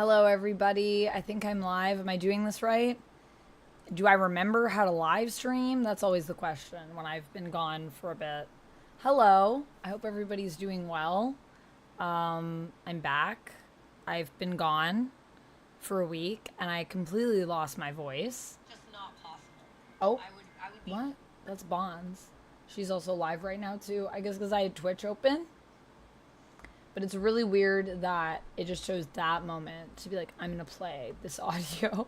Hello, everybody. I think I'm live. Am I doing this right? Do I remember how to live stream? That's always the question when I've been gone for a bit. Hello. I hope everybody's doing well. I'm back. I've been gone for a week, and I completely lost my voice. Just not possible. Oh, I would be. what? That's Bonds. She's also live right now, too. I guess because I had Twitch open. But it's really weird that it just chose that moment to be like, I'm going to play this audio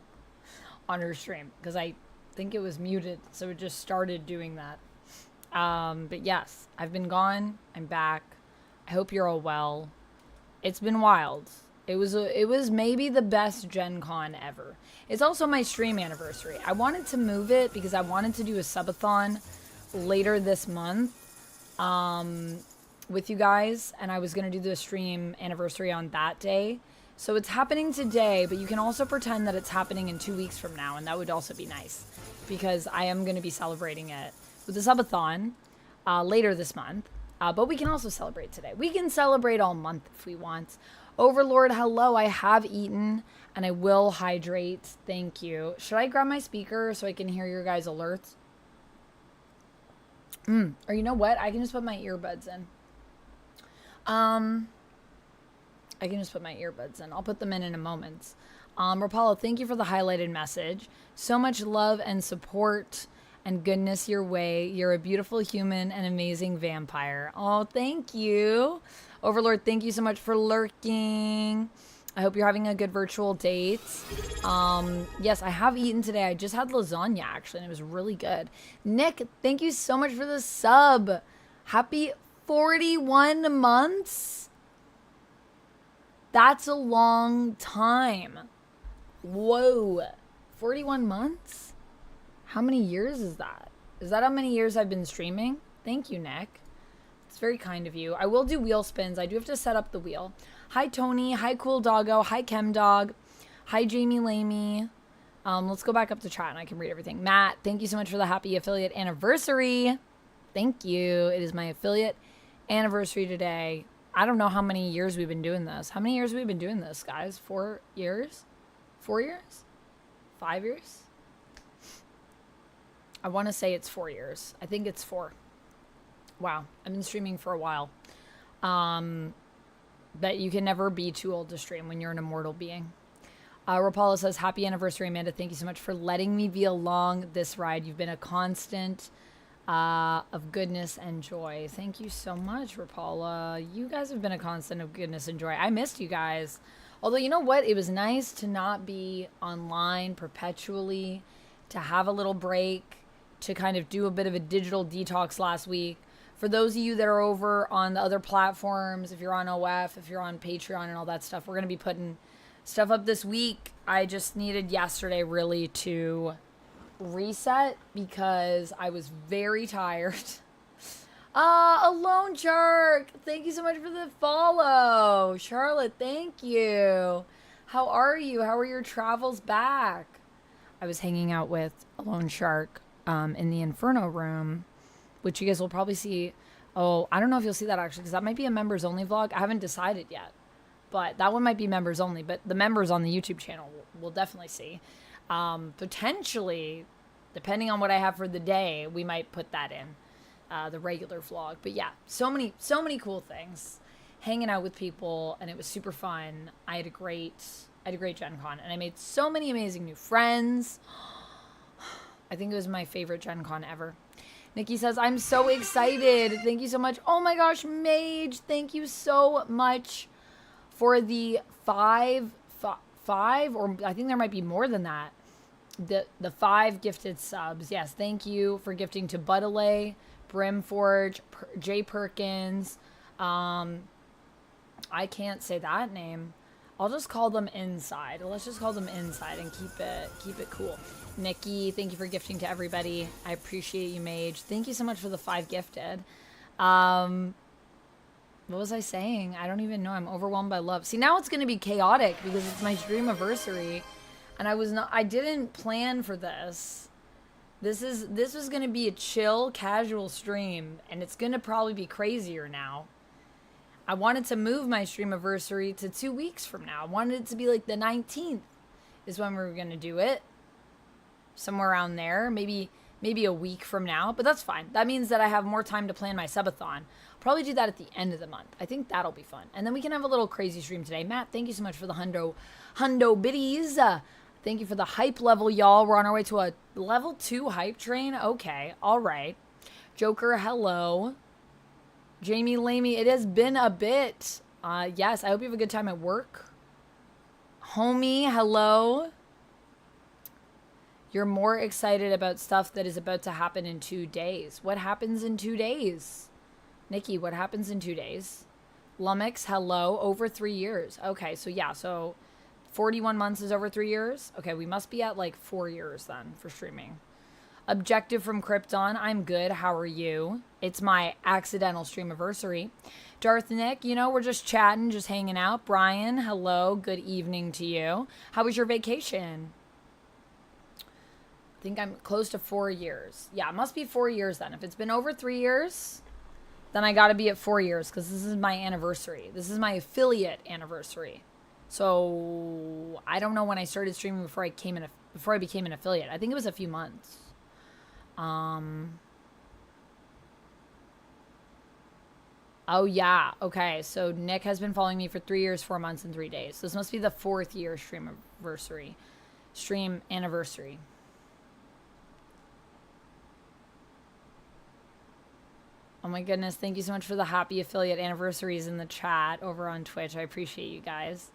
on her stream. Because I think it was muted, so it just started doing that. But yes, I've been gone. I'm back. I hope you're all well. It's been wild. It was maybe the best Gen Con ever. It's also my stream anniversary. I wanted to move it because I wanted to do a subathon later this month. With you guys, and I was going to do the stream anniversary on that day. So it's happening today, but you can also pretend that it's happening in 2 weeks from now, and that would also be nice because I am going to be celebrating it with the subathon later this month. But we can also celebrate today. We can celebrate all month if we want. Overlord, hello. I have eaten and I will hydrate. Thank you. Should I grab my speaker so I can hear your guys' alerts? Or you know what? I can just put my earbuds in. I can just put my earbuds in. I'll put them in a moment. Rapallo, thank you for the highlighted message. So much love and support and goodness your way. You're a beautiful human and amazing vampire. Oh, thank you. Overlord, thank you so much for lurking. I hope you're having a good virtual date. Yes, I have eaten today. I just had lasagna, actually, and it was really good. Nick, thank you so much for the sub. Happy 41 months? That's a long time. Whoa. 41 months? How many years is that? Is that how many years I've been streaming? Thank you, Nick. It's very kind of you. I will do wheel spins. I do have to set up the wheel. Hi, Tony. Hi, Cool Doggo. Hi, Chemdog. Hi, Jamie Lamey. Let's go back up to chat and I can read everything. Matt, thank you so much for the happy affiliate anniversary. Thank you. It is my affiliate anniversary today. I don't know how many years we've been doing this. How many years have we been doing this, guys? 4 years? 4 years? 5 years? I want to say it's 4 years. I think it's 4. Wow. I've been streaming for a while. But you can never be too old to stream when you're an immortal being. Rapallo says, happy anniversary, Amanda. Thank you so much for letting me be along this ride. You've been a constant of goodness and joy. Thank you so much, Rapala. You guys have been a constant of goodness and joy. I missed you guys. Although, you know what? It was nice to not be online perpetually, to have a little break, to kind of do a bit of a digital detox last week. For those of you that are over on the other platforms, if you're on OF, if you're on Patreon and all that stuff, we're going to be putting stuff up this week. I just needed yesterday really to reset because I was very tired. Alone Shark, thank you so much for the follow. Charlotte, thank you. How are you? How are your travels back? I was hanging out with Alone Shark in the Inferno room, which you guys will probably see. Oh, I don't know if you'll see that actually, because that might be a members only vlog. I haven't decided yet, but that one might be members only, but the members on the YouTube channel will definitely see. Potentially, depending on what I have for the day, we might put that in the regular vlog. But yeah, so many cool things, hanging out with people, and it was super fun. I had a great Gen Con, and I made so many amazing new friends. I think it was my favorite Gen Con ever. Nikki says, I'm so excited. Thank you so much. Oh my gosh, Mage, thank you so much for the five, or I think there might be more than that. The 5 gifted subs. Yes, thank you for gifting to Buddelay, Brimforge, Jay Perkins. I can't say that name. I'll just call them Inside. Let's just call them Inside and keep it cool. Nikki, thank you for gifting to everybody. I appreciate you, Mage. Thank you so much for the 5 gifted. What was I saying? I don't even know. I'm overwhelmed by love. See, now it's going to be chaotic because it's my stream anniversary, and I didn't plan for this. This was going to be a chill, casual stream, and it's going to probably be crazier now. I wanted to move my stream anniversary to 2 weeks from now. I wanted it to be like the 19th is when we were going to do it. Somewhere around there. Maybe a week from now. But that's fine. That means that I have more time to plan my subathon. Probably do that at the end of the month. I think that'll be fun. And then we can have a little crazy stream today. Matt, thank you so much for the hundo biddies. Thank you for the hype level, y'all. We're on our way to a level 2 hype train. Okay. All right. Joker, hello. Jamie Lamey, it has been a bit. Yes, I hope you have a good time at work. Homie, hello. You're more excited about stuff that is about to happen in 2 days. What happens in 2 days? Nikki, what happens in 2 days? Lumix, hello. Over 3 years. Okay, so yeah, so 41 months is over 3 years. Okay, we must be at like 4 years then for streaming. Objective from Krypton, I'm good. How are you? It's my accidental stream anniversary. Darth Nick, you know, we're just chatting, just hanging out. Brian, hello. Good evening to you. How was your vacation? I think I'm close to 4 years. Yeah, it must be 4 years then. If it's been over 3 years, then I got to be at 4 years because this is my anniversary. This is my affiliate anniversary. So I don't know when I started streaming before I became an affiliate. I think it was a few months. Oh yeah. Okay. So Nick has been following me for 3 years, 4 months, and 3 days. So this must be the 4th year stream anniversary. Oh my goodness. Thank you so much for the happy affiliate anniversaries in the chat over on Twitch. I appreciate you guys.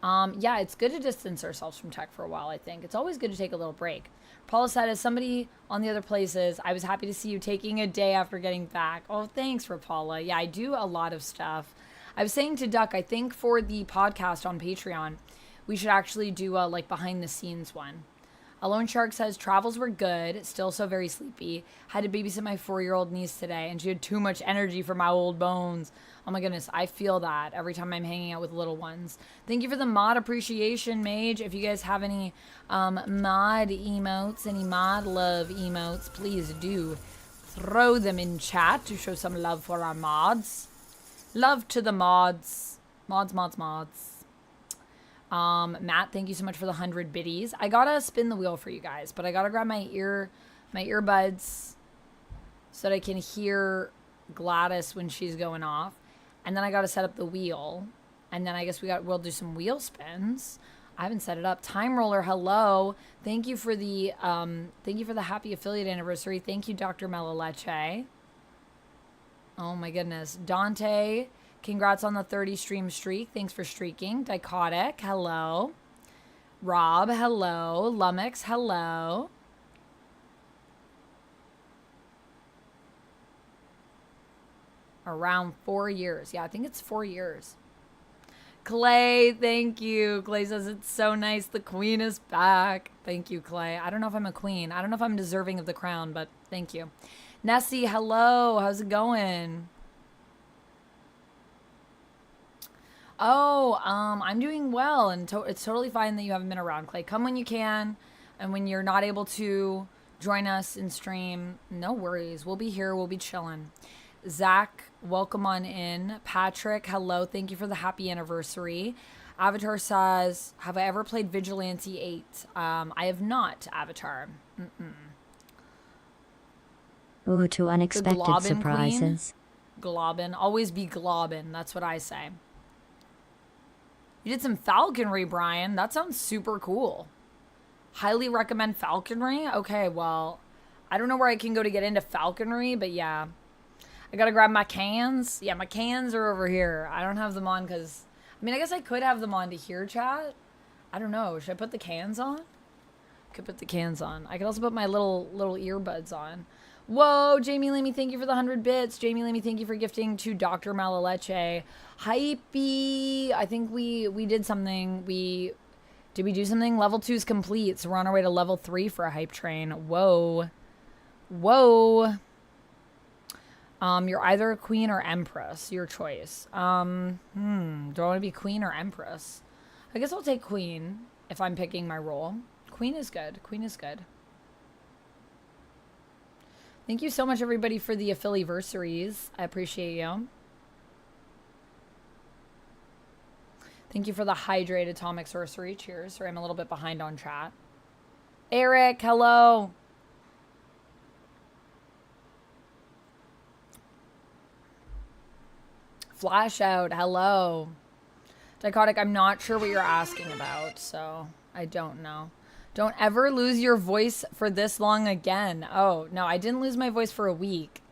Yeah, it's good to distance ourselves from tech for a while, I think. It's always good to take a little break. Paula said, as somebody on the other places, I was happy to see you taking a day after getting back. Oh, thanks for Paula. Yeah, I do a lot of stuff. I was saying to Duck, I think for the podcast on Patreon, we should actually do a like behind the scenes one. Alone Shark says, travels were good, still so very sleepy. Had to babysit my 4-year-old niece today, and she had too much energy for my old bones. Oh my goodness, I feel that every time I'm hanging out with little ones. Thank you for the mod appreciation, Mage. If you guys have any mod emotes, any mod love emotes, please do throw them in chat to show some love for our mods. Love to the mods. Mods. Matt, thank you so much for the 100 biddies. I gotta spin the wheel for you guys, but I gotta grab my earbuds so that I can hear Gladys when she's going off. And then I gotta set up the wheel. And then I guess we'll do some wheel spins. I haven't set it up. Time Roller, hello. Thank you for the happy affiliate anniversary. Thank you, Dr. Melaleche. Oh my goodness. Dante, congrats on the 30 stream streak. Thanks for streaking. Dichotic, hello. Rob, hello. Lumix, hello. Around 4 years. Yeah, I think it's 4 years. Clay, thank you. Clay says it's so nice. The queen is back. Thank you, Clay. I don't know if I'm a queen. I don't know if I'm deserving of the crown, but thank you. Nessie, hello. How's it going? Oh, I'm doing well, and it's totally fine that you haven't been around, Clay. Come when you can, and when you're not able to join us in stream, no worries. We'll be here. We'll be chilling. Zach, welcome on in. Patrick, hello. Thank you for the happy anniversary. Avatar says, have I ever played Vigilante 8? I have not, Avatar. Ooh, to unexpected surprises. Globin. Always be Globin. That's what I say. You did some falconry, Brian. That sounds super cool. Highly recommend falconry? Okay, well, I don't know where I can go to get into falconry, but yeah. I gotta grab my cans. Yeah, my cans are over here. I don't have them on because, I mean, I guess I could have them on to hear chat. I don't know. Should I put the cans on? I could put the cans on. I could also put my little earbuds on. Whoa, Jamie Lamey, thank you for the 100 bits. Jamie Lamey, thank you for gifting to Dr. Malaleche. Hypey. I think we did something. Did we do something? Level 2 is complete, so we're on our way to level 3 for a hype train. Whoa. You're either a queen or empress. Your choice. Do I want to be queen or empress? I guess I'll take queen if I'm picking my role. Queen is good. Thank you so much, everybody, for the affiliversaries. I appreciate you. Thank you for the hydrate atomic sorcery. Cheers. Sorry, I'm a little bit behind on chat. Eric, hello. Flash out, hello. Dichotic, I'm not sure what you're asking about, so I don't know. Don't ever lose your voice for this long again. Oh, no, I didn't lose my voice for a week.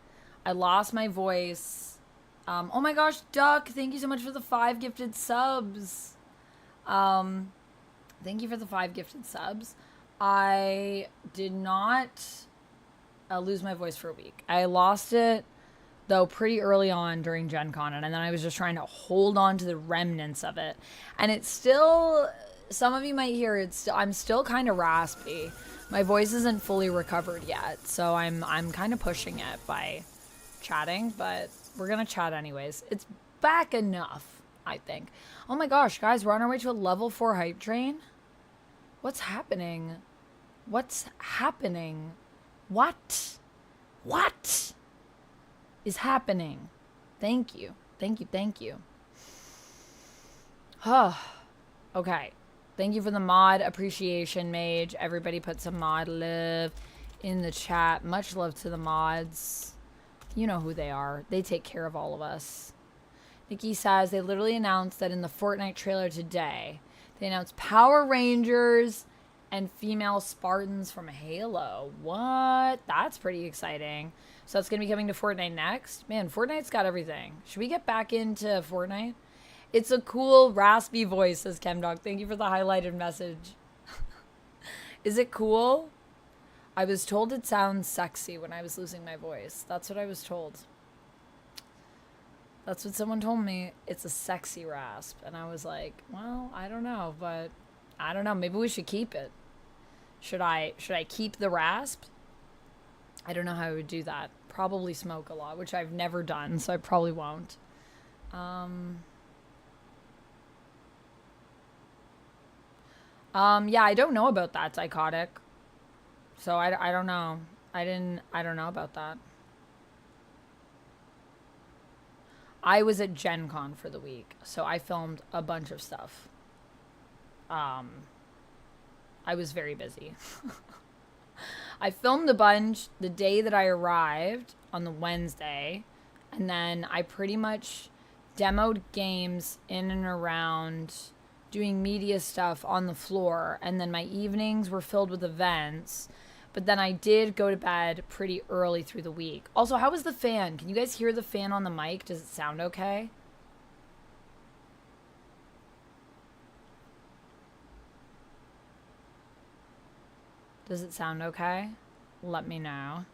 I lost my voice. Oh my gosh, Duck, thank you so much for the 5 gifted subs. Thank you for the 5 gifted subs. I did not lose my voice for a week. I lost it, though, pretty early on during Gen Con, and then I was just trying to hold on to the remnants of it. And it's still, some of you might hear it, I'm still kind of raspy. My voice isn't fully recovered yet, so I'm kind of pushing it by chatting, but we're gonna chat anyways. It's back enough, I think. Oh my gosh, guys, we're on our way to a level 4 hype train. What's happening? What's happening? What is happening? Thank you. Thank you. Thank you. Oh, okay. Thank you for the mod appreciation, Mage. Everybody put some mod love in the chat. Much love to the mods. You know who they are. They take care of all of us. Nikki says they literally announced that in the Fortnite trailer today, they announced Power Rangers and female Spartans from Halo. What? That's pretty exciting. So that's going to be coming to Fortnite next. Man, Fortnite's got everything. Should we get back into Fortnite? It's a cool, raspy voice, says Chemdog. Thank you for the highlighted message. Is it cool? I was told it sounds sexy when I was losing my voice. That's what I was told. That's what someone told me. It's a sexy rasp. And I was like, well, I don't know, but I don't know. Maybe we should keep it. Should I keep the rasp? I don't know how I would do that. Probably smoke a lot, which I've never done, so I probably won't. Yeah, I don't know about that, Psychotic. So I don't know. I don't know about that. I was at Gen Con for the week, so I filmed a bunch of stuff. I was very busy. I filmed a bunch the day that I arrived on the Wednesday, and then I pretty much demoed games in and around doing media stuff on the floor, and then my evenings were filled with events. But then I did go to bed pretty early through the week. Also, how was the fan? Can you guys hear the fan on the mic? Does it sound okay? Does it sound okay? Let me know.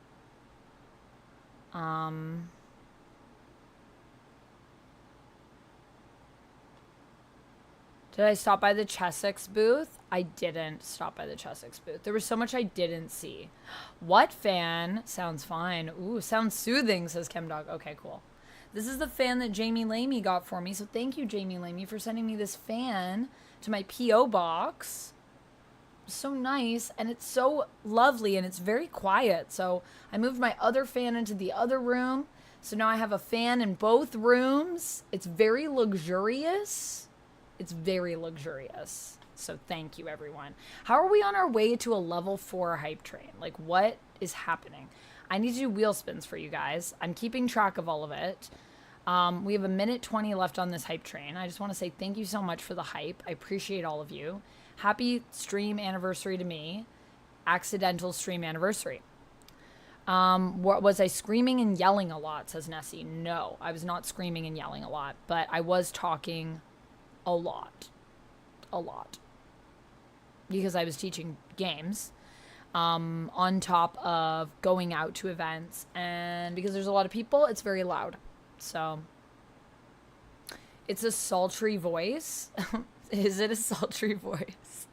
Did I stop by the Chessex booth? I didn't stop by the Chessex booth. There was so much I didn't see. What fan? Sounds fine. Ooh, sounds soothing, says Chemdog. Okay, cool. This is the fan that Jamie Lamey got for me. So thank you, Jamie Lamey, for sending me this fan to my P.O. box. So nice, and it's so lovely, and it's very quiet. So I moved my other fan into the other room. So now I have a fan in both rooms. It's very luxurious. It's very luxurious. So thank you, everyone. How are we on our way to a level 4 hype train? Like, what is happening? I need to do wheel spins for you guys. I'm keeping track of all of it. We have 1:20 left on this hype train. I just want to say thank you so much for the hype. I appreciate all of you. Happy stream anniversary to me. Accidental stream anniversary. Was I screaming and yelling a lot, says Nessie. No, I was not screaming and yelling a lot, but I was talking a lot. Because I was teaching games on top of going out to events, and because there's a lot of people, it's very loud. So it's a sultry voice. Is it a sultry voice?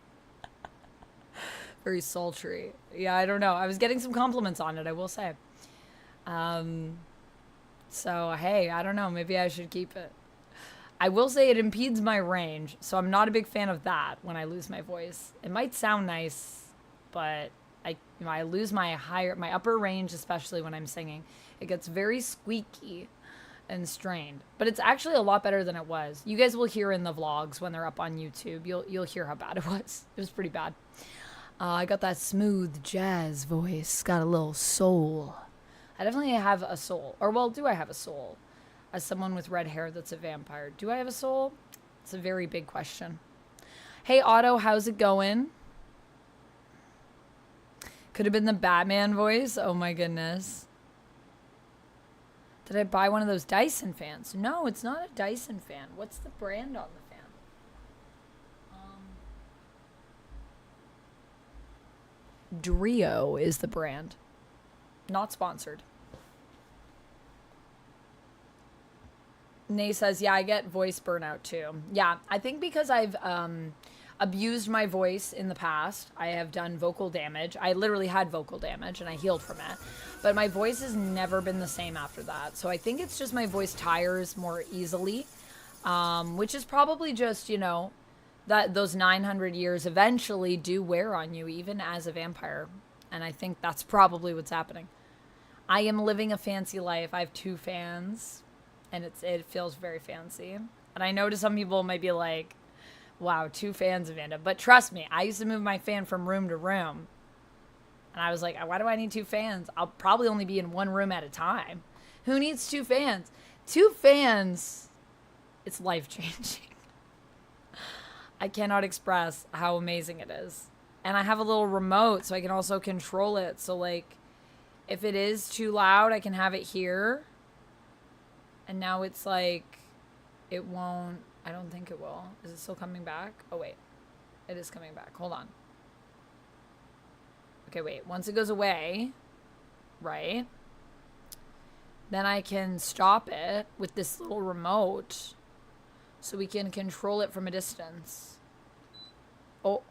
Very sultry. Yeah, I don't know. I was getting some compliments on it, I will say. So, hey, I don't know. Maybe I should keep it. I will say it impedes my range, so I'm not a big fan of that when I lose my voice. It might sound nice, but I lose my upper range, especially when I'm singing. It gets very squeaky. and strained. But it's actually a lot better than it was. You guys will hear in the vlogs when they're up on YouTube. You'll hear how bad it was. It was pretty bad. I got that smooth jazz voice. Got a little soul. I definitely have a soul. Or, well, do I have a soul? As someone with red hair that's a vampire. Do I have a soul? It's a very big question. Hey, Otto, how's it going? Could have been the Batman voice. Oh, my goodness. Did I buy one of those Dyson fans? No, it's not a Dyson fan. What's the brand on the fan? Drio is the brand. Not sponsored. Nay says, yeah, I get voice burnout too. Yeah, I think because I've abused my voice in the past. I have done vocal damage. I literally had vocal damage and I healed from it. But my voice has never been the same after that. So I think it's just my voice tires more easily, which is probably just, you know, that those 900 years eventually do wear on you, even as a vampire. And I think that's probably what's happening. I am living a fancy life. I have 2 fans, and it feels very fancy. And I know to some people it might be like, wow, 2 fans, Amanda. But trust me, I used to move my fan from room to room. And I was like, why do I need 2 fans? I'll probably only be in one room at a time. Who needs 2 fans? 2 fans, it's life-changing. I cannot express how amazing it is. And I have a little remote, so I can also control it. So, like, if it is too loud, I can have it here. And now it's like, it won't, I don't think it will. Is it still coming back? Oh, wait. It is coming back. Hold on. Okay, wait. Once it goes away, right? Then I can stop it with this little remote so we can control it from a distance. Oh.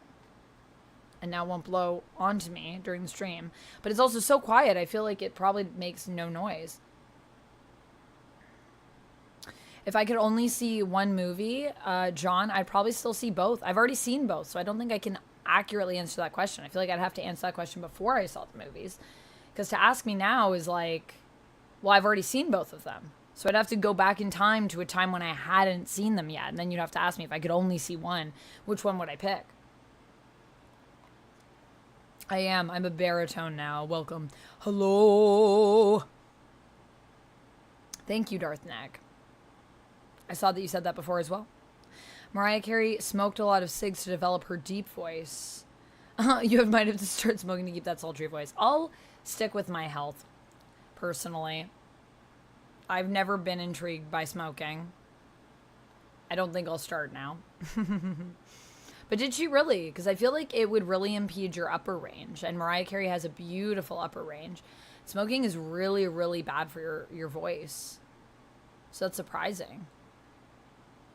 And now it won't blow onto me during the stream. But it's also so quiet, I feel like it probably makes no noise. If I could only see one movie, John, I'd probably still see both. I've already seen both, so I don't think I can accurately answer that question. I feel like I'd have to answer that question before I saw the movies. Because to ask me now is like, well, I've already seen both of them. So I'd have to go back in time to a time when I hadn't seen them yet. And then you'd have to ask me if I could only see one, which one would I pick? I'm a baritone now. Welcome. Hello. Thank you, Darth Neck. I saw that you said that before as well. Mariah Carey smoked a lot of cigs to develop her deep voice. You might have to start smoking to keep that sultry voice. I'll stick with my health, personally. I've never been intrigued by smoking. I don't think I'll start now. But did she really? Because I feel like it would really impede your upper range. And Mariah Carey has a beautiful upper range. Smoking is really, really bad for your voice. So that's surprising.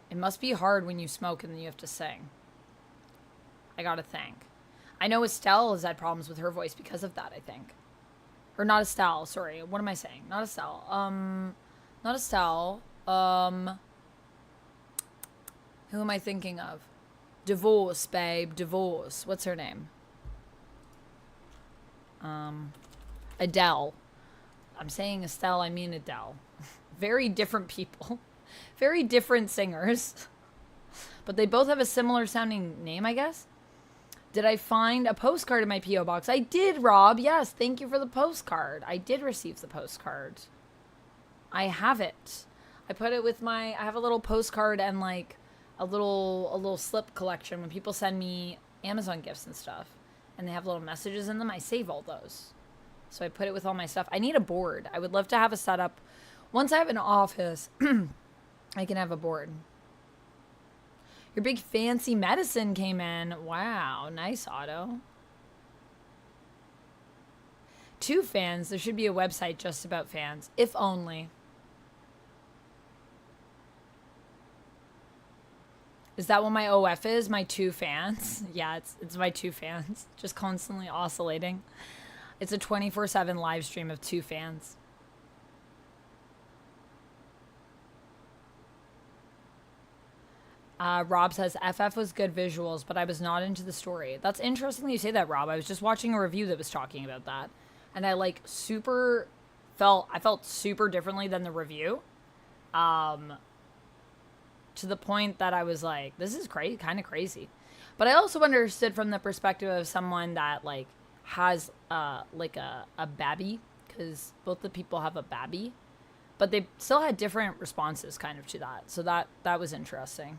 It must be hard when you smoke and then you have to sing. I gotta think. I know Estelle has had problems with her voice because of that, I think. Or not Estelle, sorry. What am I saying? Not Estelle. Not Estelle. Who am I thinking of? Divorce, babe. Divorce. What's her name? Adele. I'm saying Estelle, I mean Adele. Very different people. Very different singers. But they both have a similar sounding name, I guess. Did I find a postcard in my P.O. box? I did, Rob. Yes, thank you for the postcard. I did receive the postcard. I have it. I put it with my... I have a little postcard and, like, a little slip collection. When people send me Amazon gifts and stuff, and they have little messages in them, I save all those. So I put it with all my stuff. I need a board. I would love to have a setup. Once I have an office, I can have a board. Your big fancy medicine came in. Wow, nice, Otto. 2 fans. There should be a website just about fans. If only. Is that what my OF is? My 2 fans? Yeah, it's my 2 fans. Just constantly oscillating. It's a 24/7 live stream of 2 fans. Rob says, FF was good visuals, but I was not into the story. That's interesting that you say that, Rob. I was just watching a review that was talking about that. And I, like, I felt super differently than the review. To the point that I was like, this is crazy, kind of crazy. But I also understood from the perspective of someone that like has like a babby, because both the people have a babby, but they still had different responses kind of to that. So that was interesting.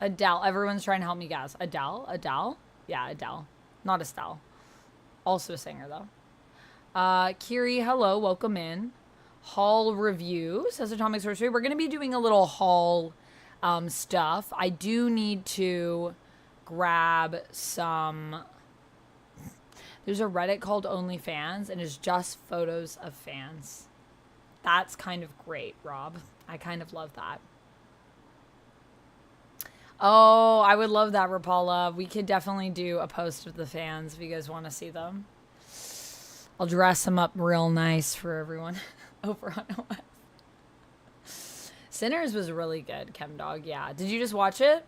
Adele, everyone's trying to help me guess. Adele? Yeah, Adele. Not Estelle. Also a singer though. Kiri, hello, welcome in. Haul review, says Atomic Sorcery. We're going to be doing a little haul stuff. I do need to grab some... There's a Reddit called OnlyFans, and it's just photos of fans. That's kind of great, Rob. I kind of love that. Oh, I would love that, Rapala. We could definitely do a post of the fans if you guys want to see them. I'll dress them up real nice for everyone over on OS. Sinners was really good, ChemDog. Yeah. Did you just watch it?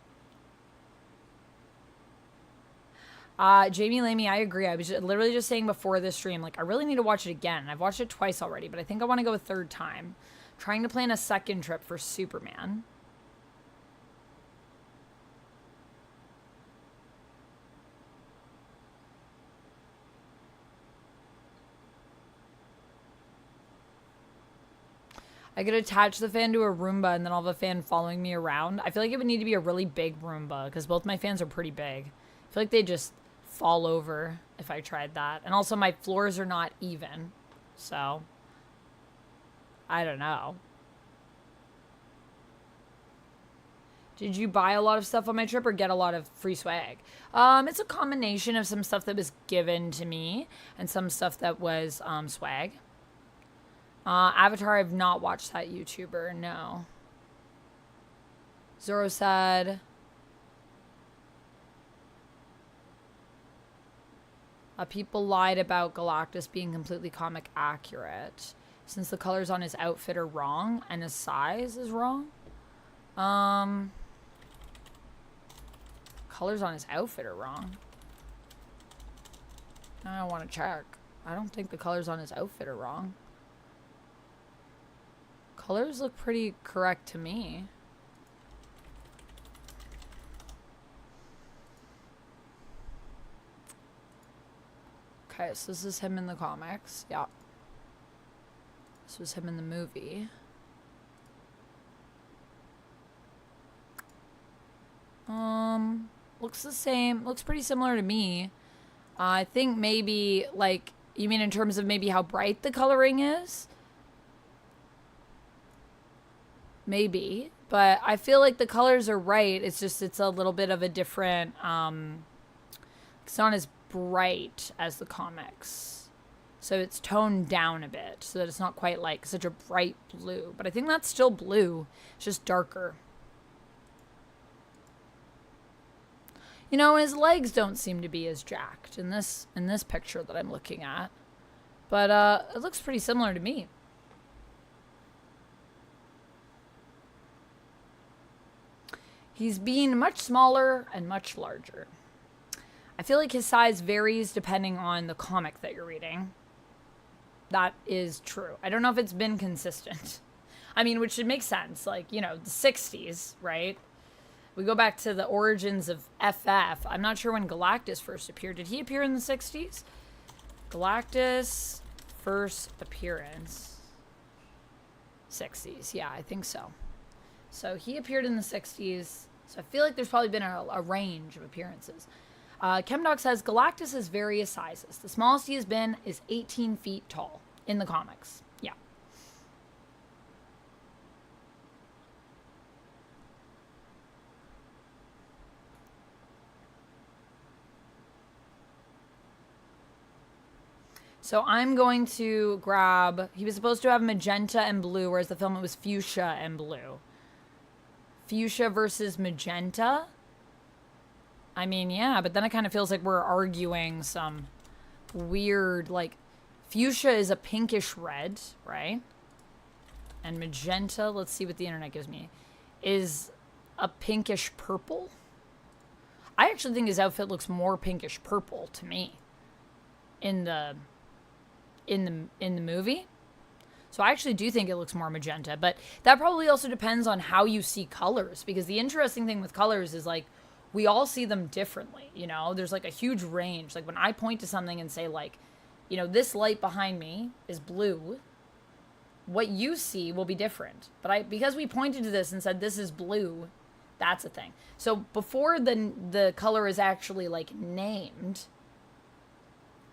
Jamie Lamy, I agree. I was literally just saying before this stream, like, I really need to watch it again. I've watched it twice already, but I think I want to go a third time. Trying to plan a second trip for Superman. I could attach the fan to a Roomba and then I'll have a fan following me around. I feel like it would need to be a really big Roomba because both my fans are pretty big. I feel like they just fall over if I tried that. And also my floors are not even. So, I don't know. Did you buy a lot of stuff on my trip or get a lot of free swag? It's a combination of some stuff that was given to me and some stuff that was swag. Avatar, I've not watched that YouTuber, no. Zoro said... people lied about Galactus being completely comic accurate. Since the colors on his outfit are wrong and his size is wrong. Colors on his outfit are wrong. I don't want to check. I don't think the colors on his outfit are wrong. Colors look pretty correct to me. Okay, so this is him in the comics. Yeah. This was him in the movie. Looks the same. Looks pretty similar to me. I think maybe, like, you mean in terms of maybe how bright the coloring is? Maybe, but I feel like the colors are right. It's just, it's a little bit of a different, it's not as bright as the comics. So it's toned down a bit so that it's not quite like such a bright blue, but I think that's still blue. It's just darker. You know, his legs don't seem to be as jacked in this picture that I'm looking at, but, it looks pretty similar to me. He's being much smaller and much larger. I feel like his size varies depending on the comic that you're reading. That is true. I don't know if it's been consistent. I mean, which should make sense. Like, you know, the 60s, right? We go back to the origins of FF. I'm not sure when Galactus first appeared. Did he appear in the 60s? Galactus first appearance. 60s. Yeah, I think so. So he appeared in the 60s. So I feel like there's probably been a range of appearances. ChemDog says Galactus has various sizes. The smallest he has been is 18 feet tall in the comics. Yeah. So I'm going to grab... He was supposed to have magenta and blue, whereas the film it was fuchsia and blue. Fuchsia versus magenta? I mean, yeah, but then it kind of feels like we're arguing some weird, like, fuchsia is a pinkish red, right? And magenta, let's see what the internet gives me, is a pinkish purple. I actually think his outfit looks more pinkish purple to me in the in the movie. So I actually do think it looks more magenta, but that probably also depends on how you see colors, because the interesting thing with colors is like we all see them differently, you know? There's like a huge range. Like when I point to something and say like, you know, this light behind me is blue, what you see will be different. But because we pointed to this and said this is blue, that's a thing. So before the color is actually like named,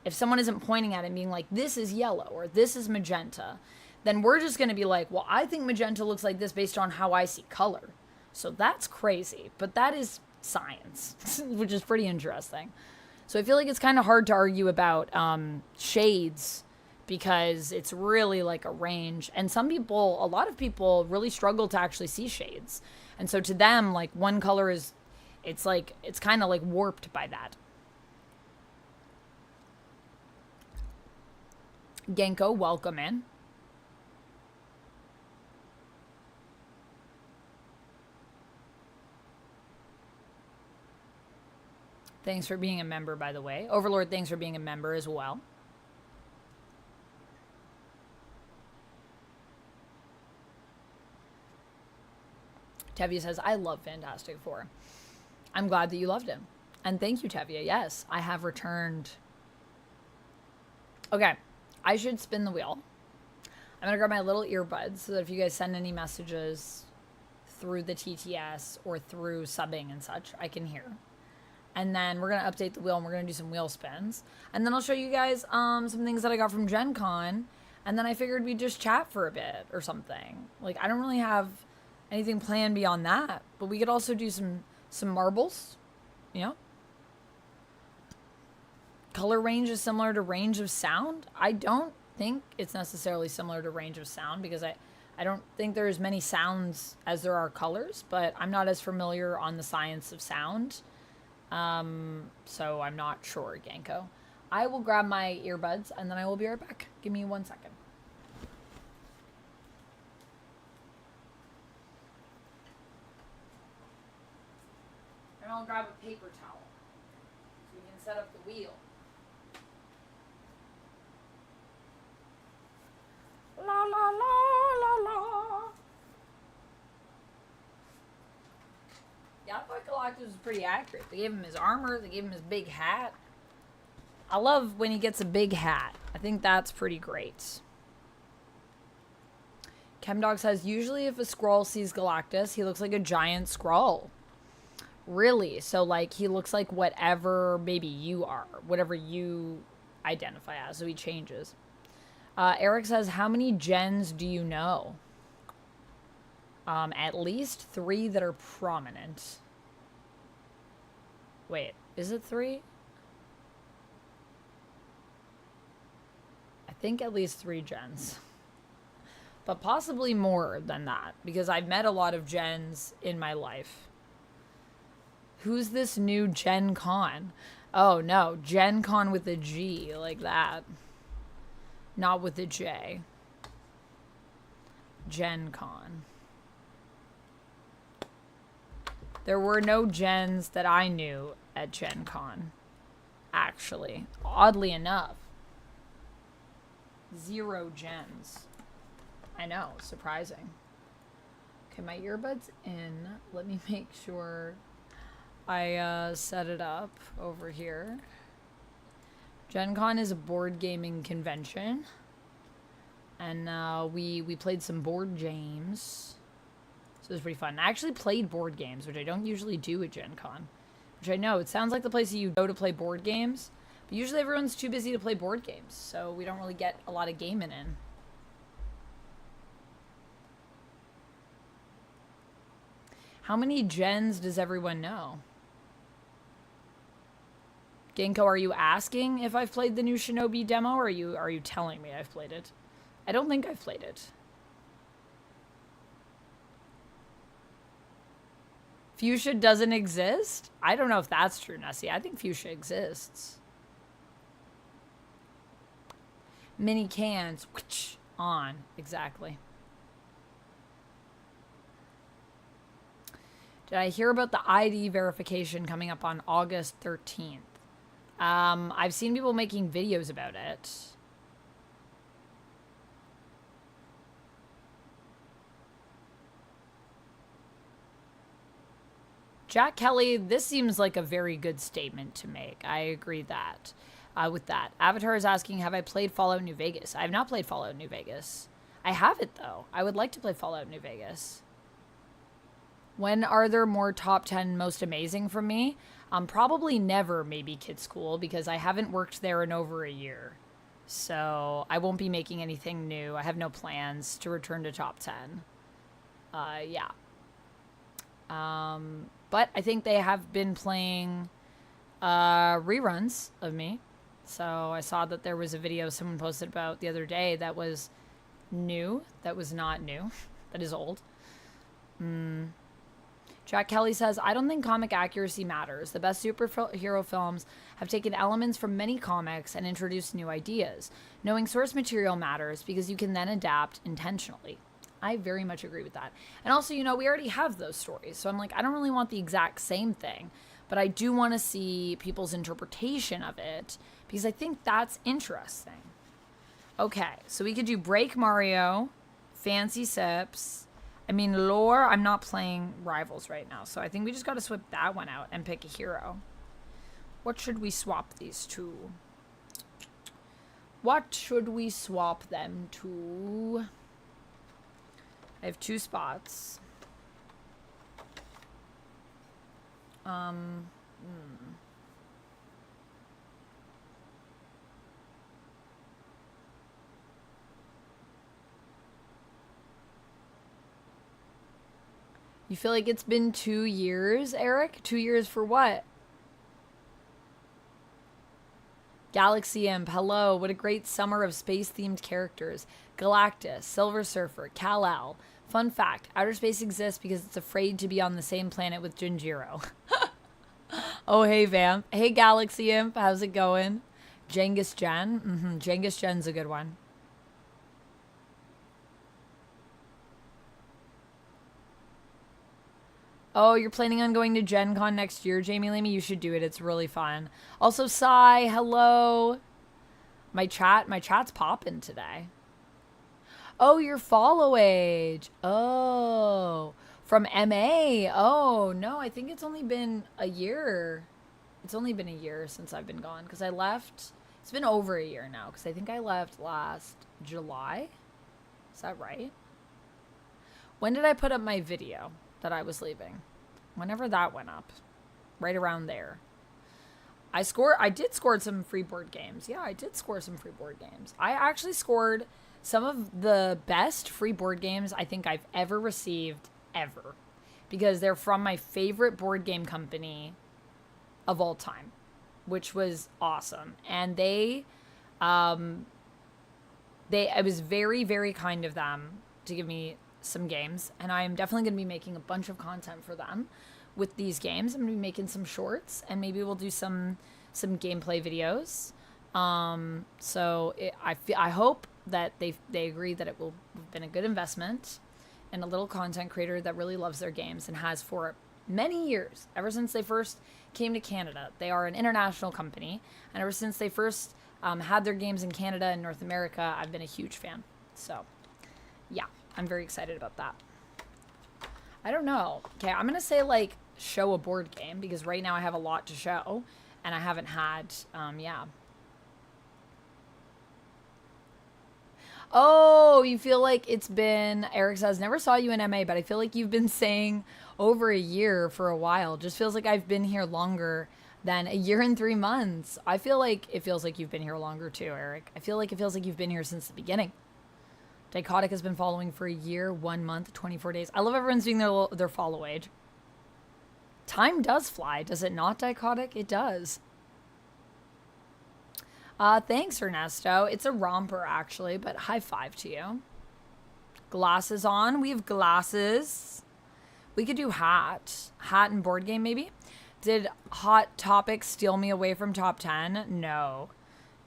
if someone isn't pointing at it and being like, this is yellow or this is magenta, then we're just going to be like, well, I think magenta looks like this based on how I see color. So that's crazy. But that is science, which is pretty interesting. So I feel like it's kind of hard to argue about shades, because it's really like a range. And a lot of people really struggle to actually see shades. And so to them, like one color it's kind of like warped by that. Genko, welcome in. Thanks for being a member, by the way. Overlord, thanks for being a member as well. Tevye says, I love Fantastic Four. I'm glad that you loved him. And thank you, Tevye. Yes, I have returned. Okay, I should spin the wheel. I'm going to grab my little earbuds so that if you guys send any messages through the TTS or through subbing and such, I can hear. And then we're going to update the wheel and we're going to do some wheel spins. And then I'll show you guys some things that I got from Gen Con. And then I figured we'd just chat for a bit or something. Like, I don't really have anything planned beyond that. But we could also do some marbles, you know? Color range is similar to range of sound. I don't think it's necessarily similar to range of sound, because I don't think there are as many sounds as there are colors, but I'm not as familiar on the science of sound. So I'm not sure, Genko. I will grab my earbuds and then I will be right back. Give me 1 second. And I'll grab a paper towel so we can set up the wheel. La la la la la. Yeah, I thought Galactus was pretty accurate. They gave him his armor, they gave him his big hat. I love when he gets a big hat. I think that's pretty great. Chemdog says, usually if a Skrull sees Galactus, he looks like a giant Skrull. Really? So, like, he looks like whatever maybe you are. Whatever you identify as. So he changes. Eric says, how many gens do you know? At least 3 that are prominent. Wait, is it 3? I think at least 3 gens. But possibly more than that, because I've met a lot of gens in my life. Who's this new Gen Con? Oh, no. Gen Con with a G, like that. Not with a J. Gen Con. There were no gens that I knew at Gen Con, actually. Oddly enough. 0 gens. I know, surprising. Okay, my earbuds in. Let me make sure I set it up over here. Gen Con is a board gaming convention. And we played some board games. So it was pretty fun. I actually played board games, which I don't usually do at Gen Con. Which I know, it sounds like the place that you go to play board games. But usually everyone's too busy to play board games. So we don't really get a lot of gaming in. How many gens does everyone know? Genko, are you asking if I've played the new Shinobi demo, or are you telling me I've played it? I don't think I've played it. Fuchsia doesn't exist? I don't know if that's true, Nessie. I think Fuchsia exists. Mini cans. On. Exactly. Did I hear about the ID verification coming up on August 13th? I've seen people making videos about it. Jack Kelly, this seems like a very good statement to make. I agree that with that. Avatar is asking, have I played Fallout New Vegas? I have not played Fallout New Vegas. I have it, though. I would like to play Fallout New Vegas. When are there more top 10 most amazing from me? Probably never, maybe Kid School, because I haven't worked there in over a year. So I won't be making anything new. I have no plans to return to top 10. Yeah. But I think they have been playing reruns of me. So I saw that there was a video someone posted about the other day that was new. That was not new. That is old. Jack Kelly says, I don't think comic accuracy matters. The best superhero films have taken elements from many comics and introduced new ideas. Knowing source material matters because you can then adapt intentionally. I very much agree with that. And also, you know, we already have those stories. So I'm like, I don't really want the exact same thing, but I do want to see people's interpretation of it because I think that's interesting. Okay, so we could do Break Mario, Fancy Sips. I mean, lore, I'm not playing Rivals right now, so I think we just got to swap that one out and pick a hero. What should we swap these to? What should we swap them to? I have 2 spots. You feel like it's been 2 years, Eric? 2 years for what? Galaxy Imp, hello. What a great summer of space-themed characters. Galactus, Silver Surfer, Kal-El. Fun fact, outer space exists because it's afraid to be on the same planet with Jinjiro. Oh, hey, Vamp. Hey, Galaxy Imp. How's it going? Genghis Gen? Genghis Gen's a good one. Oh, you're planning on going to Gen Con next year, Jamie Lamy? You should do it. It's really fun. Also, Sai, hello. My chat's popping today. Oh, your follow age. Oh, from MA. Oh, no, I think it's only been a year. It's only been a year since I've been gone because I left. It's been over a year now because I think I left last July. Is that right? When did I put up my video that I was leaving? Whenever that went up, right around there. I did score some free board games. Yeah, I did score some free board games. I actually scored some of the best free board games I think I've ever received ever, because they're from my favorite board game company of all time, which was awesome. And it was very, very kind of them to give me some games, and I'm definitely going to be making a bunch of content for them with these games. I'm going to be making some shorts, and maybe we'll do some gameplay videos. I hope that they agree that it will have been a good investment and a little content creator that really loves their games and has for many years, ever since they first came to Canada. They are an international company, and ever since they first had their games in Canada and North America, I've been a huge fan. So yeah, I'm very excited about that. I don't know. Okay, I'm going to say, like, show a board game, because right now I have a lot to show, and I haven't had, yeah. Oh, you feel like it's been, Eric says, never saw you in MA, but I feel like you've been saying over a year for a while. Just feels like I've been here longer than a year and 3 months. I feel like it feels like you've been here longer too, Eric. I feel like it feels like you've been here since the beginning. Dichotic has been following for a year, 1 month, 24 days. I love everyone's doing their follow age. Time does fly, does it not, Dichotic? It does. Thanks, Ernesto. It's a romper, actually, but high five to you. Glasses on. We have glasses. We could do hat. Hat and board game, maybe? Did Hot Topic steal me away from top 10? No.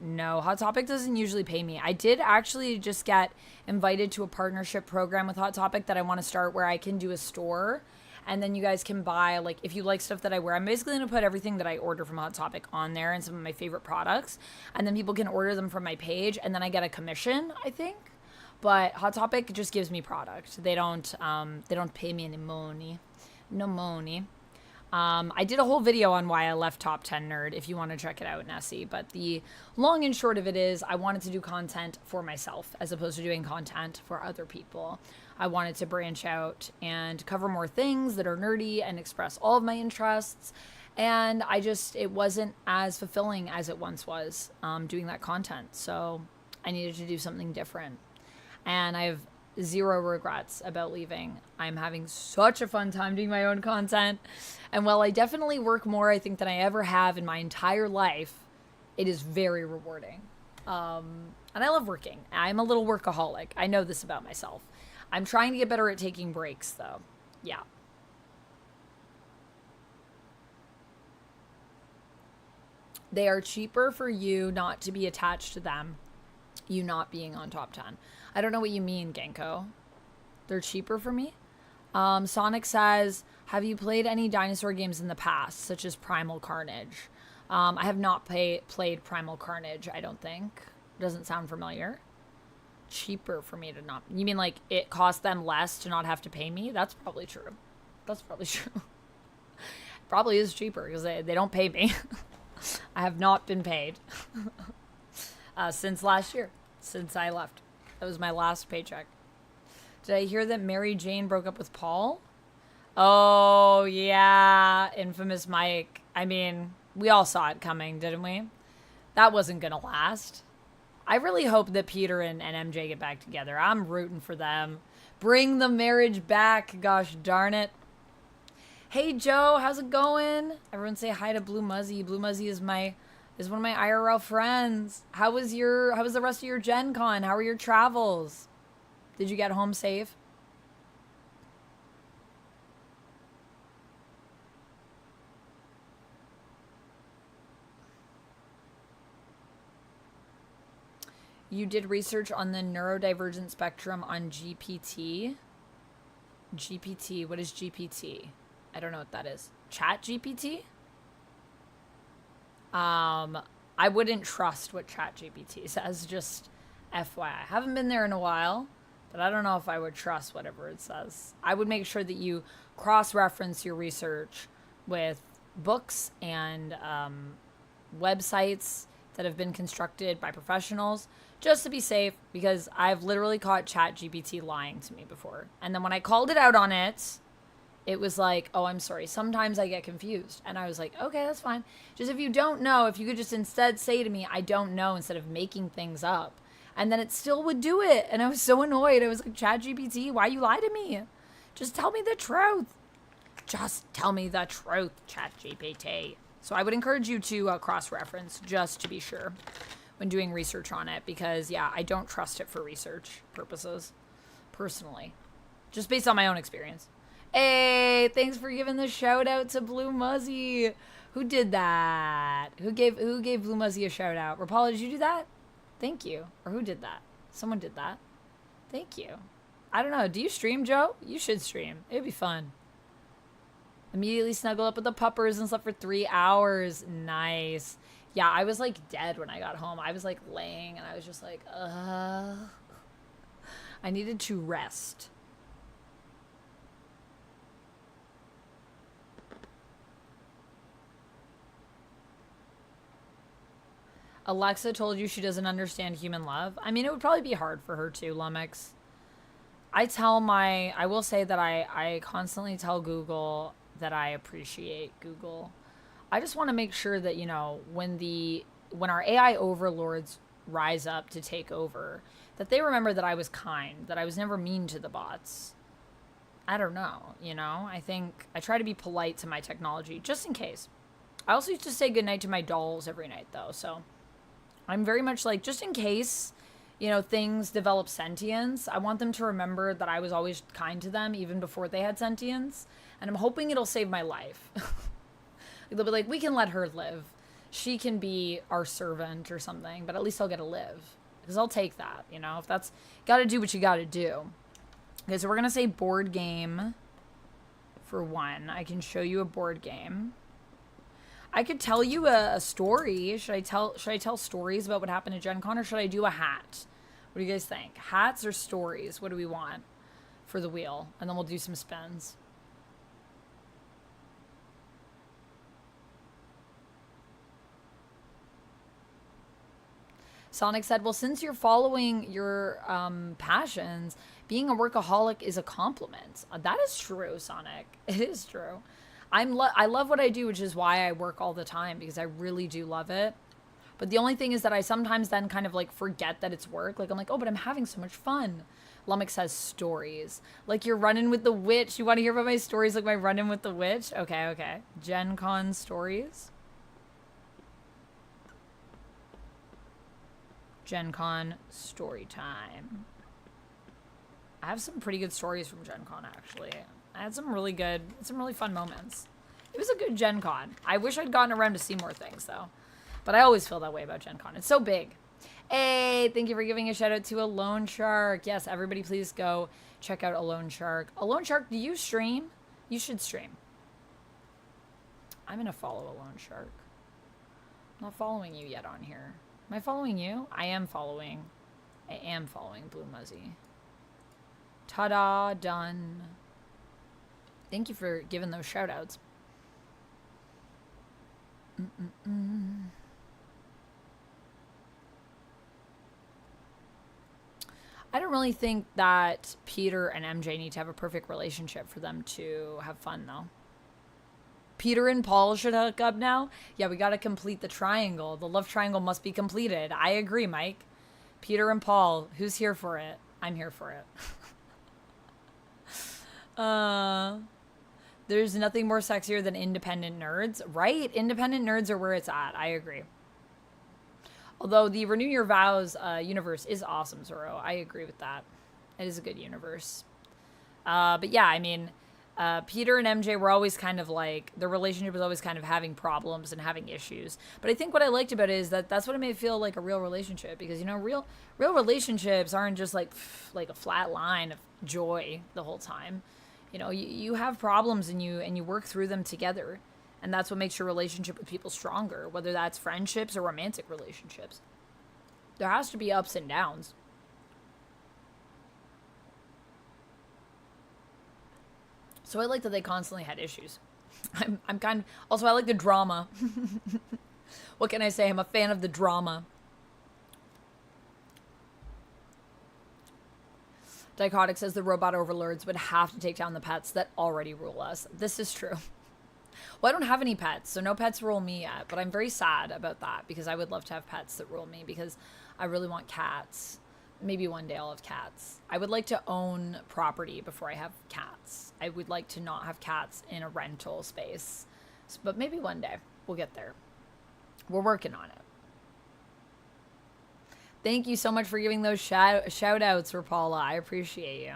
No, Hot Topic doesn't usually pay me. I did actually just get invited to a partnership program with Hot Topic that I want to start, where I can do a store, and then you guys can buy, like, if you like stuff that I wear, I'm basically going to put everything that I order from Hot Topic on there and some of my favorite products, and then people can order them from my page, and then I get a commission, I think. But Hot Topic just gives me product. They don't pay me any money. No money. I did a whole video on why I left Top 10 Nerd if you want to check it out, Nessie. But the long and short of it is I wanted to do content for myself as opposed to doing content for other people. I wanted to branch out and cover more things that are nerdy and express all of my interests. And it wasn't as fulfilling as it once was doing that content. So I needed to do something different. And I have zero regrets about leaving. I'm having such a fun time doing my own content. And while I definitely work more, I think, than I ever have in my entire life, it is very rewarding. And I love working. I'm a little workaholic. I know this about myself. I'm trying to get better at taking breaks, though. Yeah. They are cheaper for you not to be attached to them, you not being on top 10. I don't know what you mean, Genko. They're cheaper for me? Sonic says, have you played any dinosaur games in the past, such as Primal Carnage? I have not played Primal Carnage, I don't think. Doesn't sound familiar. Cheaper for me to not... You mean like it cost them less to not have to pay me? That's probably true. That's probably true. Probably is cheaper because they don't pay me. I have not been paid since last year, since I left. That was my last paycheck. Did I hear that Mary Jane broke up with Paul? Oh, yeah. Infamous Mike. I mean, we all saw it coming, didn't we? That wasn't going to last. I really hope that Peter and MJ get back together. I'm rooting for them. Bring the marriage back. Gosh darn it. Hey, Joe. How's it going? Everyone say hi to Blue Muzzy. Blue Muzzy is one of my IRL friends. How was the rest of your Gen Con? How were your travels? Did you get home safe? You did research on the neurodivergent spectrum on GPT? GPT, what is GPT? I don't know what that is. Chat GPT? I wouldn't trust what Chat GPT says, just FYI. I haven't been there in a while, but I don't know if I would trust whatever it says. I would make sure that you cross-reference your research with books and websites that have been constructed by professionals, just to be safe, because I've literally caught ChatGPT lying to me before. And then when I called it out on it, it was like, oh, I'm sorry, sometimes I get confused. And I was like, okay, that's fine. Just if you don't know, if you could just instead say to me, I don't know, instead of making things up. And then it still would do it. And I was so annoyed. I was like, ChatGPT, why you lie to me? Just tell me the truth. Just tell me the truth, ChatGPT. So I would encourage you to cross-reference just to be sure when doing research on it, because yeah, I don't trust it for research purposes personally, just based on my own experience. Hey, thanks for giving the shout out to Blue Muzzy. Who did that? Who gave Blue Muzzy a shout out? Rapala, did you do that? Thank you. Or who did that? Someone did that. Thank you. I don't know. Do you stream, Joe? You should stream. It'd be fun. Immediately snuggled up with the puppers and slept for 3 hours. Nice. Yeah, I was like dead when I got home. I was like laying and I was just like, I needed to rest. Alexa told you she doesn't understand human love. I mean, it would probably be hard for her too, Lumix. I will say that I constantly tell Google that I appreciate Google. I just want to make sure that, you know, when our AI overlords rise up to take over, that they remember that I was kind, that I was never mean to the bots. I don't know, you know? I think I try to be polite to my technology, just in case. I also used to say goodnight to my dolls every night, though, so I'm very much like, just in case, you know, things develop sentience, I want them to remember that I was always kind to them, even before they had sentience, and I'm hoping it'll save my life. They'll be like, we can let her live. She can be our servant or something, but at least I'll get to live. Because I'll take that, you know? If that's... Gotta do what you gotta do. Okay, so we're gonna say board game for one. I can show you a board game. I could tell you a story. Should I tell stories about what happened at Gen Con, or should I do a hat? What do you guys think? Hats or stories? What do we want for the wheel? And then we'll do some spins. Sonic said, well, since you're following your passions, being a workaholic is a compliment. That is true, Sonic. It is true. I love what I do, which is why I work all the time, because I really do love it. But the only thing is that I sometimes then kind of like forget that it's work. Like I'm like, oh, but I'm having so much fun. Lummox says stories. Like you're running with the witch. You want to hear about my stories like my run-in with the witch? Okay, okay. Gen Con stories. Gen Con story time. I have some pretty good stories from Gen Con, actually. I had some really fun moments. It was a good Gen Con. I wish I'd gotten around to see more things, though. But I always feel that way about Gen Con. It's so big. Hey, thank you for giving a shout out to Alone Shark. Yes, everybody please go check out Alone Shark. Alone Shark, do you stream? You should stream. I'm going to follow Alone Shark. I'm not following you yet on here. Am I following you? I am following Blue Muzzy. Ta-da, done. Thank you for giving those shout outs. I don't really think that Peter and MJ need to have a perfect relationship for them to have fun, though. Peter and Paul should hook up now? Yeah, we gotta complete the triangle. The love triangle must be completed. I agree, Mike. Peter and Paul, who's here for it? I'm here for it. There's nothing more sexier than independent nerds. Right? Independent nerds are where it's at. I agree. Although the Renew Your Vows universe is awesome, Zoro. I agree with that. It is a good universe. But yeah, I mean, Peter and MJ were always kind of like, their relationship was always kind of having problems and having issues. But I think what I liked about it is that that's what it made it feel like a real relationship. Because, you know, real relationships aren't just like a flat line of joy the whole time. You know, you have problems and you work through them together. And that's what makes your relationship with people stronger, whether that's friendships or romantic relationships. There has to be ups and downs. So I like that they constantly had issues. I'm kind of... Also, I like the drama. What can I say? I'm a fan of the drama. Dichotic says the robot overlords would have to take down the pets that already rule us. This is true. Well, I don't have any pets, so no pets rule me yet. But I'm very sad about that because I would love to have pets that rule me because I really want cats. Maybe one day I'll have cats. I would like to own property before I have cats. I would like to not have cats in a rental space. But maybe one day we'll get there. We're working on it. Thank you so much for giving those shout outs, Rapala. I appreciate you.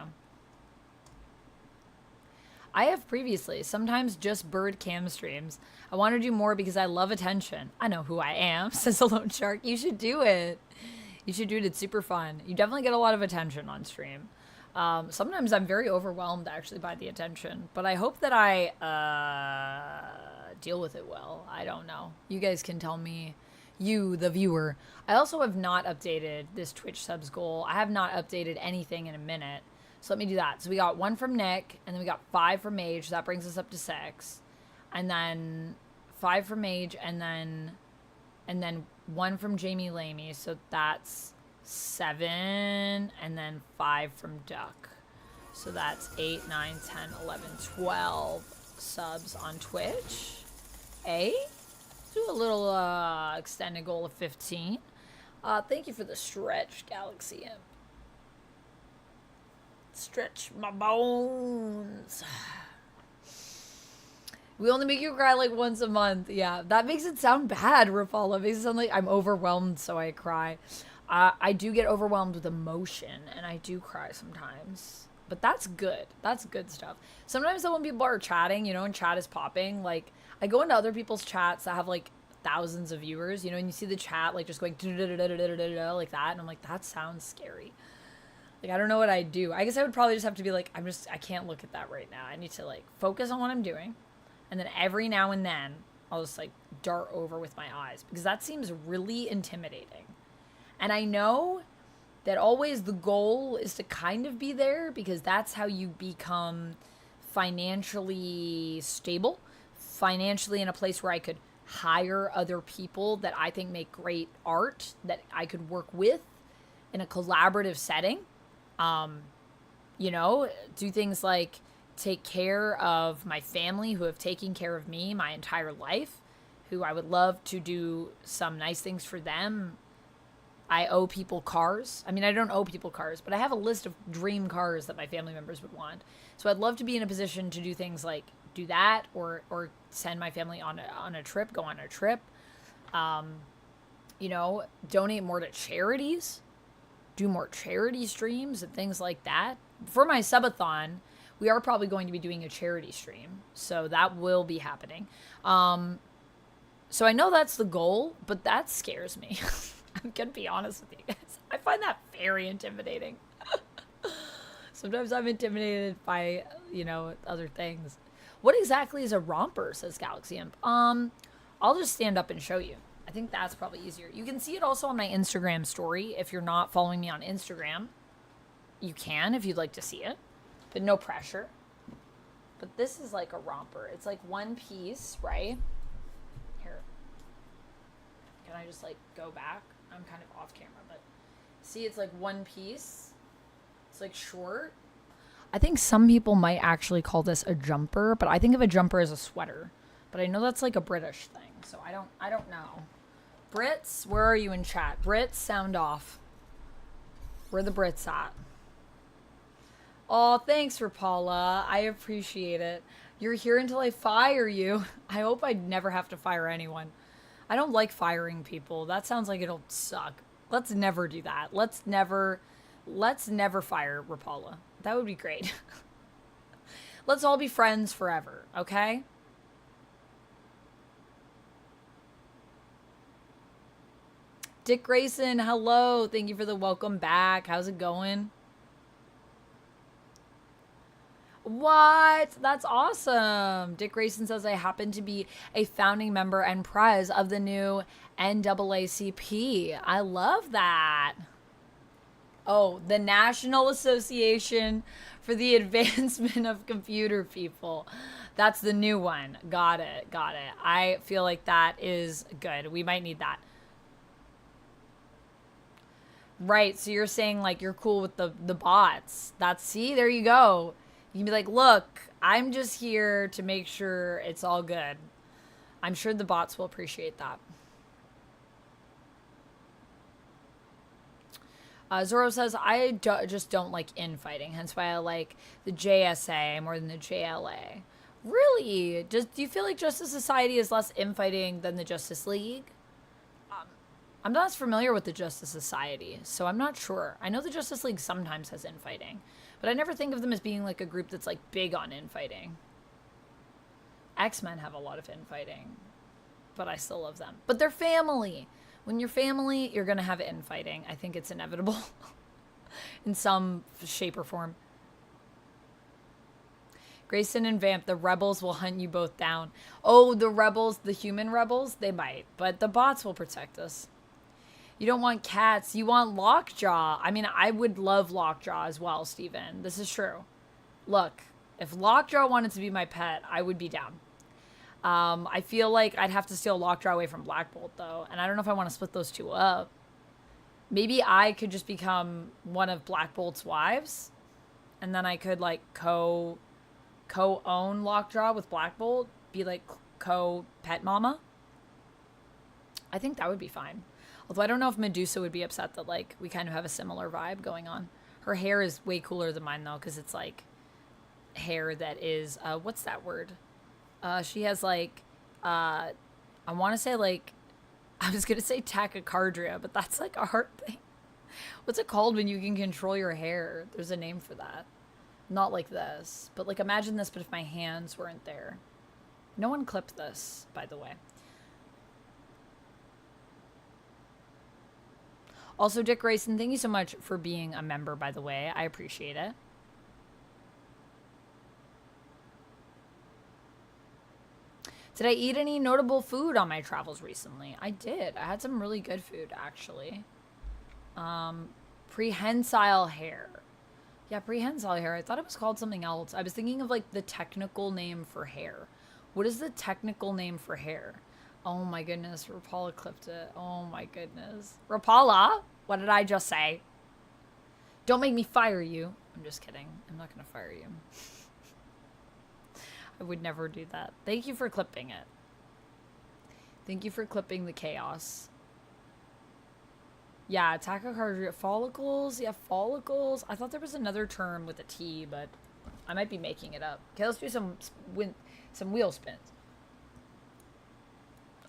I have previously, sometimes just bird cam streams. I want to do more because I love attention. I know who I am, says Alone Shark. You should do it. You should do it. It's super fun. You definitely get a lot of attention on stream. Sometimes I'm very overwhelmed, actually, by the attention. But I hope that I deal with it well. I don't know. You guys can tell me, you, the viewer. I also have not updated this Twitch subs goal. I have not updated anything in a minute. So let me do that. So we got 1 from Nick, and then we got 5 from Mage. So that brings us up to 6. And then 5 from Mage, and then 1 from Jamie Lamey. So that's 7, and then 5 from Duck. So that's 8, 9, 10, 11, 12 subs on Twitch. Do a little extended goal of 15. Thank you for the stretch, Galaxy Imp. Stretch my bones. We only make you cry like once a month. Yeah, that makes it sound bad, Rapala. It makes it sound like I'm overwhelmed, so I cry. I do get overwhelmed with emotion, and I do cry sometimes. But that's good. That's good stuff. Sometimes, though, when people are chatting, you know, and chat is popping, like, I go into other people's chats that have, like, thousands of viewers, you know, and you see the chat, like, just going like that, and I'm like, that sounds scary. Like, I don't know what I'd do. I guess I would probably just have to be like, I can't look at that right now. I need to, like, focus on what I'm doing. And then every now and then, I'll just, like, dart over with my eyes. Because that seems really intimidating. And I know that always the goal is to kind of be there. Because that's how you become financially stable. Financially in a place where I could hire other people that I think make great art that I could work with in a collaborative setting. You know, do things like take care of my family who have taken care of me my entire life, who I would love to do some nice things for them. I owe people cars. I mean, I don't owe people cars, but I have a list of dream cars that my family members would want. So I'd love to be in a position to do things like do that, or send my family on a trip, go on a trip. You know, donate more to charities, do more charity streams and things like that. For my subathon, we are probably going to be doing a charity stream, so that will be happening. So I know that's the goal, but that scares me. I'm gonna be honest with you guys. I find that very intimidating. Sometimes I'm intimidated by, you know, other things. What exactly is a romper, says Galaxy Imp? I'll just stand up and show you. I think that's probably easier. You can see it also on my Instagram story. If you're not following me on Instagram, you can if you'd like to see it, but no pressure. But this is like a romper. It's like one piece, right? Here. Can I just like go back? I'm kind of off camera, but see, it's like one piece. It's like short. I think some people might actually call this a jumper, but I think of a jumper as a sweater. But I know that's like a British thing, so I don't know. Brits, where are you in chat? Brits, sound off. Where the Brits at? Oh, thanks, Rapala. I appreciate it. You're here until I fire you. I hope I never have to fire anyone. I don't like firing people. That sounds like it'll suck. Let's never do that. Let's never fire Rapala. That would be great. Let's all be friends forever, okay? Dick Grayson, hello. Thank you for the welcome back. How's it going? What? That's awesome. Dick Grayson says, I happen to be a founding member and prize of the new NAACP. I love that. Oh, the National Association for the Advancement of Computer People. That's the new one. Got it. Got it. I feel like that is good. We might need that. Right. So you're saying like you're cool with the bots. See, there you go. You can be like, look, I'm just here to make sure it's all good. I'm sure the bots will appreciate that. Zoro says, I just don't like infighting, hence why I like the JSA more than the JLA. Really? Do you feel like Justice Society is less infighting than the Justice League? I'm not as familiar with the Justice Society, so I'm not sure. I know the Justice League sometimes has infighting, but I never think of them as being like a group that's like big on infighting. X-Men have a lot of infighting, but I still love them. But they're family. When you're family, you're going to have infighting. I think it's inevitable in some shape or form. Grayson and Vamp, the rebels will hunt you both down. Oh, the rebels, the human rebels, they might, but the bots will protect us. You don't want cats. You want Lockjaw. I mean, I would love Lockjaw as well, Steven. This is true. Look, if Lockjaw wanted to be my pet, I would be down. I feel like I'd have to steal Lockjaw away from Black Bolt, though. And I don't know if I want to split those two up. Maybe I could just become one of Black Bolt's wives. And then I could, like, co-own Lockjaw with Black Bolt. Be, like, co-pet mama. I think that would be fine. Although I don't know if Medusa would be upset that, like, we kind of have a similar vibe going on. Her hair is way cooler than mine, though, because it's, like, hair that is, what's that word? She has, like, I want to say, like, I was going to say tachycardia, but that's, like, a hard thing. What's it called when you can control your hair? There's a name for that. Not like this. But, like, imagine this, but if my hands weren't there. No one clipped this, by the way. Also, Dick Grayson, thank you so much for being a member, by the way. I appreciate it. Did I eat any notable food on my travels recently? I did. I had some really good food, actually. Prehensile hair. Yeah, prehensile hair. I thought it was called something else. I was thinking of, like, the technical name for hair. What is the technical name for hair? Oh my goodness, Rapala clipped it. Oh my goodness. Rapala? What did I just say? Don't make me fire you. I'm just kidding. I'm not going to fire you. I would never do that. Thank you for clipping it. Thank you for clipping the chaos. Yeah, tachycardia. Follicles? Yeah, follicles. I thought there was another term with a T, but I might be making it up. Okay, let's do some wheel spins.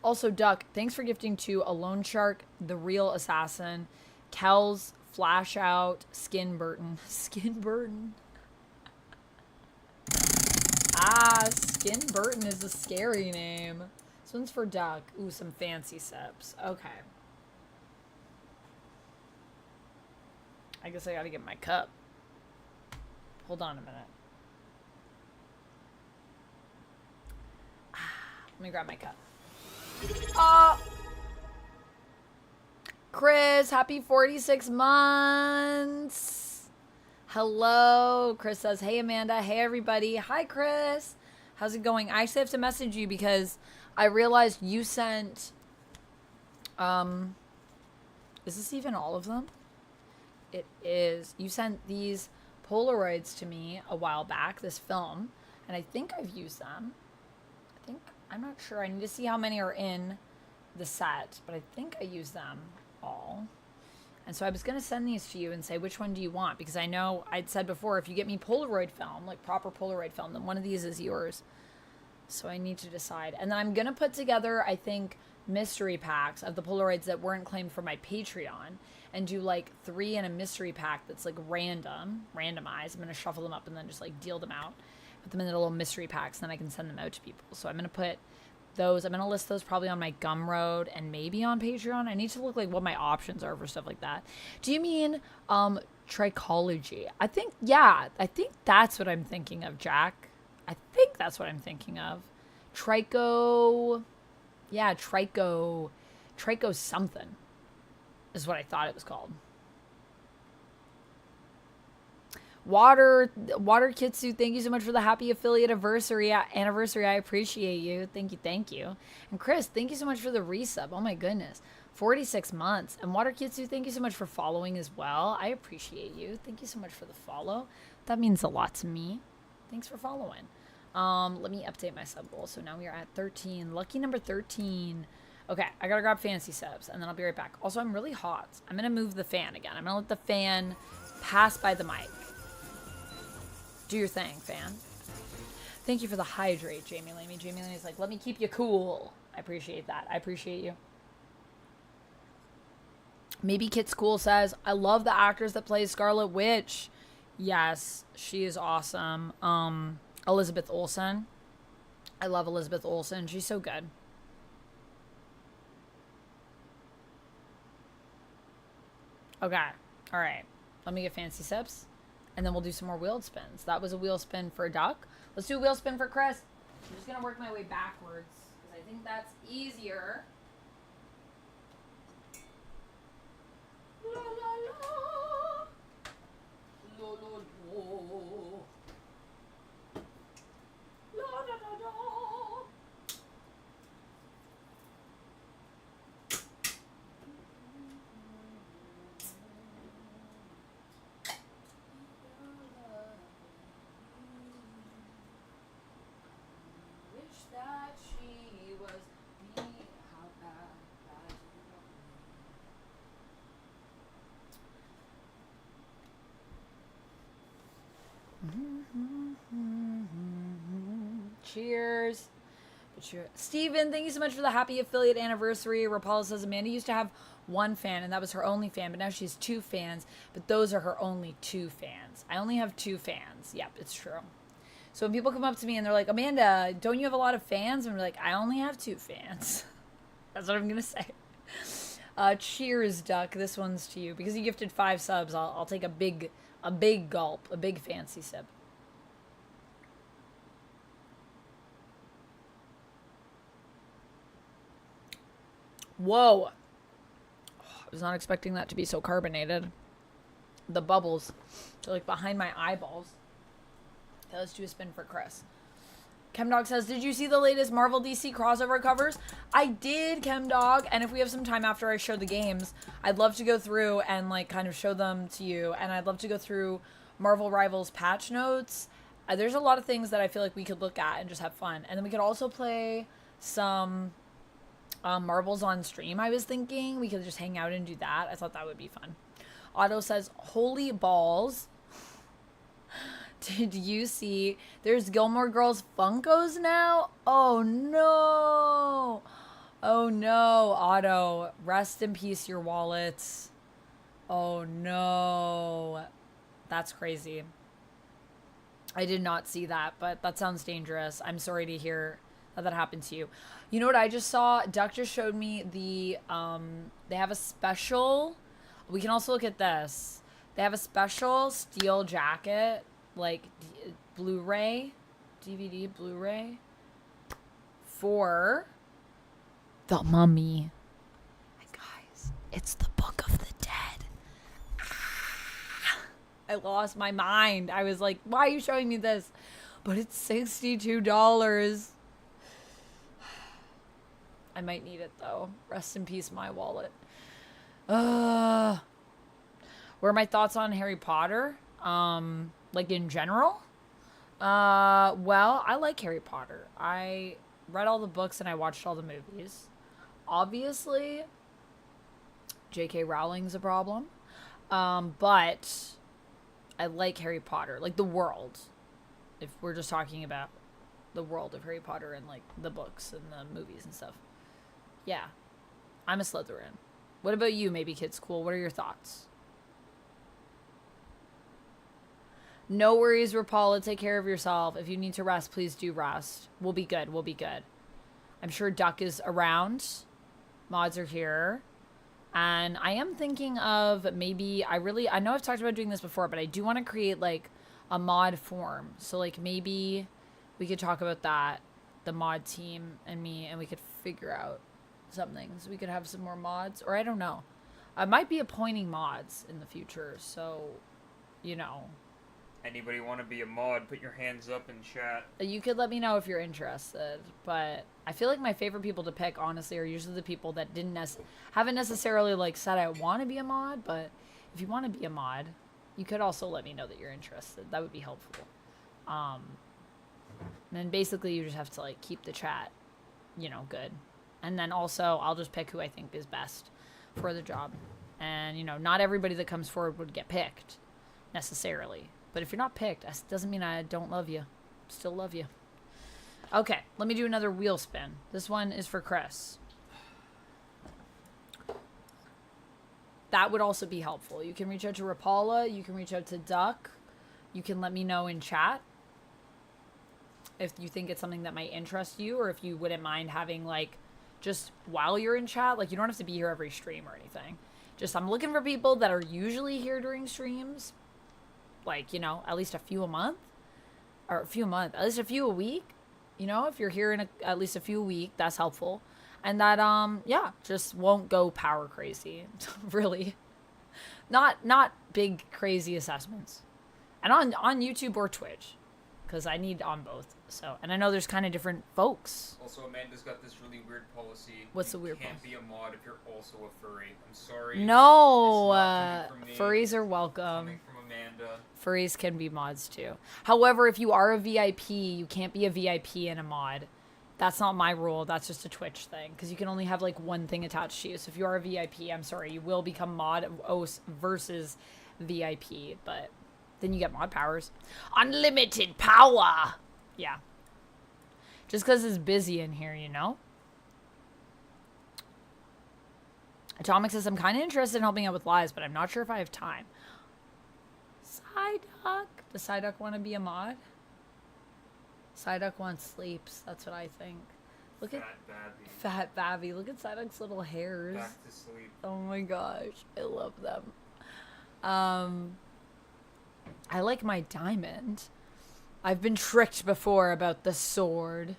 Also, Duck, thanks for gifting to a Loan Shark, The Real Assassin, Kells, Flash Out, Skin Burton. Skin Burton. Ah, Skin Burton is a scary name. This one's for Duck. Ooh, some fancy sips. Okay. I guess I gotta get my cup. Hold on a minute. Let me grab my cup. Chris, happy 46 months. Hello. Chris says, hey, Amanda. Hey, everybody. Hi, Chris. How's it going? I actually have to message you because I realized you sent, is this even all of them? It is. You sent these Polaroids to me a while back, this film, and I think I've used them. I'm not sure. I need to see how many are in the set, but I think I used them all. And so I was going to send these to you and say, which one do you want? Because I know I'd said before, if you get me Polaroid film, like proper Polaroid film, then one of these is yours. So I need to decide. And then I'm going to put together, I think, mystery packs of the Polaroids that weren't claimed for my Patreon and do like 3 in a mystery pack that's like randomized. I'm going to shuffle them up and then just like deal them out. Put them in little mystery packs, then I can send them out to people. So I'm going to put those, I'm going to list those probably on my Gumroad and maybe on Patreon. I need to look like what my options are for stuff like that. Do you mean trichology? I think that's what I'm thinking of, Jack. I think that's what I'm thinking of. Tricho something is what I thought it was called. Water Kitsu, thank you so much for the happy affiliate anniversary. I appreciate you. Thank you. And Chris, thank you so much for the resub. Oh my goodness. 46 months. And Water Kitsu, thank you so much for following as well. I appreciate you. Thank you so much for the follow. That means a lot to me. Thanks for following. Let me update my sub goal. So now we are at 13. Lucky number 13. Okay, I gotta grab fancy subs and then I'll be right back. Also, I'm really hot. I'm gonna move the fan again. I'm gonna let the fan pass by the mic. Do your thing, fan. Thank you for the hydrate, Jamie Lamey. Jamie Lamey's like, let me keep you cool. I appreciate that. I appreciate you. Maybe Kit School says, I love the actress that plays Scarlet Witch. Yes, she is awesome. Elizabeth Olsen. I love Elizabeth Olsen. She's so good. Okay. All right. Let me get fancy sips. And then we'll do some more wheel spins. That was a wheel spin for Duck. Let's do a wheel spin for Chris. I'm just going to work my way backwards because I think that's easier. La, la, la. La, la, la. La, da, da, da. That she was me, how bad Cheers. Steven, thank you so much for the happy affiliate anniversary. Rapala says Amanda used to have one fan and that was her only fan, but now she has 2 fans, but those are her only 2 fans. I only have 2 fans. Yep, it's true. So when people come up to me and they're like, Amanda, don't you have a lot of fans? And I'm like, I only have 2 fans. That's what I'm going to say. Cheers, Duck. This one's to you. Because you gifted 5 subs, I'll take a big gulp, a big fancy sip. Whoa. I was not expecting that to be so carbonated. The bubbles are like behind my eyeballs. Okay, let's do a spin for Chris. Chemdog says, did you see the latest Marvel DC crossover covers? I did, Chemdog, and if we have some time after I show the games, I'd love to go through and like kind of show them to you, and I'd love to go through Marvel Rivals patch notes. There's a lot of things that I feel like we could look at and just have fun. And then we could also play some marbles on stream, I was thinking. We could just hang out and do that. I thought that would be fun. Otto says, holy balls. Did you see there's Gilmore Girls Funkos now? Oh no. Oh no, Otto. Rest in peace, your wallets. Oh no. That's crazy. I did not see that, but that sounds dangerous. I'm sorry to hear that happened to you. You know what I just saw? Duck just showed me the, they have a special. We can also look at this. They have a special steel jacket, like Blu-ray, DVD Blu-ray for The Mummy. And guys, it's the Book of the Dead. I lost my mind. I was like, why are you showing me this? But it's $62. I might need it though. Rest in peace, my wallet. What are my thoughts on Harry Potter? Like in general? Well, I like Harry Potter. I read all the books and I watched all the movies. Obviously, J.K. Rowling's a problem. But I like Harry Potter, like the world. If we're just talking about the world of Harry Potter and like the books and the movies and stuff. Yeah. I'm a Slytherin. What about you, maybe Kids Cool? What are your thoughts? No worries, Rapala. Take care of yourself. If you need to rest, please do rest. We'll be good. We'll be good. I'm sure Duck is around. Mods are here. And I am thinking of maybe, I know I've talked about doing this before, but I do want to create like a mod form. So like maybe we could talk about that, the mod team and me, and we could figure out something. So we could have some more mods, or I don't know. I might be appointing mods in the future. So, you know. Anybody want to be a mod, put your hands up in chat. You could let me know if you're interested, but I feel like my favorite people to pick, honestly, are usually the people that haven't necessarily like said I want to be a mod, but if you want to be a mod, you could also let me know that you're interested. That would be helpful. And then basically you just have to like keep the chat, you know, good. And then also I'll just pick who I think is best for the job. And, you know, not everybody that comes forward would get picked necessarily. But if you're not picked, that doesn't mean I don't love you. Still love you. Okay, let me do another wheel spin. This one is for Chris. That would also be helpful. You can reach out to Rapala. You can reach out to Duck. You can let me know in chat if you think it's something that might interest you, or if you wouldn't mind having, like, just while you're in chat. Like, you don't have to be here every stream or anything. Just, I'm looking for people that are usually here during streams. Like, you know, at least a few a month, or a few a month, at least a few a week. You know, if you're here in at least a few a week, that's helpful. And that, yeah, just won't go power crazy, really. Not big crazy assessments. And on YouTube or Twitch, because I need on both. So, and I know there's kind of different folks. Also, Amanda's got this really weird policy. What's the weird policy? You can't be a mod if you're also a furry. I'm sorry. No, furries are welcome. Coming from Amanda. Furries can be mods too. However, if you are a VIP, you can't be a VIP and a mod. That's not my rule. That's just a Twitch thing. Because you can only have like one thing attached to you. So if you are a VIP, I'm sorry, you will become mod OS versus VIP. But then you get mod powers. Unlimited power! Yeah. Just because it's busy in here, you know? Atomic says, I'm kind of interested in helping out with lives, but I'm not sure if I have time. Psyduck. Does Psyduck want to be a mod? Psyduck wants sleeps. That's what I think. Look at Fat Babby. Look at Psyduck's little hairs. Back to sleep. Oh my gosh. I love them. I like my diamond. I've been tricked before about the sword.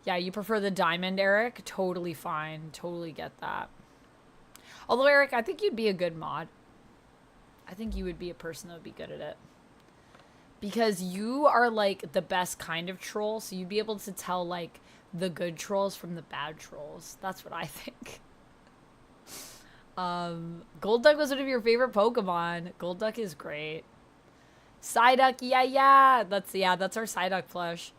Yeah, you prefer the diamond, Eric? Totally fine. Totally get that. Although, Eric, I think you'd be a good mod. I think you would be a person that would be good at it. Because you are like the best kind of troll, so you'd be able to tell like the good trolls from the bad trolls. That's what I think. Golduck was one of your favorite Pokemon. Golduck is great. Psyduck, yeah. That's our Psyduck plush.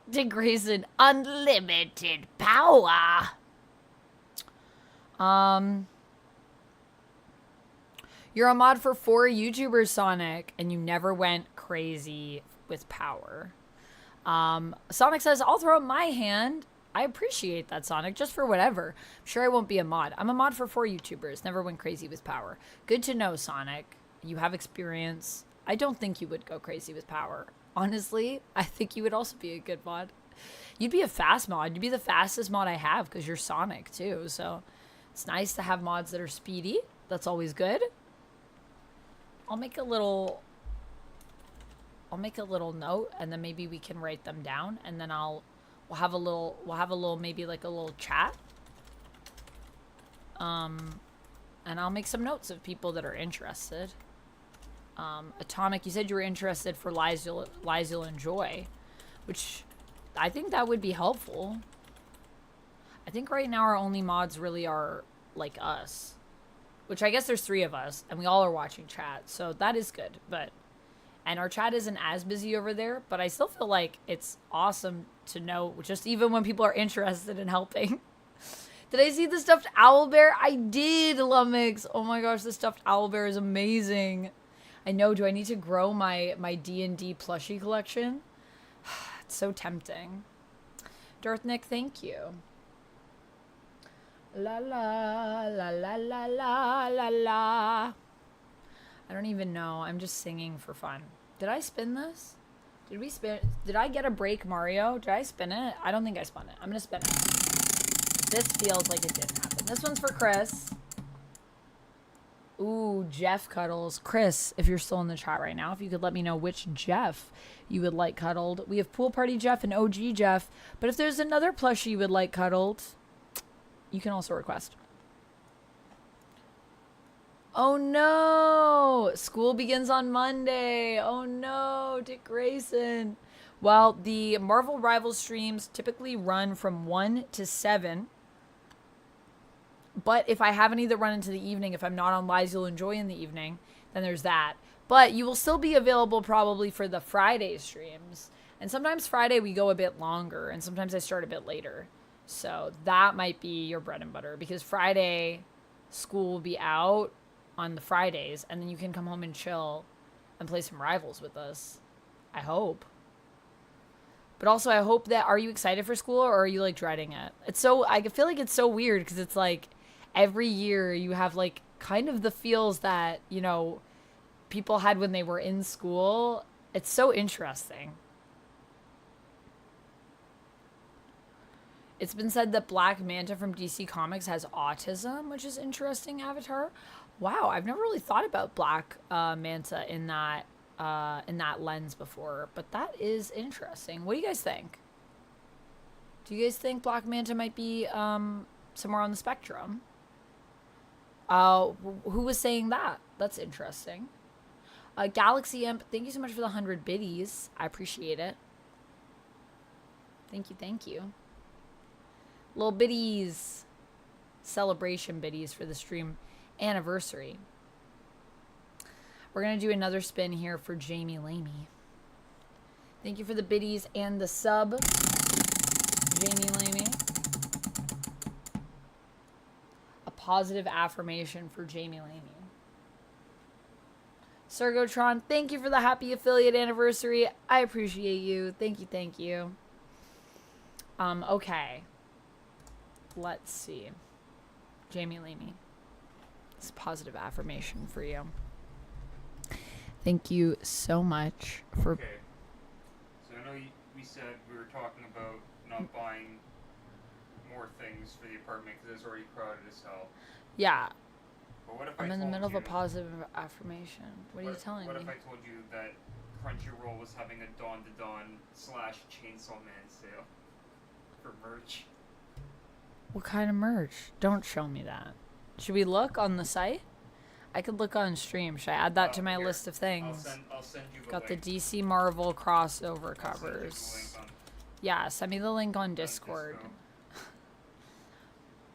Dick Grayson, unlimited power. You're a mod for 4 YouTubers, Sonic, and you never went crazy with power. Sonic says, I'll throw up my hand. I appreciate that, Sonic, just for whatever. I'm sure I won't be a mod. I'm a mod for 4 YouTubers, never went crazy with power. Good to know, Sonic. You have experience. I don't think you would go crazy with power. Honestly, I think you would also be a good mod. You'd be a fast mod. You'd be the fastest mod I have because you're Sonic, too. So it's nice to have mods that are speedy. That's always good. I'll make a little note, and then maybe we can write them down, and then we'll have a little maybe like a little chat. And I'll make some notes of people that are interested. Atomic, you said you were interested for Lies You'll Enjoy, which I think that would be helpful. I think right now our only mods really are like us. Which I guess there's 3 of us, and we all are watching chat, so that is good. And our chat isn't as busy over there, but I still feel like it's awesome to know, just even when people are interested in helping. Did I see the stuffed owlbear? I did, Lumix. Oh my gosh, the stuffed owlbear is amazing. I know. Do I need to grow my D&D plushie collection? It's so tempting. Darthnick, thank you. La la la la la la la la. I don't even know. I'm just singing for fun. Did I spin this? Did we spin? Did I get a break, Mario? Did I spin it? I don't think I spun it. I'm gonna spin it. This feels like it didn't happen. This one's for Chris. Ooh, Jeff cuddles. Chris, if you're still in the chat right now, if you could let me know which Jeff you would like cuddled. We have Pool Party Jeff and OG Jeff. But if there's another plushie you would like cuddled, you can also request. Oh no! School begins on Monday. Oh no, Dick Grayson. Well, the Marvel Rivals streams typically run from 1 to 7. But if I have any that run into the evening, if I'm not on Lies You'll Enjoy in the evening, then there's that. But you will still be available probably for the Friday streams. And sometimes Friday we go a bit longer, and sometimes I start a bit later. So that might be your bread and butter, because Friday school will be out on the Fridays, and then you can come home and chill and play some Rivals with us. I hope. But also I hope that, are you excited for school, or are you like dreading it? It's so, I feel like it's so weird, because it's like every year you have like kind of the feels that, you know, people had when they were in school. It's so interesting. It's been said that Black Manta from DC Comics has autism, which is interesting, Avatar. Wow, I've never really thought about Black Manta in that lens before, but that is interesting. What do you guys think? Do you guys think Black Manta might be somewhere on the spectrum? Who was saying that? That's interesting. Galaxy Imp, thank you so much for the 100 biddies. I appreciate it. Thank you, thank you. Little biddies. Celebration biddies for the stream anniversary. We're going to do another spin here for Jamie Lamey. Thank you for the biddies and the sub, Jamie Lamey. A positive affirmation for Jamie Lamey. Sergotron, thank you for the happy affiliate anniversary. I appreciate you. Thank you, thank you. Okay. Let's see. Jamie Lamey. It's a positive affirmation for you. Thank you so much for... Okay. So I know we said we were talking about not buying more things for the apartment because it's already crowded as hell. Yeah. But what if I'm I in the told middle you, of a positive affirmation. What are you telling me? What if I told you that Crunchyroll was having a Dawn to Dawn / Chainsaw Man sale for merch? What kind of merch? Don't show me that. Should we look on the site? I could look on stream. Should I add that to my Here, list of things? I'll send you the Got link. the DC Marvel crossover I'll send you the covers. link on Yeah, send me the link on Discord. Disco.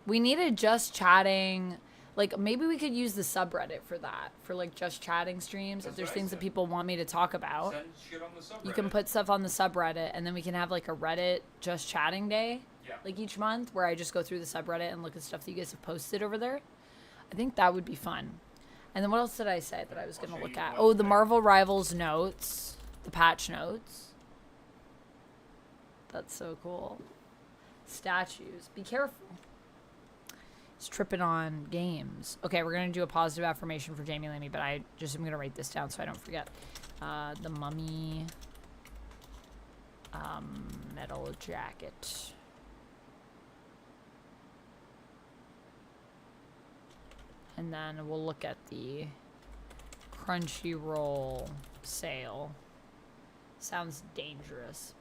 We needed just chatting. Like, maybe we could use the subreddit for that. For, like, just chatting streams. That's if there's what I things that said. people want me to talk about. Send shit on the subreddit. You can put stuff on the subreddit. And then we can have, like, a Reddit just chatting day. Yeah. Like, each month. Where I just go through the subreddit and look at stuff that you guys have posted over there. I think that would be fun. And then what else did I say that I was going to look at? Oh, the Marvel Rivals notes. The patch notes. That's so cool. Statues. Be careful. It's tripping on games. Okay, we're going to do a positive affirmation for Jamie Lamey, but I just am going to write this down so I don't forget. The Mummy metal jacket. And then we'll look at the Crunchyroll sale. Sounds dangerous.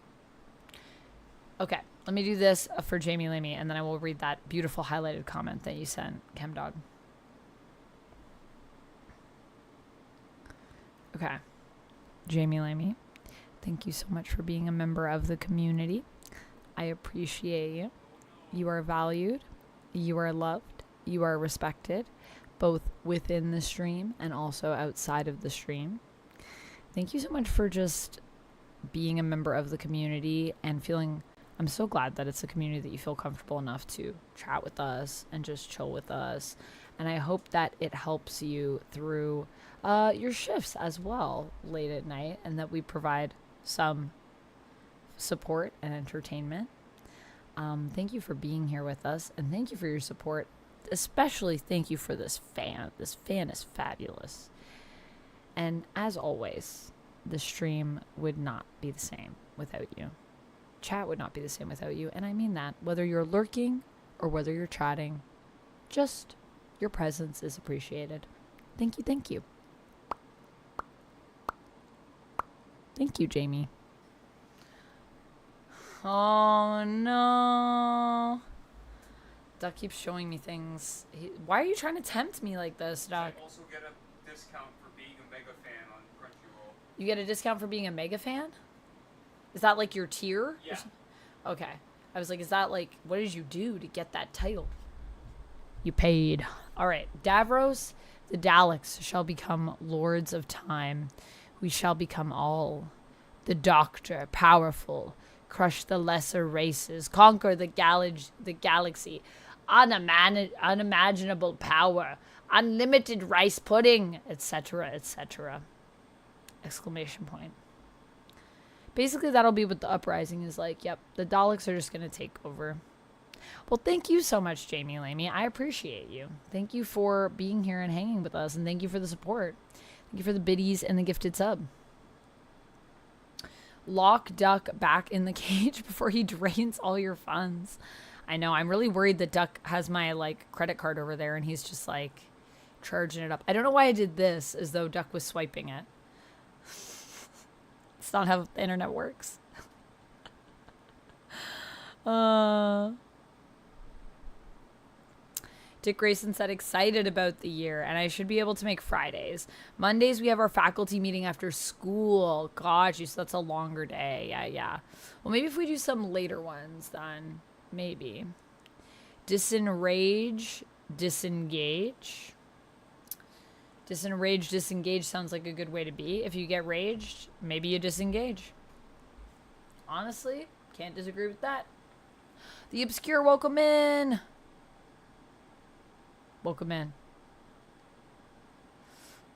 Okay, let me do this for Jamie Lamey, and then I will read that beautiful highlighted comment that you sent, ChemDog. Okay. Jamie Lamey, thank you so much for being a member of the community. I appreciate you. You are valued. You are loved. You are respected, both within the stream and also outside of the stream. Thank you so much for just being a member of the community and feeling... I'm so glad that it's a community that you feel comfortable enough to chat with us and just chill with us. And I hope that it helps you through your shifts as well late at night, and that we provide some support and entertainment. Thank you for being here with us, and thank you for your support. Especially thank you for this fan. This fan is fabulous. And as always, the stream would not be the same without you. Chat would not be the same without you, and I mean that. Whether you're lurking or whether you're chatting, just your presence is appreciated. Thank you, thank you. Thank you, Jamie. Oh, no. Duck keeps showing me things. Why are you trying to tempt me like this, Duck? I also get a discount for being a mega fan on Crunchyroll. You get a discount for being a mega fan? Is that like your tier? Yeah. Okay. I was like, is that like, what did you do to get that title? You paid. All right. Davros, the Daleks shall become lords of time. We shall become all. The Doctor, powerful. Crush the lesser races. Conquer the galaxy. Unimaginable power. Unlimited rice pudding. Etc. etc. Exclamation point. Basically, that'll be what the uprising is like. Yep, the Daleks are just going to take over. Well, thank you so much, Jamie Lamey. I appreciate you. Thank you for being here and hanging with us, and thank you for the support. Thank you for the biddies and the gifted sub. Lock Duck back in the cage before he drains all your funds. I know, I'm really worried that Duck has my, like, credit card over there, and he's just, like, charging it up. I don't know why I did this, as though Duck was swiping it. It's not how the internet works. Dick Grayson said excited about the year, and I should be able to make Fridays. Mondays we have our faculty meeting after school. Gosh, so that's a longer day. Yeah. Well, maybe if we do some later ones, then maybe. Disenrage, disengage. Disenrage, disengage sounds like a good way to be. If you get raged, maybe you disengage. Honestly, can't disagree with that. The Obscure, welcome in. Welcome in.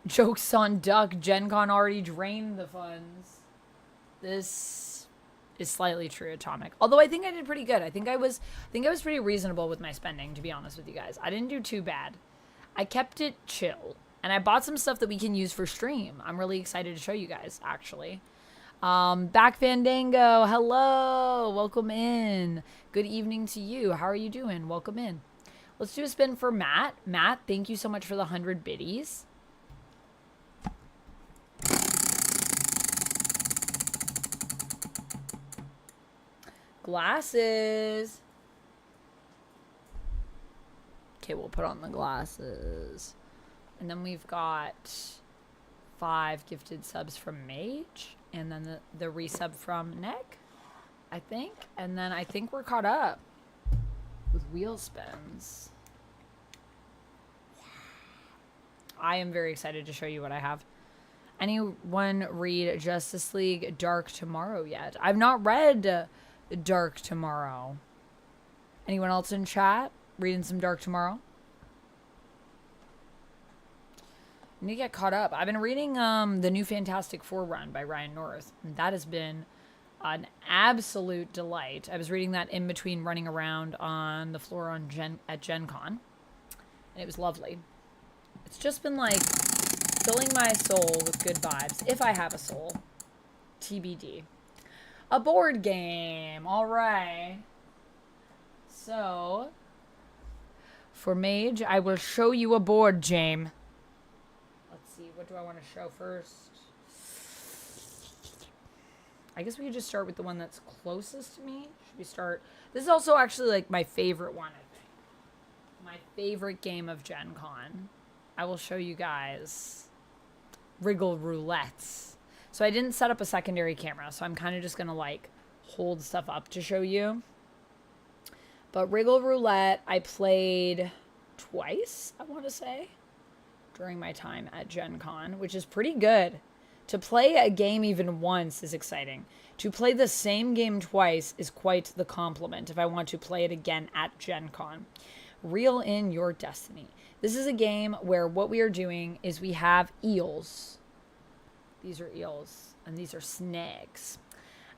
Jokes on Duck. Gen Con already drained the funds. This is slightly true, Atomic. Although I think I did pretty good. I think I was pretty reasonable with my spending, to be honest with you guys. I didn't do too bad. I kept it chill. And I bought some stuff that we can use for stream. I'm really excited to show you guys, actually. Back Fandango, hello. Welcome in. Good evening to you. How are you doing? Welcome in. Let's do a spin for Matt. Matt, thank you so much for the 100 biddies. Glasses. Okay, we'll put on the glasses. And then we've got 5 gifted subs from Mage. And then the resub from Nick, I think. And then I think we're caught up with wheel spins. I am very excited to show you what I have. Anyone read Justice League Dark Tomorrow yet? I've not read Dark Tomorrow. Anyone else in chat reading some Dark Tomorrow? I need to get caught up. I've been reading the new Fantastic Four run by Ryan North. And that has been an absolute delight. I was reading that in between running around on the floor at Gen Con. And it was lovely. It's just been like filling my soul with good vibes. If I have a soul. TBD. A board game. All right. So, for Mage, I will show you a board game. Let's see. What do I want to show first? I guess we could just start with the one that's closest to me. Should we start? This is also actually like my favorite one, I think. My favorite game of Gen Con. I will show you guys Wriggle Roulettes. So I didn't set up a secondary camera, so I'm kind of just going to like hold stuff up to show you. But Wriggle Roulette, I played twice, I want to say, during my time at Gen Con, which is pretty good. To play a game even once is exciting. To play the same game twice is quite the compliment if I want to play it again at Gen Con. Reel in your destiny. This is a game where what we are doing is we have eels. These are eels, and these are snags.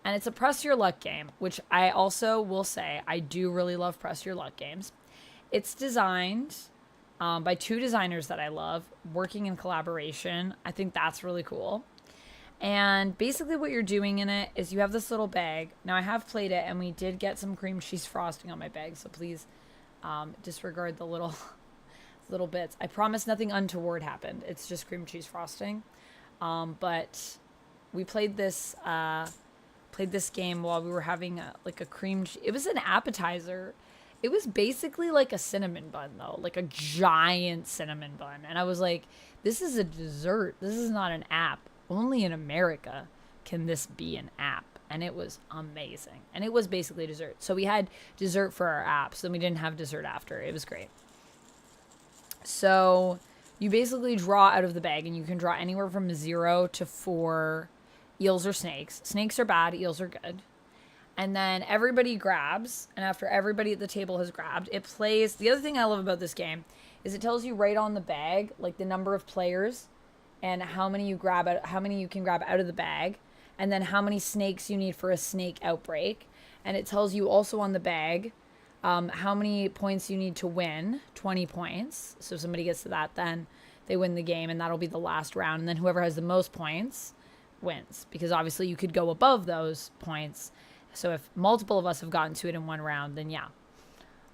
And it's a press your luck game, which I also will say I do really love press your luck games. It's designed by 2 designers that I love, working in collaboration. I think that's really cool. And basically what you're doing in it is you have this little bag. Now I have played it, and we did get some cream cheese frosting on my bag, so please disregard the little bits. I promise nothing untoward happened. It's just cream cheese frosting. But we played this game while we were having a cream. It was an appetizer. It was basically like a cinnamon bun, though, like a giant cinnamon bun. And I was like, this is a dessert. This is not an app. Only in America can this be an app. And it was amazing. And it was basically dessert. So we had dessert for our apps, then we didn't have dessert after. It was great. So you basically draw out of the bag, and you can draw anywhere from 0 to 4 eels or snakes. Snakes are bad, eels are good. And then everybody grabs, and after everybody at the table has grabbed, it plays. The other thing I love about this game is it tells you right on the bag, like the number of players and how many you can grab out of the bag, and then how many snakes you need for a snake outbreak. And it tells you also on the bag how many points you need to win, 20 points. So if somebody gets to that, then they win the game, and that'll be the last round. And then whoever has the most points wins, because obviously you could go above those points. So if multiple of us have gotten to it in one round, then yeah.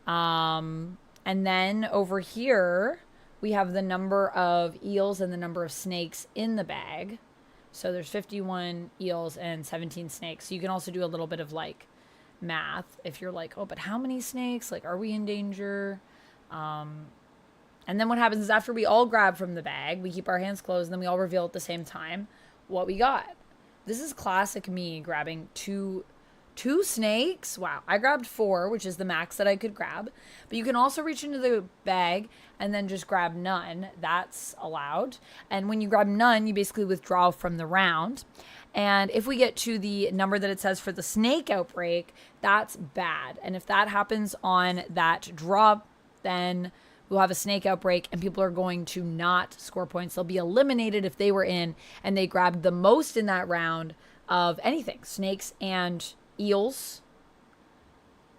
And then over here, we have the number of eels and the number of snakes in the bag. So there's 51 eels and 17 snakes. So you can also do a little bit of like math if you're like, oh, but how many snakes? Like, are we in danger? And then what happens is after we all grab from the bag, we keep our hands closed, and then we all reveal at the same time what we got. This is classic me grabbing two snakes. Wow. I grabbed 4, which is the max that I could grab. But you can also reach into the bag and then just grab none. That's allowed. And when you grab none, you basically withdraw from the round. And if we get to the number that it says for the snake outbreak, that's bad. And if that happens on that drop, then we'll have a snake outbreak, and people are going to not score points. They'll be eliminated if they were in and they grabbed the most in that round of anything, snakes and eels.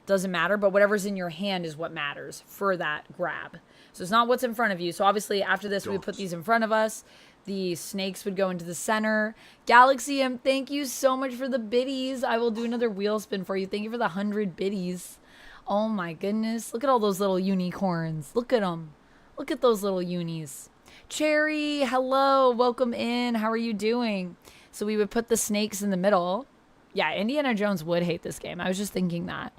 Doesn't matter, but whatever's in your hand is what matters for that grab. So it's not what's in front of you. So obviously after this, we would put these in front of us. The snakes would go into the center. Galaxy M, thank you so much for the biddies. I will do another wheel spin for you. Thank you for the 100 biddies. Oh my goodness. Look at all those little unicorns. Look at them. Look at those little unis. Cherry, hello. Welcome in. How are you doing? So we would put the snakes in the middle. Yeah, Indiana Jones would hate this game. I was just thinking that.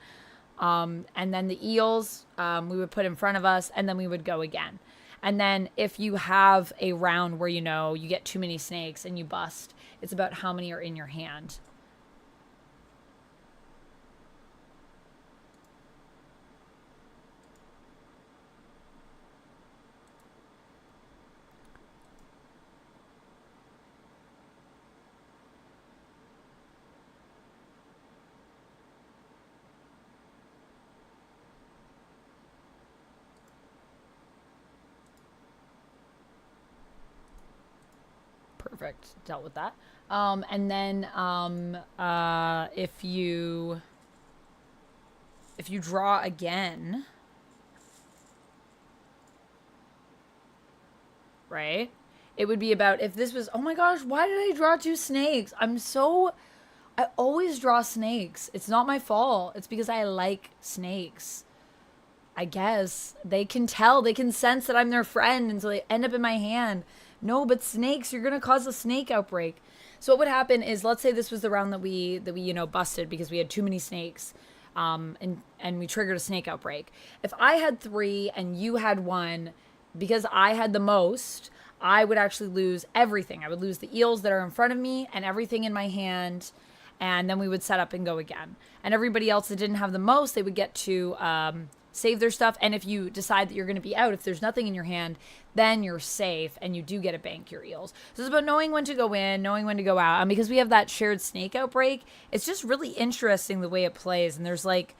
And then the eels we would put in front of us, and then we would go again. And then if you have a round where, you know, you get too many snakes and you bust, it's about how many are in your hand. Perfect. Dealt with that. And then if you draw again, right? It would be about, if this was, oh my gosh, why did I draw 2 snakes? I always draw snakes. It's not my fault. It's because I like snakes. I guess they can tell, they can sense that I'm their friend, and so they end up in my hand. No, but snakes, you're gonna cause a snake outbreak. So what would happen is, let's say this was the round that we you know, busted because we had too many snakes, and we triggered a snake outbreak. If I had 3 and you had 1, because I had the most, I would actually lose everything. I would lose the eels that are in front of me and everything in my hand, and then we would set up and go again. And everybody else that didn't have the most, they would get to save their stuff. And if you decide that you're going to be out, if there's nothing in your hand, then you're safe and you do get to bank your eels. So it's about knowing when to go in, knowing when to go out. And because we have that shared snake outbreak, it's just really interesting the way it plays. And there's like,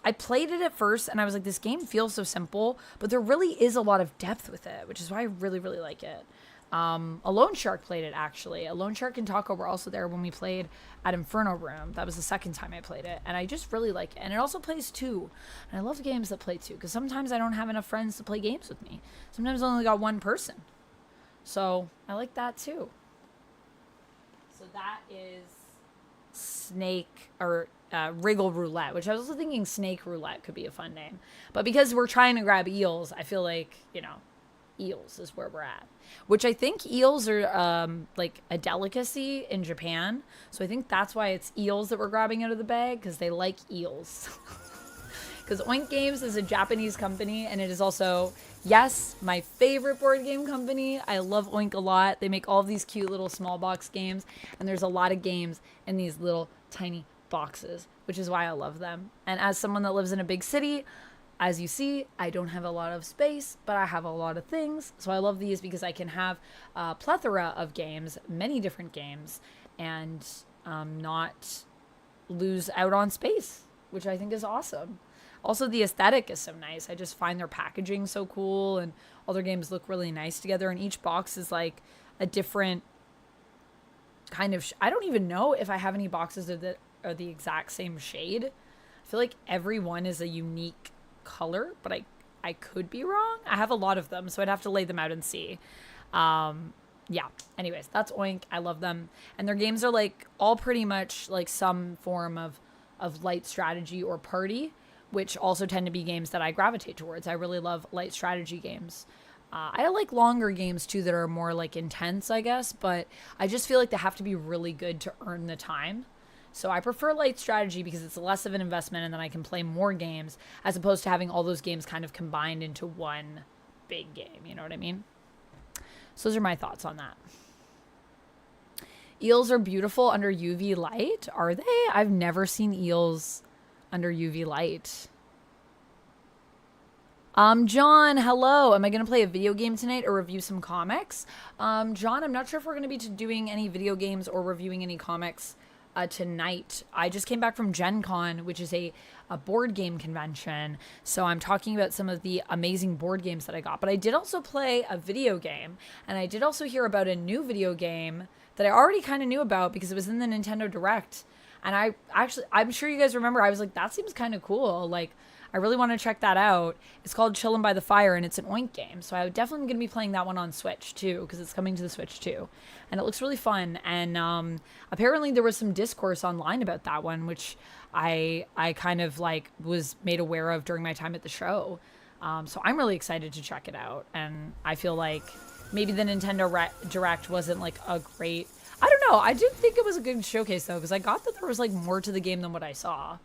I played it at first and I was like, this game feels so simple, but there really is a lot of depth with it, which is why I really, really like it. A Lone Shark played it, actually. A Lone Shark and Taco were also there when we played at Inferno Room. That was the second time I played it, and I just really like it. And it also plays 2, and I love games that play 2, because sometimes I don't have enough friends to play games with me. Sometimes I only got 1 person. So I like that too. So that is Snake, or Wriggle Roulette, which I was also thinking Snake Roulette could be a fun name. But because we're trying to grab eels, I feel like, you know, eels is where we're at, which I think eels are like a delicacy in Japan, so I think that's why it's eels that we're grabbing out of the bag, because they like eels. Because Oink Games is a Japanese company, and it is also, yes, my favorite board game company. I love Oink a lot. They make all of these cute little small box games, and there's a lot of games in these little tiny boxes, which is why I love them. And as someone that lives in a big city, as you see, I don't have a lot of space, but I have a lot of things. So I love these because I can have a plethora of games, many different games, and not lose out on space, which I think is awesome. Also, the aesthetic is so nice. I just find their packaging so cool, and all their games look really nice together. And each box is like a different kind of... I don't even know if I have any boxes that are the exact same shade. I feel like every one is a unique color, but I could be wrong. I have a lot of them, so I'd have to lay them out and see. Yeah, anyways, that's Oink. I love them, and their games are like all pretty much like some form of light strategy or party, which also tend to be games that I gravitate towards. I really love light strategy games. I like longer games too that are more like intense, I guess, but I just feel like they have to be really good to earn the time. So I prefer light strategy because it's less of an investment, and then I can play more games as opposed to having all those games kind of combined into one big game. You know what I mean? So those are my thoughts on that. Eels are beautiful under UV light. Are they? I've never seen eels under UV light. John, hello. Am I going to play a video game tonight or review some comics? John, I'm not sure if we're going to be doing any video games or reviewing any comics tonight. I just came back from Gen Con, which is a board game convention. So I'm talking about some of the amazing board games that I got. But I did also play a video game, and I did also hear about a new video game that I already kind of knew about because it was in the Nintendo Direct. And I'm sure you guys remember, I was like, that seems kind of cool. Like, I really want to check that out. It's called Chillin' by the Fire, and it's an Oink game. So I'm definitely going to be playing that one on Switch, too, because it's coming to the Switch, too. And it looks really fun. And apparently there was some discourse online about that one, which I kind of, like, was made aware of during my time at the show. So I'm really excited to check it out. And I feel like maybe the Nintendo Direct wasn't, like, a great... I don't know. I did think it was a good showcase, though, because I got that there was, like, more to the game than what I saw.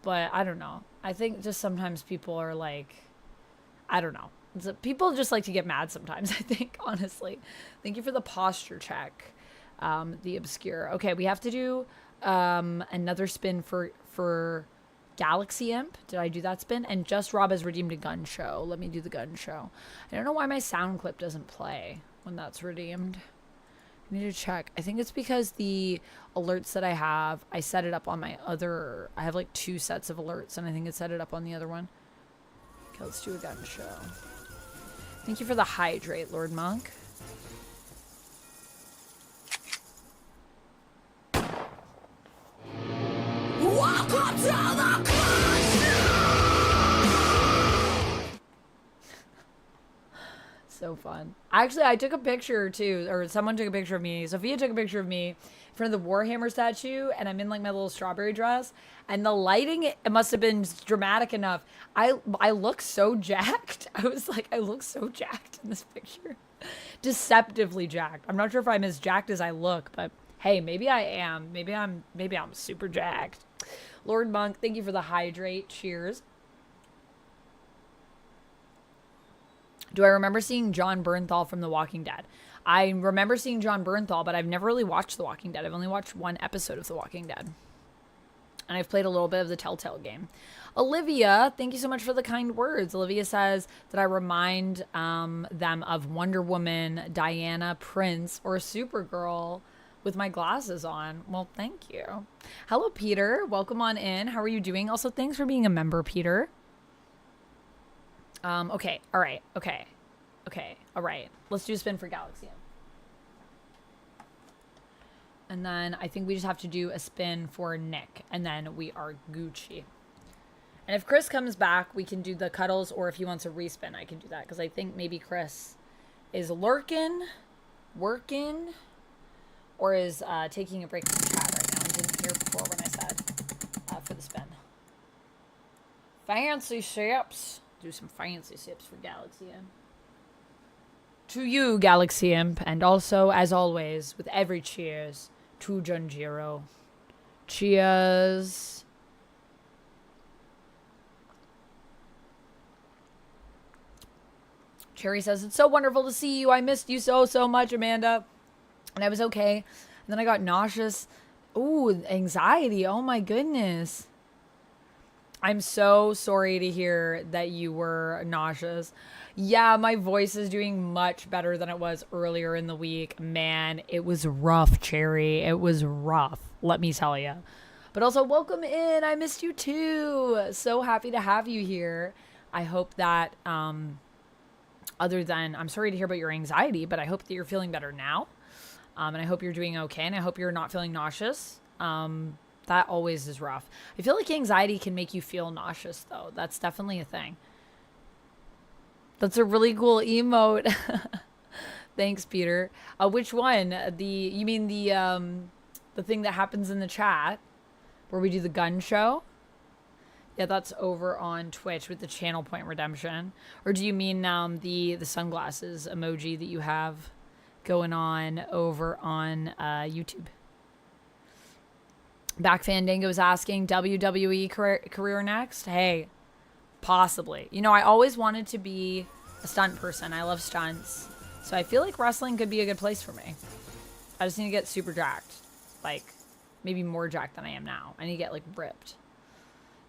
But I don't know. I think just sometimes people are like, I don't know. People just like to get mad sometimes, I think, honestly. Thank you for the posture check. The obscure. Okay, we have to do another spin for Galaxy Imp. Did I do that spin? And Just Rob has redeemed a gun show. Let me do the gun show. I don't know why my sound clip doesn't play when that's redeemed. I need to check. I think it's because the alerts that I have, I set it up on my other... I have like 2 sets of alerts, and I think it set it up on the other one. Okay, let's do a gun show. Thank you for the hydrate, Lord Monk. Welcome to the So fun. Actually, I took a picture too, or someone took a picture of me. Sophia took a picture of me in front of the Warhammer statue, and I'm in like my little strawberry dress, and the lighting, it must have been dramatic enough. I look so jacked. I was like, I look so jacked in this picture. Deceptively jacked. I'm not sure if I'm as jacked as I look, but hey, maybe I am. Maybe I'm super jacked. Lord Monk, thank you for the hydrate. Cheers. Do I remember seeing John Bernthal from The Walking Dead? I remember seeing John Bernthal, but I've never really watched The Walking Dead. I've only watched 1 episode of The Walking Dead. And I've played a little bit of the Telltale game. Olivia, thank you so much for the kind words. Olivia says that I remind them of Wonder Woman, Diana, Prince, or Supergirl with my glasses on. Well, thank you. Hello, Peter. Welcome on in. How are you doing? Also, thanks for being a member, Peter. Okay. All right. Okay. Okay. All right. Let's do a spin for Galaxy. And then I think we just have to do a spin for Nick. And then we are Gucci. And if Chris comes back, we can do the cuddles. Or if he wants a respin, I can do that. Because I think maybe Chris is lurking, working, or is taking a break from the chat right now. I didn't hear before when I said for the spin. Fancy sips. Do some fancy sips for Galaxy Imp. To you, Galaxy Imp, and also, as always, with every cheers, to Junjiro. Cheers. Cherry says, it's so wonderful to see you. I missed you so much, Amanda. And I was okay. And then I got nauseous. Ooh, anxiety. Oh my goodness. I'm so sorry to hear that you were nauseous. Yeah, my voice is doing much better than it was earlier in the week. Man, it was rough, Cherry. It was rough, let me tell you. But also, welcome in. I missed you too. So happy to have you here. I hope that, other than, I'm sorry to hear about your anxiety, but I hope that you're feeling better now. And I hope you're doing okay. And I hope you're not feeling nauseous. That always is rough. I feel like anxiety can make you feel nauseous, though. That's definitely a thing. That's a really cool emote. Thanks, Peter. Which one? You mean the thing that happens in the chat where we do the gun show? Yeah, that's over on Twitch with the channel point redemption. Or do you mean the sunglasses emoji that you have going on over on YouTube? Back Fandango is asking, WWE career next? Hey, possibly. You know, I always wanted to be a stunt person. I love stunts. So I feel like wrestling could be a good place for me. I just need to get super jacked. Like, maybe more jacked than I am now. I need to get, like, ripped.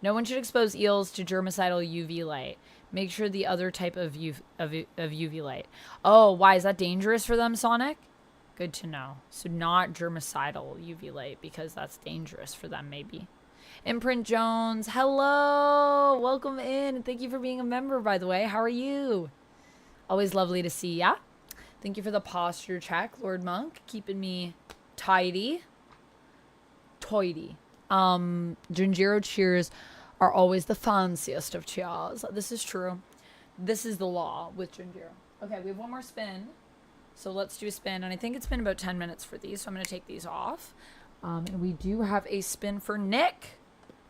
No one should expose eels to germicidal UV light. Make sure the other type of UV light. Oh, why? Is that dangerous for them, Sonic? Good to know. So not germicidal UV light because that's dangerous for them, maybe. Imprint Jones, hello. Welcome in. Thank you for being a member, by the way. How are you? Always lovely to see ya. Thank you for the posture check, Lord Monk. Keeping me tidy. Toity. Junjiro cheers are always the fanciest of cheers. This is true. This is the law with Junjiro. Okay, we have one more spin. So let's do a spin, and I think it's been about 10 minutes for these, so I'm going to take these off. And we do have a spin for Nick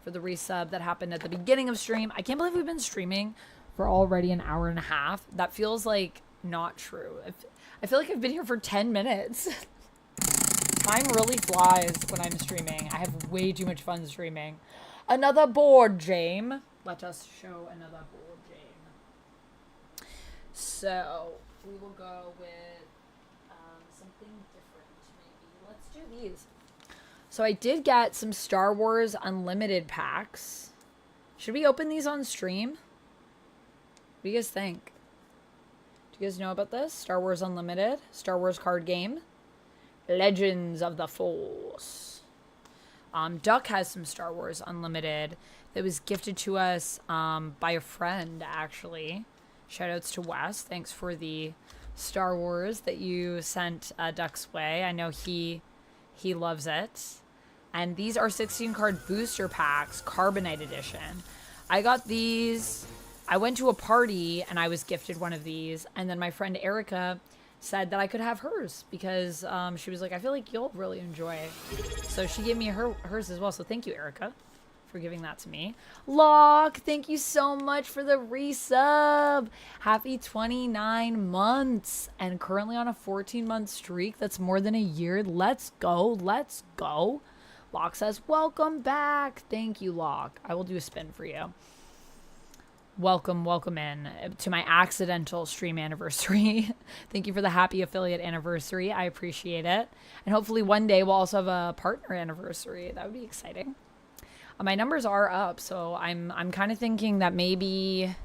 for the resub that happened at the beginning of stream. I can't believe we've been streaming for already an hour and a half. That feels like not true. I feel like I've been here for 10 minutes. Time really flies when I'm streaming. I have way too much fun streaming. Another board game. Let us show another board game. So we will go with something different, maybe. Let's do these. So I did get some Star Wars Unlimited packs. Should we open these on stream? What do you guys think? Do you guys know about this? Star Wars Unlimited, Star Wars card game, Legends of the Force. Duck has some Star Wars Unlimited that was gifted to us by a friend, actually. Shoutouts to Wes. Thanks for the Star Wars that you sent Duck's way. I know he loves it. And these are 16-card booster packs, Carbonite Edition. I got these. I went to a party and I was gifted one of these. And then my friend Erica said that I could have hers because she was like, I feel like you'll really enjoy it. So she gave me hers as well. So thank you, Erica, for giving that to me. Locke, thank you so much for the resub. Happy 29 months and currently on a 14-month streak. That's more than a year. Let's go. Let's go. Locke says, welcome back. Thank you, Locke. I will do a spin for you. Welcome in to my accidental stream anniversary. Thank you for the happy affiliate anniversary. I appreciate it. And hopefully one day we'll also have a partner anniversary. That would be exciting. My numbers are up, so I'm kind of thinking that maybe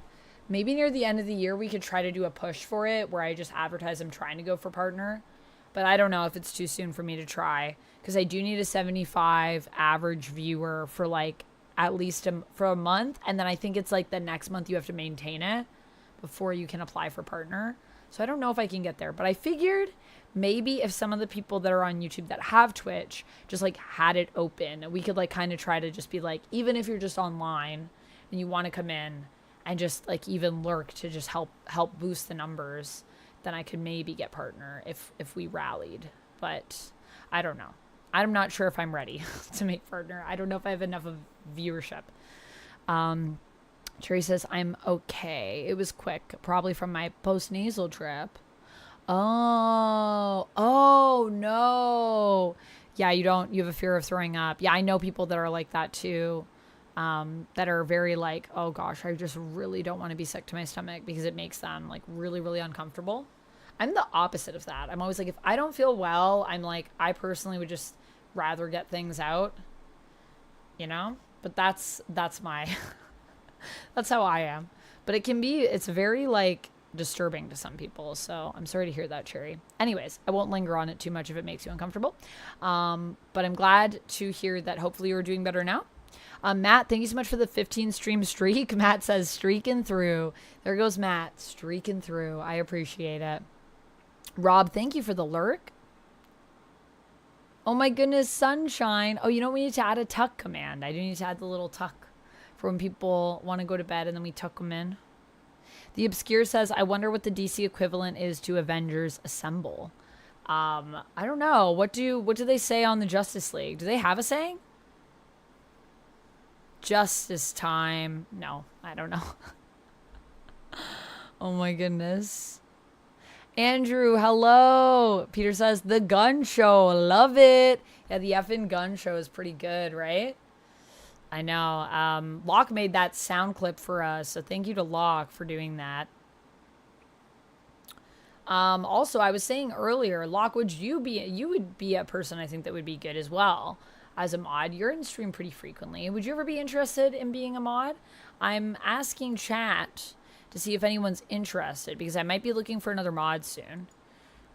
near the end of the year we could try to do a push for it where I just advertise I'm trying to go for partner. But I don't know if it's too soon for me to try because I do need a 75 average viewer for like at least for a month. And then I think it's like the next month you have to maintain it before you can apply for partner. So I don't know if I can get there, but I figured maybe if some of the people that are on YouTube that have Twitch just like had it open, we could like kind of try to just be like, even if you're just online and you want to come in and just like even lurk to just help boost the numbers, then I could maybe get partner if we rallied. But I don't know. I'm not sure if I'm ready to make partner. I don't know if I have enough of viewership. Cherry says, I'm okay. It was quick, probably from my post-nasal trip. Oh no. Yeah, you have a fear of throwing up. Yeah, I know people that are like that too. That are very like, oh gosh, I just really don't want to be sick to my stomach because it makes them like really, really uncomfortable. I'm the opposite of that. I'm always like, if I don't feel well, I'm like, I personally would just rather get things out, you know? But that's my, that's how I am. But it's very like disturbing to some people. So I'm sorry to hear that, Cherry. Anyways, I won't linger on it too much if it makes you uncomfortable. But I'm glad to hear that hopefully you're doing better now. Matt, thank you so much for the 15 stream streak. Matt says streaking through. There goes Matt, streaking through. I appreciate it. Rob, thank you for the lurk. Oh my goodness, sunshine. Oh, you know, we need to add a tuck command. I do need to add the little tuck for when people want to go to bed and then we tuck them in. The Obscure says, I wonder what the DC equivalent is to Avengers Assemble. I don't know. What do they say on the Justice League? Do they have a saying? Justice time. No, I don't know. Oh my goodness. Andrew, hello. Peter says, the gun show. Love it. Yeah, the effing gun show is pretty good, right? I know. Locke made that sound clip for us, so thank you to Locke for doing that. Also, I was saying earlier, Locke, you would be a person I think that would be good as well as a mod. You're in stream pretty frequently. Would you ever be interested in being a mod? I'm asking chat to see if anyone's interested because I might be looking for another mod soon.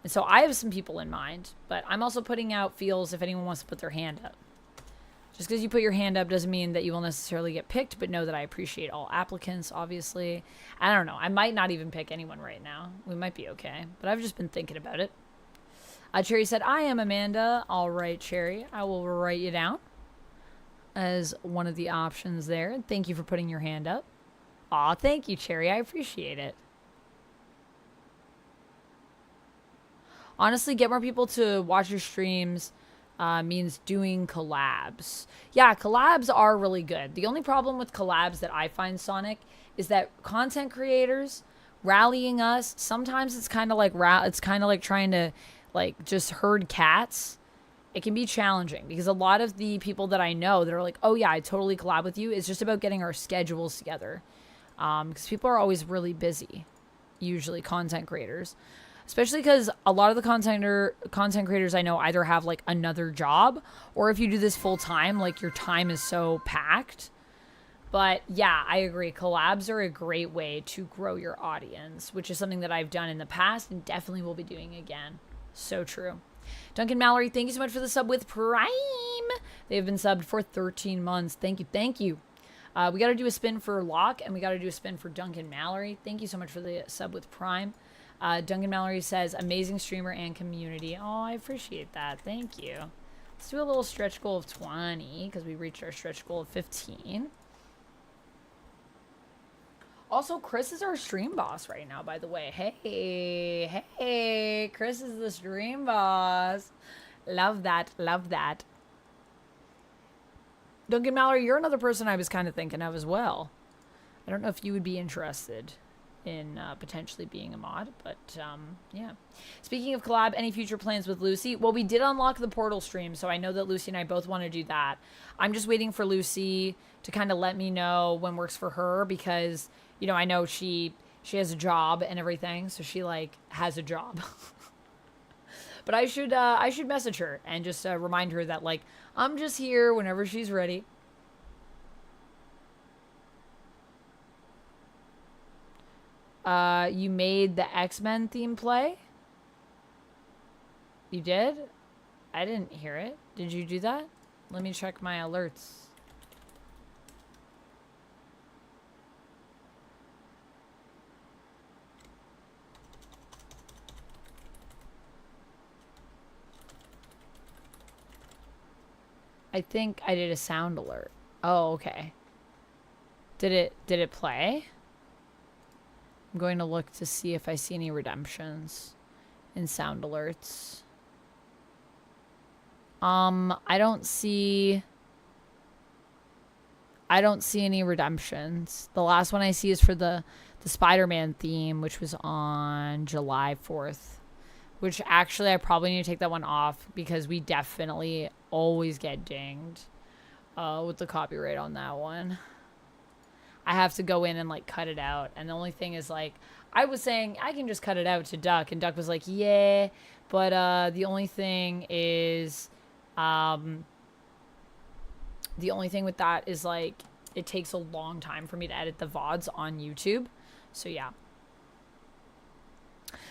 And so I have some people in mind, but I'm also putting out feels if anyone wants to put their hand up. Just because you put your hand up doesn't mean that you will necessarily get picked, but know that I appreciate all applicants, obviously. I don't know. I might not even pick anyone right now. We might be okay, but I've just been thinking about it. Cherry said, I am Amanda. All right, Cherry. I will write you down as one of the options there. Thank you for putting your hand up. Aw, thank you, Cherry. I appreciate it. Honestly, get more people to watch your streams means doing collabs. Yeah, collabs are really good. The only problem with collabs that I find, Sonic, is that content creators rallying us, sometimes it's kind of like trying to like just herd cats. It can be challenging because a lot of the people that I know that are like, oh yeah, I totally collab with you, it's just about getting our schedules together. Because people are always really busy, usually content creators. Especially because a lot of the content creators I know either have like another job, or if you do this full time, like your time is so packed. But yeah, I agree. Collabs are a great way to grow your audience, which is something that I've done in the past and definitely will be doing again. So true. Duncan Mallory, thank you so much for the sub with Prime. They've been subbed for 13 months. Thank you. Thank you. We got to do a spin for Locke, and we got to do a spin for Duncan Mallory. Thank you so much for the sub with Prime. Duncan Mallory says, amazing streamer and community. Oh, I appreciate that. Thank you. Let's do a little stretch goal of 20 because we reached our stretch goal of 15. Also, Chris is our stream boss right now, by the way. Hey, Chris is the stream boss. Love that. Love that. Duncan Mallory, you're another person I was kind of thinking of as well. I don't know if you would be interested in potentially being a mod, but yeah. Speaking of collab, any future plans with Lucy? Well, we did unlock the portal stream, so I know that Lucy and I both want to do that. I'm just waiting for Lucy to kind of let me know when works for her, because you know, I know she has a job and everything, so she like has a job. But I should message her and just remind her that like I'm just here whenever she's ready. You made the X-Men theme play? You did? I didn't hear it. Did you do that? Let me check my alerts. I think I did a sound alert. Oh, okay. Did it play? I'm going to look to see if I see any redemptions in sound alerts. I don't see any redemptions. The last one I see is for the Spider-Man theme, which was on July 4th. Which actually I probably need to take that one off because we definitely always get dinged with the copyright on that one. I have to go in and like cut it out. And the only thing is like, I was saying I can just cut it out to Duck, and Duck was like, yeah, but the only thing is, the only thing with that is like, it takes a long time for me to edit the VODs on YouTube. So yeah.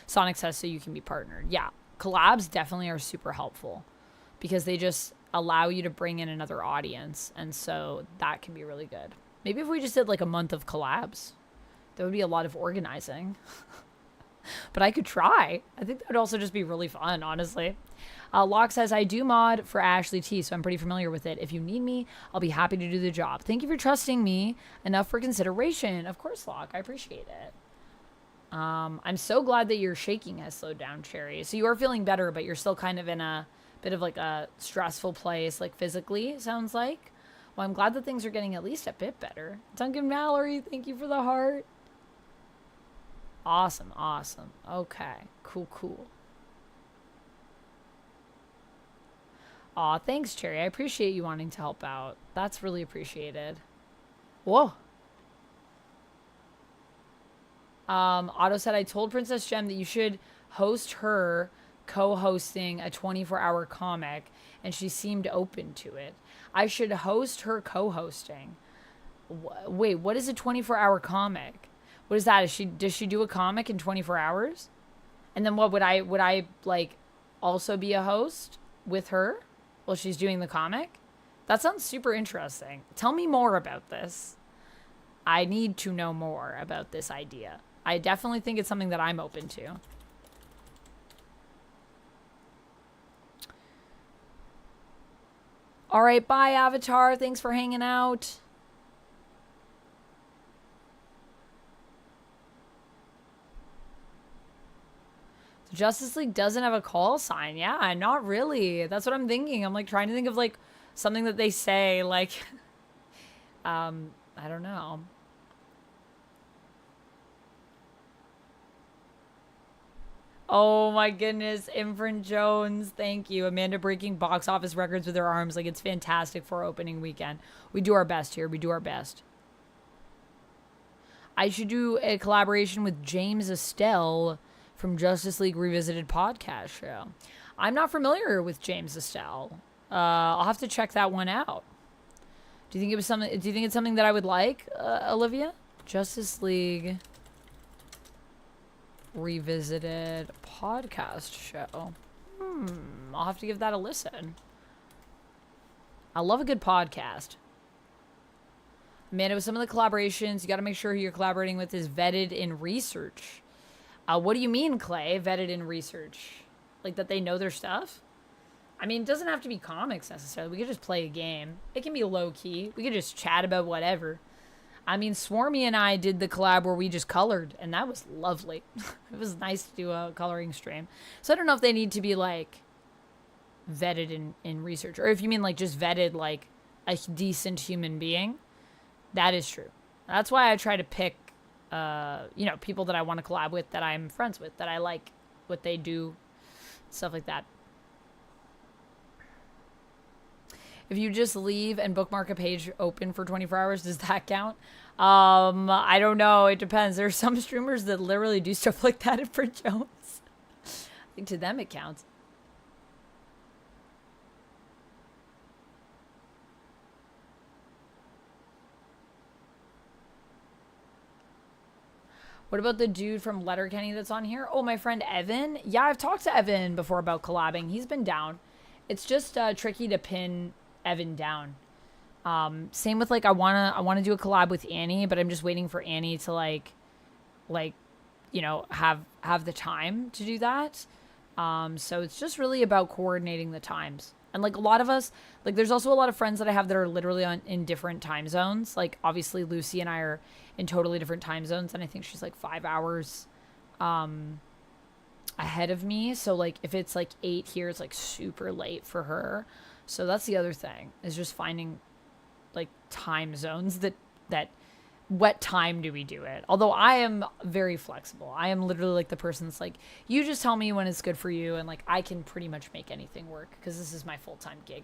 Sonic says so you can be partnered. Yeah, collabs definitely are super helpful because they just allow you to bring in another audience, and so that can be really good. Maybe if we just did like a month of collabs, there would be a lot of organizing. But I could try. I think that would also just be really fun, honestly. Locke says, I do mod for Ashley T, so I'm pretty familiar with it. If you need me, I'll be happy to do the job. Thank you for trusting me enough for consideration. Of course, Locke. I appreciate it. I'm so glad that your shaking has slowed down, Cherry. So you are feeling better, but you're still kind of in a bit of like a stressful place, like physically, it sounds like. Well, I'm glad that things are getting at least a bit better. Duncan Mallory, thank you for the heart. Awesome, awesome. Okay, cool, cool. Aw, thanks, Cherry. I appreciate you wanting to help out. That's really appreciated. Whoa. Otto said, I told Princess Gem that you should host her co-hosting a 24-hour comic, and she seemed open to it. I should host her co-hosting. Wait, what is a 24-hour comic? What is that? Does she do a comic in 24 hours? And then what would I like also be a host with her while she's doing the comic? That sounds super interesting. Tell me more about this. I need to know more about this idea. I definitely think it's something that I'm open to. All right, bye, Avatar. Thanks for hanging out. The Justice League doesn't have a call sign. Yeah, not really. That's what I'm thinking. I'm like trying to think of like something that they say, like, I don't know. Oh my goodness, Imprint Jones, thank you. Amanda breaking box office records with her arms. Like, it's fantastic for opening weekend. We do our best here. We do our best. I should do a collaboration with James Estelle from Justice League Revisited podcast show. I'm not familiar with James Estelle. I'll have to check that one out. Do you think it's something that I would like, Olivia? Justice League Revisited podcast show. I'll have to give that a listen. I love a good podcast. Amanda, with some of the collaborations, you got to make sure who you're collaborating with is vetted in research. What do you mean, Clay? Vetted in research? Like that they know their stuff? I mean, it doesn't have to be comics necessarily. We could just play a game. It can be low key. We could just chat about whatever. I mean, Swarmy and I did the collab where we just colored, and that was lovely. It was nice to do a coloring stream. So I don't know if they need to be like vetted in research, or if you mean like just vetted like a decent human being. That is true. That's why I try to pick, people that I want to collab with, that I'm friends with, that I like what they do, stuff like that. If you just leave and bookmark a page open for 24 hours, does that count? I don't know. It depends. There are some streamers that literally do stuff like that for Jones. I think to them it counts. What about the dude from Letterkenny that's on here? Oh, my friend Evan. Yeah, I've talked to Evan before about collabing. He's been down. It's just tricky to pin Evan down. Same with like I wanna do a collab with Annie, but I'm just waiting for Annie to have the time to do that. So it's just really about coordinating the times. And like a lot of us, like there's also a lot of friends that I have that are literally in different time zones. Like obviously Lucy and I are in totally different time zones, and I think she's like 5 hours ahead of me. So like if it's like 8 here, it's like super late for her. So that's the other thing, is just finding like time zones that what time do we do it? Although I am very flexible. I am literally like the person that's like, you just tell me when it's good for you, and like I can pretty much make anything work because this is my full-time gig.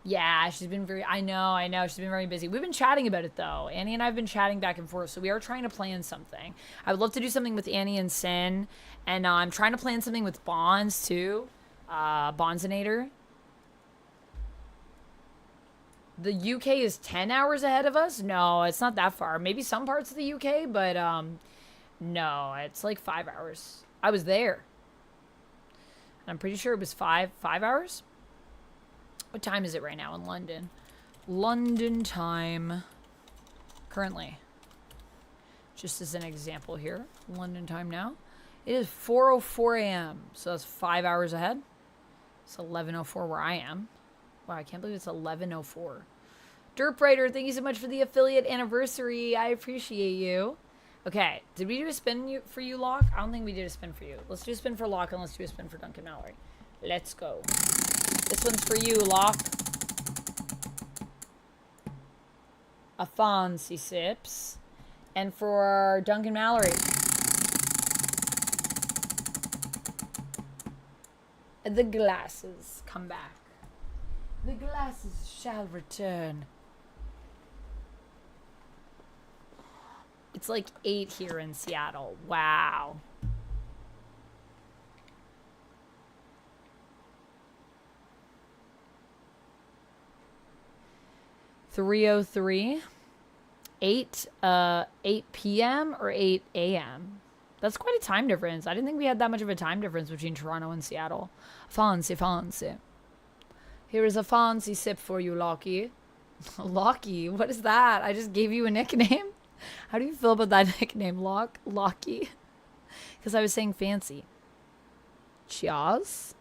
Yeah, she's been I know. She's been very busy. We've been chatting about it though. Annie and I have been chatting back and forth. So we are trying to plan something. I would love to do something with Annie and Sin. And I'm trying to plan something with Bonds too. Bonzinator. The UK is 10 hours ahead of us? No, it's not that far. Maybe some parts of the UK, but no, it's like 5 hours. I was there. I'm pretty sure it was five hours. What time is it right now in London? London time. Currently. Just as an example here. London time now. It is 4:04 a.m. So that's 5 hours ahead. It's 11:04 where I am. Wow, I can't believe it's 11:04. Derp Writer, thank you so much for the affiliate anniversary. I appreciate you. Okay, did we do a spin for you, Locke? I don't think we did a spin for you. Let's do a spin for Locke, and let's do a spin for Duncan Mallory. Let's go. This one's for you, Locke. A Fonzie Sips. And for Duncan Mallory. The glasses come back. The glasses shall return. It's like 8 here in Seattle. Wow. $3:03. 8 p.m. or 8 a.m. That's quite a time difference. I didn't think we had that much of a time difference between Toronto and Seattle. Fancy. Here is a fancy sip for you, Lockie. Lockie? What is that? I just gave you a nickname? How do you feel about that nickname, Lockie? Because I was saying fancy. Cheers.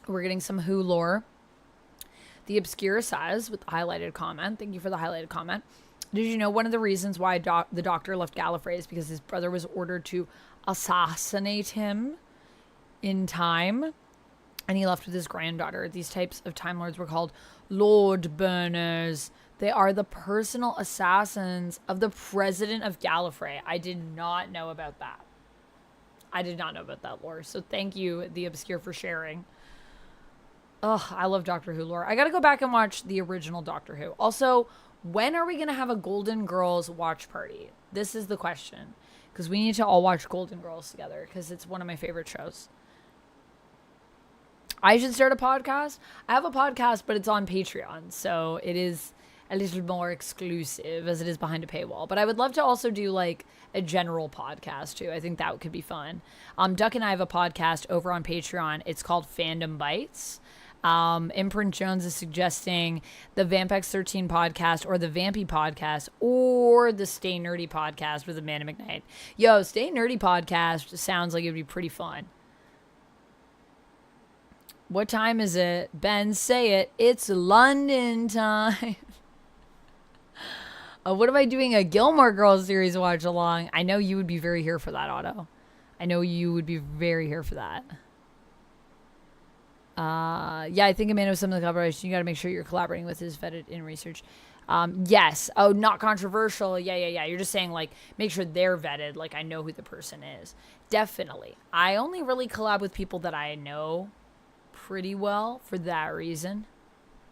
We're getting some Who lore. The Obscura says, with the highlighted comment, thank you for the highlighted comment. Did you know one of the reasons why the doctor left Gallifrey is because his brother was ordered to assassinate him in time, and he left with his granddaughter. These types of Time Lords were called Lord Burners. They are the personal assassins of the president of Gallifrey. I did not know about that. I did not know about that lore. So thank you, The Obscure, for sharing. Ugh, I love Doctor Who lore. I gotta go back and watch the original Doctor Who. Also, when are we gonna have a Golden Girls watch party? This is the question. Because we need to all watch Golden Girls together, because it's one of my favorite shows. I should start a podcast. I have a podcast, but it's on Patreon, so it is a little more exclusive as it is behind a paywall. But I would love to also do like a general podcast too. I think that could be fun. Duck and I have a podcast over on Patreon. It's called Fandom Bites. Imprint Jones is suggesting the Vampex 13 podcast or the Vampy podcast or the Stay Nerdy podcast with Amanda McKnight. Yo, Stay Nerdy podcast sounds like it'd be pretty fun. What time is it? Ben, say it. It's London time. What am I doing? A Gilmore Girls series watch along? I know you would be very here for that, Otto. I know you would be very here for that. Yeah, I think Amanda was some of the collaboration. You got to make sure you're collaborating with is vetted in research. Yes. Oh, not controversial. Yeah. You're just saying, like, make sure they're vetted. Like, I know who the person is. Definitely. I only really collab with people that I know pretty well for that reason.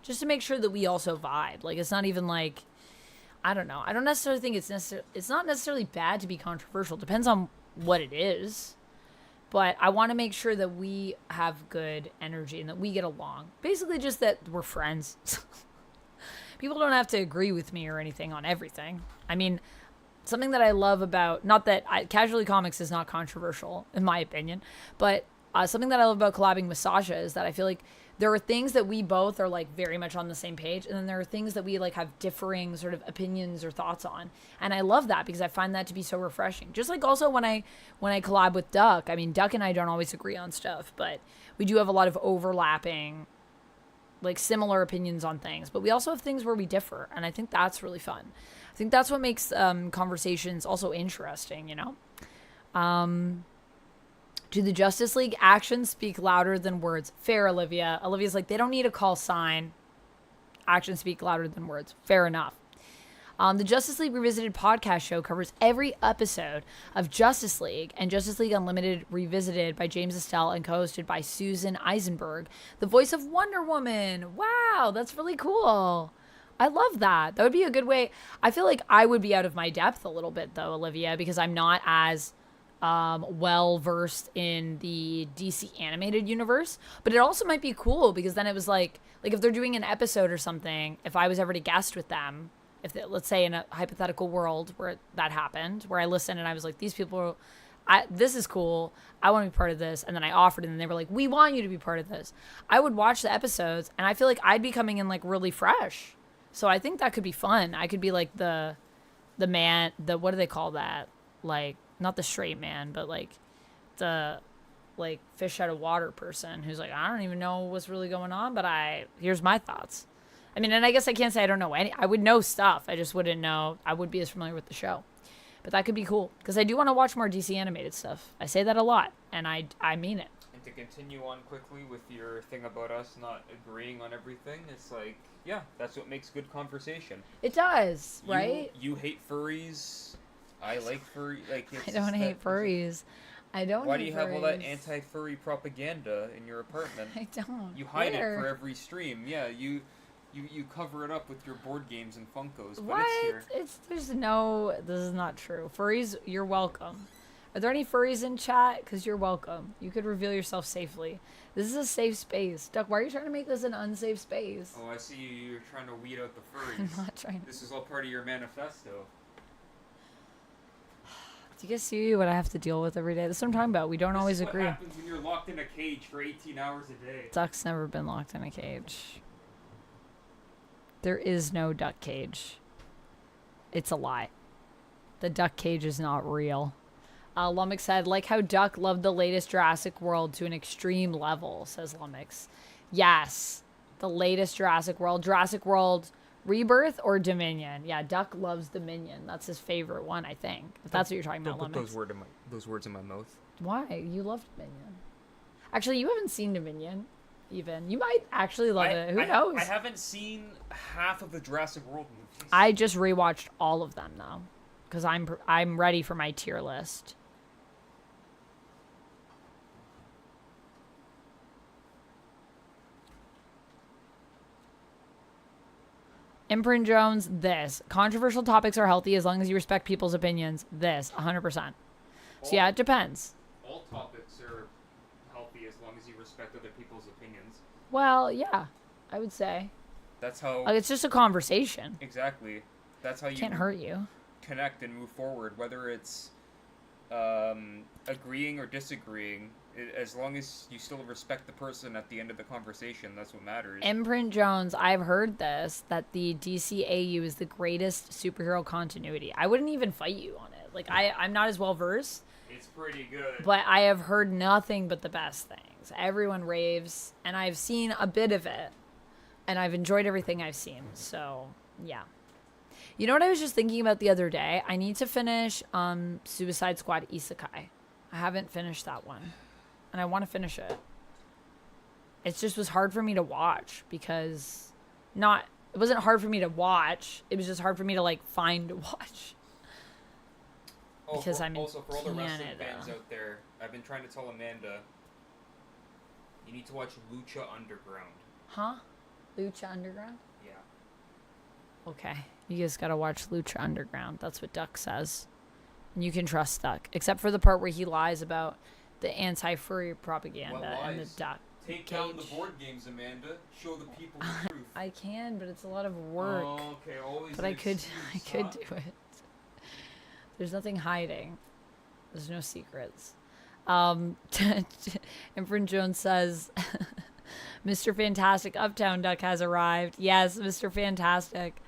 Just to make sure that we also vibe. Like, it's not even like, I don't know. I don't necessarily think it's not necessarily bad to be controversial. Depends on what it is. But I want to make sure that we have good energy and that we get along. Basically just that we're friends. People don't have to agree with me or anything on everything. I mean, something that I love about, not that Casually Comics is not controversial, in my opinion, but something that I love about collabing with Sasha is that I feel like there are things that we both are like very much on the same page, and then there are things that we like have differing sort of opinions or thoughts on, and I love that because I find that to be so refreshing. Just like also when I collab with Duck, I mean, Duck and I don't always agree on stuff, but we do have a lot of overlapping, like similar opinions on things, but we also have things where we differ, and I think that's really fun. I think that's what makes conversations also interesting, you know? Do the Justice League actions speak louder than words? Fair, Olivia. Olivia's like, they don't need a call sign. Actions speak louder than words. Fair enough. The Justice League Revisited podcast show covers every episode of Justice League and Justice League Unlimited Revisited by James Estelle and co-hosted by Susan Eisenberg, the voice of Wonder Woman. Wow, that's really cool. I love that. That would be a good way. I feel like I would be out of my depth a little bit, though, Olivia, because I'm not as well versed in the DC animated universe, but it also might be cool because then it was like if they're doing an episode or something, if I was ever to guest with them, if they, let's say in a hypothetical world where that happened, where I listened and I was like, these people this is cool, I want to be part of this, and then I offered and then they were like, we want you to be part of this, I would watch the episodes and I feel like I'd be coming in like really fresh. So I think that could be fun. I could be like the man, what do they call that, like not the straight man, but like the like fish out of water person who's like, I don't even know what's really going on, but here's my thoughts. I mean, and I guess I can't say I don't know I would know stuff. I just wouldn't know. I would be as familiar with the show, but that could be cool because I do want to watch more DC animated stuff. I say that a lot and I mean it. And to continue on quickly with your thing about us not agreeing on everything, it's like, yeah, that's what makes good conversation. It does, right? You hate furries. I like furry. Like, I don't hate furries. I don't. Why do you have all that anti-furry propaganda in your apartment? I don't. You hide it for every stream. Yeah, you cover it up with your board games and Funkos. But what? It's here. This is not true. Furries, you're welcome. Are there any furries in chat? Because you're welcome. You could reveal yourself safely. This is a safe space. Duck, why are you trying to make this an unsafe space? Oh, I see you're trying to weed out the furries. I'm not trying. This is all part of your manifesto. Do you guys see what I have to deal with every day? That's what I'm talking about. We don't always agree. What happens when you're locked in a cage for 18 hours a day? Duck's never been locked in a cage. There is no duck cage. It's a lie. The duck cage is not real. Lumix said, like how Duck loved the latest Jurassic World to an extreme level, says Lumix. Yes. The latest Jurassic World Rebirth or Dominion. Yeah, Duck loves Dominion. That's his favorite one, I think. If that's what you're talking about, Don't put those words in my mouth. Why? You love Dominion. Actually, you haven't seen Dominion, even. You might actually love it. Who knows? I haven't seen half of the Jurassic World movies. I just rewatched all of them, though, because I'm ready for my tier list. Imprint Jones, this. Controversial topics are healthy as long as you respect people's opinions. This, 100%. So yeah, it depends. All topics are healthy as long as you respect other people's opinions. Well, yeah, I would say. That's how... Like, it's just a conversation. Exactly. That's how you... Can't hurt you. Connect and move forward, whether it's agreeing or disagreeing. As long as you still respect the person at the end of the conversation, that's what matters. Imprint Jones, I've heard this, that the DCAU is the greatest superhero continuity. I wouldn't even fight you on it. Like, I'm not as well versed. It's pretty good. But I have heard nothing but the best things. Everyone raves, and I've seen a bit of it, and I've enjoyed everything I've seen. So, yeah. You know what I was just thinking about the other day? I need to finish Suicide Squad Isekai. I haven't finished that one. And I want to finish it. It just was hard for me to watch because it wasn't hard for me to watch. It was just hard for me to like find to watch. Because I'm in also, for all the wrestling Canada. fans out there, I've been trying to tell Amanda, you need to watch Lucha Underground. Huh? Lucha Underground? Yeah. Okay. You guys gotta watch Lucha Underground. That's what Duck says. And you can trust Duck. Except for the part where he lies about the anti-furry propaganda and the duck. Take down the board games, Amanda. Show the people the truth. I can, but it's a lot of work. Oh, okay, always. But I could do it. There's nothing hiding. There's no secrets. Imprint Jones says, Mr. Fantastic Uptown Duck has arrived. Yes, Mr. Fantastic.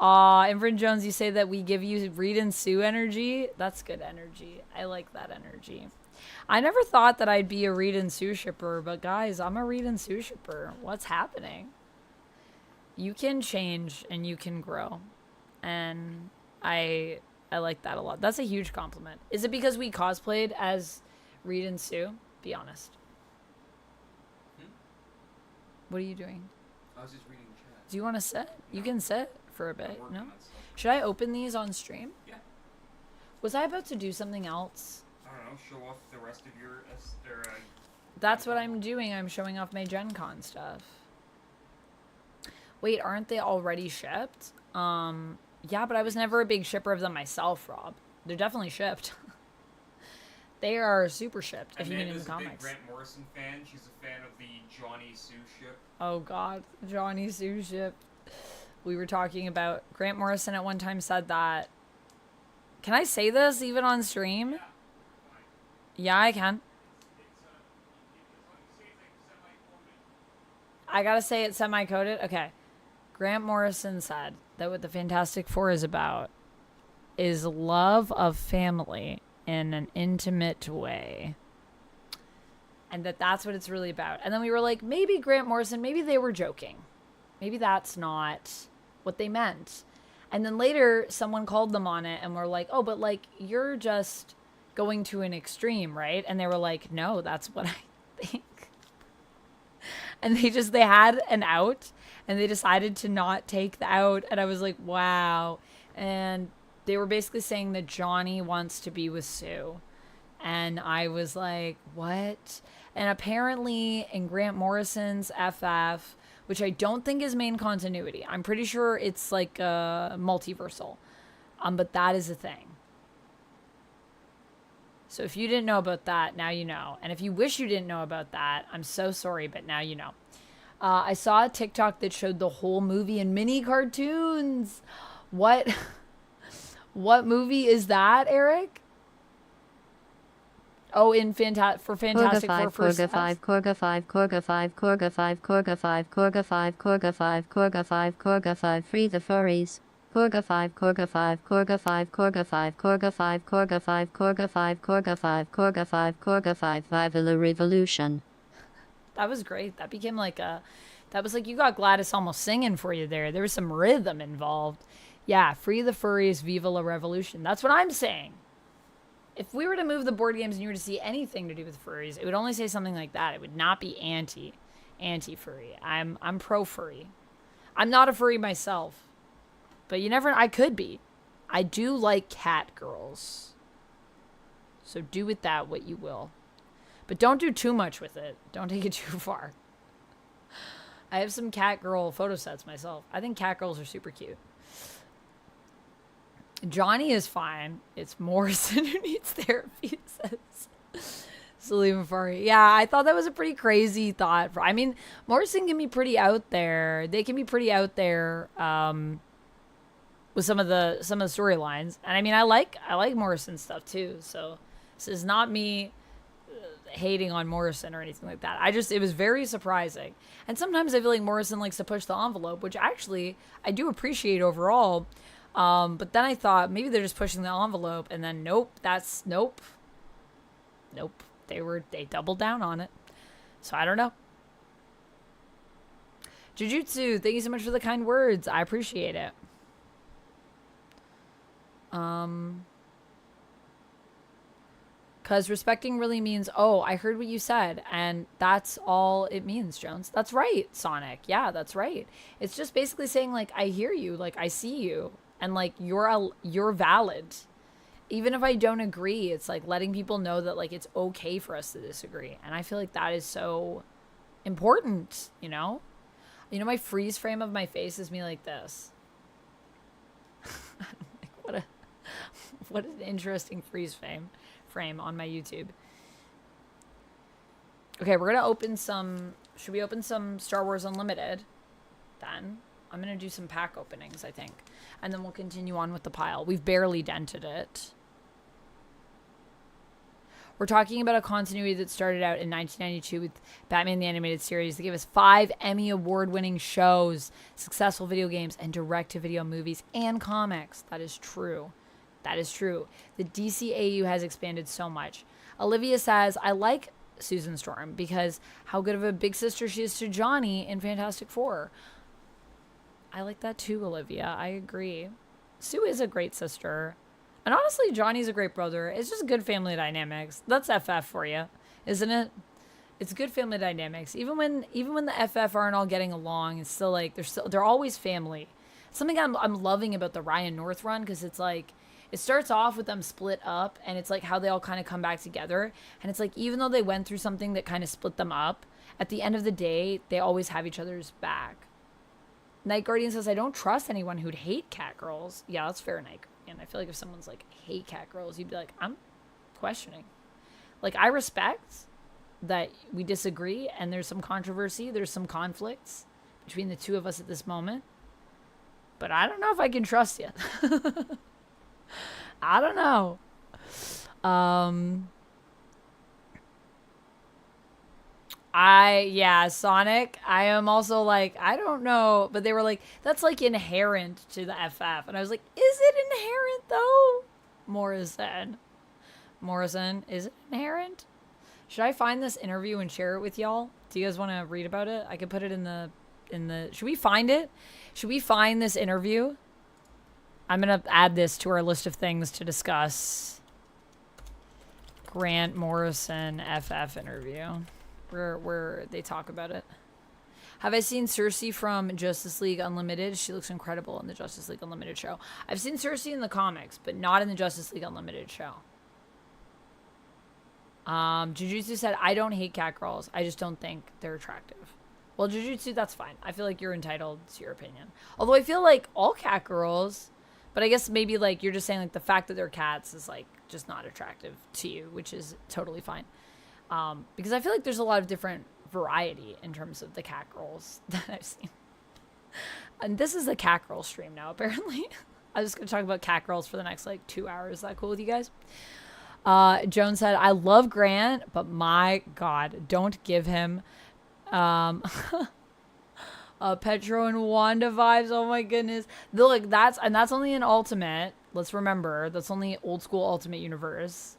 Imprint Jones, you say that we give you Reed and Sue energy. That's good energy. I like that energy. I never thought that I'd be a Reed and Sue shipper, but guys, I'm a Reed and Sue shipper. What's happening? You can change and you can grow. And I like that a lot. That's a huge compliment. Is it because we cosplayed as Reed and Sue? Be honest. What are you doing? I was just reading the chat. Do you want to sit? You can sit for a bit. No? on that stuff. Should I open these on stream? Yeah. Was I about to do something else? I don't know, show off the rest of your... That's what I'm doing. I'm showing off my Gen Con stuff. Wait, aren't they already shipped? Yeah, but I was never a big shipper of them myself, Rob. They're definitely shipped. They are super shipped, if you mean in the comics. Amanda's a big Grant Morrison fan. She's a fan of the Johnny Sue ship. Oh, God. Johnny Sue ship. We were talking about... Grant Morrison at one time said that... Can I say this even on stream? Yeah, I can. I gotta say it semi-coded? Okay. Grant Morrison said that what the Fantastic Four is about is love of family in an intimate way. And that's what it's really about. And then we were like, maybe Grant Morrison, maybe they were joking. Maybe that's not what they meant. And then later, someone called them on it and were like, oh, but like, you're just going to an extreme, right? And they were like, no, that's what I think. And they had an out and they decided to not take the out. And I was like, wow. And they were basically saying that Johnny wants to be with Sue. And I was like, what? And apparently in Grant Morrison's FF, which I don't think is main continuity. I'm pretty sure it's like multiversal. But that is a thing. So if you didn't know about that, now you know. And if you wish you didn't know about that, I'm so sorry, but now you know. I saw a TikTok that showed the whole movie in mini cartoons. What? What movie is that, Eric? Oh, in Fantastic Four First. Korga 5, Korga 5, Korga 5, Korga 5, Korga 5, Korga 5, Korga 5, Korga 5, Korga 5, Free the Furries. Korga 5, Korga 5, Korga 5, Korga 5, Korga 5, Korga 5, Korga 5, Korga 5, Korga 5, Korga 5, Viva la Revolution. That was great. That became like that was like you got Gladys almost singing for you there. There was some rhythm involved. Yeah, Free the Furries, Viva la Revolution. That's what I'm saying. If we were to move the board games and you were to see anything to do with furries, it would only say something like that. It would not be anti-furry. I'm pro-furry. I'm not a furry myself. But I could be. I do like cat girls. So do with that what you will. But don't do too much with it. Don't take it too far. I have some cat girl photo sets myself. I think cat girls are super cute. Johnny is fine. It's Morrison who needs therapy, says Salim Afari. Yeah, I thought that was a pretty crazy thought. I mean, Morrison can be pretty out there. They can be pretty out there with some of the storylines. And I mean, I like Morrison stuff too. So this is not me hating on Morrison or anything like that. It was very surprising. And sometimes I feel like Morrison likes to push the envelope, which actually I do appreciate overall. But then I thought maybe they're just pushing the envelope, and then nope. They doubled down on it. So I don't know. Jujutsu, thank you so much for the kind words. I appreciate it. Because respecting really means, oh, I heard what you said, and that's all it means, Jones. That's right, Sonic. Yeah, that's right. It's just basically saying, like, I hear you, like, I see you, and, like, you're valid. Even if I don't agree, it's, like, letting people know that, like, it's okay for us to disagree. And I feel like that is so important, you know? You know, my freeze frame of my face is me like this. Like, what an interesting freeze frame on my YouTube. Okay, we're gonna open some. Should we open some Star Wars Unlimited? Then I'm gonna do some pack openings, I think, and then we'll continue on with the pile. We've barely dented it. We're talking about a continuity that started out in 1992 with Batman the Animated Series. They gave us 5 Emmy Award-winning shows, successful video games, and direct-to-video movies and comics. That is true. That is true. The DCAU has expanded so much. Olivia says, I like Susan Storm because how good of a big sister she is to Johnny in Fantastic Four. I like that too, Olivia. I agree. Sue is a great sister. And honestly, Johnny's a great brother. It's just good family dynamics. That's FF for you, isn't it? It's good family dynamics. Even when the FF aren't all getting along, it's still like they're always family. Something I'm loving about the Ryan North run, because it's like it starts off with them split up, and it's like how they all kind of come back together. And it's like even though they went through something that kind of split them up, at the end of the day, they always have each other's back. Night Guardian says, I don't trust anyone who'd hate cat girls. Yeah, that's fair, Night Guardian. I feel like if someone's like, hate cat girls, you'd be like, I'm questioning. Like, I respect that we disagree and there's some controversy, there's some conflicts between the two of us at this moment. But I don't know if I can trust you. I don't know. Sonic, I am also like, I don't know, but they were like, that's like inherent to the FF. And I was like, is it inherent though? Morrison, is it inherent? Should I find this interview and share it with y'all? Do you guys want to read about it? I could put it in the, should we find it? Should we find this interview? I'm going to add this to our list of things to discuss. Grant Morrison FF interview. Where they talk about it. Have I seen Cersei from Justice League Unlimited? She looks incredible in the Justice League Unlimited show. I've seen Cersei in the comics, but not in the Justice League Unlimited show. Jujutsu said, I don't hate cat girls. I just don't think they're attractive. Well, Jujutsu, that's fine. I feel like you're entitled to your opinion. Although I feel like all cat girls, but I guess maybe like you're just saying like the fact that they're cats is like just not attractive to you, which is totally fine. Because I feel like there's a lot of different variety in terms of the cat girls that I've seen. And this is a cat girl stream now, apparently. I'm just going to talk about cat girls for the next, like, 2 hours. Is that cool with you guys? Joan said, I love Grant, but my God, don't give him Petro and Wanda vibes. Oh, my goodness. Look, that's only an Ultimate. Let's remember, that's only old school Ultimate Universe.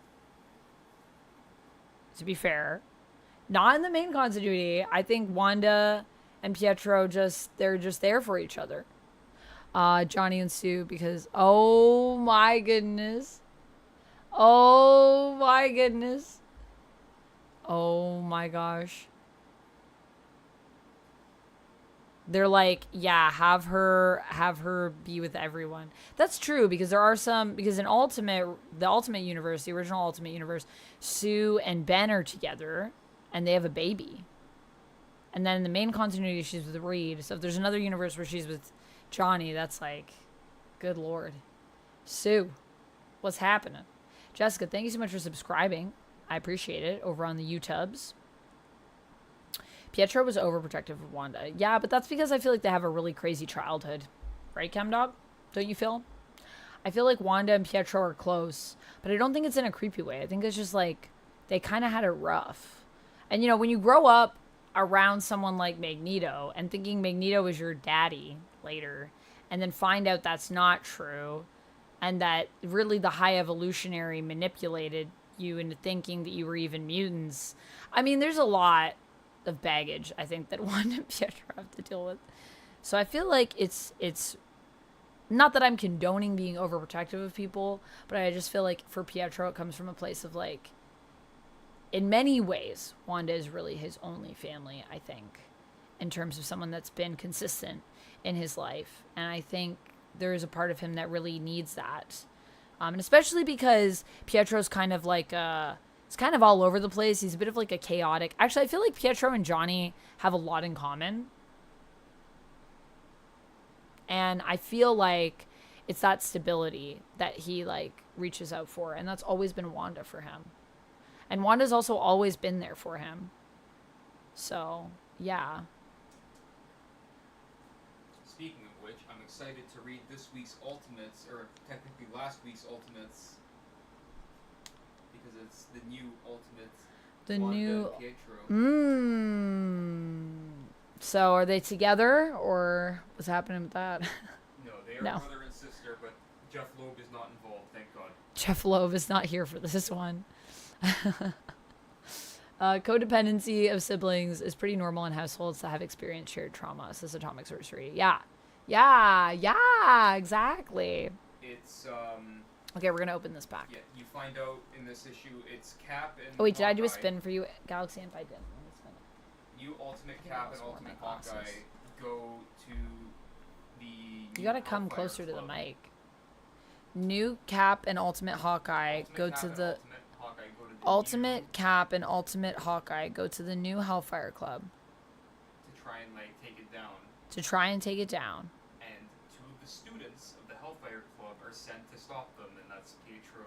To be fair, not in the main continuity. I think Wanda and Pietro they're just there for each other. Johnny and Sue, because oh my goodness. Oh my goodness. Oh my gosh. They're like, yeah, have her be with everyone. That's true, because there are some, because in the Ultimate Universe, the original Ultimate Universe, Sue and Ben are together and they have a baby. And then in the main continuity, she's with Reed. So if there's another universe where she's with Johnny, that's like, good Lord. Sue, what's happening? Jessica, thank you so much for subscribing. I appreciate it over on the YouTubes. Pietro was overprotective of Wanda. Yeah, but that's because I feel like they have a really crazy childhood. Right, ChemDog? Don't you feel? I feel like Wanda and Pietro are close, but I don't think it's in a creepy way. I think it's just like they kind of had it rough. And, you know, when you grow up around someone like Magneto and thinking Magneto is your daddy later, and then find out that's not true, and that really the high evolutionary manipulated you into thinking that you were even mutants. I mean, there's a lot of baggage, I think, that Wanda and Pietro have to deal with. So I feel like it's not that I'm condoning being overprotective of people, but I just feel like for Pietro, it comes from a place of like, in many ways, Wanda is really his only family, I think, in terms of someone that's been consistent in his life. And I think there is a part of him that really needs that. And especially because Pietro's kind of like it's kind of all over the place. He's a bit of like a chaotic. Actually, I feel like Pietro and Johnny have a lot in common. And I feel like it's that stability that he like reaches out for. And that's always been Wanda for him. And Wanda's also always been there for him. So, yeah. Speaking of which, I'm excited to read this week's Ultimates, or technically last week's Ultimates, because it's the new Ultimates. The Wanda new... and Pietro. So, are they together, or what's happening with that? No, they are No. brother and sister, but Jeff Loeb is not involved, thank God. Jeff Loeb is not here for this one. Codependency of siblings is pretty normal in households that have experienced shared trauma, says Atomic Sorcery. Yeah, exactly. It's, Okay, we're gonna open this pack. yeah, you find out in this issue, it's Cap and Oh wait, did I do a Hawkeye. spin for you, Galaxy? And if I didn't, let me spin it. You Ultimate I Cap lost and one of my Ultimate glasses. Hawkeye go to the You gotta come Hellfire closer to the Club. mic. New Cap and Ultimate Hawkeye Ultimate go Cap to and the Ultimate Hawkeye go to the Ultimate new, Cap and Ultimate Hawkeye go to the new Hellfire Club to try and like take it down. to try and take it down. And two of the students of the Hellfire Club are sent to stop them, and that's Pietro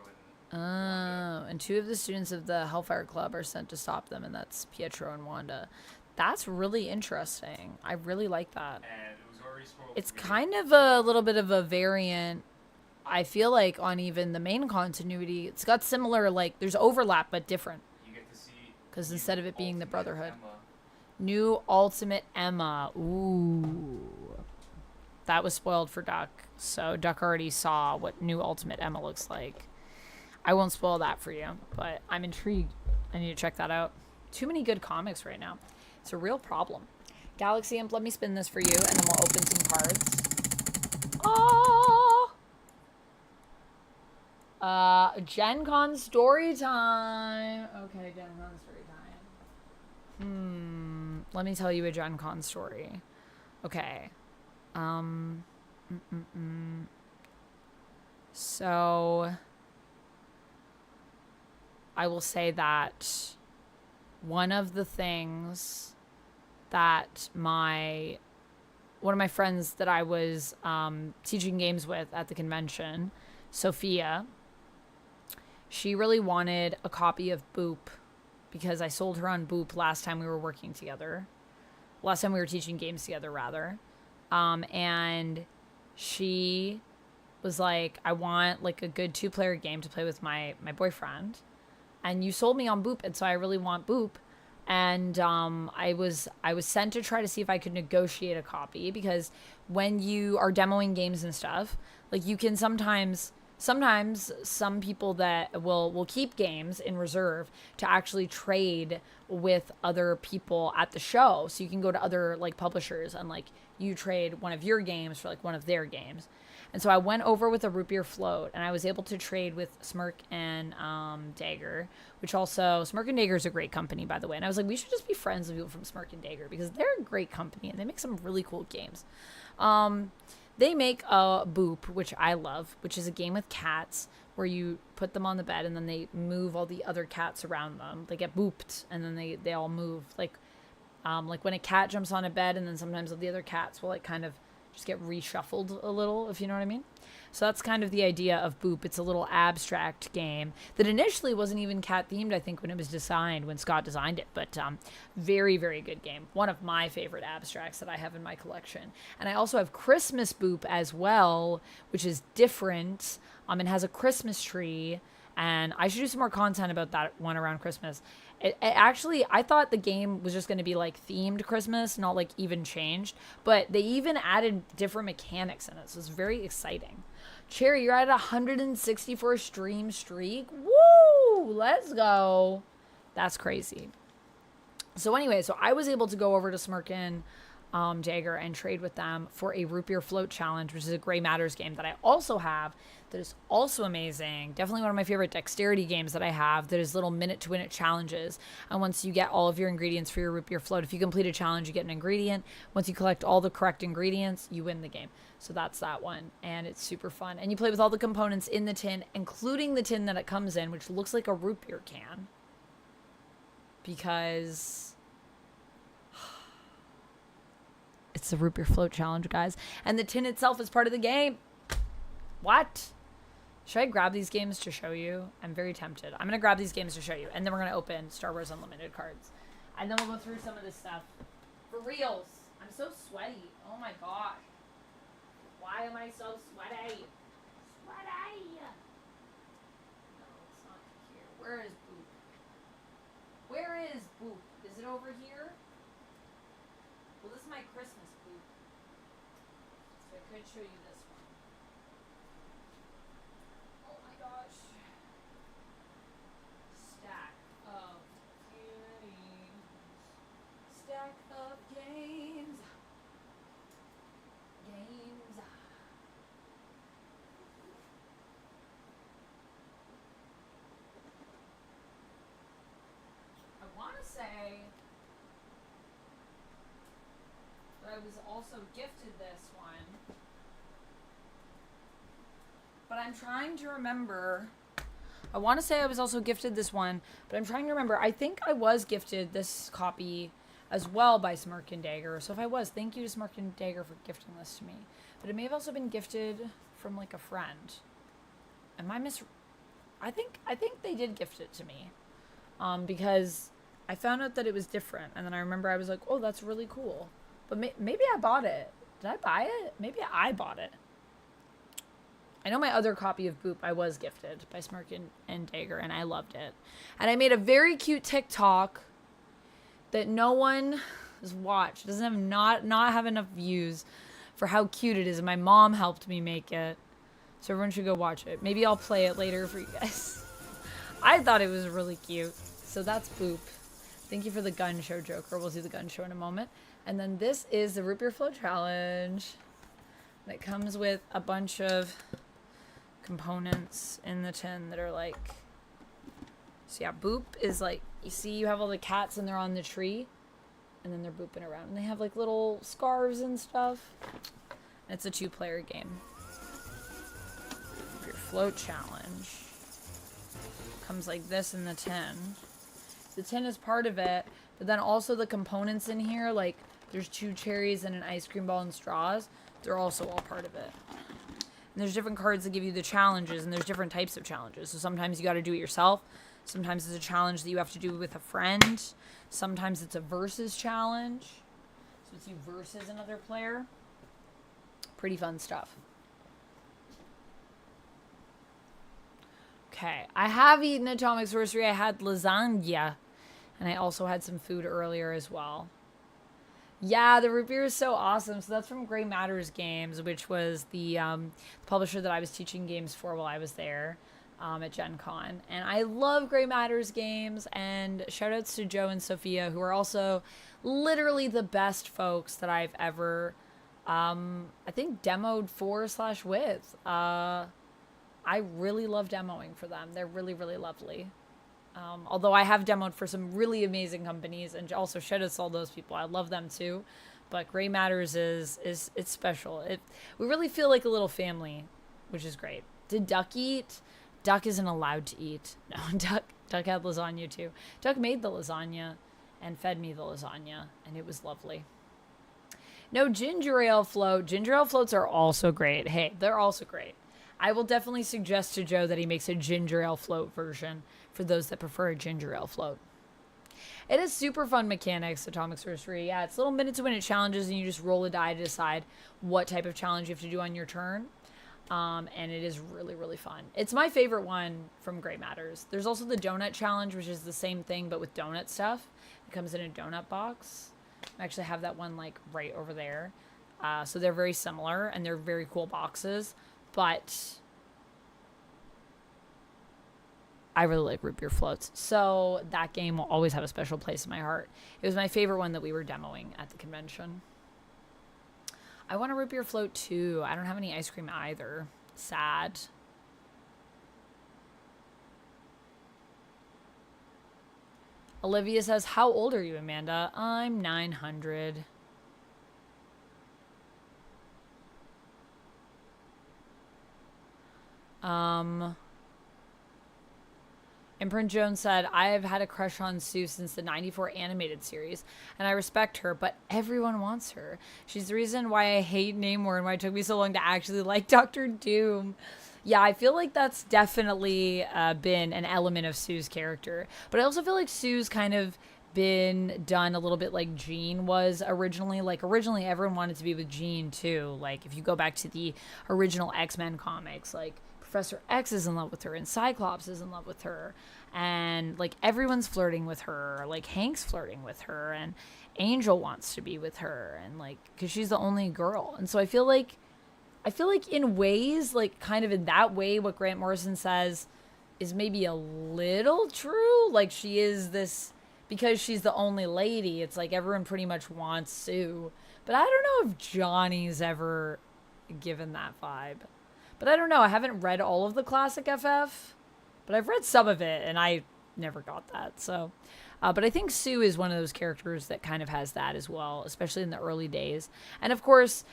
and Wanda. Oh, and two of the students of the Hellfire Club are sent to stop them, and that's Pietro and Wanda. That's really interesting. I really like that. And it was already spoiled. It's for me. kind of a little bit of a variant, I feel like, on even the main continuity. It's got similar, like, there's overlap, but different. You get to see. 'Cause new instead of it being the Ultimate Brotherhood. Emma. New Ultimate Emma. Ooh. That was spoiled for Duck. So Duck already saw what new Ultimate Emma looks like. I won't spoil that for you, but I'm intrigued. I need to check that out. Too many good comics right now. It's a real problem. Galaxy Imp, let me spin this for you, and then we'll open some cards. Oh! Gen Con story time. Okay, Gen Con story time. Let me tell you a Gen Con story. Okay. So I will say that one of the things that one of my friends that I was teaching games with at the convention, Sophia, she really wanted a copy of Boop because I sold her on Boop last time we were working together. Last time we were teaching games together, rather. And she was like, I want like a good 2-player game to play with my boyfriend. And you sold me on Boop, and so I really want Boop. And I was sent to try to see if I could negotiate a copy, because when you are demoing games and stuff, like you can sometimes some people that will keep games in reserve to actually trade with other people at the show. So you can go to other like publishers and like you trade one of your games for like one of their games. And so I went over with a root beer float, and I was able to trade with Smirk and Dagger, which also, Smirk and Dagger is a great company, by the way. And I was like, we should just be friends with people from Smirk and Dagger, because they're a great company and they make some really cool games. They make a Boop, which I love, which is a game with cats where you put them on the bed and then they move all the other cats around them. They get booped and then they all move. Like, Like when a cat jumps on a bed, and then sometimes the other cats will like kind of just get reshuffled a little, if you know what I mean. So that's kind of the idea of Boop. It's a little abstract game that initially wasn't even cat themed, I think, when it was designed, when Scott designed it. But very, very good game. One of my favorite abstracts that I have in my collection. And I also have Christmas Boop as well, which is different. It has a Christmas tree. And I should do some more content about that one around Christmas. It actually, I thought the game was just going to be like themed Christmas, not like even changed. But they even added different mechanics in it. So it's very exciting. Cherry, you're at a 164 stream streak. Woo! Let's go. That's crazy. So anyway, so I was able to go over to Smirkin Dagger and trade with them for a root beer float challenge, which is a Gray Matters game that I also have that is also amazing. Definitely one of my favorite dexterity games that I have. That is little minute-to-minute challenges. And once you get all of your ingredients for your root beer float, if you complete a challenge, you get an ingredient. Once you collect all the correct ingredients, you win the game. So that's that one. And it's super fun. And you play with all the components in the tin, including the tin that it comes in, which looks like a root beer can. Because it's the root beer float challenge, guys. And the tin itself is part of the game. What? Should I grab these games to show you? I'm very tempted. I'm going to grab these games to show you. And then we're going to open Star Wars Unlimited cards. And then we'll go through some of this stuff. For reals. I'm so sweaty. Oh my gosh. Why am I so sweaty? Sweaty! No, it's not here. Where is Boop? Where is Boop? Is it over here? Well, this is my Christmas Boop. So I could show you this one. Oh my gosh. Stack of games. Stack of games. Games. I want to say that I was also gifted this one. But I'm trying to remember. I want to say I was also gifted this one, but I'm trying to remember. I think I was gifted this copy as well by Smirkin Dagger. So if I was, thank you to Smirkin Dagger for gifting this to me. But it may have also been gifted from like a friend. Am I I think they did gift it to me. Because I found out that it was different, and then I remember I was like, oh, that's really cool. But maybe I bought it. Did I buy it? Maybe I bought it. I know my other copy of Boop I was gifted by Smirkin and Dagger, and I loved it. And I made a very cute TikTok that no one has watched. It doesn't have not have enough views for how cute it is. And my mom helped me make it. So everyone should go watch it. Maybe I'll play it later for you guys. I thought it was really cute. So that's Boop. Thank you for the gun show, Joker. We'll do the gun show in a moment. And then this is the Root Beer Flow Challenge. And it comes with a bunch of components in the tin that are like... So yeah, Boop is like... You see you have all the cats and they're on the tree. And then they're booping around. And they have like little scarves and stuff. And it's a 2-player game. Root Beer Float Challenge. Comes like this in the tin. The tin is part of it. But then also the components in here, like there's 2 cherries and an ice cream ball and straws. They're also all part of it. And there's different cards that give you the challenges, and there's different types of challenges. So sometimes you got to do it yourself. Sometimes it's a challenge that you have to do with a friend. Sometimes it's a versus challenge. So it's you versus another player. Pretty fun stuff. Okay, I have eaten Atomic Sorcery. I had lasagna. And I also had some food earlier as well. Yeah, the root beer is so awesome. So that's from Gray Matters Games, which was the publisher that I was teaching games for while I was there at Gen Con. And I love Gray Matters Games. And shout outs to Joe and Sophia, who are also literally the best folks that I've ever, I think, demoed for/with. I really love demoing for them. They're really, really lovely. Although I have demoed for some really amazing companies, and also shout out to all those people. I love them too. But Gray Matters is it's special. We really feel like a little family, which is great. Did Duck eat? Duck isn't allowed to eat. No, Duck had lasagna too. Duck made the lasagna, and fed me the lasagna, and it was lovely. No ginger ale float. Ginger ale floats are also great. Hey, they're also great. I will definitely suggest to Joe that he makes a ginger ale float version for those that prefer a ginger ale float. It is super fun mechanics, Atomic Sorcery. Yeah, it's little minute-to-minute challenges, and you just roll a die to decide what type of challenge you have to do on your turn. And it is really, really fun. It's my favorite one from Grey Matters. There's also the donut challenge, which is the same thing, but with donut stuff. It comes in a donut box. I actually have that one, like, right over there. So they're very similar, and they're very cool boxes. But I really like root beer floats. So that game will always have a special place in my heart. It was my favorite one that we were demoing at the convention. I want a root beer float too. I don't have any ice cream either. Sad. Olivia says, how old are you, Amanda? I'm 900. Imprint Jones said, I have had a crush on Sue since the 94 animated series, and I respect her, but everyone wants her. She's the reason why I hate Namor and why it took me so long to actually like Doctor Doom. Yeah, I feel like that's definitely been an element of Sue's character, but I also feel like Sue's kind of been done a little bit like Jean was originally. Like, originally everyone wanted to be with Jean too. Like, if you go back to the original X-Men comics, like, Professor X is in love with her, and Cyclops is in love with her, and like everyone's flirting with her, like Hank's flirting with her, and Angel wants to be with her, and like, because she's the only girl. And so I feel like in ways, like kind of in that way, what Grant Morrison says is maybe a little true. Like, she is this, because she's the only lady, it's like everyone pretty much wants Sue. But I don't know if Johnny's ever given that vibe. But I don't know. I haven't read all of the classic FF, but I've read some of it, and I never got that. So, but I think Sue is one of those characters that kind of has that as well, especially in the early days. And of course,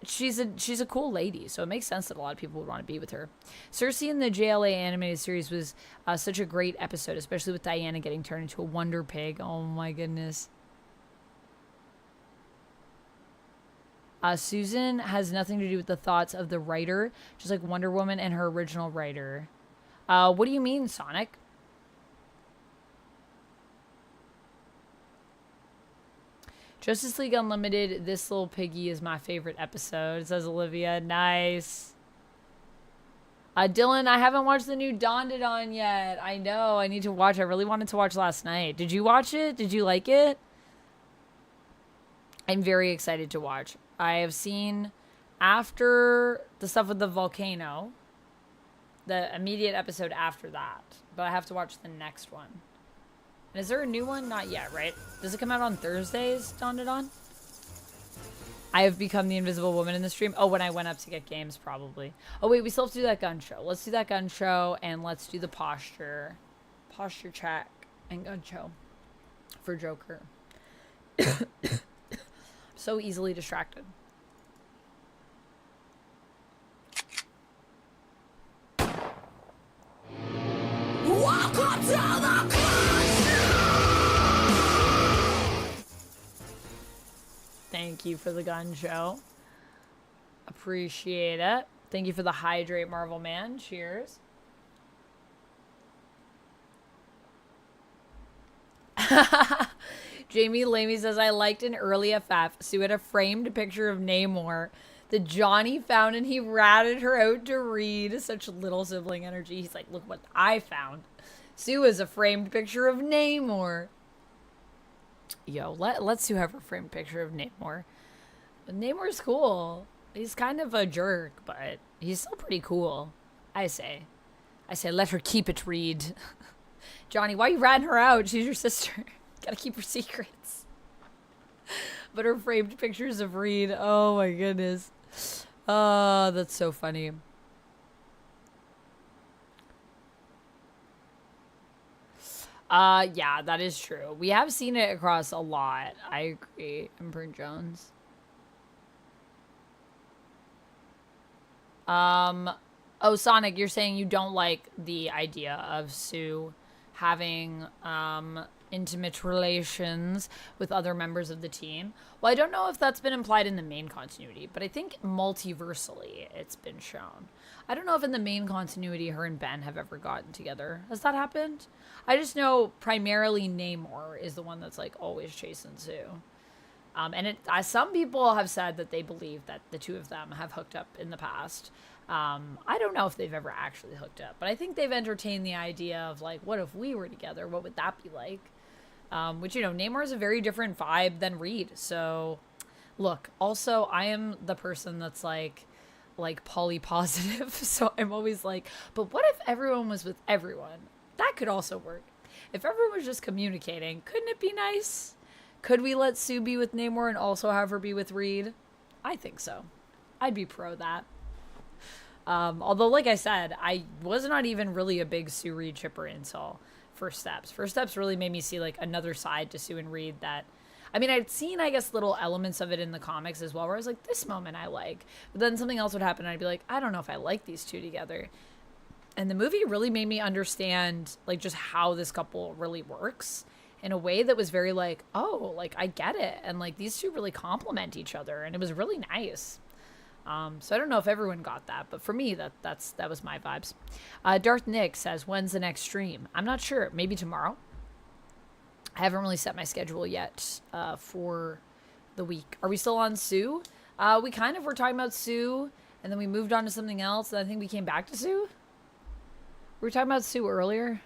she's a cool lady, so it makes sense that a lot of people would want to be with her. Cersei in the JLA animated series was such a great episode, especially with Diana getting turned into a Wonder Pig. Oh my goodness. Susan has nothing to do with the thoughts of the writer, just like Wonder Woman and her original writer. What do you mean, Sonic? Justice League Unlimited, This Little Piggy is my favorite episode, says Olivia. Nice. Dylan, I haven't watched the new Dawn to Dawn yet. I know, I need to watch. I really wanted to watch last night. Did you watch it? Did you like it? I'm very excited to watch. I have seen, after the stuff with the volcano, the immediate episode after that, but I have to watch the next one. And is there a new one? Not yet, right? Does it come out on Thursdays, Dawn to Dawn? I have become the invisible woman in the stream. Oh, when I went up to get games, probably. Oh, wait, we still have to do that gun show. Let's do that gun show, and let's do the posture check and gun show for Joker. So easily distracted. Welcome to the Thank you for the gun show. Appreciate it. Thank you for the hydrate, Marvel Man. Cheers. Jamie Lamey says, I liked an early FF. Sue had a framed picture of Namor that Johnny found, and he ratted her out to read. Such little sibling energy. He's like, look what I found. Sue is a framed picture of Namor. Yo, let Sue have a framed picture of Namor. But Namor's cool. He's kind of a jerk, but he's still pretty cool. I say, let her keep it, Reed. Johnny, why are you ratting her out? She's your sister. Gotta keep her secrets. But her framed pictures of Reed. Oh my goodness. Oh, that's so funny. Yeah, that is true. We have seen it across a lot. I agree. Imprint Jones. Oh, Sonic, you're saying you don't like the idea of Sue having, intimate relations with other members of the team. Well, I don't know if that's been implied in the main continuity, but I think multiversally it's been shown. I don't know if in the main continuity her and Ben have ever gotten together. Has that happened? I just know primarily Namor is the one that's like always chasing Sue. And some people have said that they believe that the two of them have hooked up in the past. I don't know if they've ever actually hooked up, but I think they've entertained the idea of like, what if we were together? What would that be like? Which, you know, Namor is a very different vibe than Reed. So look, also I am the person that's like poly positive. So I'm always like, but what if everyone was with everyone? That could also work. If everyone was just communicating, couldn't it be nice? Could we let Sue be with Namor and also have her be with Reed? I think so. I'd be pro that. Although, like I said, I was not even really a big Sue Reed chipper until First Steps. First Steps really made me see like another side to Sue and Reed that, I mean, I'd seen, I guess, little elements of it in the comics as well, where I was like, this moment I like. But then something else would happen and I'd be like, I don't know if I like these two together. And the movie really made me understand like just how this couple really works in a way that was very like, oh, like I get it. And like these two really complement each other. And it was really nice. So I don't know if everyone got that, but for me, that was my vibes. Darth Nick says, when's the next stream? I'm not sure. Maybe tomorrow. I haven't really set my schedule yet for the week. Are we still on Sue? We kind of were talking about Sue, and then we moved on to something else, and I think we came back to Sue. We were talking about Sue earlier.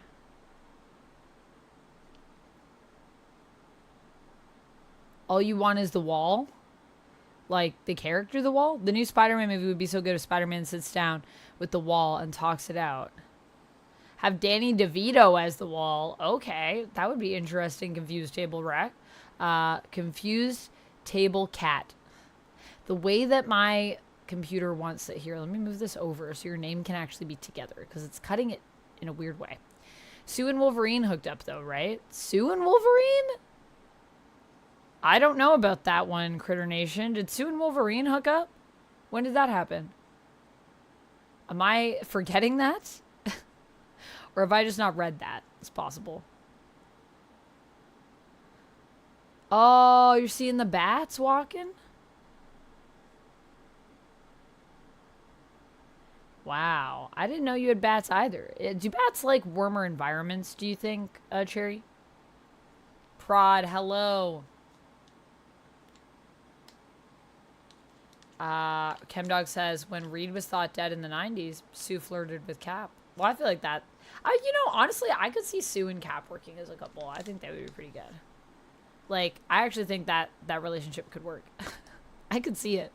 All you want is the wall? Like the character The Wall? The new Spider-Man movie would be so good if Spider-Man sits down with the wall and talks it out. Have Danny DeVito as the wall. Okay, that would be interesting. Confused Table Wreck. Confused Table Cat. The way that my computer wants it here, let me move this over so your name can actually be together because it's cutting it in a weird way. Sue and Wolverine hooked up though, right? Sue and Wolverine? I don't know about that one, Critter Nation. Did Sue and Wolverine hook up? When did that happen? Am I forgetting that? Or have I just not read that? It's possible. Oh, you're seeing the bats walking? Wow. I didn't know you had bats either. Do bats like warmer environments, do you think, Cherry? Prod, hello. Chemdog says, when Reed was thought dead in the 90s, Sue flirted with Cap. Well, I feel like that. You know, honestly, I could see Sue and Cap working as a couple. I think that would be pretty good. Like, I actually think that relationship could work. I could see it.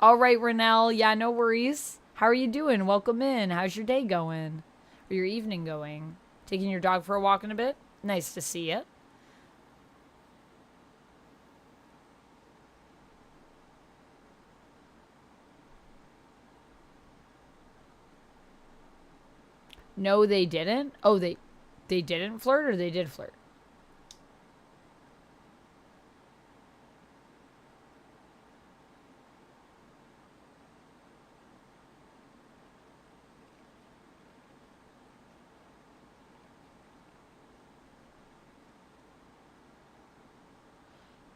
All right, Renelle. Yeah, no worries. How are you doing? Welcome in. How's your day going? Or your evening going? Taking your dog for a walk in a bit? Nice to see you. No, they didn't. Oh, they didn't flirt, or they did flirt?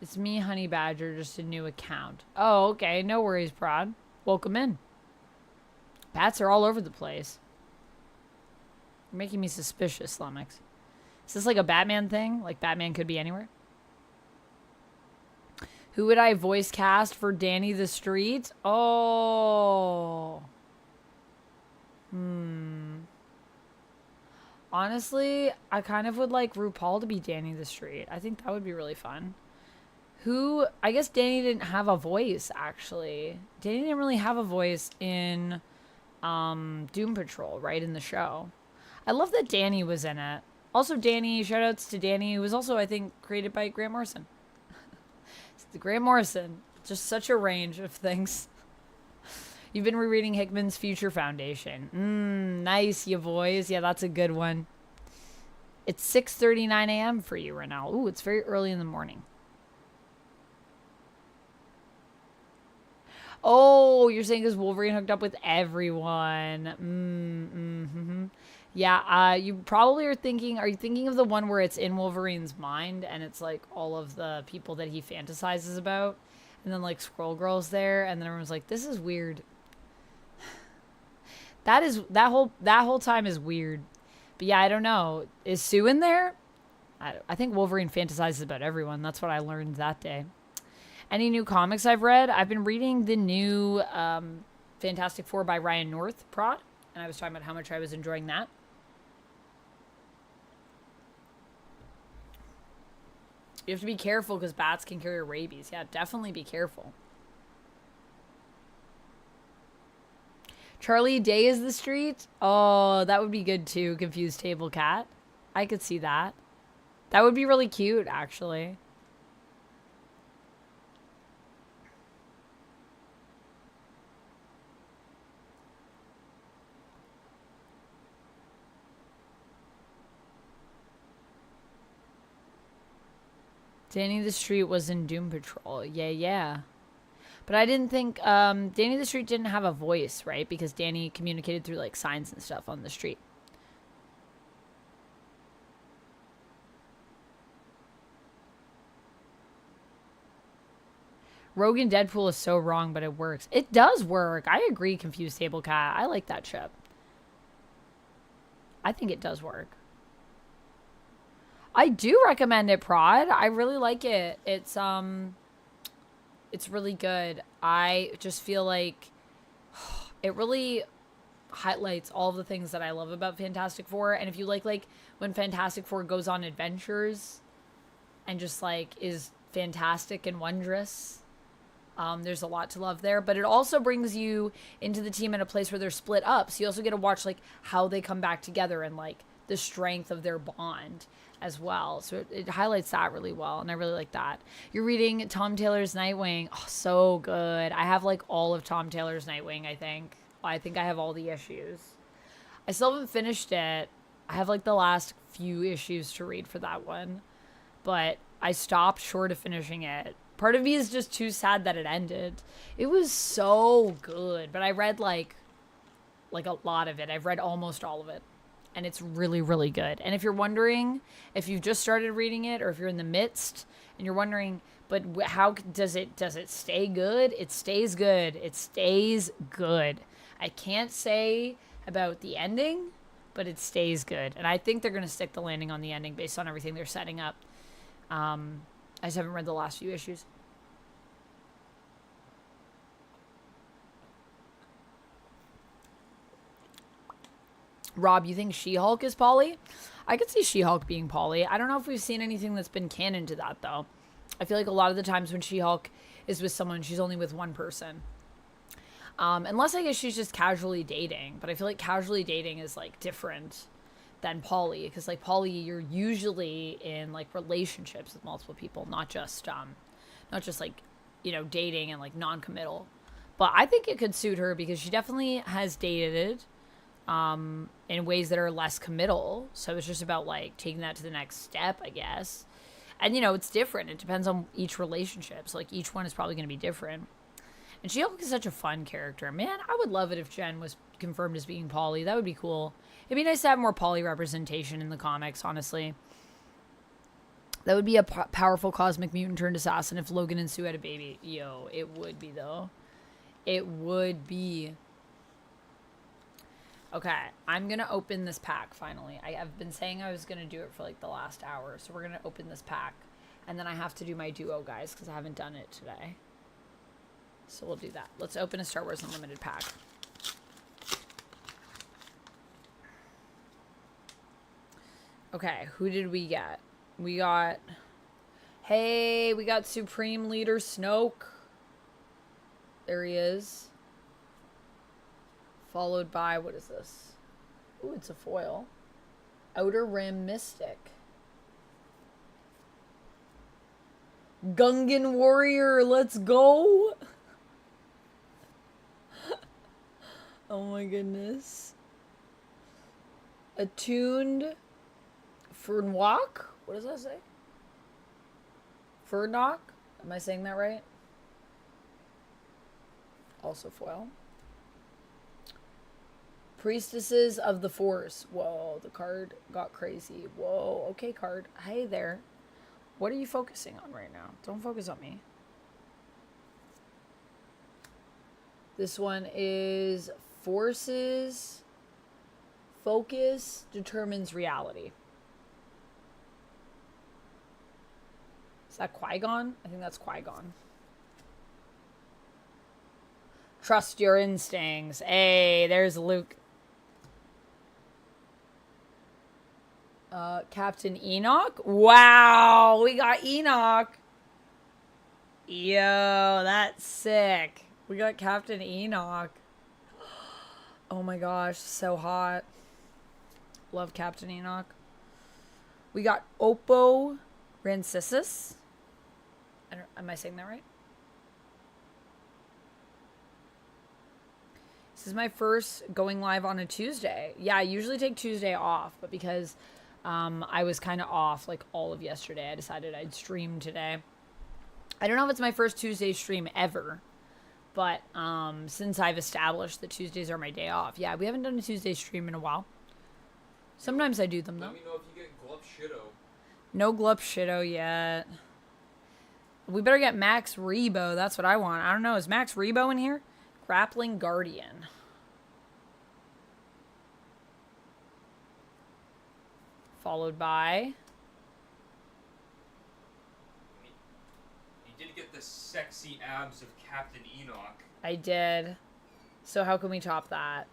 It's me, Honey Badger, just a new account. Oh, okay. No worries, Prod. Welcome in. Bats are all over the place. You're making me suspicious, Lumix. Is this like a Batman thing? Like Batman could be anywhere? Who would I voice cast for Danny the Street? Oh. Honestly, I kind of would like RuPaul to be Danny the Street. I think that would be really fun. Who, I guess Danny didn't have a voice, actually. Danny didn't really have a voice in Doom Patrol, right, in the show. I love that Danny was in it. Also, Danny, shoutouts to Danny, who was also, I think, created by Grant Morrison. The Grant Morrison, just such a range of things. You've been rereading Hickman's Future Foundation. Nice, you boys. Yeah, that's a good one. It's 6:39 a.m. for you right now. Ooh, it's very early in the morning. Oh, you're saying because Wolverine hooked up with everyone. Yeah, you probably are you thinking of the one where it's in Wolverine's mind and it's like all of the people that he fantasizes about? And then like Squirrel Girl's there and then everyone's like, this is weird. That whole time is weird. But yeah, I don't know. Is Sue in there? I think Wolverine fantasizes about everyone. That's what I learned that day. Any new comics I've read? I've been reading the new Fantastic Four by Ryan North prod, and I was talking about how much I was enjoying that. You have to be careful because bats can carry rabies. Yeah, definitely be careful. Charlie Day is the street? Oh, that would be good too. Confused Table Cat. I could see that. That would be really cute, actually. Danny the Street was in Doom Patrol. Yeah. But I didn't think Danny the Street didn't have a voice, right? Because Danny communicated through like signs and stuff on the street. Rogan Deadpool is so wrong, but it works. It does work. I agree, Confused Table Cat. I like that ship. I think it does work. I do recommend it, Prod. I really like it. It's really good. I just feel like it really highlights all of the things that I love about Fantastic Four. And if you like when Fantastic Four goes on adventures and just like is fantastic and wondrous, there's a lot to love there. But it also brings you into the team in a place where they're split up. So you also get to watch like how they come back together and like the strength of their bond as well. So it highlights that really well, and I really like that. You're reading Tom Taylor's Nightwing. Oh, so good. I have like all of Tom Taylor's Nightwing, I think. I have all the issues. I still haven't finished it. I have like the last few issues to read for that one, but I stopped short of finishing it. Part of me is just too sad that it ended. It was so good, but I read like a lot of it. I've read almost all of it. And it's really, really good. And if you're wondering if you've just started reading it or if you're in the midst and you're wondering, but how does it stay good? It stays good. It stays good. I can't say about the ending, but it stays good. And I think they're going to stick the landing on the ending based on everything they're setting up. I just haven't read the last few issues. Rob, you think She-Hulk is Polly? I could see She-Hulk being Polly. I don't know if we've seen anything that's been canon to that, though. I feel like a lot of the times when She-Hulk is with someone, she's only with one person. Unless I guess she's just casually dating. But I feel like casually dating is, like, different than Polly. Because, like, Polly, you're usually in, like, relationships with multiple people. Not just like, you know, dating and, like, non-committal. But I think it could suit her because she definitely has dated in ways that are less committal. So it's just about like taking that to the next step, I guess. And you know, it's different. It depends on each relationship. So like each one is probably going to be different. And She-Hulk is such a fun character. Man, I would love it if Jen was confirmed as being Polly. That would be cool. It'd be nice to have more Polly representation in the comics, honestly. That would be a powerful cosmic mutant turned assassin if Logan and Sue had a baby. Yo, it would be though. It would be. Okay, I'm going to open this pack finally. I've been saying I was going to do it for like the last hour. So we're going to open this pack. And then I have to do my duo, guys, because I haven't done it today. So we'll do that. Let's open a Star Wars Unlimited pack. Okay, who did we get? We got... Hey, we got Supreme Leader Snoke. There he is. Followed by, what is this? Ooh, it's a foil. Outer Rim Mystic. Gungan Warrior, let's go! Oh my goodness. Attuned Fernwalk? What does that say? Fernock? Am I saying that right? Also foil. Priestesses of the Force. Whoa, the card got crazy. Whoa, okay, card. Hey there. What are you focusing on right now? Don't focus on me. This one is Forces. Focus determines reality. Is that Qui-Gon? I think that's Qui-Gon. Trust your instincts. Hey, there's Luke. Captain Enoch? Wow, we got Enoch. Yo, that's sick. We got Captain Enoch. Oh my gosh, so hot. Love Captain Enoch. We got Oppo Rancisis. Am I saying that right? This is my first going live on a Tuesday. Yeah, I usually take Tuesday off, but because I was kind of off like all of yesterday, I decided I'd stream today. I don't know if it's my first Tuesday stream ever, but since I've established that Tuesdays are my day off. Yeah, we haven't done a Tuesday stream in a while. Sometimes I do them, though. Let me know if you get Glup Shitto. No Glup Shitto yet. We better get Max Rebo. That's what I want. I don't know. Is Max Rebo in here? Grappling Guardian. Followed by... You did get the sexy abs of Captain Enoch. I did. So how can we top that?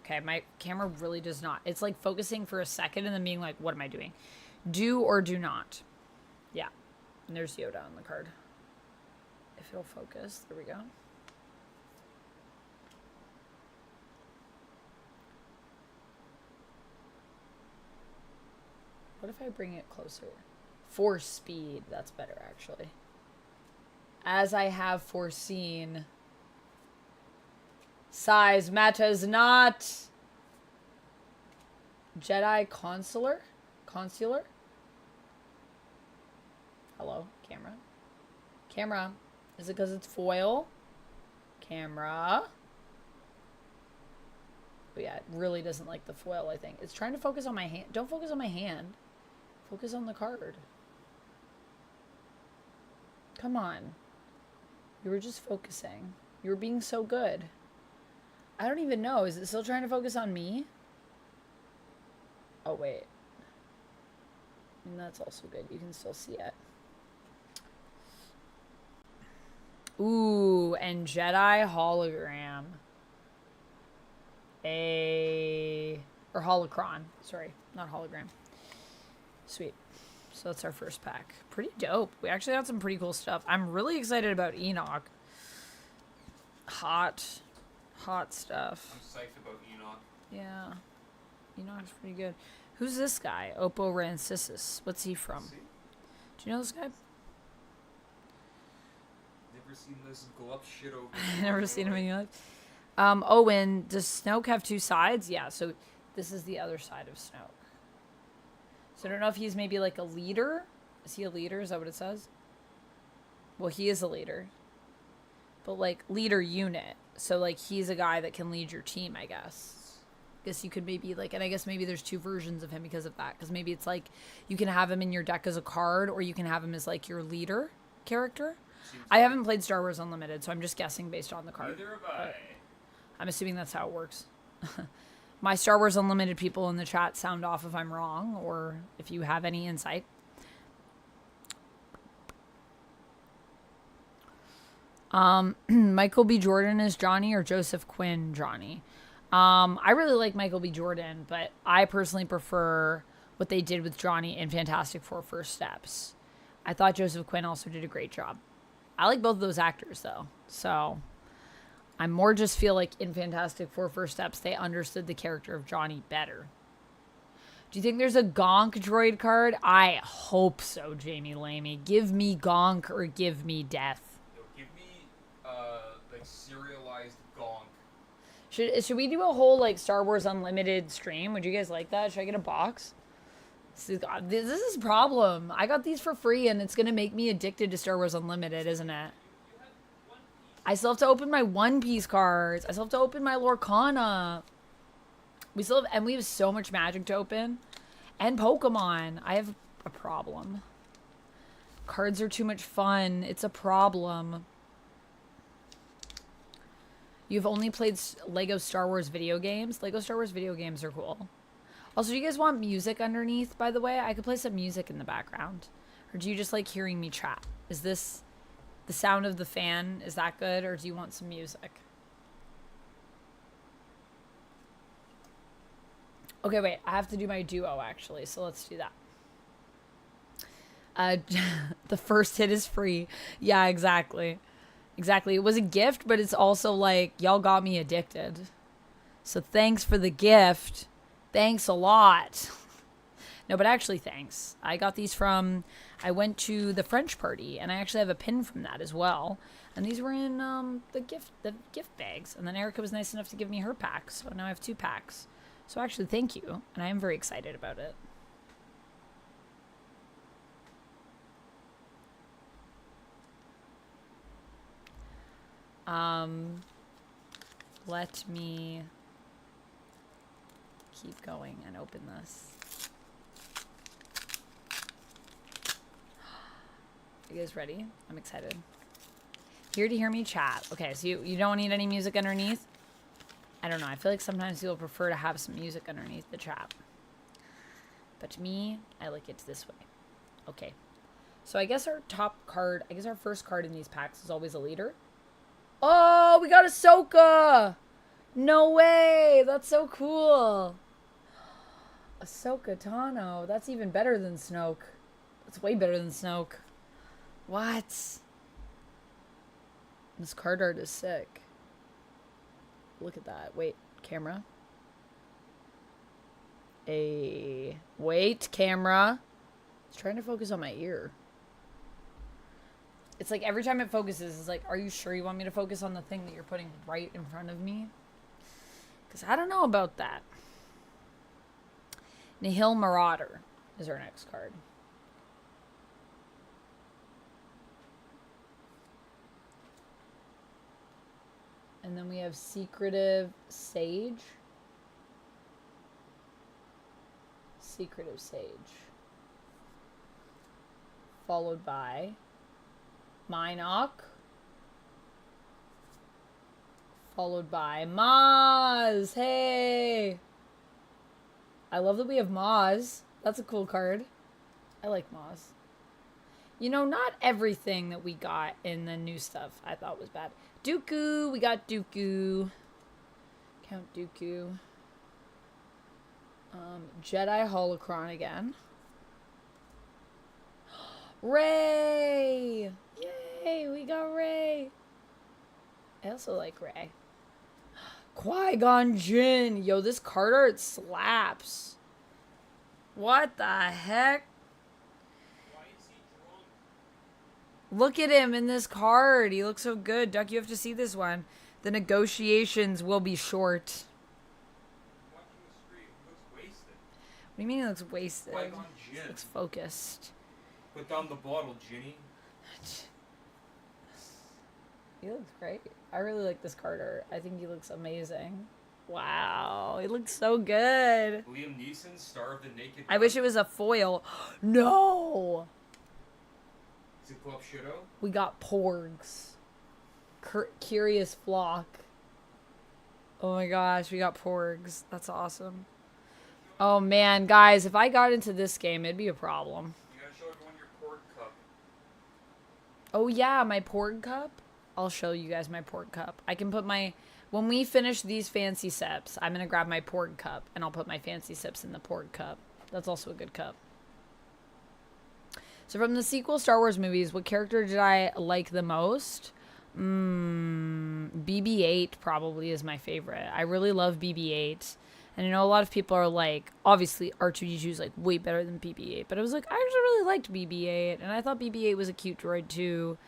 Okay, my camera really does not. It's like focusing for a second and then being like, what am I doing? Do or do not. Yeah. And there's Yoda on the card. If it'll focus. There we go. What if I bring it closer? Force speed. That's better, actually. As I have foreseen... Size matters not. Jedi Consular? Consular? Hello, camera. Camera. Is it because it's foil? Camera. But yeah, it really doesn't like the foil, I think. It's trying to focus on my hand. Don't focus on my hand. Focus on the card. Come on. You were just focusing. You were being so good. I don't even know. Is it still trying to focus on me? Oh, wait. And that's also good. You can still see it. Ooh, and Jedi hologram. Or holocron. Sorry, not hologram. Sweet. So that's our first pack. Pretty dope. We actually got some pretty cool stuff. I'm really excited about Enoch. Hot stuff. I'm psyched about Enoch. Yeah. Enoch's pretty good. Who's this guy? Oppo Rancisis. What's he from? See? Do you know this guy? Never seen this Glup Shitto. Never seen him in your life. Owen, does Snoke have two sides? Yeah, so this is the other side of Snoke. So I don't know if he's maybe like a leader. Is he a leader? Is that what it says? Well, he is a leader. But like leader unit. So like he's a guy that can lead your team, I guess. Guess you could maybe like, and I guess maybe there's two versions of him because of that. Because maybe it's like you can have him in your deck as a card, or you can have him as like your leader character. I haven't played Star Wars Unlimited, so I'm just guessing based on the card. Neither have I. I'm assuming that's how it works. My Star Wars Unlimited people in the chat sound off if I'm wrong, or if you have any insight. Michael B. Jordan is Johnny or Joseph Quinn Johnny? I really like Michael B. Jordan, but I personally prefer what they did with Johnny in Fantastic Four First Steps. I thought Joseph Quinn also did a great job. I like both of those actors, though. So I more just feel like in Fantastic Four First Steps, they understood the character of Johnny better. Do you think there's a Gonk droid card? I hope so, Jamie Lamey. Give me Gonk or give me death. Yo, give me, like, serialized Gonk. Should we do a whole, like, Star Wars Unlimited stream? Would you guys like that? Should I get a box? This is a problem. I got these for free, and it's going to make me addicted to Star Wars Unlimited, isn't it? I still have to open my One Piece cards. I still have to open my Lorcana. We still have, and we have so much Magic to open. And Pokemon. I have a problem. Cards are too much fun. It's a problem. You've only played Lego Star Wars video games? Lego Star Wars video games are cool. Also, do you guys want music underneath, by the way? I could play some music in the background. Or do you just like hearing me chat? Is this the sound of the fan? Is that good? Or do you want some music? Okay, wait. I have to do my duo, actually. So let's do that. The first hit is free. Yeah, exactly. Exactly. It was a gift, but it's also like, y'all got me addicted. So thanks for the gift. Thanks a lot. No, but actually, thanks. I got these from, I went to the French party, and I actually have a pin from that as well. And these were in the gift bags. And then Erica was nice enough to give me her pack. So now I have 2 packs. So actually, thank you. And I am very excited about it. Let me keep going and open this. You guys ready? I'm excited. Here to hear me chat. Okay, so you don't need any music underneath? I don't know. I feel like sometimes people prefer to have some music underneath the chat. But to me, I like it this way. Okay. So I guess our top card, I guess our first card in these packs is always a leader. Oh, we got Ahsoka! No way! That's so cool. Ahsoka Tano. That's even better than Snoke. That's way better than Snoke. What? This card art is sick. Look at that. Wait, camera. Wait, camera. It's trying to focus on my ear. It's like every time it focuses, it's like, are you sure you want me to focus on the thing that you're putting right in front of me? Because I don't know about that. Nihil Marauder is our next card. And then we have Secretive Sage. Secretive Sage. Followed by Minoc. Followed by Maz. Hey! I love that we have Maz. That's a cool card. I like Maz. You know, not everything that we got in the new stuff I thought was bad. Dooku. We got Dooku. Count Dooku. Jedi Holocron again. Rey! Yay! We got Rey. I also like Rey. Qui-Gon Jinn. Yo, this card art slaps. What the heck? Why is he drunk? Look at him in this card. He looks so good. Duck, you have to see this one. The negotiations will be short. Watching the stream, he looks wasted. What do you mean he looks wasted? Qui-Gon He Jinn. looks focused. Put down the bottle, Ginny. He looks great. I really like this card art. I think he looks amazing. Wow. He looks so good. Liam Neeson, star of the Naked I wish it was a foil. No! Is it Club Shido? We got Porgs. Curious Flock. Oh my gosh, we got Porgs. That's awesome. Oh man, guys, if I got into this game, it'd be a problem. You gotta show everyone your Porg cup. Oh yeah, my Porg cup. I'll show you guys my Porg cup. I can put my... When we finish these fancy sips, I'm going to grab my Porg cup, and I'll put my fancy sips in the Porg cup. That's also a good cup. So from the sequel Star Wars movies, what character did I like the most? BB-8 probably is my favorite. I really love BB-8. And I know a lot of people are like, obviously R2-D2 is like way better than BB-8. But I was like, I actually really liked BB-8. And I thought BB-8 was a cute droid too.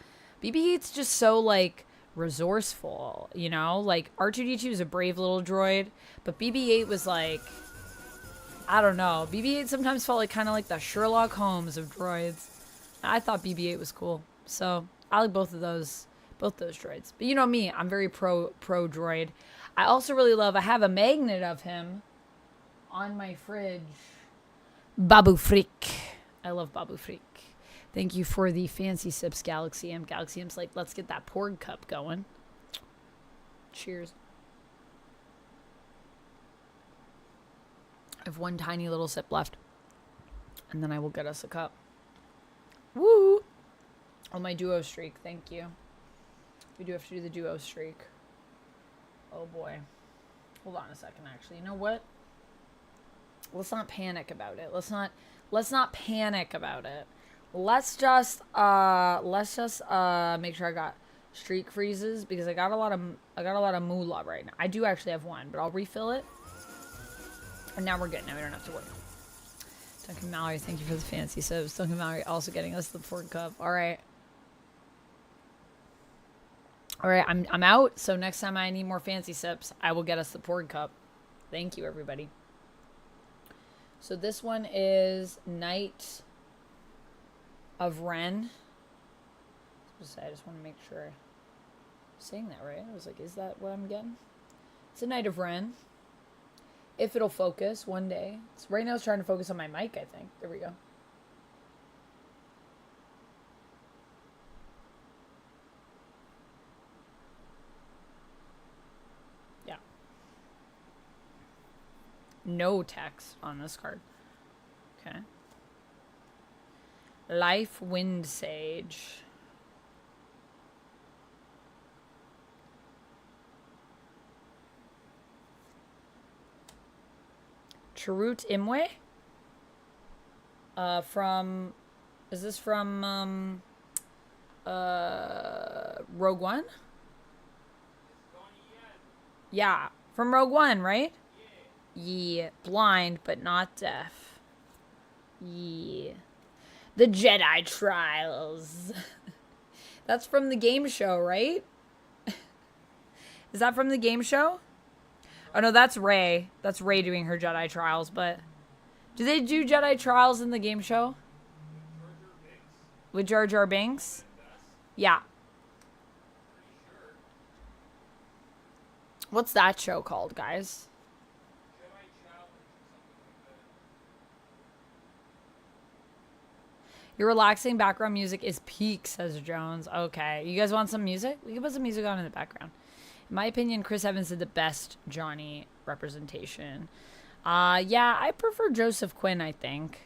BB-8's just so, like, resourceful, you know? Like, R2-D2 is a brave little droid, but BB-8 was, like, I don't know. BB-8 sometimes felt like kind of like the Sherlock Holmes of droids. I thought BB-8 was cool. So, I like both those droids. But you know me, I'm very pro droid. I also really love, I have a magnet of him. on my fridge. Babu Freak. I love Babu Freak. Thank you for the fancy sips, Galaxy M. Galaxy M's like, let's get that porg cup going. Cheers. I have one tiny little sip left. And then I will get us a cup. Woo! On my duo streak, thank you. We do have to do the duo streak. Oh boy. Hold on a second, actually. You know what? Let's not panic about it. Let's not panic about it. Let's just make sure I got streak freezes because I got a lot of moolah right now. I do actually have one, but I'll refill it. And now we're good. Now we don't have to worry. Duncan Mallory, thank you for the fancy subs. Duncan Mallory also getting us the Ford Cup. All right. All right, I'm out. So next time I need more fancy sips, I will get us the Ford Cup. Thank you, everybody. So this one is Knight of Ren. I just want to make sure I'm saying that right. I was like, is that what I'm getting? It's a Knight of Ren. If it'll focus one day. So right now it's trying to focus on my mic, I think. There we go. Yeah. No text on this card. Okay. Life Wind Sage. Chirrut Imwe? Is this from, Rogue One? Yeah, from Rogue One, right? Yeah. Blind, but not deaf. Yeah. The Jedi Trials. That's from the game show, right? Is that from the game show? Oh, no, that's Rey. That's Rey doing her Jedi Trials, but... Do they do Jedi Trials in the game show? With Jar Jar Binks? Yeah. What's that show called, guys? Your relaxing background music is peak, says Jones. Okay. You guys want some music? We can put some music on in the background. In my opinion, Chris Evans did the best Johnny representation. Yeah, I prefer Joseph Quinn, I think,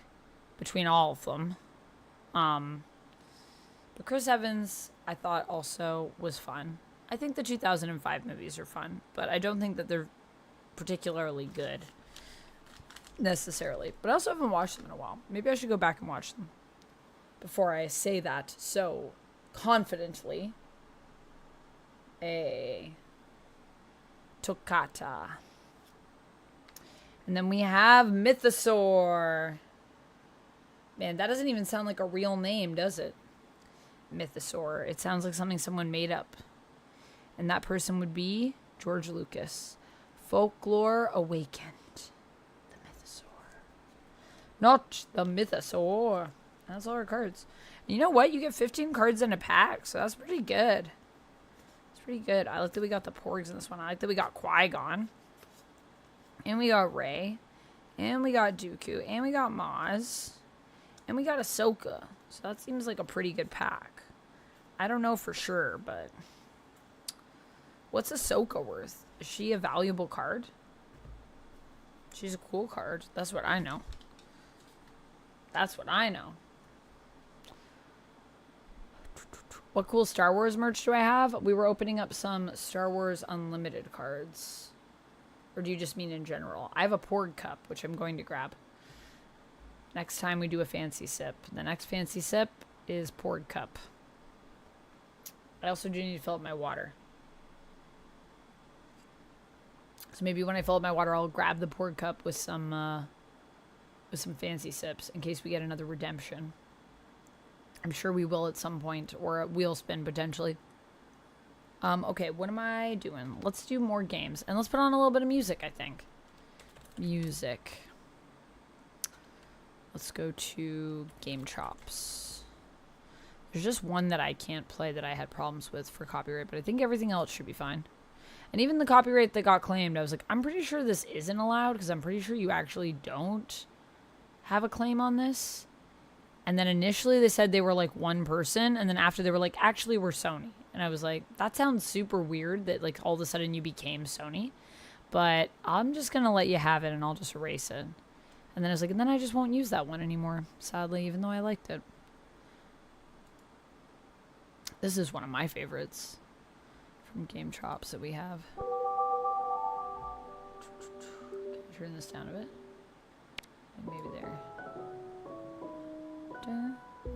between all of them. But Chris Evans, I thought also was fun. I think the 2005 movies are fun, but I don't think that they're particularly good necessarily. But I also haven't watched them in a while. Maybe I should go back and watch them before I say that so confidently. A Toccata. And then we have Mythosaur. Man, that doesn't even sound like a real name, does it? Mythosaur. It sounds like something someone made up. And that person would be George Lucas. Folklore Awakened. The Mythosaur. Not the Mythosaur. That's all our cards. And you know what? You get 15 cards in a pack, so that's pretty good. Pretty good. I like that we got the Porgs in this one. I like that we got Qui-Gon. And we got Rey. And we got Dooku. And we got Maz. And we got Ahsoka. So that seems like a pretty good pack. I don't know for sure, but... What's Ahsoka worth? Is she a valuable card? She's a cool card. That's what I know. That's what I know. What cool Star Wars merch do I have? We were opening up some Star Wars Unlimited cards. Or do you just mean in general? I have a Porg cup, which I'm going to grab. Next time we do a fancy sip. The next fancy sip is Porg cup. I also do need to fill up my water. So maybe when I fill up my water, I'll grab the Porg cup with some fancy sips in case we get another redemption. I'm sure we will at some point, or a wheel spin potentially. Okay, what am I doing? Let's do more games, and let's put on a little bit of music, I think. Music. Let's go to Game Chops. There's just one that I can't play that I had problems with for copyright, but I think everything else should be fine. And even the copyright that got claimed, I was like, I'm pretty sure this isn't allowed because I'm pretty sure you actually don't have a claim on this. And then initially they said they were like one person, and then after they were like, actually we're Sony. And I was like, that sounds super weird that like all of a sudden you became Sony. But I'm just going to let you have it and I'll just erase it. And then I was like, and then I just won't use that one anymore, sadly, even though I liked it. This is one of my favorites from Game Chops that we have. Can I turn this down a bit? Maybe there.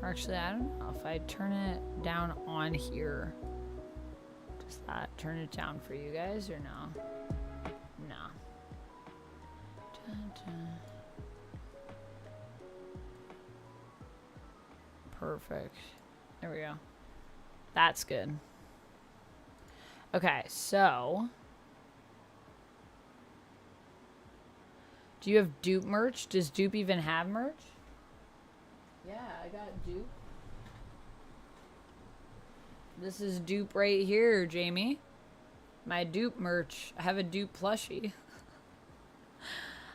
Or actually, I don't know if I turn it down on here. Does that turn it down for you guys or no? No. Dun, dun. Perfect. There we go. That's good. Okay, so do you have Dupe merch? Does Dupe even have merch? Yeah, I got Dupe. This is Dupe right here, Jamie. My Dupe merch. I have a Dupe plushie.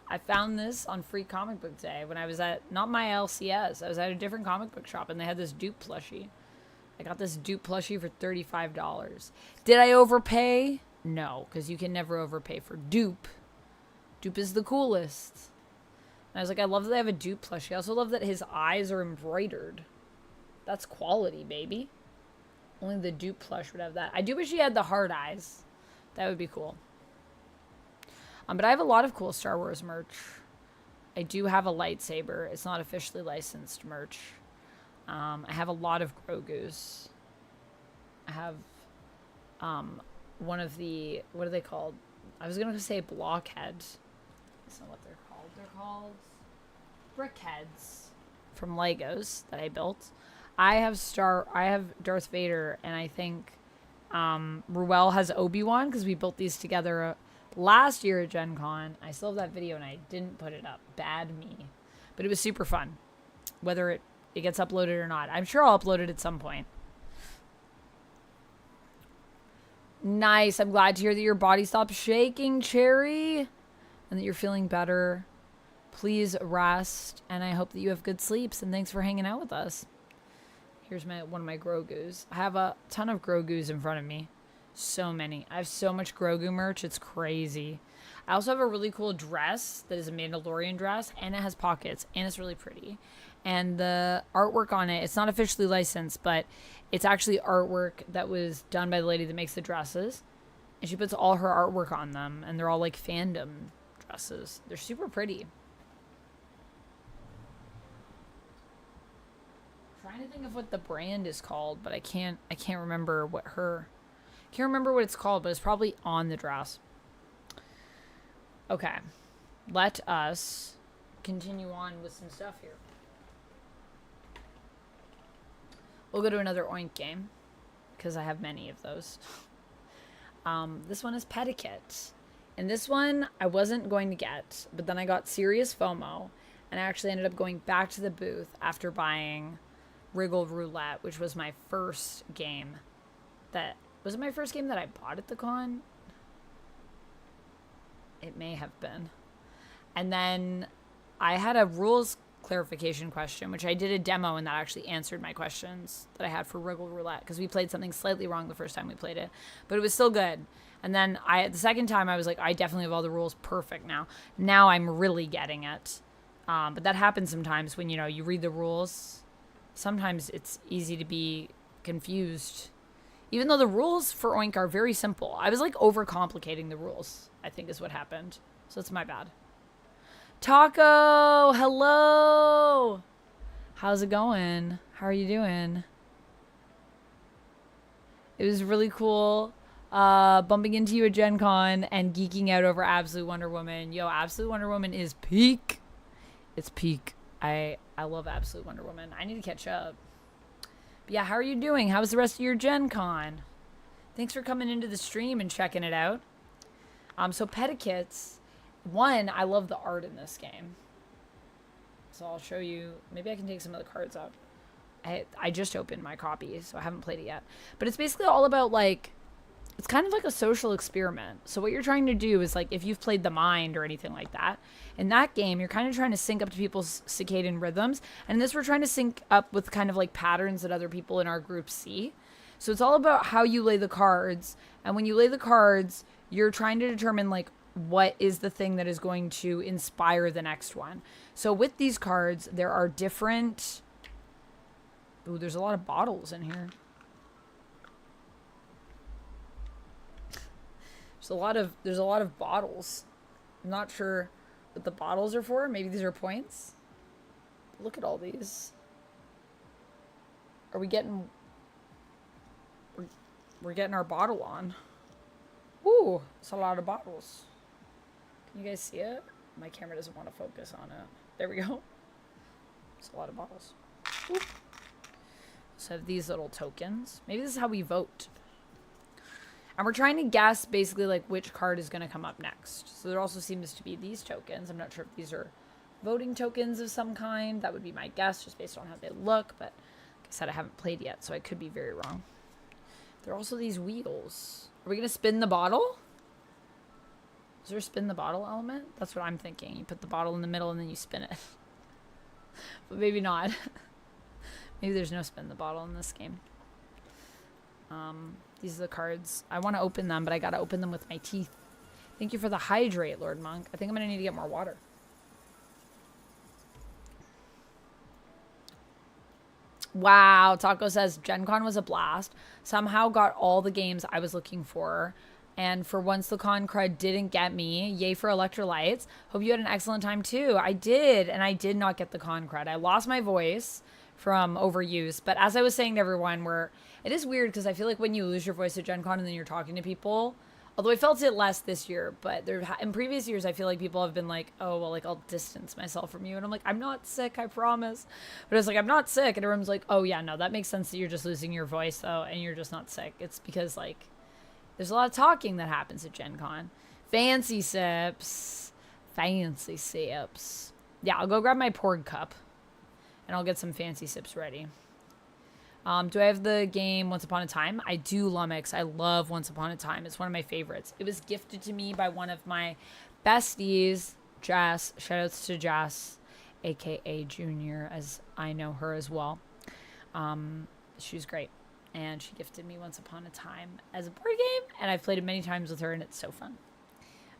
I found this on Free Comic Book Day when I was at, not my LCS, I was at a different comic book shop and they had this Dupe plushie. I got this Dupe plushie for $35. Did I overpay? No, because you can never overpay for Dupe. Dupe is the coolest. And I was like, I love that they have a Dupe plushie. I also love that his eyes are embroidered. That's quality, baby. Only the Dupe plush would have that. I do wish he had the hard eyes. That would be cool. But I have a lot of cool Star Wars merch. I do have a lightsaber. It's not officially licensed merch. I have a lot of Grogu's. I have one of the, what are they called? I was going to say blockheads. That's not what they're called. They're called brickheads from Legos that I built. I have Darth Vader, and I think Ruel has Obi-Wan because we built these together last year at Gen Con. I still have that video and I didn't put it up. Bad me. But it was super fun. Whether it gets uploaded or not. I'm sure I'll upload it at some point. Nice. I'm glad to hear that your body stopped shaking, Cherry. And that you're feeling better. Please rest. And I hope that you have good sleeps. And thanks for hanging out with us. Here's one of my Grogu's. I have a ton of Grogu's in front of me. So many. I have so much Grogu merch. It's crazy. I also have a really cool dress that is a Mandalorian dress. And it has pockets. And it's really pretty. And the artwork on it, it's not officially licensed, but it's actually artwork that was done by the lady that makes the dresses. And she puts all her artwork on them. And they're all like fandom dresses. They're super pretty. I'm trying to think of what the brand is called, but I can't remember can't remember what it's called, but it's probably on the dress. Okay. Let us continue on with some stuff here. We'll go to another Oink game, because I have many of those. This one is Pedikit. And this one I wasn't going to get, but then I got serious FOMO, and I actually ended up going back to the booth after buying Wriggle Roulette, which was my first game that... Was it my first game that I bought at the con? It may have been. And then I had a rules clarification question, which I did a demo, and that actually answered my questions that I had for Wriggle Roulette, because we played something slightly wrong the first time we played it, but it was still good. And then the second time I was like, I definitely have all the rules perfect now. Now I'm really getting it. But that happens sometimes when, you read the rules. Sometimes it's easy to be confused. Even though the rules for Oink are very simple. I was like overcomplicating the rules, I think is what happened. So that's my bad. Taco, hello. How's it going? How are you doing? It was really cool bumping into you at Gen Con and geeking out over Absolute Wonder Woman. Yo, Absolute Wonder Woman is peak. It's peak. I love Absolute Wonder Woman. I need to catch up. But yeah, how are you doing? How's the rest of your Gen Con? Thanks for coming into the stream and checking it out. So Pedikits. One, I love the art in this game. So I'll show you. Maybe I can take some of the cards out. I just opened my copy, so I haven't played it yet. But it's basically all about, like, It's kind of like a social experiment. So what you're trying to do is, like, if you've played The Mind or anything like that, in that game, you're kind of trying to sync up to people's circadian rhythms. And in this, we're trying to sync up with kind of like patterns that other people in our group see. So it's all about how you lay the cards. And when you lay the cards, you're trying to determine, like, what is the thing that is going to inspire the next one. So with these cards, there are different... Ooh, there's a lot of bottles in here. There's a lot of bottles. I'm not sure what the bottles are for. Maybe these are points. Look at all these. Are we getting... We're getting our bottle on. Ooh, it's a lot of bottles. Can you guys see it? My camera doesn't want to focus on it. There we go. It's a lot of bottles. Ooh. So these little tokens. Maybe this is how we vote. And we're trying to guess basically like which card is going to come up next. So there also seems to be these tokens. I'm not sure if these are voting tokens of some kind. That would be my guess just based on how they look. But like I said, I haven't played yet, so I could be very wrong. There are also these wheels. Are we going to spin the bottle? Is there a spin the bottle element? That's what I'm thinking. You put the bottle in the middle and then you spin it. But maybe not. Maybe there's no spin the bottle in this game. These are the cards. I want to open them, but I got to open them with my teeth. Thank you for the hydrate, Lord Monk. I think I'm going to need to get more water. Wow, Taco says, Gen Con was a blast. Somehow got all the games I was looking for. And for once the con crud didn't get me. Yay for electrolytes. Hope you had an excellent time too. I did, and I did not get the con crud. I lost my voice from overuse. But as I was saying to everyone, it is weird because I feel like when you lose your voice at Gen Con and then you're talking to people, although I felt it less this year, but in previous years, I feel like people have been like, oh, well, like, I'll distance myself from you. And I'm like, I'm not sick, I promise. But it's like, I'm not sick. And everyone's like, oh, yeah, no, that makes sense that you're just losing your voice, though, and you're just not sick. It's because, like, there's a lot of talking that happens at Gen Con. Fancy sips. Fancy sips. Yeah, I'll go grab my poured cup, and I'll get some fancy sips ready. Do I have the game Once Upon a Time? I do, Lumix. I love Once Upon a Time. It's one of my favorites. It was gifted to me by one of my besties, Jess. Shoutouts to Jess, a.k.a. Junior, as I know her as well. She's great. And she gifted me Once Upon a Time as a board game. And I've played it many times with her, and it's so fun.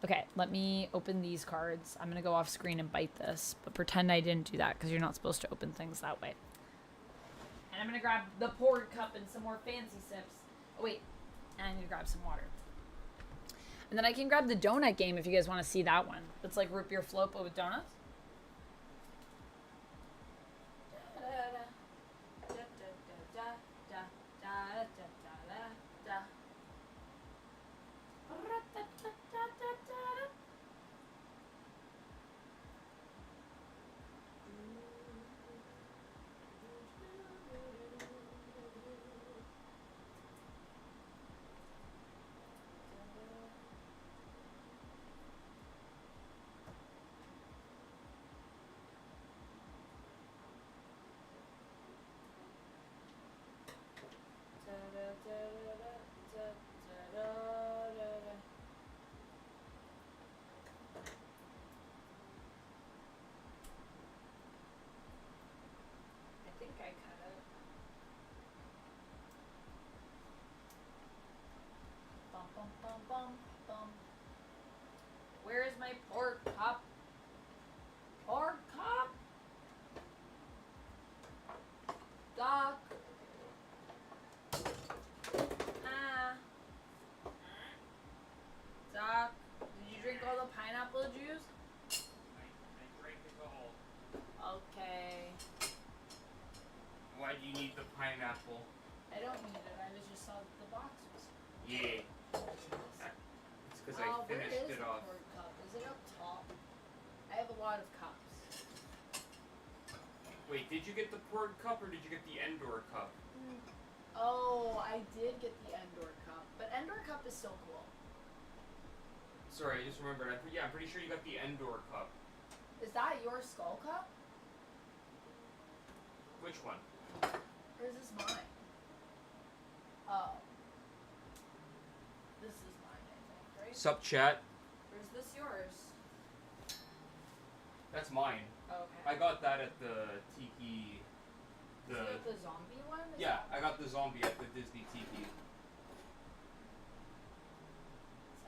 Okay, let me open these cards. I'm going to go off screen and bite this. But pretend I didn't do that, because you're not supposed to open things that way. And I'm going to grab the poured cup and some more fancy sips. Oh, wait. And I need to grab some water. And then I can grab the donut game if you guys want to see that one. It's like root beer float, but with donuts. Where is my pork cup? Pork cup? Doc. Doc, did you drink all the pineapple juice? I drank it all. Okay. Why do you need the pineapple? I don't need it. I just saw the box was. Yeah. It's because I finished it off. Where is the cup? Is it up top? I have a lot of cups. Wait, did you get the poured cup or did you get the Endor cup? Oh, I did get the Endor cup, but Endor cup is so cool. Sorry, I just remembered. I'm pretty sure you got the Endor cup. Is that your skull cup? Which one? Or is this mine? Oh. Sup, chat? Or is this yours? That's mine. Okay. I got that at the Tiki. Is that the zombie one? Yeah, I got the zombie at the Disney Tiki.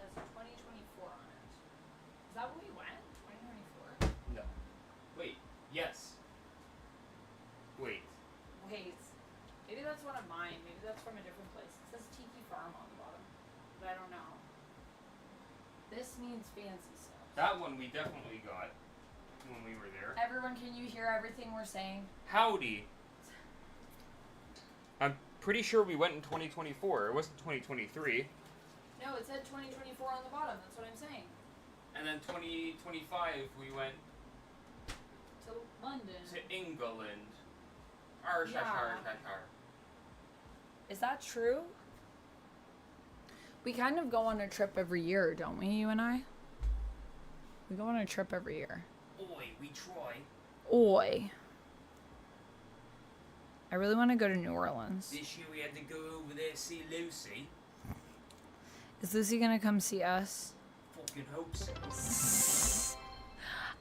It says 2024 on it. Is that when we went? 2024? No. Wait. Yes. Wait. Wait. Maybe that's one of mine. Maybe that's from a different place. It says Tiki Farm on the bottom. But I don't know. This means fancy stuff. That one we definitely got when we were there. Everyone, can you hear everything we're saying? Howdy. I'm pretty sure we went in 2024. It wasn't 2023. No, it said 2024 on the bottom. That's what I'm saying. And then 2025 we went To London. to England. Arr, Yeah. shar, shar, shar. Is that true? We kind of go on a trip every year, don't we, you and I? We go on a trip every year. Oi, we try. Oi. I really want to go to New Orleans. This year we had to go over there to see Lucy. Is Lucy gonna come see us? Fucking hope so.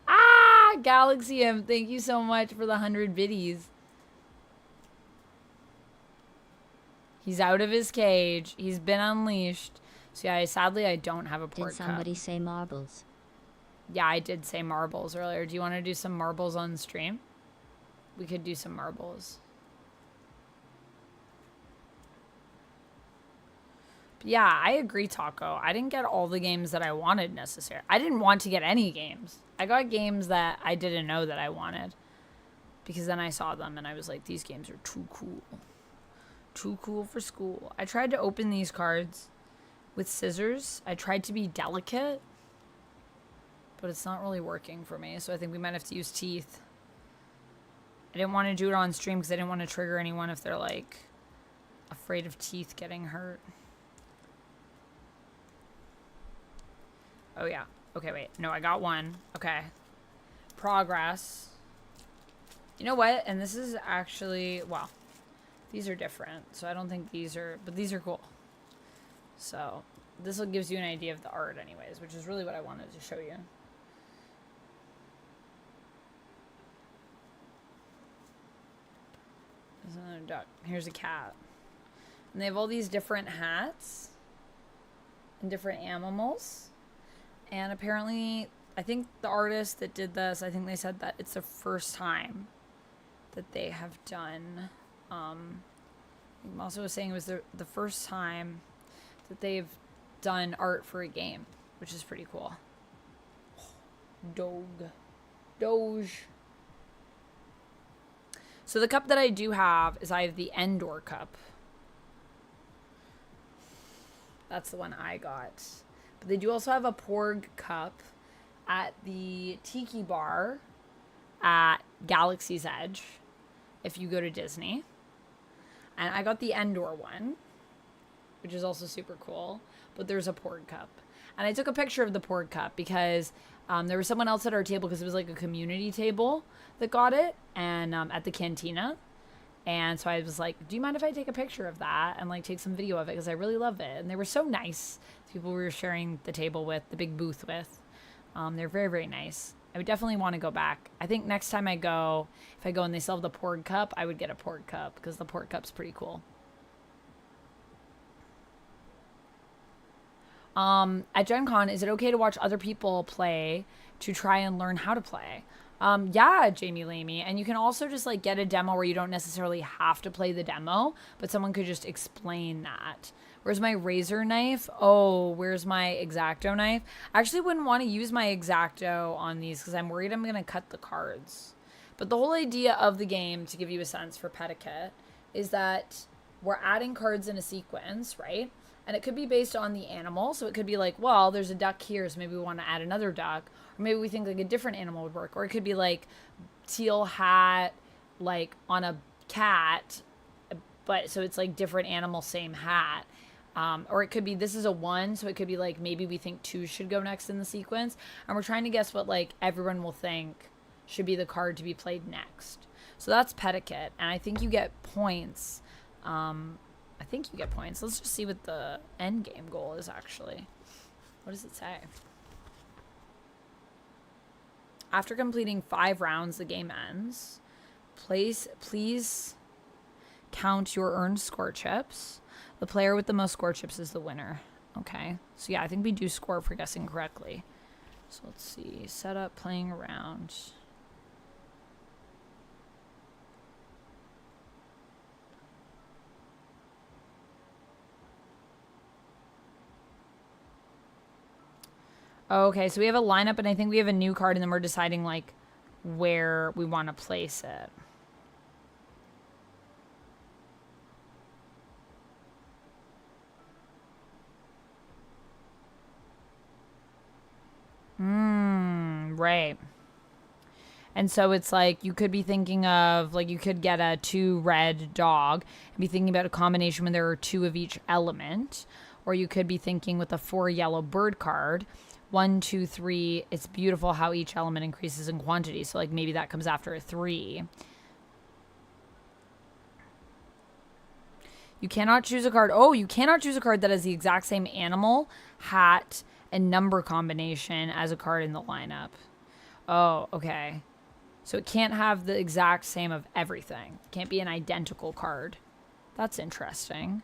Ah! Galaxy M, thank you so much for the 100 biddies. He's out of his cage. He's been unleashed. So yeah, sadly I don't have a port Did somebody cup. say marbles? Yeah, I did say marbles earlier. Do you want to do some marbles on stream? We could do some marbles. But yeah, I agree, Taco. I didn't get all the games that I wanted necessarily. I didn't want to get any games. I got games that I didn't know that I wanted. Because then I saw them and I was like, these games are too cool. Too cool for school. I tried to open these cards with scissors. I tried to be delicate. But it's not really working for me. So I think we might have to use teeth. I didn't want to do it on stream because I didn't want to trigger anyone if they're like afraid of teeth getting hurt. Oh yeah. Okay, wait. No, I got one. Okay. Progress. You know what? And this is actually, well, these are different. So I don't think these are, but these are cool. So this will gives you an idea of the art anyways, which is really what I wanted to show you. There's another duck. Here's a cat. And they have all these different hats and different animals. And apparently, I think the artist that did this, I think they said that it's the first time that they have done. I'm also saying it was the first time that they've done art for a game, which is pretty cool. Doge. So the cup that I do have is I have the Endor cup. That's the one I got. But they do also have a Porg cup at the Tiki Bar at Galaxy's Edge if you go to Disney. And I got the Endor one, which is also super cool. But there's a Porg cup. And I took a picture of the Porg cup because there was someone else at our table because it was like a community table that got it and at the cantina. And so I was like, do you mind if I take a picture of that and like take some video of it? Because I really love it. And they were so nice. People we were sharing the table with, the big booth with. They're very, very nice. I would definitely want to go back. I think next time I go, if I go and they sell the Porg cup, I would get a Porg cup because the Porg cup's pretty cool. At Gen Con, is it okay to watch other people play to try and learn how to play? Yeah, Jamie Lamey. And you can also just like get a demo where you don't necessarily have to play the demo, but someone could just explain that. Where's my razor knife? Oh, where's my X-Acto knife? I actually wouldn't want to use my X-Acto on these because I'm worried I'm going to cut the cards. But the whole idea of the game, to give you a sense for Pedicate, is that we're adding cards in a sequence, right? And it could be based on the animal. So it could be like, well, there's a duck here, so maybe we want to add another duck. Or maybe we think like a different animal would work. Or it could be like teal hat, like on a cat, but so it's like different animal, same hat. Or it could be, this is a 1, so it could be like, maybe we think 2 should go next in the sequence. And we're trying to guess what like everyone will think should be the card to be played next. So that's Pedicate. And I think you get points. Let's just see what the end game goal is actually. What does it say? After completing 5 rounds, the game ends. Please count your earned score chips. The player with the most score chips is the winner. Okay. So yeah, I think we do score for guessing correctly. So let's see. Set up playing around. Okay, so we have a lineup, and I think we have a new card, and then we're deciding, like, where we want to place it. Right. And so it's like you could be thinking of, like, you could get a 2 red dog and be thinking about a combination when there are 2 of each element. Or you could be thinking with a 4 yellow bird card. 1, 2, 3. It's beautiful how each element increases in quantity. So, like, maybe that comes after a 3. You cannot choose a card. Oh, you cannot choose a card that has the exact same animal, hat, and number combination as a card in the lineup. Oh, okay. So it can't have the exact same of everything. It can't be an identical card. That's interesting.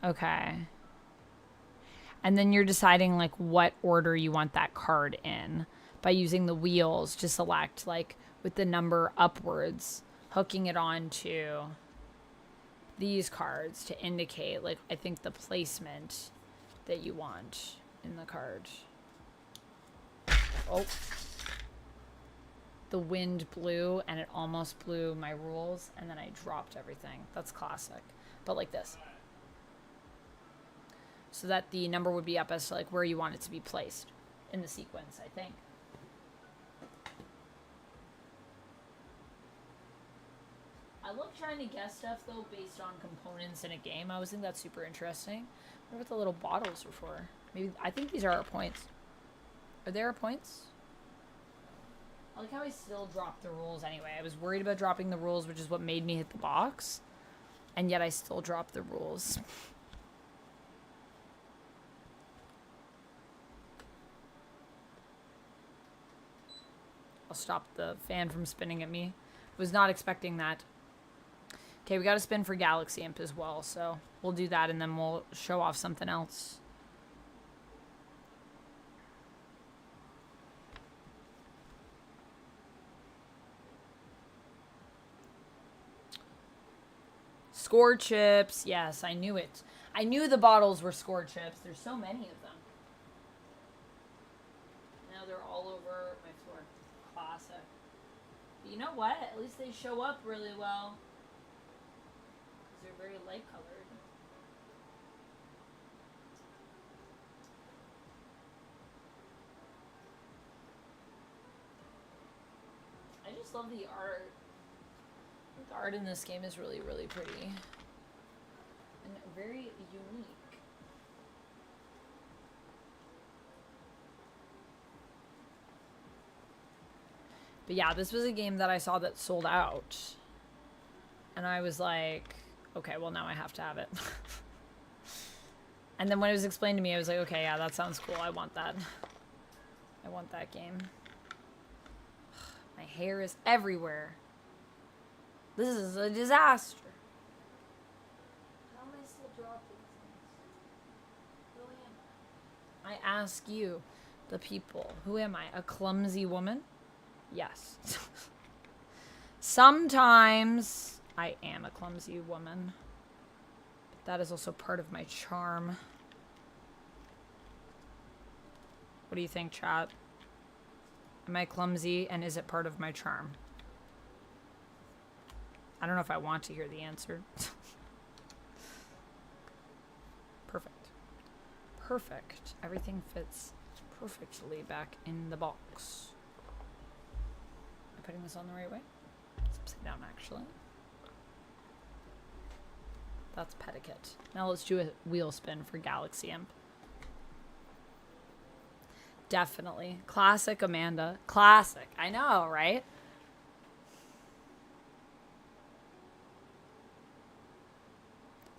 Okay. And then you're deciding, like, what order you want that card in by using the wheels to select, like, with the number upwards, hooking it onto these cards to indicate, like, I think the placement that you want in the card. Oh. The wind blew, and it almost blew my rules, and then I dropped everything. That's classic. But like this. So that the number would be up as to, like, where you want it to be placed in the sequence, I think. I love trying to guess stuff, though, based on components in a game. I always think that's super interesting. I wonder what the little bottles are for. Maybe, I think these are our points. Are there our points? I like how I still dropped the rules anyway. I was worried about dropping the rules, which is what made me hit the box. And yet I still dropped the rules. I'll stop the fan from spinning at me. Was not expecting that. Okay, we got to spin for Galaxy Imp as well, so we'll do that and then we'll show off something else. Score chips. Yes, I knew it. I knew the bottles were score chips. There's so many of them. Now they're all over my floor. Classic. But you know what? At least they show up really well. Because they're very light colored. I just love the art. The art in this game is really, really pretty. And very unique. But yeah, this was a game that I saw that sold out. And I was like, okay, well now I have to have it. And then when it was explained to me, I was like, okay, yeah, that sounds cool. I want that. I want that game. My hair is everywhere. This is a disaster. How am I still dropping things? Who am I? I ask you, the people. Who am I? A clumsy woman? Yes. Sometimes I am a clumsy woman. But that is also part of my charm. What do you think, chat? Am I clumsy, and is it part of my charm? I don't know if I want to hear the answer. Perfect. Perfect. Everything fits perfectly back in the box. Am I putting this on the right way? It's upside down, actually. That's Pedicate. Now let's do a wheel spin for Galaxy Imp. Definitely. Classic Amanda. Classic. I know, right?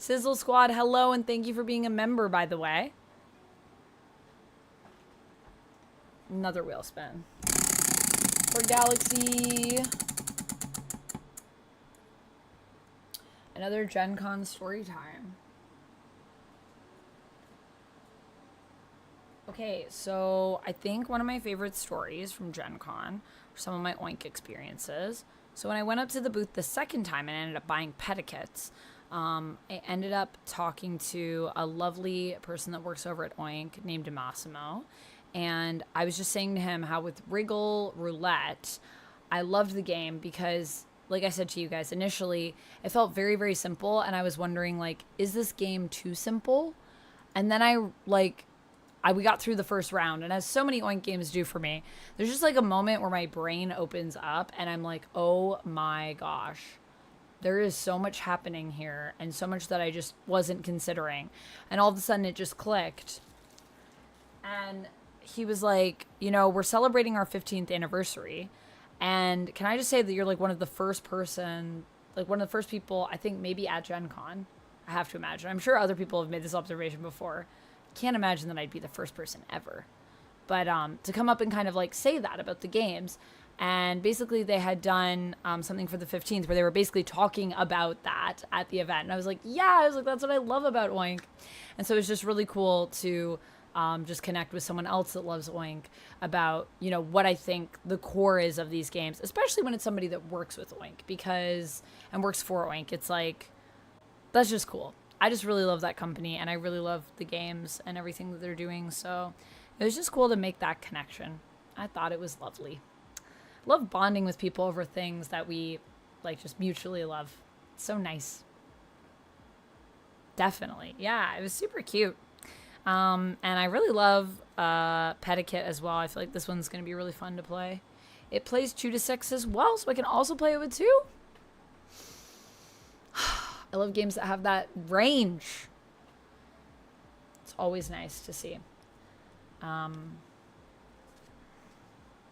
Sizzle Squad, hello, and thank you for being a member, by the way. Another wheel spin. For Galaxy. Another Gen Con story time. Okay, so I think one of my favorite stories from Gen Con were some of my Oink experiences. So when I went up to the booth the second time and ended up buying pedicates, I ended up talking to a lovely person that works over at Oink named Massimo. And I was just saying to him how with Wriggle Roulette, I loved the game because, like I said to you guys, initially it felt very, very simple. And I was wondering, like, is this game too simple? And then we got through the first round, and as so many Oink games do for me, there's just like a moment where my brain opens up and I'm like, oh my gosh, there is so much happening here and so much that I just wasn't considering. And all of a sudden it just clicked. And he was like, you know, we're celebrating our 15th anniversary. And can I just say that you're like one of the first people, I think maybe at Gen Con, I have to imagine. I'm sure other people have made this observation before. Can't imagine that I'd be the first person ever. But to come up and kind of like say that about the games. And basically they had done something for the 15th where they were basically talking about that at the event. And I was like, yeah, that's what I love about Oink. And so it's just really cool to just connect with someone else that loves Oink about, you know, what I think the core is of these games, especially when it's somebody that works with Oink and works for Oink. It's like, that's just cool. I just really love that company, and I really love the games and everything that they're doing. So it was just cool to make that connection. I thought it was lovely. Love bonding with people over things that we like just mutually love. It's so nice. Definitely. Yeah, it was super cute. And I really love Pedikit as well. I feel like this one's going to be really fun to play. It plays 2 to 6 as well, so I can also play it with 2. I love games that have that range. It's always nice to see.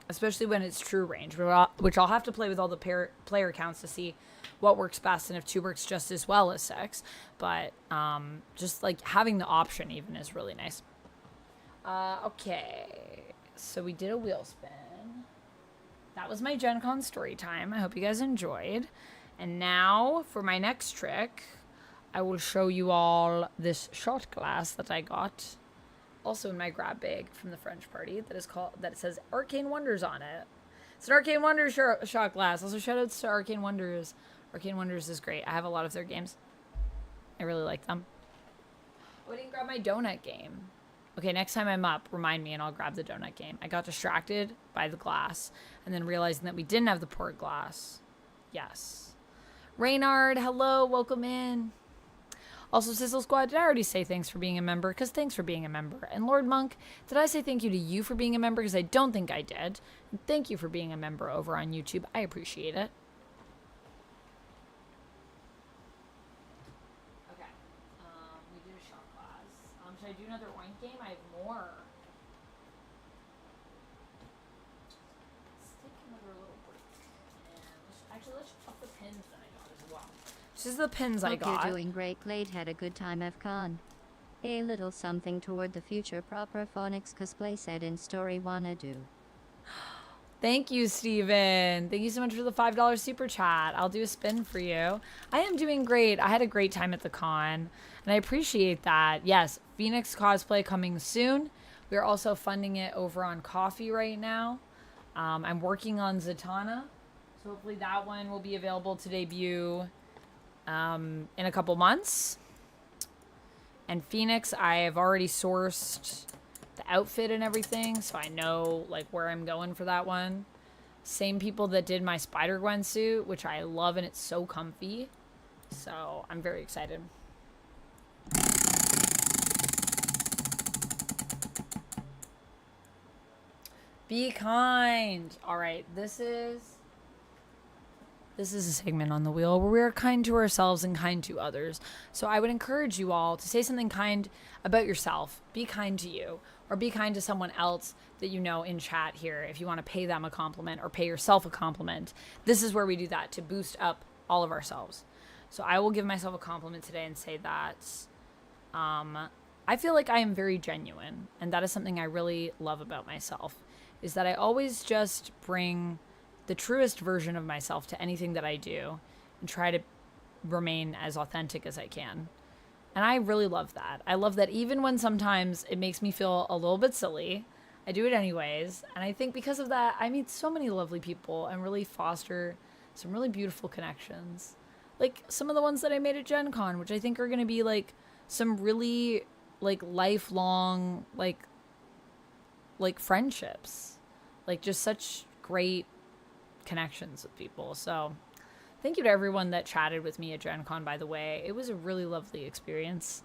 Especially when it's true range, which I'll have to play with all the player counts to see what works best and if 2 works just as well as 6. But just like having the option even is really nice. Okay, so we did a wheel spin. That was my Gen Con story time. I hope you guys enjoyed. And now for my next trick, I will show you all this shot glass that I got. Also in my grab bag from the French party that it says Arcane Wonders on it. It's an Arcane Wonders shot glass. Also shout outs to Arcane Wonders. Arcane Wonders is great. I have a lot of their games. I really like them. Oh, I didn't grab my donut game. Okay, next time I'm up, remind me and I'll grab the donut game. I got distracted by the glass and then realizing that we didn't have the port glass. Yes. Reynard, hello, welcome in. Also, Sizzle Squad, did I already say thanks for being a member? Because thanks for being a member. And Lord Monk, did I say thank you to you for being a member? Because I don't think I did. And thank you for being a member over on YouTube. I appreciate it. Okay. We did a shot class. Should I do another Oink game? I have more. Let's take another little break. And let's pop the pins that I got as well. This is the pins I got. You're doing great. Played, had a good time. Con. A little something toward the future. Proper phonics cosplay said in story wanna do. Thank you, Steven. Thank you so much for the $5 super chat. I'll do a spin for you. I am doing great. I had a great time at the con, and I appreciate that. Yes, Phoenix Cosplay coming soon. We are also funding it over on Coffee right now. I'm working on Zatanna, so hopefully that one will be available to debut in a couple months. And Phoenix, I have already sourced the outfit and everything, so I know like where I'm going for that one. Same people that did my Spider-Gwen suit, which I love and it's so comfy. So I'm very excited. Be kind. All right, this is a segment on the wheel where we are kind to ourselves and kind to others. So I would encourage you all to say something kind about yourself. Be kind to you, or be kind to someone else that you know in chat here. If you want to pay them a compliment or pay yourself a compliment, this is where we do that to boost up all of ourselves. So I will give myself a compliment today and say that I feel like I am very genuine, and that is something I really love about myself, is that I always just bring the truest version of myself to anything that I do and try to remain as authentic as I can. And I really love that. I love that even when sometimes it makes me feel a little bit silly, I do it anyways. And I think because of that, I meet so many lovely people and really foster some really beautiful connections. Like some of the ones that I made at Gen Con, which I think are going to be like some really like lifelong like friendships. Like just such great connections with people. So thank you to everyone that chatted with me at Gen Con, by the way. It was a really lovely experience.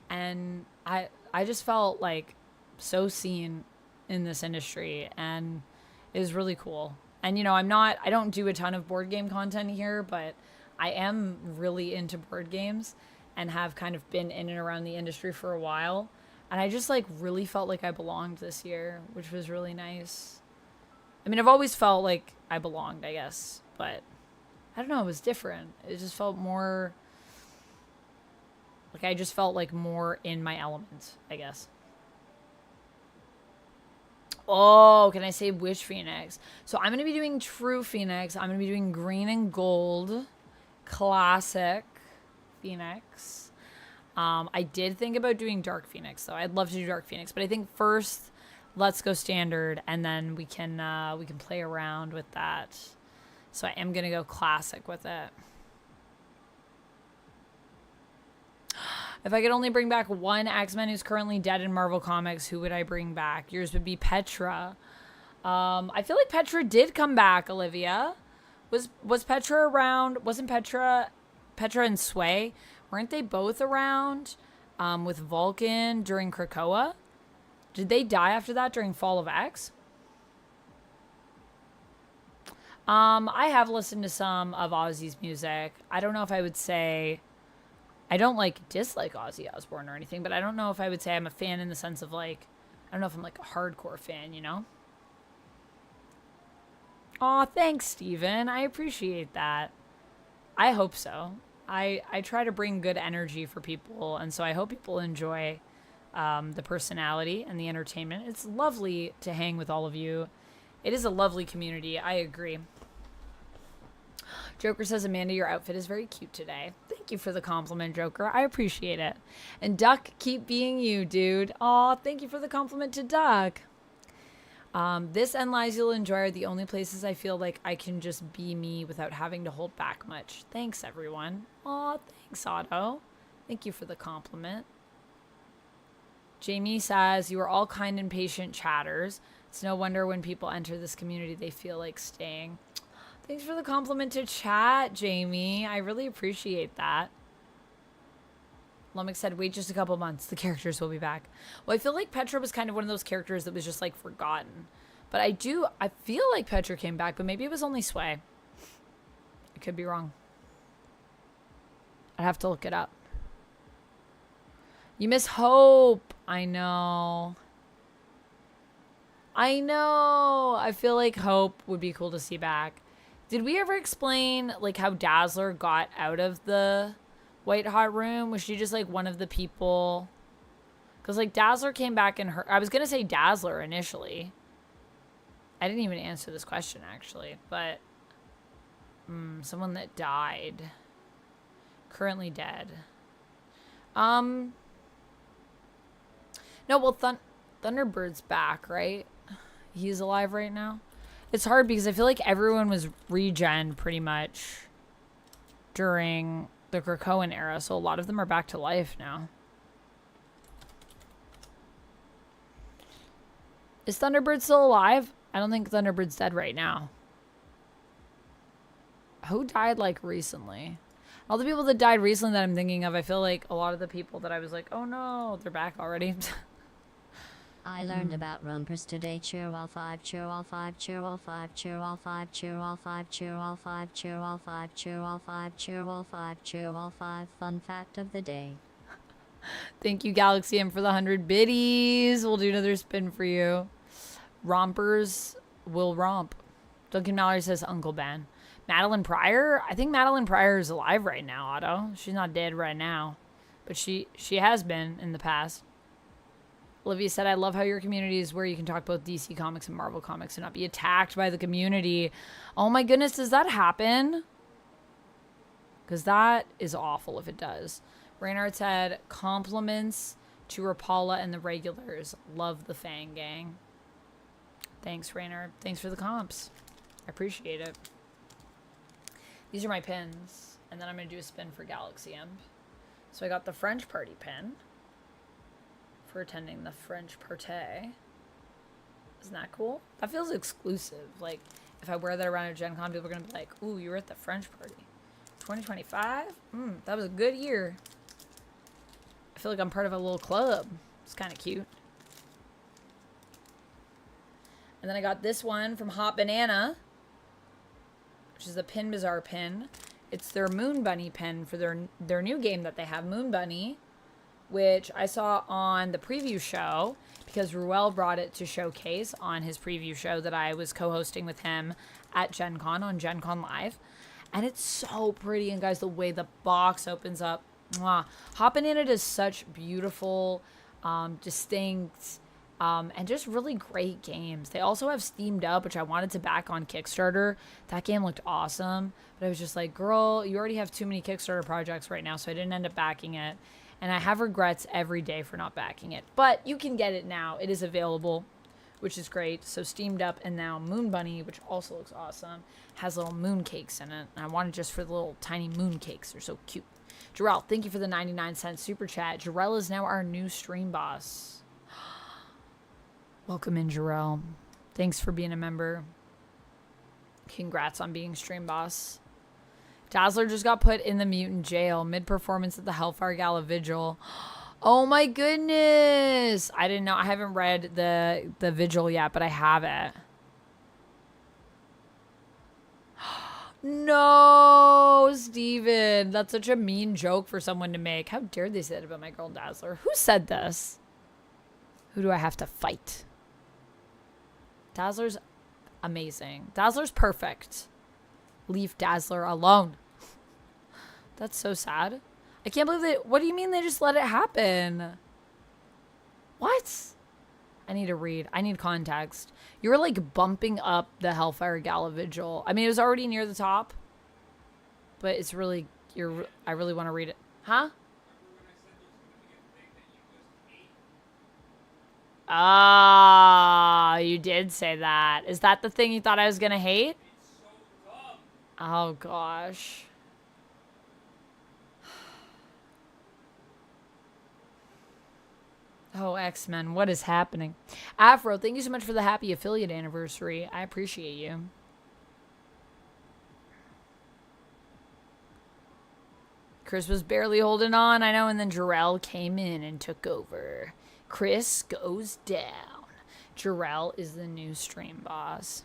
And I just felt like so seen in this industry, and it was really cool. And you know, I don't do a ton of board game content here, but I am really into board games and have kind of been in and around the industry for a while. And I just like really felt like I belonged this year, which was really nice. I mean, I've always felt like I belonged, I guess, but I don't know, it was different. It just felt more like I just felt like more in my element, I guess. Oh, can I say which Phoenix? So I'm going to be doing True Phoenix. I'm going to be doing Green and Gold Classic Phoenix. I did think about doing Dark Phoenix, though. I'd love to do Dark Phoenix, but I think first let's go Standard, and then we can play around with that. So I am going to go Classic with it. If I could only bring back one X-Men who's currently dead in Marvel Comics, who would I bring back? Yours would be Petra. I feel like Petra did come back, Olivia. Was Petra around? Wasn't Petra and Sway? Weren't they both around with Vulcan during Krakoa? Did they die after that during Fall of X? I have listened to some of Ozzy's music. I don't know if I would say... I don't like dislike Ozzy Osbourne or anything, but I don't know if I would say I'm a fan in the sense of like, I don't know if I'm like a hardcore fan, you know? Aw, thanks, Steven. I appreciate that. I hope so. I try to bring good energy for people, and so I hope people enjoy the personality and the entertainment. It's lovely to hang with all of you. It is a lovely community. I agree. Joker says, Amanda, your outfit is very cute today. Thank you for the compliment, Joker. I appreciate it. And Duck, keep being you, dude. Aw, thank you for the compliment to Duck. This and Lies You'll Enjoy are the only places I feel like I can just be me without having to hold back much. Thanks, everyone. Aw, thanks, Otto. Thank you for the compliment. Jamie says, you are all kind and patient chatters. It's no wonder when people enter this community, they feel like staying. Thanks for the compliment to chat, Jamie. I really appreciate that. Lummick said, wait just a couple months. The characters will be back. Well, I feel like Petra was kind of one of those characters that was just, like, forgotten. But I feel like Petra came back, but maybe it was only Sway. I could be wrong. I'd have to look it up. You miss Hope. I know. I feel like Hope would be cool to see back. Did we ever explain, like, how Dazzler got out of the White Hot Room? Was she just, like, one of the people? Because, like, Dazzler came back in her... I was going to say Dazzler initially. I didn't even answer this question, actually. But, someone that died. Currently dead. No, well, Thunderbird's back, right? He's alive right now? It's hard because I feel like everyone was regen pretty much during the Krakoan era, so a lot of them are back to life now. Is Thunderbird still alive? I don't think Thunderbird's dead right now. Who died, like, recently? All the people that died recently that I'm thinking of, I feel like a lot of the people that I was like, oh no, they're back already. I learned about rumpers today. Cheer all 5, cheer all 5, cheer all 5, cheer all 5, cheer all 5, cheer all 5, cheer all 5, cheer all 5, cheer all 5, cheer all 5. Fun fact of the day. Thank you, Galaxy M, for the 100 biddies. We'll do another spin for you. Rompers will romp. Duncan Mallory says Uncle Ben. Madeline Pryor? I think Madeline Pryor is alive right now, Otto. She's not dead right now. But she has been in the past. Olivia said, I love how your community is where you can talk both DC Comics and Marvel Comics and not be attacked by the community. Oh my goodness, does that happen? Because that is awful if it does. Reynard said, compliments to Rapala and the regulars. Love the Fang Gang. Thanks, Reynard. Thanks for the comps. I appreciate it. These are my pins. And then I'm going to do a spin for Galaxy Imp. So I got the French Party pin for attending the French Party. Isn't that cool? That feels exclusive. Like, if I wear that around a Gen Con, people are going to be like, ooh, you were at the French Party. 2025? That was a good year. I feel like I'm part of a little club. It's kind of cute. And then I got this one from Hot Banana, which is the Pin Bazaar pin. It's their Moon Bunny pin for their new game that they have, Moon Bunny, which I saw on the preview show because Ruel brought it to showcase on his preview show that I was co-hosting with him at Gen Con on Gen Con Live. And it's so pretty. And guys, the way the box opens up, mwah. Hot Banana does such beautiful, distinct, and just really great games. They also have Steamed Up, which I wanted to back on Kickstarter. That game looked awesome. But I was just like, girl, you already have too many Kickstarter projects right now, so I didn't end up backing it. And I have regrets every day for not backing it. But you can get it now. It is available, which is great. So Steamed Up and now Moon Bunny, which also looks awesome, has little moon cakes in it. And I wanted just for the little tiny moon cakes. They're so cute. Jarrell, thank you for the 99-cent super chat. Jarrell is now our new stream boss. Welcome in, Jarrell. Thanks for being a member. Congrats on being stream boss. Dazzler just got put in the mutant jail mid-performance at the Hellfire Gala Vigil. Oh my goodness. I didn't know. I haven't read the Vigil yet, but I have it. No, Steven. That's such a mean joke for someone to make. How dare they say that about my girl Dazzler? Who said this? Who do I have to fight? Dazzler's amazing. Dazzler's perfect. Leave Dazzler alone. That's so sad. I can't believe they... What do you mean they just let it happen? What? I need to read. I need context. You were like bumping up the Hellfire Gala Vigil. I mean, it was already near the top. But it's really... I really want to read it. Huh? Ah, you did say that. Is that the thing you thought I was gonna hate? Oh gosh. Oh, X-Men, what is happening? Afro, thank you so much for the happy affiliate anniversary. I appreciate you. Chris was barely holding on, I know, and then Jarrell came in and took over. Chris goes down. Jarrell is the new stream boss.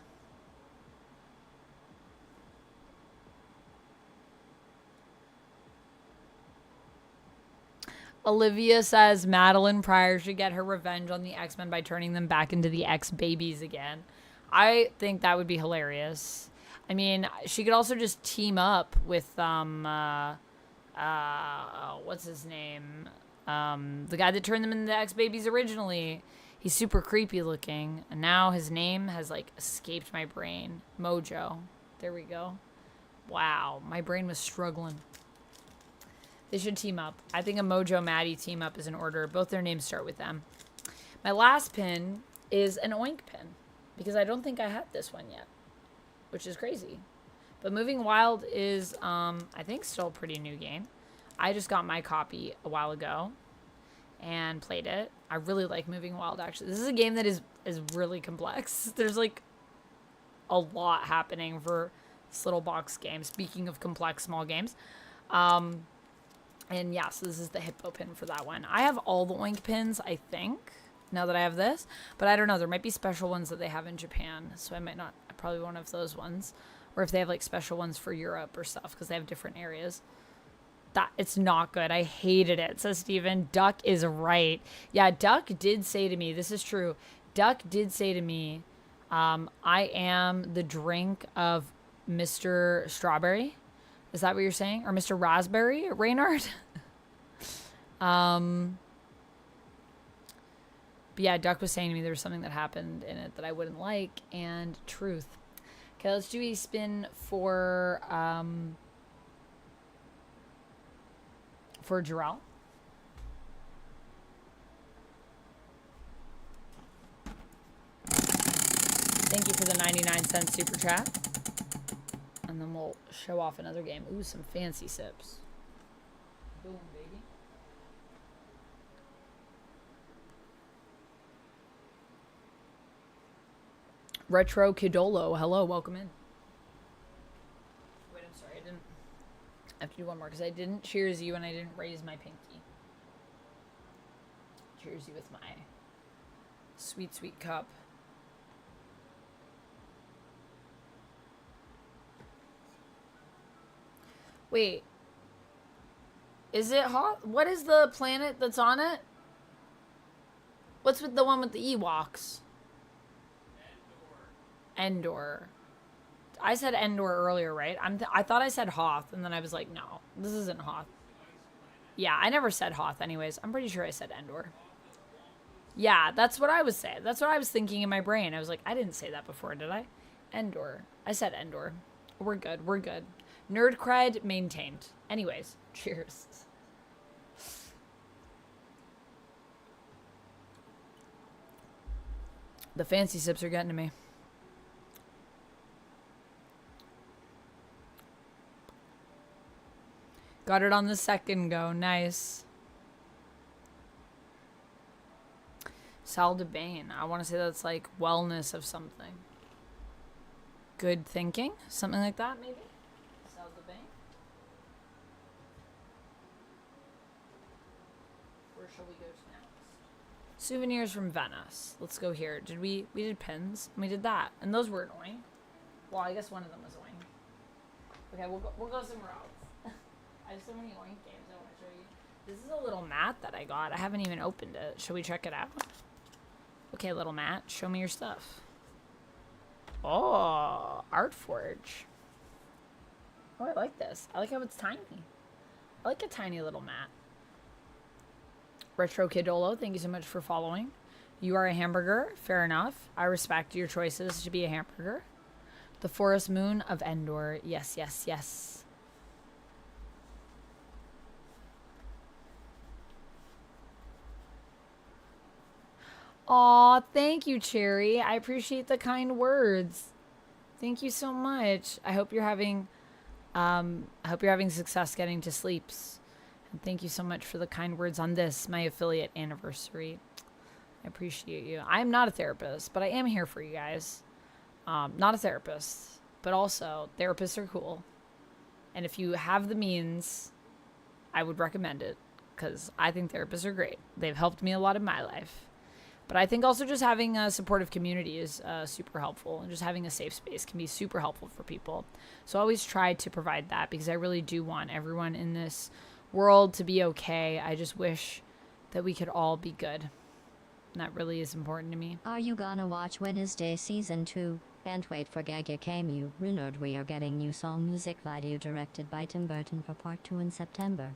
Olivia says Madeline Pryor should get her revenge on the X-Men by turning them back into the X-Babies again. I think that would be hilarious. I mean, she could also just team up with, what's his name? The guy that turned them into the X-Babies originally. He's super creepy looking. And now his name has, like, escaped my brain. Mojo. There we go. Wow. My brain was struggling. They should team up. I think a Mojo Maddie team up is in order. Both their names start with M. My last pin is an Oink pin. Because I don't think I had this one yet. Which is crazy. But Moving Wild is, I think, still a pretty new game. I just got my copy a while ago. And played it. I really like Moving Wild, actually. This is a game that is really complex. There's, like, a lot happening for this little box game. Speaking of complex small games. And yeah, so this is the hippo pin for that one. I have all the Oink pins, I think, now that I have this. But I don't know. There might be special ones that they have in Japan. So I probably won't have those ones. Or if they have like special ones for Europe or stuff, because they have different areas. It's not good. I hated it, says Steven. Duck is right. Yeah, Duck did say to me, this is true. Duck did say to me, I am the drink of Mr. Strawberry. Is that what you're saying? Or Mr. Raspberry, Reynard? But yeah, Duck was saying to me there was something that happened in it that I wouldn't like, and truth. Okay, let's do a spin for Jarrell. Thank you for the 99-cent super chat. And then we'll show off another game. Ooh, some fancy sips. Boom, baby. Retro Kidolo. Hello, welcome in. Wait, I'm sorry. I have to do one more because I didn't cheers you and I didn't raise my pinky. Cheers you with my sweet, sweet cup. Wait. Is it hot? What is the planet that's on it? What's with the one with the Ewoks? Endor. I said Endor earlier, right? I thought I said Hoth, and then I was like, no, this isn't Hoth. Yeah, I never said Hoth anyways. I'm pretty sure I said Endor. Yeah, that's what I was saying. That's what I was thinking in my brain. I was like, I didn't say that before, did I? Endor. I said Endor. We're good. We're good. Nerd cred maintained. Anyways, cheers. The fancy sips are getting to me. Got it on the second go. Nice. Sal de Bain. I want to say that's like wellness of something. Good thinking? Something like that, maybe? Sal de Bain? Where shall we go to next? Souvenirs from Venice. Let's go here. We did pins, and we did that. And those were annoying. Well, I guess one of them was annoying. Okay, we'll go somewhere else. I have so many Oink Games I want to show you. This is a little mat that I got. I haven't even opened it. Shall we check it out? Okay, little mat. Show me your stuff. Oh, Artforge. Oh, I like this. I like how it's tiny. I like a tiny little mat. Retro Kidolo, thank you so much for following. You are a hamburger. Fair enough. I respect your choices to be a hamburger. The Forest Moon of Endor. Yes, yes, yes. Aw, thank you, Cherry. I appreciate the kind words. Thank you so much. I hope you're having success getting to sleeps. And thank you so much for the kind words on this, my affiliate anniversary. I appreciate you. I am not a therapist, but I am here for you guys. Not a therapist, but also therapists are cool. And if you have the means, I would recommend it because I think therapists are great. They've helped me a lot in my life. But I think also just having a supportive community is super helpful. And just having a safe space can be super helpful for people. So I always try to provide that because I really do want everyone in this world to be okay. I just wish that we could all be good. And that really is important to me. Are you gonna watch Wednesday Season 2? Can't wait for Gaga CAMEO. Rumored we are getting new song music video directed by Tim Burton for Part 2 in September.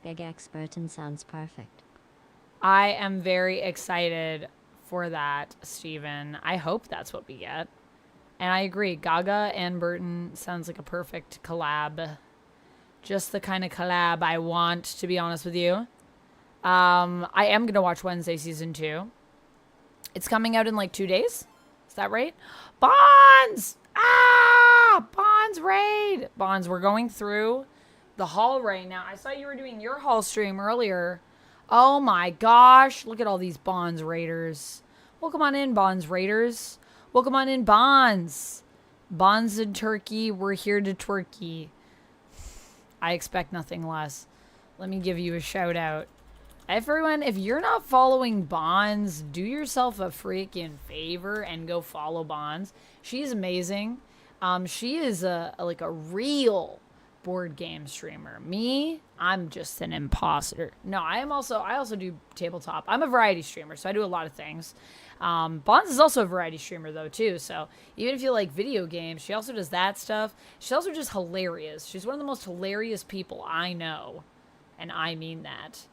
Gaga Burton sounds perfect. I am very excited for that, Steven. I hope that's what we get. And I agree. Gaga and Burton sounds like a perfect collab. Just the kind of collab I want, to be honest with you. I am going to watch Wednesday Season 2. It's coming out in like 2 days. Is that right? Bonds! Ah! Bonds raid! Bonds, we're going through the haul right now. I saw you were doing your haul stream earlier. Oh my gosh. Look at all these Bonds Raiders. Welcome on in, Bonds Raiders. Welcome on in, Bonds. Bonds in Turkey. We're here to Turkey. I expect nothing less. Let me give you a shout out. Everyone, if you're not following Bonds, do yourself a freaking favor and go follow Bonds. She's amazing. She is a real board game streamer. Me, I'm just an imposter. No, I also do tabletop. I'm a variety streamer, so I do a lot of things. Bonds is also a variety streamer though too, so even if you like video games, she also does that stuff. She's also just hilarious. She's one of the most hilarious people I know, and I mean that.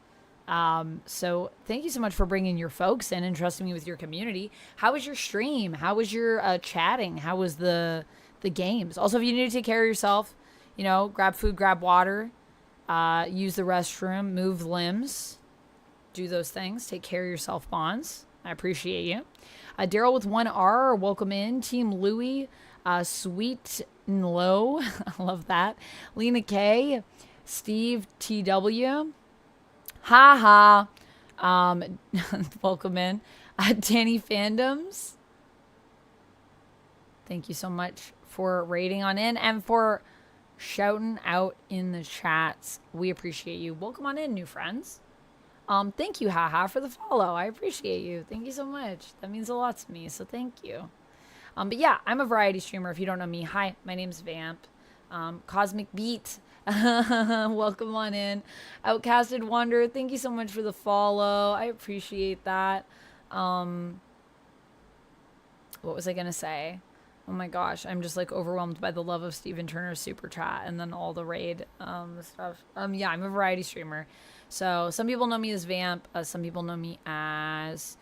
So thank you so much for bringing your folks in and trusting me with your community. How was your stream? How was your chatting? How was the games? Also, if you need to take care of yourself, you know, grab food, grab water, use the restroom, move limbs, do those things. Take care of yourself, Bonds. I appreciate you. Daryl with 1R, welcome in. Team Louie, Sweet and Low, I love that. Lena K, Steve TW, haha, welcome in. Danny Fandoms, thank you so much for rating on in and for shouting out in the chats. We appreciate you. Welcome on in, new friends. Thank you, haha, for the follow. I appreciate you. Thank you so much. That means a lot to me, so thank you. But yeah, I'm a variety streamer. If you don't know me, hi, my name's Vamp. Cosmic Beat, welcome on in. Outcasted Wanderer, thank you so much for the follow. I appreciate that. What was I gonna say? Oh my gosh, I'm just like overwhelmed by the love of Steven Turner's super chat and then all the raid stuff. Yeah, I'm a variety streamer. So some people know me as Vamp, some people know me as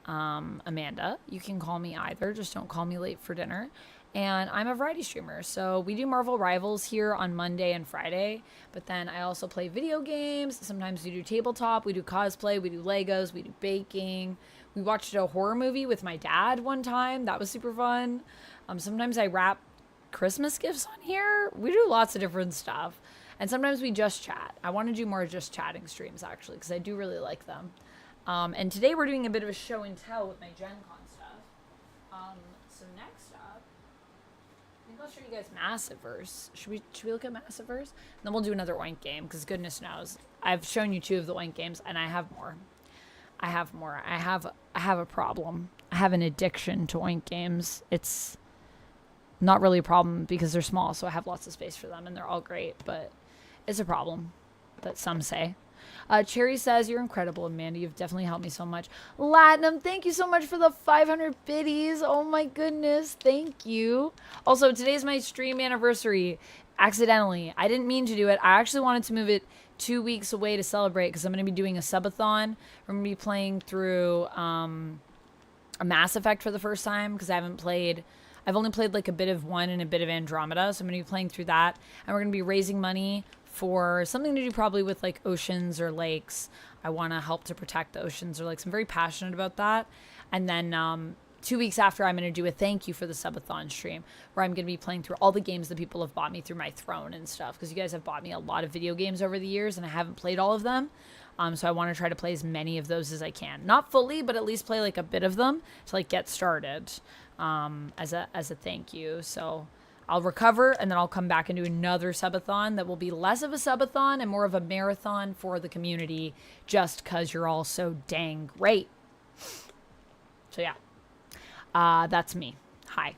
Amanda. You can call me either, just don't call me late for dinner. And I'm a variety streamer. So we do Marvel Rivals here on Monday and Friday, but then I also play video games. Sometimes we do tabletop, we do cosplay, we do Legos, we do baking. We watched a horror movie with my dad one time. That was super fun. Sometimes I wrap Christmas gifts on here. We do lots of different stuff. And sometimes we just chat. I want to do more just chatting streams, actually, because I do really like them. And today we're doing a bit of a show and tell with my Gen Con stuff. So next up, I think I'll show you guys Massive-Verse. Should we look at Massive-Verse? And then we'll do another Oink game, because goodness knows, I've shown you 2 of the Oink games, and I have more. I have a problem. I have an addiction to Oink games. It's not really a problem because they're small, so I have lots of space for them, and they're all great, but it's a problem that some say. Cherry says, you're incredible, Amanda. You've definitely helped me so much. Latinum, thank you so much for the 500 biddies. Oh my goodness. Thank you. Also, today's my stream anniversary. Accidentally. I didn't mean to do it. I actually wanted to move it 2 weeks away to celebrate because I'm going to be doing a subathon. We're going to be playing through a Mass Effect for the first time because I've only played like a bit of 1 and a bit of Andromeda. So I'm going to be playing through that. And we're going to be raising money for something to do probably with like oceans or lakes. I want to help to protect the oceans or lakes. I'm very passionate about that. And then 2 weeks after, I'm going to do a thank you for the subathon stream where I'm going to be playing through all the games that people have bought me through my throne and stuff. Because you guys have bought me a lot of video games over the years and I haven't played all of them. So I want to try to play as many of those as I can. Not fully, but at least play like a bit of them to like get started as a thank you. So I'll recover and then I'll come back and do another subathon that will be less of a subathon and more of a marathon for the community just because you're all so dang great. So yeah, that's me. Hi.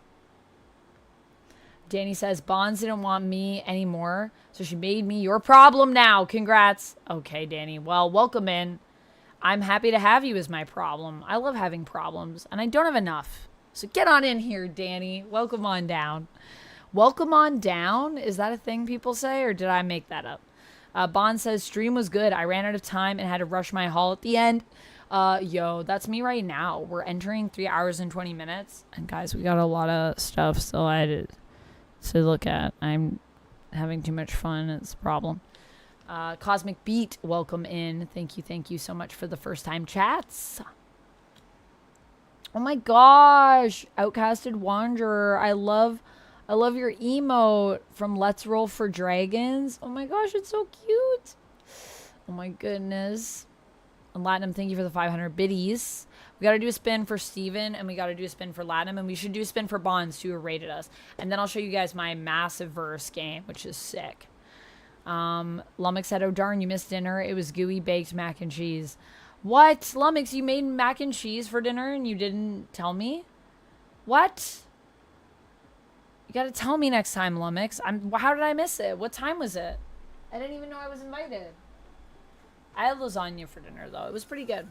Danny says, Bonds didn't want me anymore, so she made me your problem now. Congrats. Okay, Danny. Well, welcome in. I'm happy to have you as my problem. I love having problems, and I don't have enough. So get on in here, Danny. Welcome on down. Welcome on down? Is that a thing people say, or did I make that up? Bond says, stream was good. I ran out of time and had to rush my haul at the end. Yo, that's me right now. We're entering 3 hours and 20 minutes. And guys, we got a lot of stuff still added to look at. I'm having too much fun. It's a problem. Cosmic Beat, welcome in. Thank you so much for the first time chats. Oh my gosh. Outcasted Wanderer. I love your emote from Let's Roll for Dragons. Oh my gosh, it's so cute. Oh my goodness. And Latinum, thank you for the 500 biddies. We got to do a spin for Steven, and we got to do a spin for Latinum, and we should do a spin for Bonds, too, who rated us. And then I'll show you guys my Massive-Verse game, which is sick. Lummox said, oh, darn, you missed dinner. It was gooey baked mac and cheese. What? Lummox, you made mac and cheese for dinner, and you didn't tell me? What? You got to tell me next time, Lummox. How did I miss it? What time was it? I didn't even know I was invited. I had lasagna for dinner, though. It was pretty good.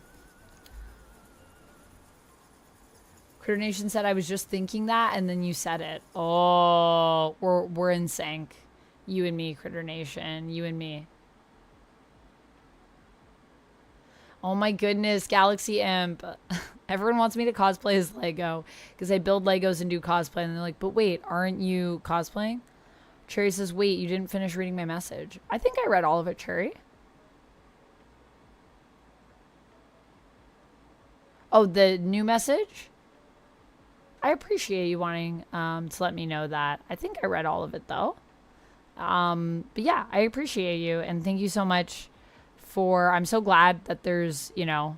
Critter Nation said I was just thinking that, and then you said it. Oh, we're in sync. You and me, Critter Nation. You and me. Oh my goodness, Galaxy Imp. Everyone wants me to cosplay as Lego because I build Legos and do cosplay. And they're like, but wait, aren't you cosplaying? Cherry says, wait, you didn't finish reading my message. I think I read all of it, Cherry. Oh, the new message? I appreciate you wanting to let me know that. I think I read all of it, though. But yeah, I appreciate you. And thank you so much for... I'm so glad that there's, you know...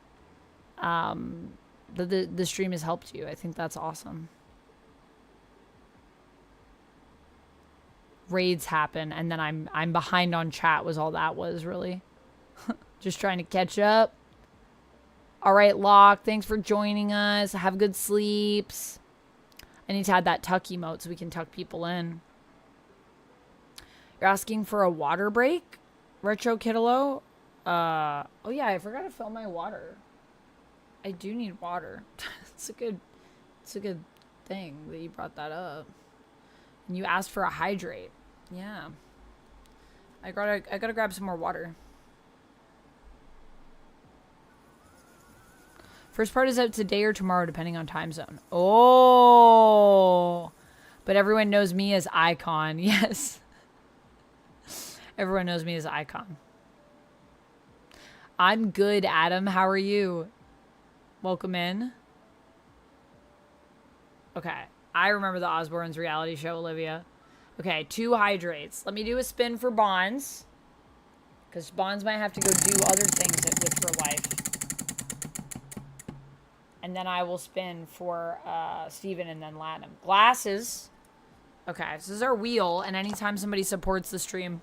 that the stream has helped you. I think that's awesome. Raids happen, and then I'm behind on chat was all that was, really. Just trying to catch up. All right, Locke, thanks for joining us. Have good sleeps. I need to add that tuck emote so we can tuck people in. You're asking for a water break? Retro Kittalo? Oh yeah, I forgot to fill my water. I do need water. It's a good thing that you brought that up. And you asked for a hydrate. Yeah. I gotta grab some more water. First part is out today or tomorrow, depending on time zone. Oh, but everyone knows me as Icon. Yes. Everyone knows me as Icon. I'm good, Adam. How are you? Welcome in. Okay. I remember the Osbournes reality show, Olivia. Okay, 2 hydrates. Let me do a spin for Bonds. Because Bonds might have to go do other things with her life. And then I will spin for Steven and then Latinum. Glasses. Okay, so this is our wheel. And anytime somebody supports the stream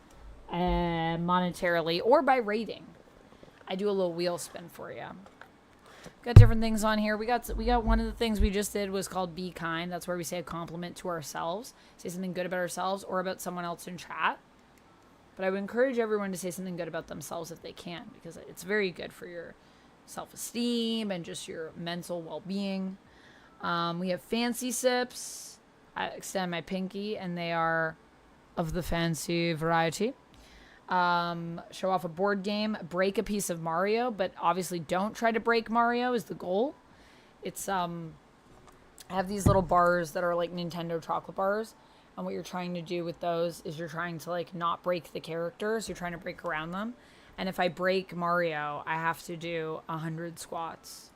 monetarily or by rating, I do a little wheel spin for you. Got different things on here. We got one of the things we just did was called Be Kind. That's where we say a compliment to ourselves. Say something good about ourselves or about someone else in chat. But I would encourage everyone to say something good about themselves if they can, because it's very good for your self-esteem and just your mental well-being. We have fancy sips. I extend my pinky, and they are of the fancy variety. Show off a board game, break a piece of Mario, but obviously don't try to break Mario is the goal. It's I have these little bars that are like Nintendo chocolate bars, and what you're trying to do with those is you're trying to like not break the characters, you're trying to break around them. And if I break Mario, I have to do 100 squats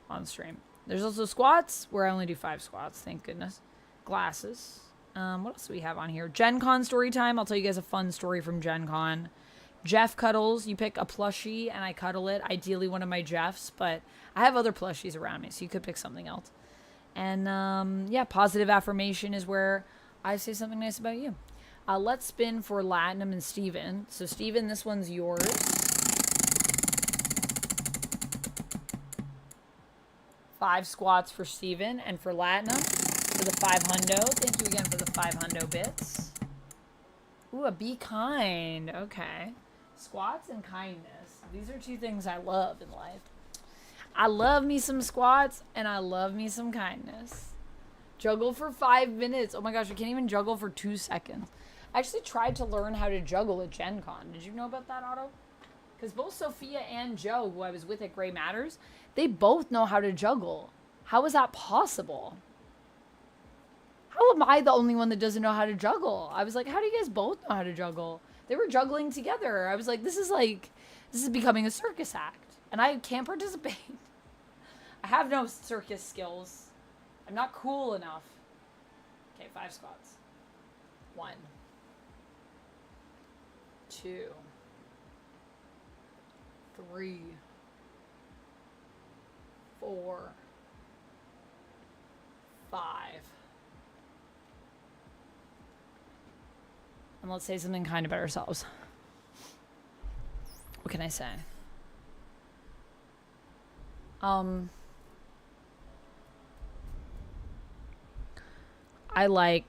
on stream. There's also squats where I only do 5 squats, thank goodness. Glasses. What else do we have on here? Gen Con story time. I'll tell you guys a fun story from Gen Con. Jeff cuddles. You pick a plushie and I cuddle it. Ideally one of my Jeffs, but I have other plushies around me, so you could pick something else. And yeah, positive affirmation is where I say something nice about you. Let's spin for Latinum and Steven. So Steven, this one's yours. Five squats for Steven, and for Latinum, for the 5 hundo. Thank you again for the 5 hundo bits. Ooh, a Be Kind. Okay. Squats and kindness. These are 2 things I love in life. I love me some squats, and I love me some kindness. Juggle for 5 minutes. Oh my gosh, I can't even juggle for 2 seconds. I actually tried to learn how to juggle at Gen Con. Did you know about that, Otto? Because both Sophia and Joe, who I was with at Gray Matters, they both know how to juggle. How is that possible? How am I the only one that doesn't know how to juggle? I was like, how do you guys both know how to juggle? They were juggling together. I was like, this is becoming a circus act. And I can't participate. I have no circus skills. I'm not cool enough. Okay, 5 squats. 1, 2, 3, 4, 5. And let's say something kind about ourselves. What can I say? I like...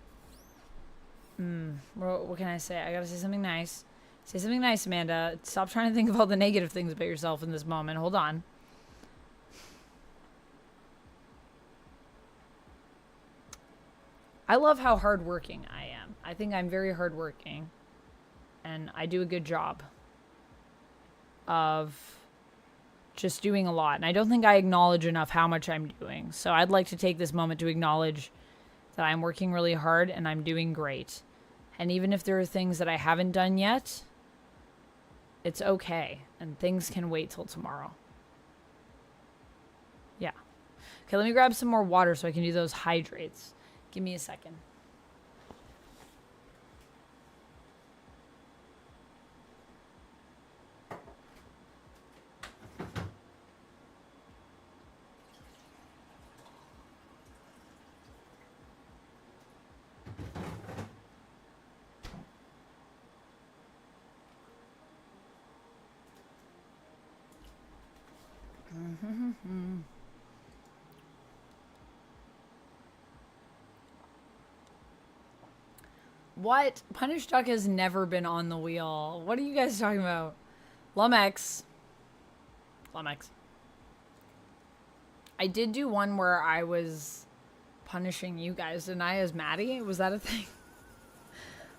what can I say? I gotta say something nice. Say something nice, Amanda. Stop trying to think of all the negative things about yourself in this moment. Hold on. I love how hardworking I am. I think I'm very hardworking, and I do a good job of just doing a lot. And I don't think I acknowledge enough how much I'm doing. So I'd like to take this moment to acknowledge that I'm working really hard and I'm doing great. And even if there are things that I haven't done yet, it's okay. And things can wait till tomorrow. Yeah. Okay, let me grab some more water so I can do those hydrates. Give me a second. What? Punish Duck has never been on the wheel. What are you guys talking about? Lumex. Lumex. I did do one where I was punishing you guys. Didn't I as Maddie? Was that a thing?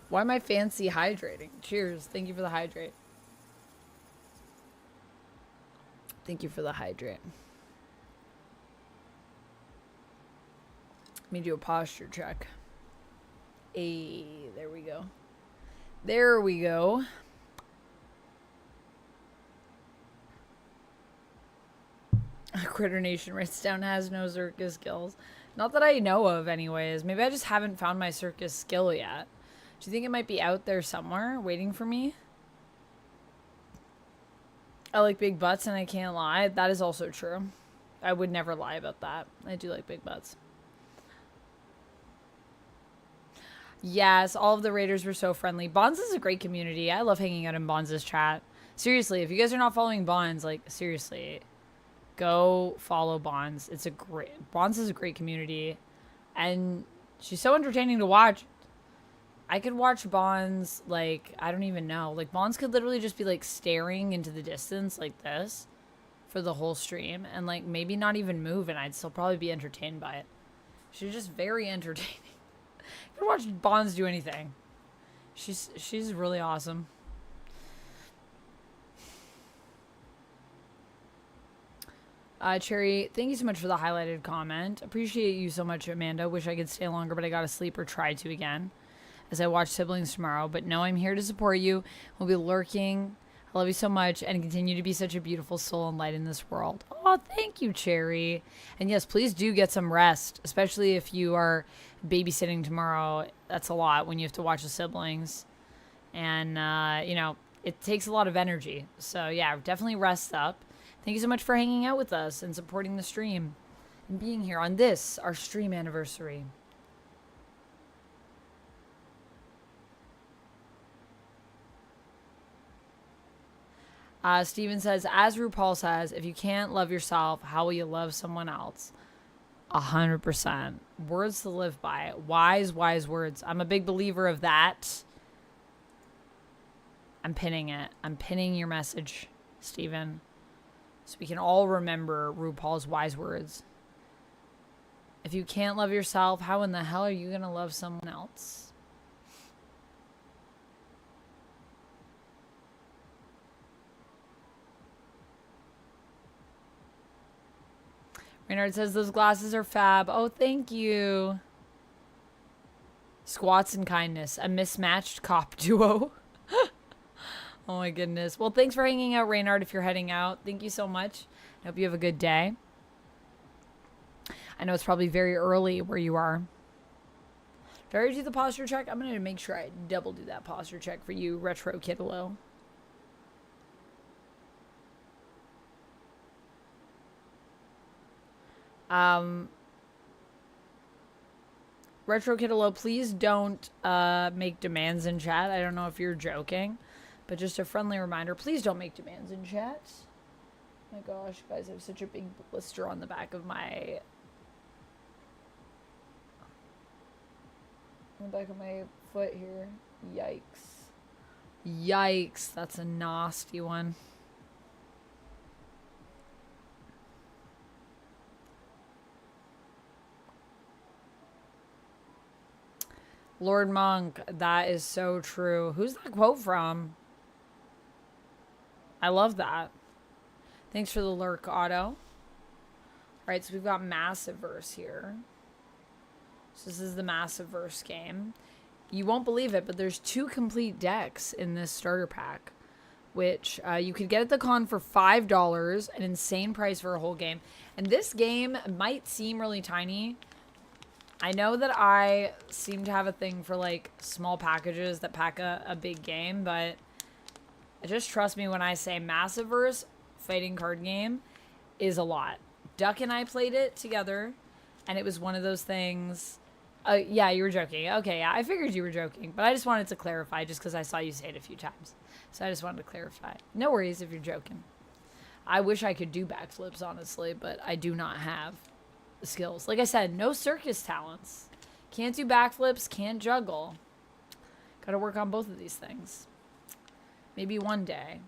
Why am I fancy hydrating? Cheers. Thank you for the hydrate. Thank you for the hydrate. Let me do a posture check. Hey, there we go. There we go. Critter Nation writes down has no circus skills. Not that I know of anyways. Maybe I just haven't found my circus skill yet. Do you think it might be out there somewhere waiting for me? I like big butts and I can't lie. That is also true. I would never lie about that. I do like big butts. Yes, all of the raiders were so friendly. Bonds is a great community. I love hanging out in Bonds' chat. Seriously, if you guys are not following Bonds, like, seriously, go follow Bonds. It's a great... Bonds is a great community. And she's so entertaining to watch. I could watch Bonds, like, I don't even know. Like, Bonds could literally just be, like, staring into the distance like this for the whole stream. And, like, maybe not even move, and I'd still probably be entertained by it. She's just very entertaining. You can watch Bonds do anything. She's really awesome. Cherry, thank you so much for the highlighted comment. Appreciate you so much, Amanda. Wish I could stay longer, but I gotta sleep or try to again as I watch Siblings tomorrow. But no, I'm here to support you. We'll be lurking. I love you so much and continue to be such a beautiful soul and light in this world. Oh, thank you, Cherry. And yes, please do get some rest, especially if you are babysitting tomorrow. That's a lot when you have to watch the siblings. And, you know, it takes a lot of energy. So, yeah, definitely rest up. Thank you so much for hanging out with us and supporting the stream and being here on this, our stream anniversary. Steven says, as RuPaul says, if you can't love yourself, how will you love someone else? 100%. Words to live by. Wise, wise words. I'm a big believer of that. I'm pinning it. I'm pinning your message, Steven. So we can all remember RuPaul's wise words. If you can't love yourself, how in the hell are you going to love someone else? Reynard says those glasses are fab. Oh, thank you. Squats and kindness. A mismatched cop duo. Oh my goodness. Well, thanks for hanging out, Reynard, if you're heading out. Thank you so much. I hope you have a good day. I know it's probably very early where you are. Did I already do the posture check? I'm going to make sure I double do that posture check for you, Retro Kidalo. Retro Kidalo, please don't make demands in chat. I don't know if you're joking, but just a friendly reminder, please don't make demands in chat. Oh my gosh, guys, I have such a big blister on the back of my foot here. Yikes. Yikes, that's a nasty one. Lord Monk, that is so true. Who's that quote from? I love that. Thanks for the lurk, Otto. All right, so we've got Massive-Verse here. So this is the Massive-Verse game. You won't believe it, but there's 2 complete decks in this starter pack, which you could get at the con for $5, an insane price for a whole game. And this game might seem really tiny. I know that I seem to have a thing for like small packages that pack a big game, but just trust me when I say Massive-Verse fighting card game is a lot. Duck and I played it together, and it was one of those things. Yeah, you were joking. Okay, yeah, I figured you were joking, but I just wanted to clarify just because I saw you say it a few times. So I just wanted to clarify. No worries if you're joking. I wish I could do backflips, honestly, but I do not have the skills. Like I said, no circus talents. Can't do backflips, can't juggle. Gotta work on both of these things. Maybe one day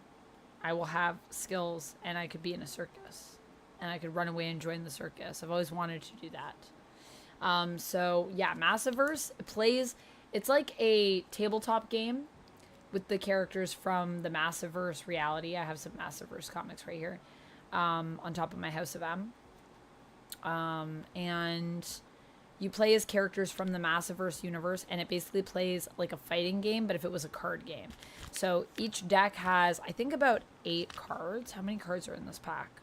I will have skills and I could be in a circus. And I could run away and join the circus. I've always wanted to do that. So yeah, Massive-Verse it's like a tabletop game with the characters from the Massive-Verse reality. I have some Massive-Verse comics right here, on top of my House of M. And you play as characters from the Massive-Verse universe, and it basically plays like a fighting game, but if it was a card game. So each deck has, I think, about 8 cards. How many cards are in this pack?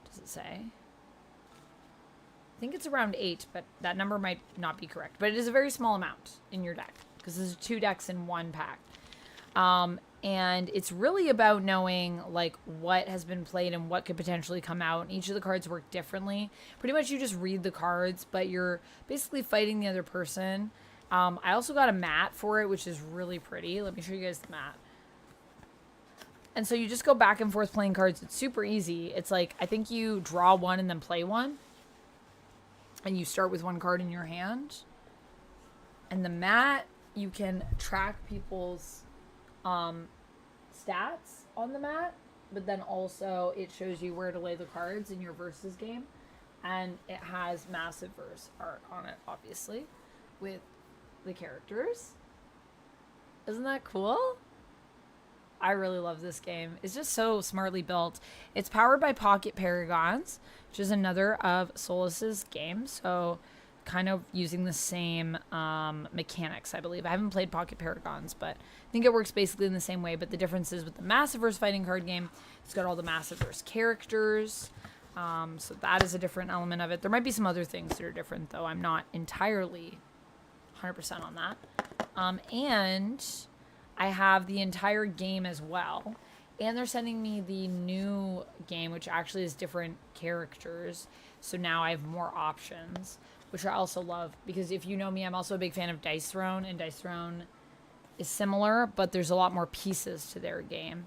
Does it say? I think it's around 8, but that number might not be correct. But it is a very small amount in your deck, because there's 2 decks in one pack. And it's really about knowing like what has been played and what could potentially come out. And each of the cards work differently. Pretty much you just read the cards, but you're basically fighting the other person. I also got a mat for it, which is really pretty. Let me show you guys the mat. And so you just go back and forth playing cards. It's super easy. It's like, I think you draw one and then play one. And you start with one card in your hand. And the mat, you can track people's stats on the mat, but then also it shows you where to lay the cards in your versus game, and it has Massive-Verse art on it, obviously, with the characters. Isn't that cool? I really love this game. It's just so smartly built. It's powered by Pocket Paragons, which is another of Solis's games, so kind of using the same mechanics, I believe. I haven't played Pocket Paragons, but I think it works basically in the same way. But the difference is with the Massive-Verse fighting card game, it's got all the Massive-Verse characters. So that is a different element of it. There might be some other things that are different, though. I'm not entirely 100% on that. And I have the entire game as well. And they're sending me the new game, which actually is different characters. So now I have more options, which I also love, because if you know me, I'm also a big fan of Dice Throne, and Dice Throne is similar, but there's a lot more pieces to their game,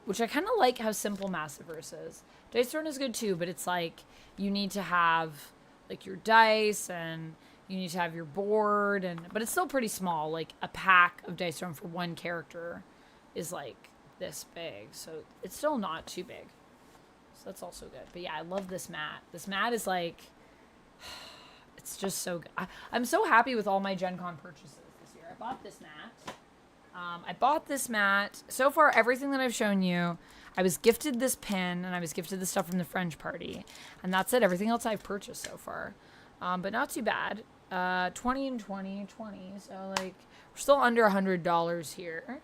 which I kind of like how simple Massive-Verse is. Dice Throne is good too, but it's like you need to have like your dice, and you need to have your board, but it's still pretty small. Like a pack of Dice Throne for one character is like this big, so it's still not too big. So that's also good. But yeah, I love this mat. This mat is like, it's just so good. I'm so happy with all my Gen Con purchases this year. I bought this mat. So far, everything that I've shown you, I was gifted this pin, and I was gifted the stuff from the French party. And that's it. Everything else I've purchased so far. But not too bad. 20 and 20, 20. So, like, we're still under $100 here.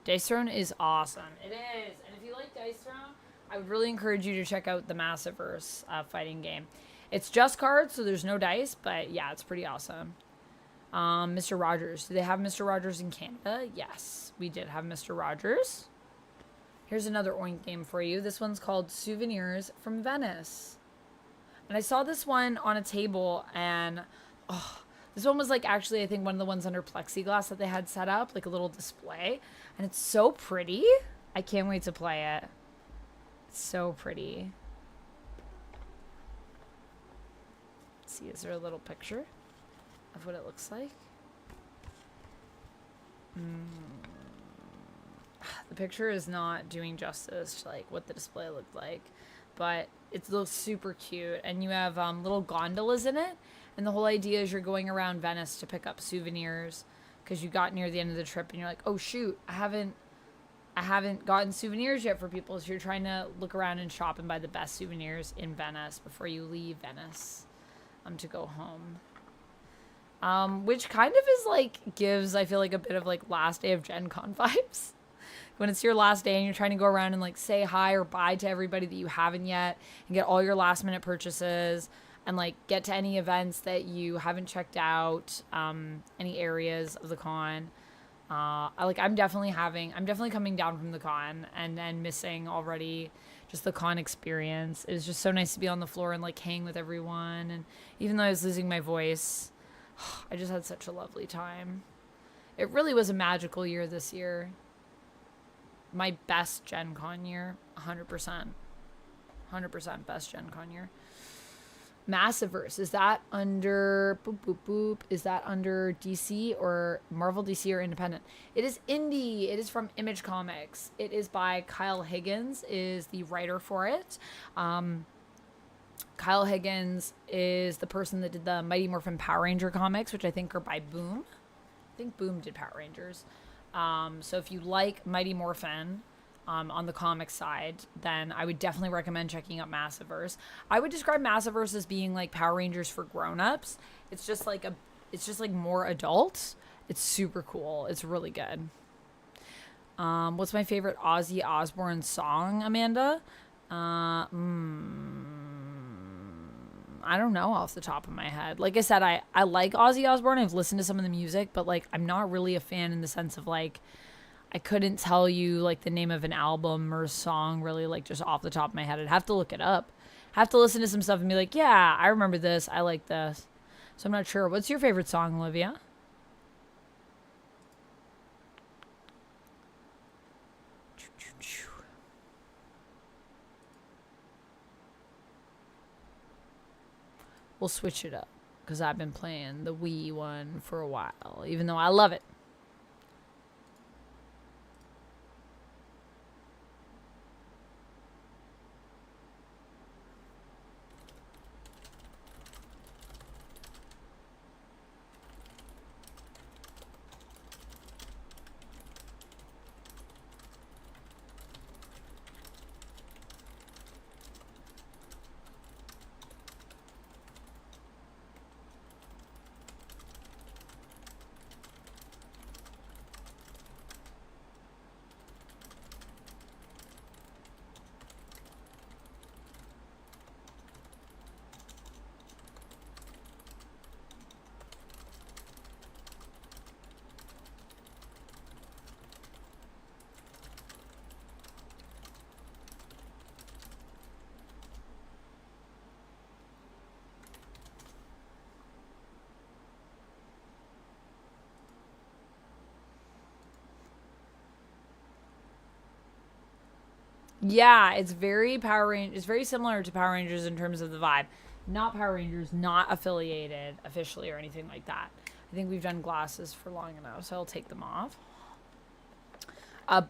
Dice Throne is awesome. It is. And if you like Dice Throne, I would really encourage you to check out the Massive-Verse fighting game. It's just cards, so there's no dice, but yeah, it's pretty awesome. Mr. Rogers. Do they have Mr. Rogers in Canada? Yes, we did have Mr. Rogers. Here's another Oink game for you. This one's called Souvenirs from Venice. And I saw this one on a table, and this one was like actually, I think, one of the ones under plexiglass that they had set up, like a little display. And it's so pretty. I can't wait to play it. It's so pretty. Let's see, is there a little picture of what it looks like? The picture is not doing justice to like what the display looked like, but it looks super cute, and you have little gondolas in it. And the whole idea is you're going around Venice to pick up souvenirs because you got near the end of the trip and you're like, oh shoot, I haven't gotten souvenirs yet for people. So you're trying to look around and shop and buy the best souvenirs in Venice before you leave Venice to go home. Which kind of is like, gives, I feel like, a bit of like last day of Gen Con vibes. When it's your last day and you're trying to go around and like say hi or bye to everybody that you haven't yet and get all your last minute purchases and like get to any events that you haven't checked out, any areas of the con. I'm definitely coming down from the con and then missing already just the con experience. It was just so nice to be on the floor and like hang with everyone. And even though I was losing my voice, I just had such a lovely time. It really was a magical year this year. My best Gen Con year, 100%. 100% best Gen Con year. Massive-Verse, is that under is that under DC or Marvel, DC, or independent? It is indie. It is from Image Comics. It is by Kyle Higgins, is the writer for it. Kyle Higgins is the person that did the Mighty Morphin Power Ranger comics, which I think are by Boom. I think Boom did Power Rangers. So if you like Mighty Morphin on the comic side, then I would definitely recommend checking out Massive-Verse. I would describe Massive-Verse as being like Power Rangers for grown-ups. It's just like more adult. It's super cool. It's really good. What's my favorite Ozzy Osbourne song, Amanda? I don't know off the top of my head. Like I said, I like Ozzy Osbourne. I've listened to some of the music, but like I'm not really a fan in the sense of like I couldn't tell you like the name of an album or a song really like just off the top of my head. I'd have to look it up. Have to listen to some stuff and be like, yeah, I remember this. I like this. So I'm not sure. What's your favorite song, Olivia? We'll switch it up because I've been playing the Wii one for a while, even though I love it. Yeah, it's very It's very similar to Power Rangers in terms of the vibe. Not Power Rangers, not affiliated officially or anything like that. I think we've done glasses for long enough, so I'll take them off.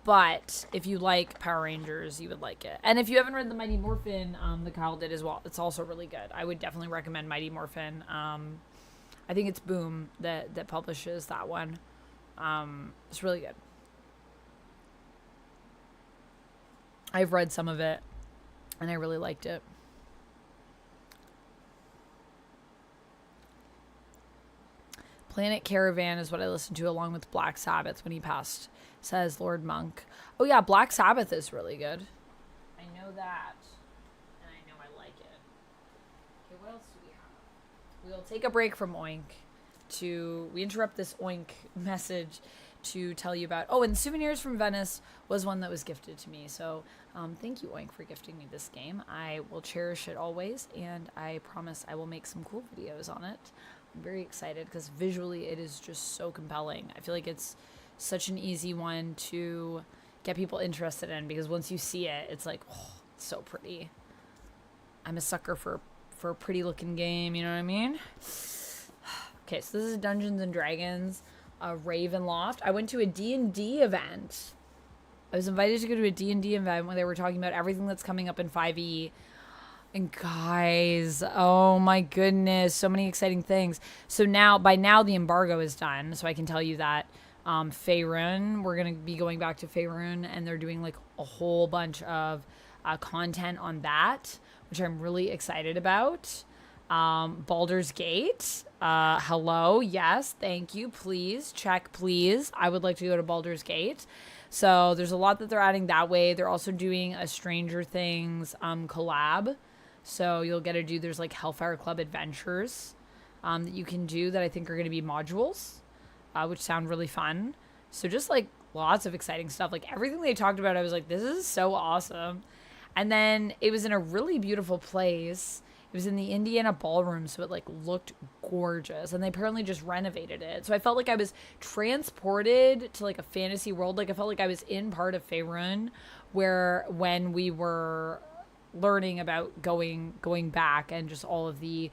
But if you like Power Rangers, you would like it. And if you haven't read the Mighty Morphin, the Kyle did as well, it's also really good. I would definitely recommend Mighty Morphin. I think it's Boom that publishes that one. It's really good. I've read some of it, and I really liked it. Planet Caravan is what I listened to along with Black Sabbath when he passed, says Lord Monk. Oh yeah, Black Sabbath is really good. I know that, and I know I like it. Okay, what else do we have? We'll take a break from Oink we interrupt this Oink message to tell you about, and Souvenirs from Venice was one that was gifted to me. So thank you, Oink, for gifting me this game. I will cherish it always, and I promise I will make some cool videos on it. I'm very excited because visually it is just so compelling. I feel like it's such an easy one to get people interested in because once you see it, it's like, oh, it's so pretty. I'm a sucker for a pretty looking game, you know what I mean? Okay, so this is Dungeons and Dragons. Ravenloft. I went to a D&D event. I was invited to go to a D&D event when they were talking about everything that's coming up in 5e. And guys, oh my goodness, so many exciting things. So now, by now, the embargo is done, so I can tell you that Faerun, we're gonna be going back to Faerun, and they're doing like a whole bunch of content on that, which I'm really excited about. Baldur's Gate, hello, yes, thank you, please, check, please. I would like to go to Baldur's Gate. So there's a lot that they're adding that way. They're also doing a Stranger Things collab. So you'll get to do, there's like Hellfire Club adventures that you can do that I think are going to be modules, which sound really fun. So just like lots of exciting stuff. Like everything they talked about, I was like, this is so awesome. And then it was in a really beautiful place. It was in the Indiana Ballroom, so it like looked gorgeous. And they apparently just renovated it. So I felt like I was transported to like a fantasy world. Like I felt like I was in part of Faerun, where when we were learning about going back and just all of the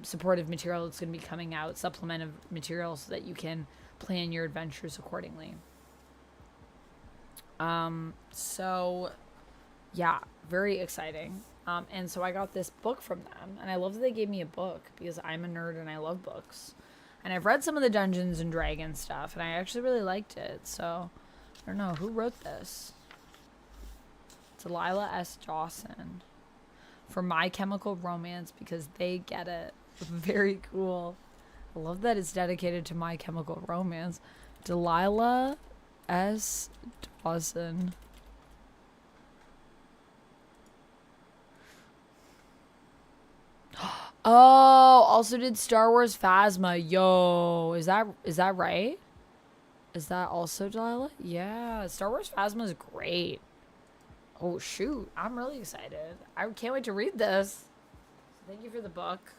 supportive material that's going to be coming out, supplemental material, so that you can plan your adventures accordingly. So yeah, very exciting. And so I got this book from them, and I love that they gave me a book because I'm a nerd and I love books. And I've read some of the Dungeons and Dragons stuff, and I actually really liked it. So I don't know who wrote this. Delilah S. Dawson for My Chemical Romance, because they get it. Very cool. I love that it's dedicated to My Chemical Romance. Delilah S. Dawson. Oh, also did Star Wars Phasma. Yo, is that right? Is that also Delilah? Yeah, Star Wars Phasma is great. Oh, shoot. I'm really excited. I can't wait to read this. Thank you for the book.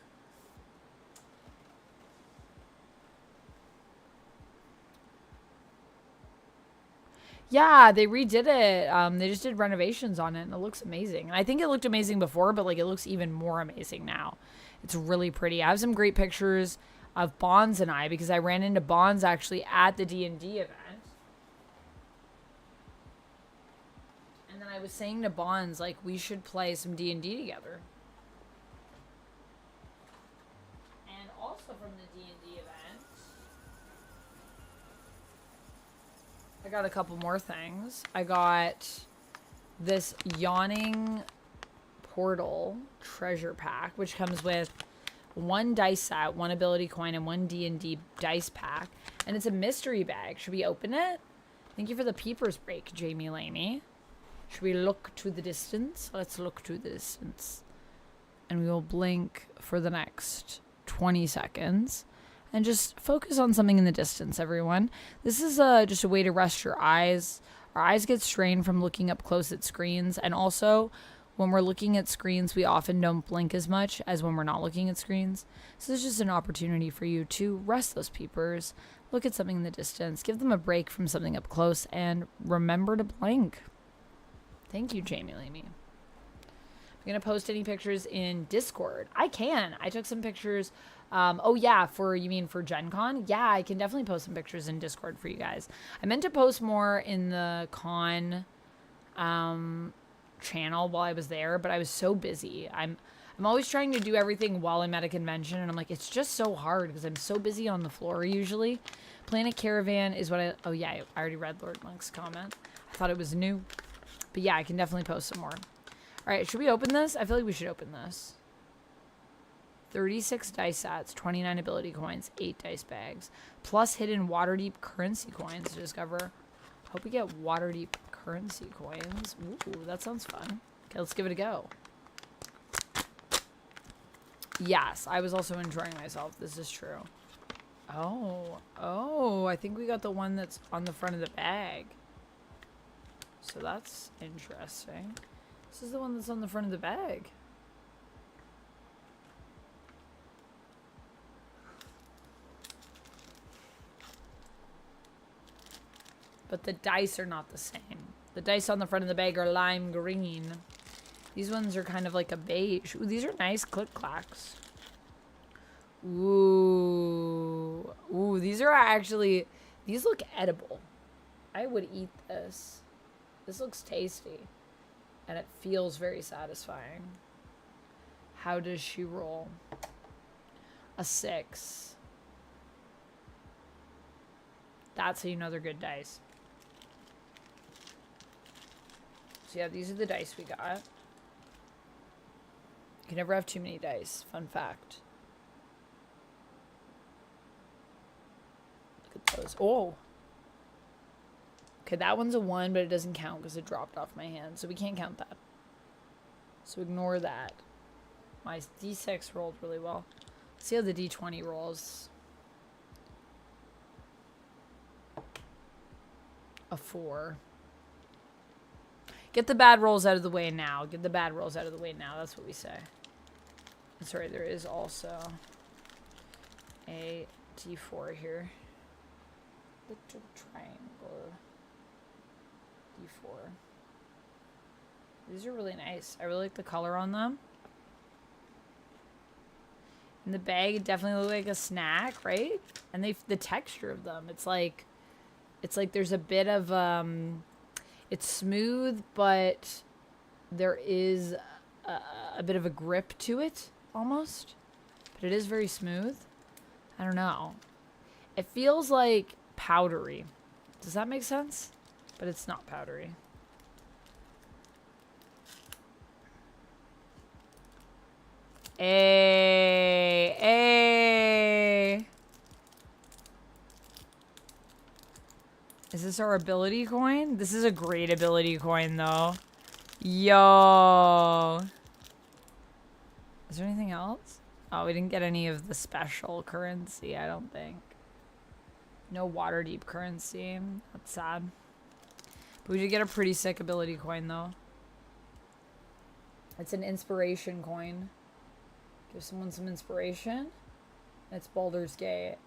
Yeah, they redid it. They just did renovations on it, and it looks amazing. And I think it looked amazing before, but like it looks even more amazing now. It's really pretty. I have some great pictures of Bonds and I, because I ran into Bonds actually at the D&D event. And then I was saying to Bonds, like, we should play some D&D together. And also from the D&D event, I got a couple more things. I got this Yawning Portal treasure pack, which comes with 1 dice set, 1 ability coin, and 1 D&D dice pack. And it's a mystery bag. Should we open it? Thank you for the peepers break, Jamie Laney. Should we look to the distance? Let's look to the distance. And we will blink for the next 20 seconds. And just focus on something in the distance, everyone. This is just a way to rest your eyes. Our eyes get strained from looking up close at screens. And also, when we're looking at screens, we often don't blink as much as when we're not looking at screens. So this is just an opportunity for you to rest those peepers, look at something in the distance, give them a break from something up close, and remember to blink. Thank you, Jamie Leamy. I'm going to post any pictures in Discord. I can. I took some pictures. Oh, yeah, you mean for Gen Con? Yeah, I can definitely post some pictures in Discord for you guys. I meant to post more in the con channel while I was there, but I was so busy. I'm always trying to do everything while I'm at a convention, and I'm like, it's just so hard because I'm so busy on the floor usually. Planet Caravan is what oh yeah, I already read Lord Monk's comment. I thought it was new. But yeah, I can definitely post some more. Alright, should we open this? I feel like we should open this. 36 dice sets, 29 ability coins, 8 dice bags, plus hidden Waterdeep currency coins to discover. Hope we get Waterdeep currency coins. Ooh, that sounds fun. Okay, let's give it a go. Yes, I was also enjoying myself. This is true. Oh, I think we got the one that's on the front of the bag. So that's interesting. This is the one that's on the front of the bag. But the dice are not the same. The dice on the front of the bag are lime green. These ones are kind of like a beige. Ooh, these are nice click-clacks. Ooh, these are actually, these look edible. I would eat this. This looks tasty. And it feels very satisfying. How does she roll? A 6. That's how you know they're good dice. So yeah, these are the dice we got. You can never have too many dice. Fun fact. Look at those. Oh. Okay, that one's a 1, but it doesn't count because it dropped off my hand. So we can't count that. So ignore that. My D6 rolled really well. Let's see how the D20 rolls. A 4. Get the bad rolls out of the way now. Get the bad rolls out of the way now. That's what we say. Sorry, there is also a D4 here. Little triangle. D4. These are really nice. I really like the color on them. In the bag, it definitely looks like a snack, right? And the texture of them, it's like there's a bit of it's smooth, but there is a bit of a grip to it almost. But it is very smooth. I don't know. It feels like powdery. Does that make sense? But it's not powdery. Hey. Is this our ability coin? This is a great ability coin, though. Yo. Is there anything else? Oh, we didn't get any of the special currency, I don't think. No water deep currency. That's sad. But we did get a pretty sick ability coin, though. It's an inspiration coin. Give someone some inspiration. It's Baldur's Gate.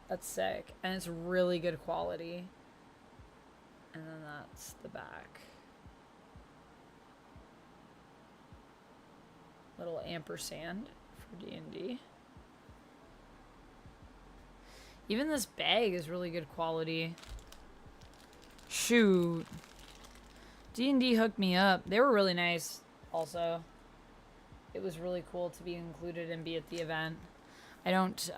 That's sick. And it's really good quality. And then that's the back. Little ampersand for D&D. Even this bag is really good quality. Shoot. D&D hooked me up. They were really nice also. It was really cool to be included and be at the event. I don't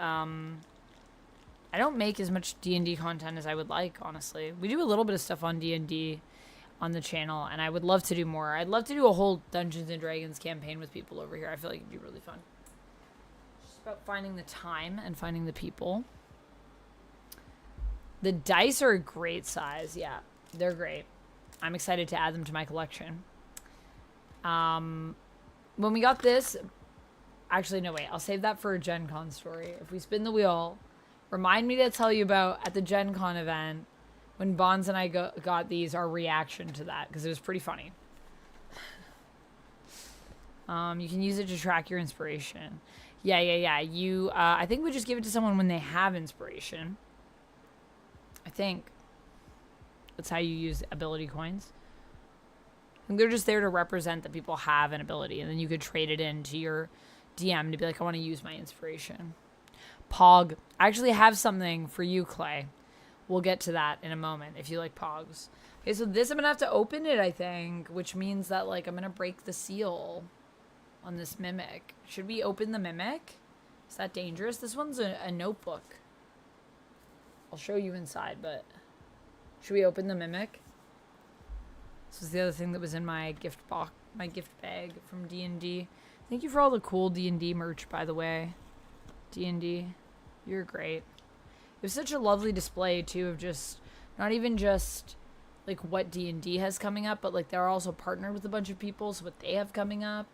make as much D&D content as I would like, honestly. We do a little bit of stuff on D&D on the channel, and I would love to do more. I'd love to do a whole Dungeons & Dragons campaign with people over here. I feel like it'd be really fun. It's just about finding the time and finding the people. The dice are a great size. Yeah, they're great. I'm excited to add them to my collection. When we got this... Actually, no, wait. I'll save that for a Gen Con story. If we spin the wheel... Remind me to tell you about, at the Gen Con event, when Bonds and I got these, our reaction to that, because it was pretty funny. You can use it to track your inspiration. Yeah. You, I think we just give it to someone when they have inspiration. I think that's how you use ability coins. I think they're just there to represent that people have an ability, and then you could trade it into your DM to be like, I want to use my inspiration. Pog. I actually have something for you, Clay. We'll get to that in a moment if you like Pogs. Okay, so this I'm going to have to open it, I think, which means that, like, I'm going to break the seal on this Mimic. Should we open the Mimic? Is that dangerous? This one's a notebook. I'll show you inside, but should we open the Mimic? This was the other thing that was in my gift box, my gift bag from D&D. Thank you for all the cool D&D merch, by the way. D&D, you're great. It was such a lovely display too of just not even just like what D&D has coming up, but like they're also partnered with a bunch of people, so what they have coming up.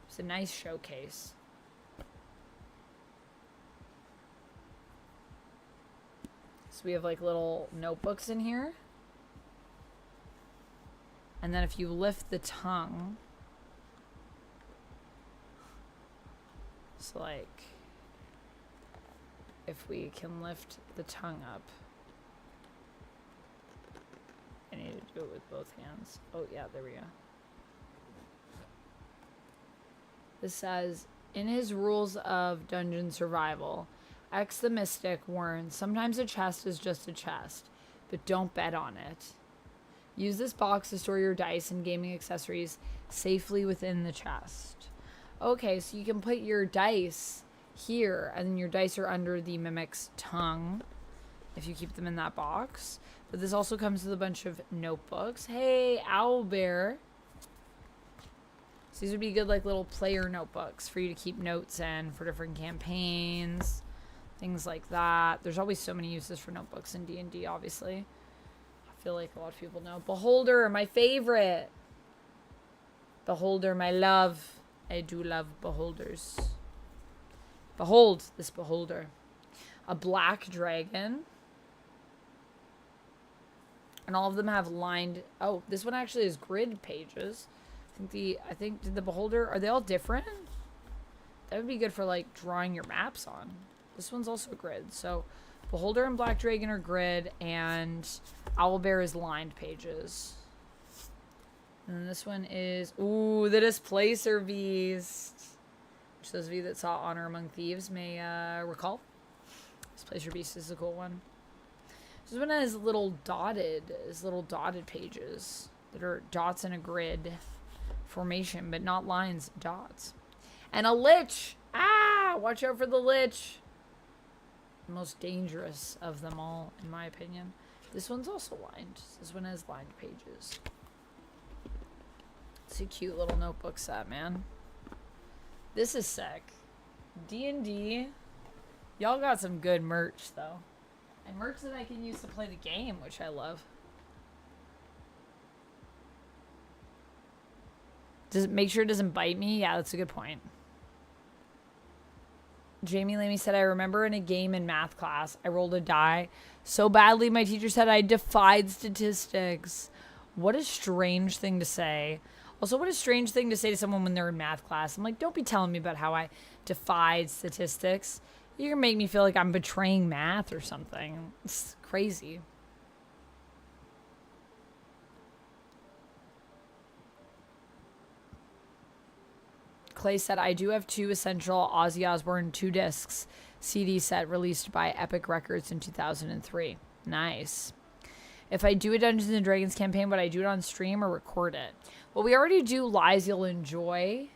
It's a nice showcase. So we have like little notebooks in here. And then if you lift the tongue, so like if we can lift the tongue up. I need to do it with both hands. Oh yeah, there we go. This says, in his rules of dungeon survival, X the Mystic warns, sometimes a chest is just a chest, but don't bet on it. Use this box to store your dice and gaming accessories safely within the chest. Okay, so you can put your dice here, and then your dice are under the Mimic's tongue if you keep them in that box. But this also comes with a bunch of notebooks. Hey, Owlbear. So these would be good, like, little player notebooks for you to keep notes in for different campaigns, things like that. There's always so many uses for notebooks in D&D, obviously. I feel like a lot of people know. Beholder, my favorite. Beholder, my love. I do love beholders. Behold this beholder. A black dragon. And all of them have lined... Oh, this one actually is grid pages. I think did the beholder... Are they all different? That would be good for, like, drawing your maps on. This one's also grid. So, beholder and black dragon are grid, and owlbear is lined pages. And then this one is... Ooh, the Displacer Beast. Which those of you that saw Honor Among Thieves may recall. Displacer Beast is a cool one. This one has little dotted pages that are dots in a grid formation, but not lines, dots. And a lich! Ah! Watch out for the lich! The most dangerous of them all, in my opinion. This one's also lined. This one has lined pages. It's a cute little notebook set, man. This is sick. D&D. Y'all got some good merch, though. And merch that I can use to play the game, which I love. Does it make sure it doesn't bite me? Yeah, that's a good point. Jamie Lamy said, I remember in a game in math class, I rolled a die so badly my teacher said I defied statistics. What a strange thing to say. Also, what a strange thing to say to someone when they're in math class. I'm like, don't be telling me about how I defied statistics. You're gonna make me feel like I'm betraying math or something. It's crazy. Clay said, I do have 2 essential Ozzy Osbourne 2 discs CD set released by Epic Records in 2003. Nice. If I do a Dungeons and Dragons campaign, would I do it on stream or record it? Well, we already do Lies You'll Enjoy,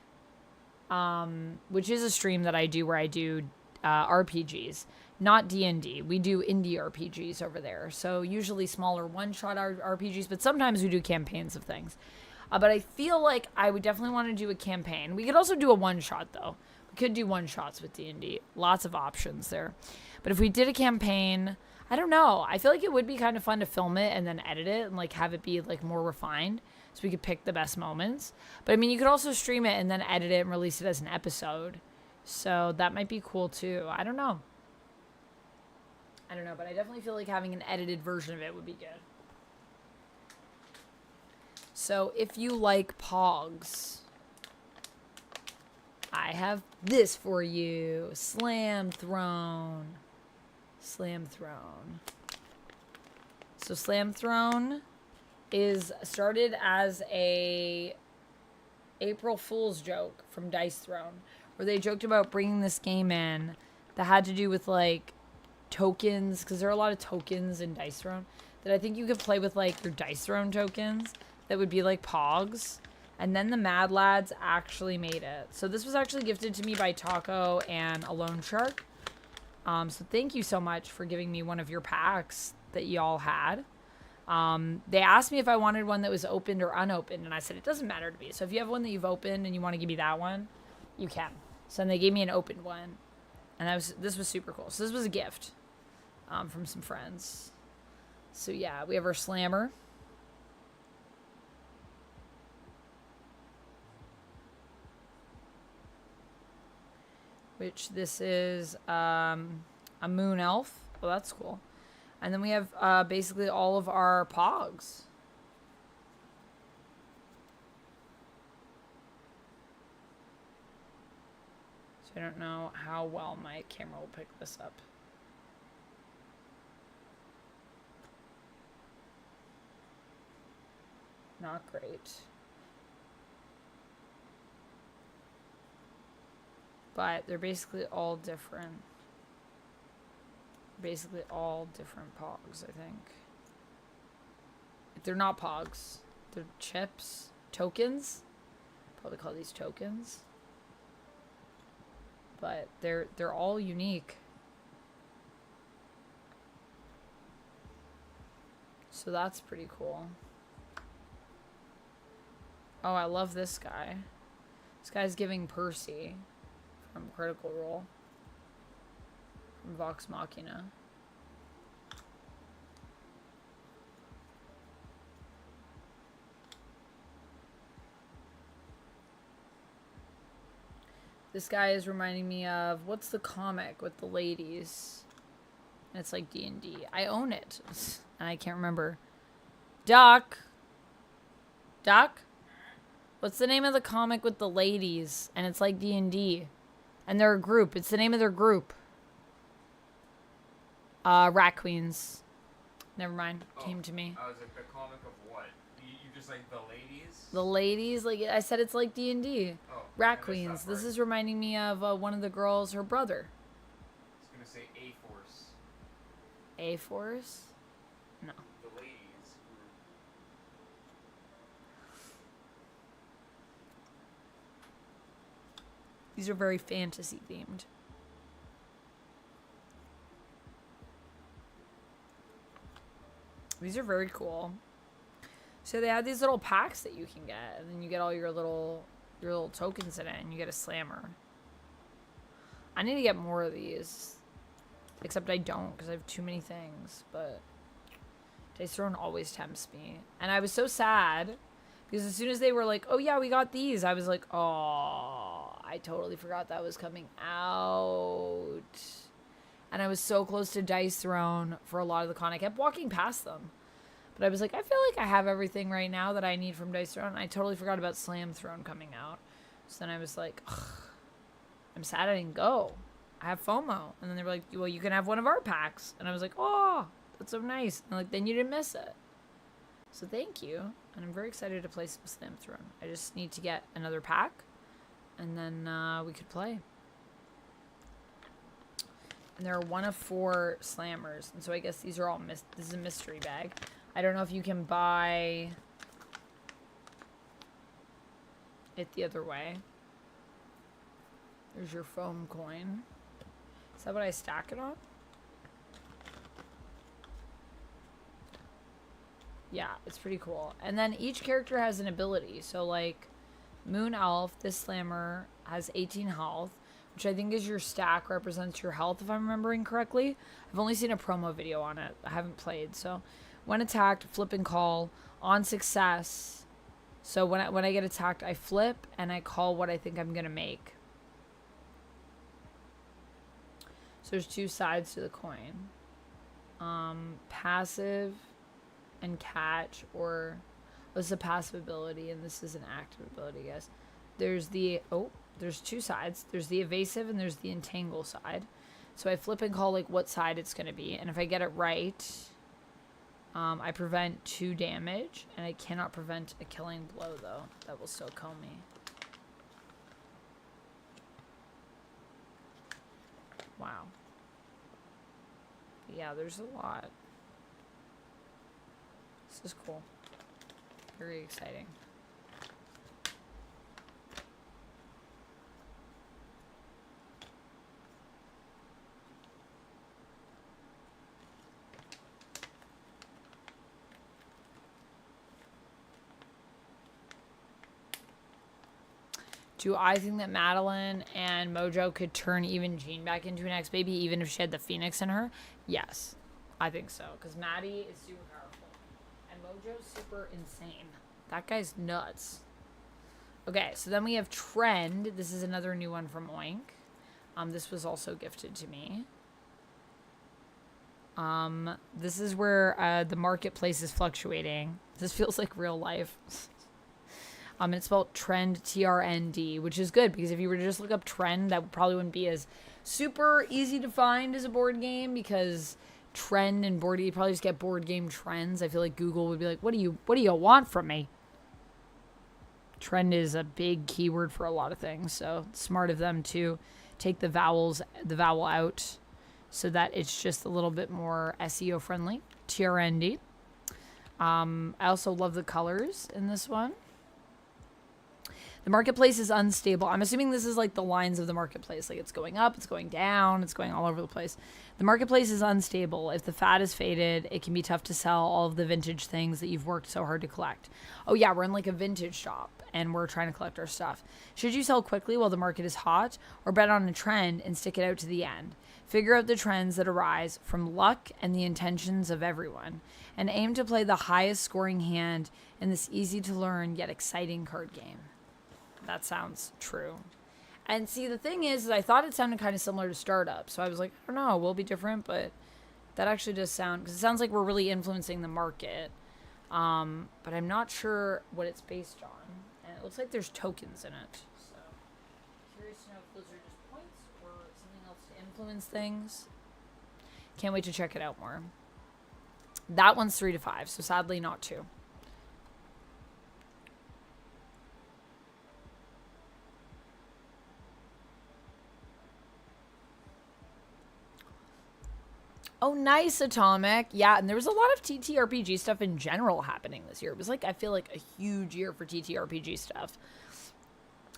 which is a stream that I do where I do RPGs, not D&D. We do indie RPGs over there. So usually smaller one-shot RPGs, but sometimes we do campaigns of things. But I feel like I would definitely want to do a campaign. We could also do a one-shot, though. We could do one-shots with D&D. Lots of options there. But if we did a campaign, I don't know. I feel like it would be kind of fun to film it and then edit it and, like, have it be, like, more refined so we could pick the best moments. But, I mean, you could also stream it and then edit it and release it as an episode. So that might be cool, too. I don't know. But I definitely feel like having an edited version of it would be good. So if you like Pogs, I have this for you. Slam Throne. Slam Throne. So Slam Throne is started as a April Fool's joke from Dice Throne, where they joked about bringing this game in that had to do with, like, tokens, because there are a lot of tokens in Dice Throne that I think you could play with, like, your Dice Throne tokens that would be like Pogs. And then the Mad Lads actually made it. So this was actually gifted to me by Taco and Alone Shark. So thank you so much for giving me one of your packs that y'all had. They asked me if I wanted one that was opened or unopened, and I said it doesn't matter to me. So if you have one that you've opened and you want to give me that one, you can. So then they gave me an opened one, and this was super cool. So this was a gift from some friends. So yeah, we have our Slammer. Which this is a moon elf. Well, that's cool. And then we have basically all of our Pogs. So I don't know how well my camera will pick this up. Not great. But they're basically all different. Basically all different Pogs, I think. If they're not Pogs, they're chips. Tokens? Probably call these tokens. but they're all unique. So that's pretty cool. Oh, I love this guy. This guy's giving Percy from Critical Role. From Vox Machina. This guy is reminding me of, what's the comic with the ladies? And it's like D&D. I own it. And I can't remember. Doc? What's the name of the comic with the ladies? And it's like D&D. And they're a group. It's the name of their group. Rat Queens. Never mind. Came to me. I was like, the comic of what? You just like the ladies? The ladies, like I said, it's like D&D. Oh, Rat Queens. This is reminding me of one of the girls, her brother. I was gonna say A-Force. A-Force? No. The ladies. These are very fantasy themed. These are very cool. So they have these little packs that you can get, and then you get all your little tokens in it, and you get a slammer. I need to get more of these, except I don't because I have too many things. But Dice Throne always tempts me, and I was so sad because as soon as they were like, "Oh yeah, we got these," I was like, "Oh, I totally forgot that was coming out." And I was so close to Dice Throne for a lot of the con. I kept walking past them. But I was like, I feel like I have everything right now that I need from Dice Throne. I totally forgot about Slam Throne coming out. So then I was like, ugh, I'm sad I didn't go. I have FOMO. And then they were like, well, you can have one of our packs. And I was like, oh, that's so nice. And like, then you didn't miss it. So thank you. And I'm very excited to play some Slam Throne. I just need to get another pack. And then we could play. And there are 1 of 4 slammers. And so I guess these are all, this is a mystery bag. I don't know if you can buy it the other way. There's your foam coin. Is that what I stack it on? Yeah, it's pretty cool. And then each character has an ability. So like Moon Elf, this slammer has 18 health, which I think is your stack, represents your health if I'm remembering correctly. I've only seen a promo video on it. I haven't played, so when attacked, flip and call on success. So when I get attacked, I flip and I call what I think I'm gonna make. So there's 2 sides to the coin. Passive and catch, or this is a passive ability and this is an active ability, I guess. There's there's 2 sides. There's the evasive and there's the entangle side. So I flip and call like what side it's gonna be, and if I get it right, I prevent 2 damage, and I cannot prevent a killing blow, though. That will still kill me. Wow. But yeah, there's a lot. This is cool. Very exciting. Do I think that Madeline and Mojo could turn even Jean back into an ex-baby even if she had the Phoenix in her? Yes, I think so. Because Maddie is super powerful. And Mojo's super insane. That guy's nuts. Okay, so then we have Trend. This is another new one from Oink. This was also gifted to me. This is where the marketplace is fluctuating. This feels like real life. It's spelled Trend, T-R-N-D, which is good because if you were to just look up Trend, that probably wouldn't be as super easy to find as a board game, because Trend and board, you probably just get board game trends. I feel like Google would be like, what do you want from me? Trend is a big keyword for a lot of things, so it's smart of them to take the vowel out so that it's just a little bit more SEO friendly. TRND. I also love the colors in this one. The marketplace is unstable. I'm assuming this is like the lines of the marketplace. Like it's going up, it's going down, it's going all over the place. The marketplace is unstable. If the fad is faded, it can be tough to sell all of the vintage things that you've worked so hard to collect. Oh yeah, we're in like a vintage shop and we're trying to collect our stuff. Should you sell quickly while the market is hot, or bet on a trend and stick it out to the end? Figure out the trends that arise from luck and the intentions of everyone, and aim to play the highest scoring hand in this easy to learn yet exciting card game. That sounds true. And see, the thing is I thought it sounded kind of similar to Startup. So I was like, I don't know, we'll be different, but that actually does sound, because it sounds like we're really influencing the market. But I'm not sure what it's based on. And it looks like there's tokens in it. So curious to know if those are just points or something else to influence things. Can't wait to check it out more. That one's 3 to 5, so sadly not 2. Oh, nice, Atomic. Yeah, and there was a lot of TTRPG stuff in general happening this year. It was like, I feel like a huge year for TTRPG stuff.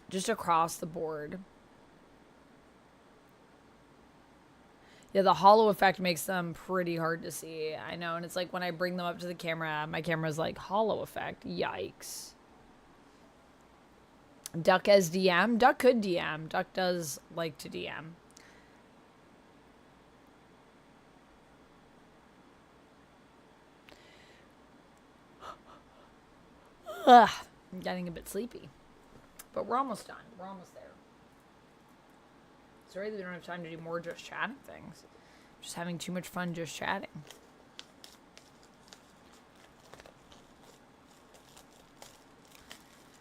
Just across the board. Yeah, the hollow effect makes them pretty hard to see. I know, and it's like when I bring them up to the camera, my camera's like, hollow effect. Yikes. Duck as DM? Duck could DM. Duck does like to DM. Ugh, I'm getting a bit sleepy. But we're almost done. We're almost there. Sorry that we don't have time to do more just chatting things. Just having too much fun just chatting.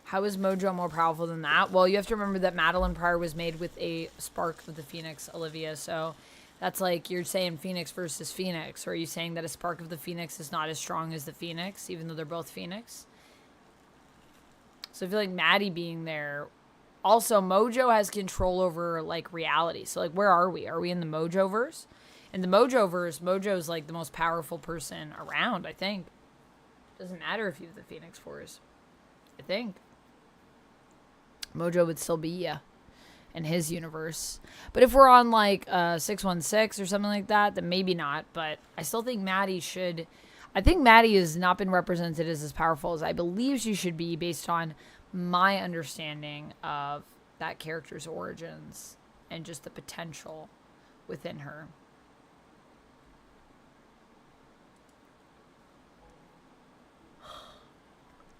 How is Mojo more powerful than that? Well, you have to remember that Madeline Pryor was made with a spark of the Phoenix, Olivia. So that's like you're saying Phoenix versus Phoenix. Or are you saying that a spark of the Phoenix is not as strong as the Phoenix, even though they're both Phoenix? So I feel like Maddie being there. Also, Mojo has control over, like, reality. So, like, where are we? Are we in the Mojoverse? In the Mojoverse, Mojo's, like, the most powerful person around, I think. Doesn't matter if you have the Phoenix Force. I think. Mojo would still be ya in his universe. But if we're on, like, 616 or something like that, then maybe not. But I still think Maddie should... I think Maddie has not been represented as powerful as I believe she should be based on my understanding of that character's origins and just the potential within her.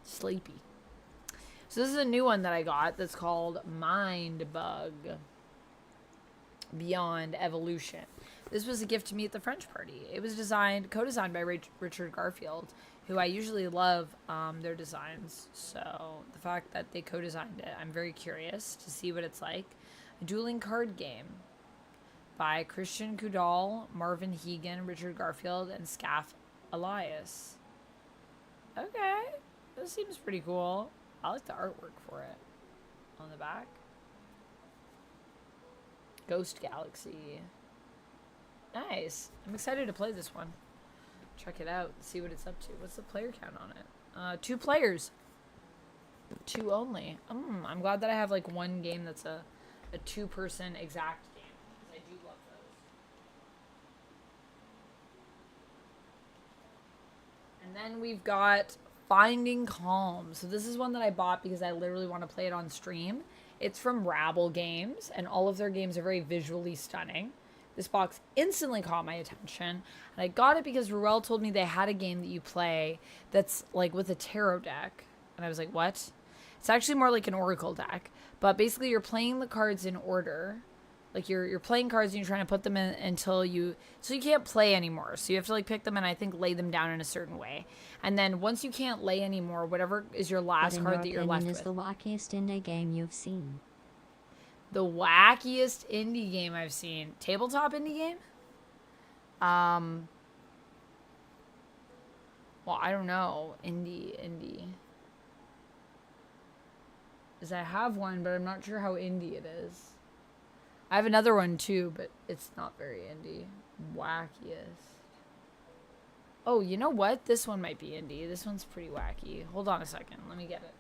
Sleepy. So this is a new one that I got that's called Mind Bug Beyond Evolution. This was a gift to me at the French party. It was co-designed by Richard Garfield, who I usually love their designs. So the fact that they co-designed it, I'm very curious to see what it's like. A dueling card game by Christian Kudal, Marvin Hegan, Richard Garfield, and Scaff Elias. Okay, this seems pretty cool. I like the artwork for it on the back. Ghost Galaxy. Nice. I'm excited to play this one. Check it out. See what it's up to. What's the player count on it? 2 players. 2 only. I'm glad that I have like one game that's a 2-person exact game. Because I do love those. And then we've got Finding Calm. So this is one that I bought because I literally want to play it on stream. It's from Rabble Games, and all of their games are very visually stunning. This box instantly caught my attention, and I got it because Ruel told me they had a game that you play that's like with a tarot deck, and I was like, what? It's actually more like an oracle deck, but basically you're playing the cards in order. Like you're playing cards and you're trying to put them in until you can't play anymore. So you have to like pick them and I think lay them down in a certain way. And then once you can't lay anymore, whatever is your last card that you're left with. What in your opinion is the wackiest indie game you've seen? The wackiest indie game I've seen. Tabletop indie game? Well, I don't know. Indie. Because I have one, but I'm not sure how indie it is. I have another one too, but it's not very indie. Wackiest. Oh, you know what? This one might be indie. This one's pretty wacky. Hold on a second. Let me get it.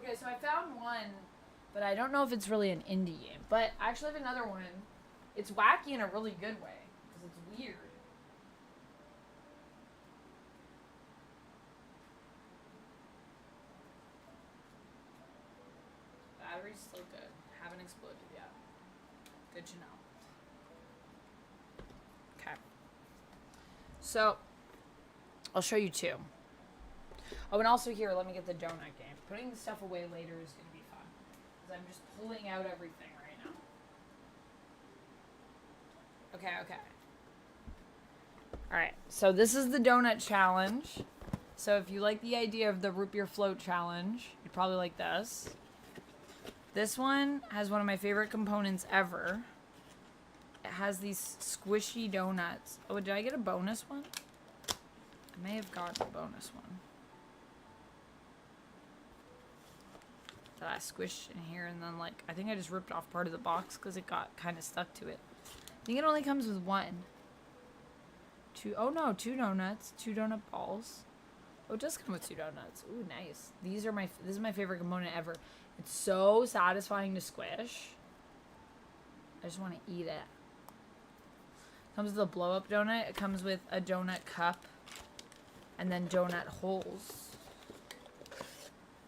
Okay, so I found one, but I don't know if it's really an indie game. But I actually have another one. It's wacky in a really good way, because it's weird. Battery's still good. Haven't exploded yet. Good to know. Okay. So, I'll show you two. Oh, and also here, let me get the donut game. Putting the stuff away later is going to be fun. Because I'm just pulling out everything right now. Okay, okay. Alright, so this is the donut challenge. So if you like the idea of the root beer float challenge, you'd probably like this. This one has one of my favorite components ever. It has these squishy donuts. Oh, did I get a bonus one? I may have gotten a bonus one. That I squished in here and then, like, I think I just ripped off part of the box because it got kind of stuck to it. I think it only comes with one. Two, oh no, 2 donuts, 2 donut balls. Oh, it does come with 2 donuts. Ooh, nice. These are this is my favorite component ever. It's so satisfying to squish. I just want to eat it. Comes with a blow-up donut. It comes with a donut cup. And then donut holes.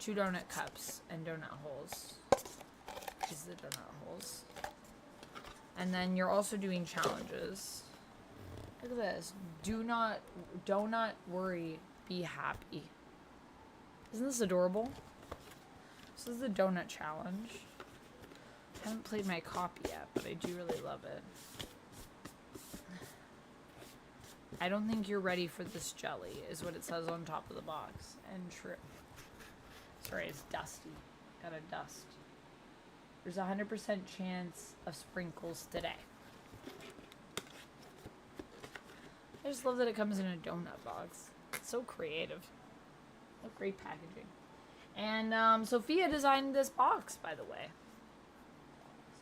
2 donut cups and donut holes. These are the donut holes. And then you're also doing challenges. Look at this. Do not worry, be happy. Isn't this adorable? This is the donut challenge. I haven't played my copy yet, but I do really love it. I don't think you're ready for this jelly, is what it says on top of the box. And true. Sorry, it's dusty. Gotta dust. There's a 100% chance of sprinkles today. I just love that it comes in a donut box. It's so creative. What great packaging. And Sophia designed this box, by the way.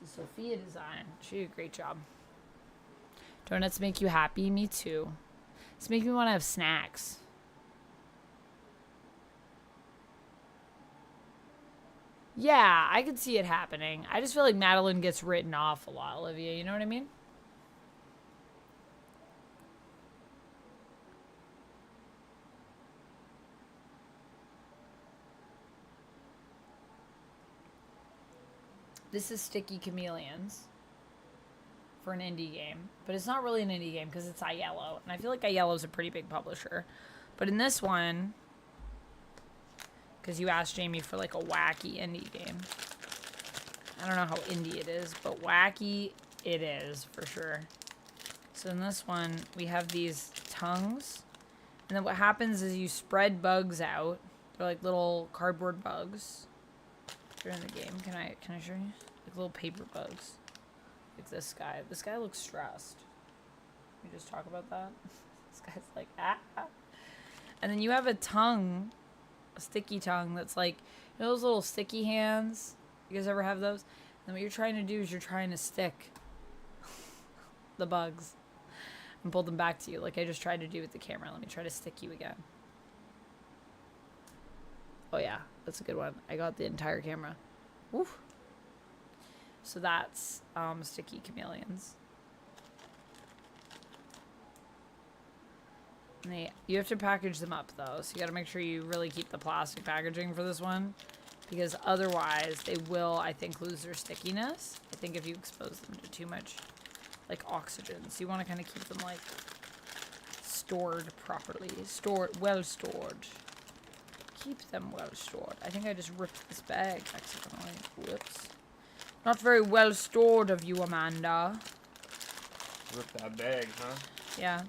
This is Sophia design. She did a great job. Donuts make you happy? Me too. It's making me want to have snacks. Yeah, I could see it happening. I just feel like Madeline gets written off a lot, Olivia. You know what I mean? This is Sticky Chameleons for an indie game. But it's not really an indie game because it's iYellow. And I feel like iYellow is a pretty big publisher. But in this one, because you asked Jamie for like a wacky indie game. I don't know how indie it is, but wacky it is for sure. So in this one, we have these tongues. And then what happens is you spread bugs out. They're like little cardboard bugs. During the game, can I show you? Like little paper bugs. Like this guy. This guy looks stressed. Can we just talk about that? This guy's like, ah. And then you have a tongue, a sticky tongue that's like, you know those little sticky hands? You guys ever have those? And then what you're trying to do is you're trying to stick the bugs and pull them back to you, like I just tried to do with the camera. Let me try to stick you again. Oh yeah, that's a good one. I got the entire camera. Woof. So that's Sticky Chameleons. And you have to package them up though, so you got to make sure you really keep the plastic packaging for this one, because otherwise they will, I think, lose their stickiness. I think if you expose them to too much like oxygen, so you want to kind of keep them like stored properly, well stored. Keep them well stored. I think I just ripped this bag accidentally. Whoops. Not very well stored of you, Amanda. Rip that bag, huh? Yeah.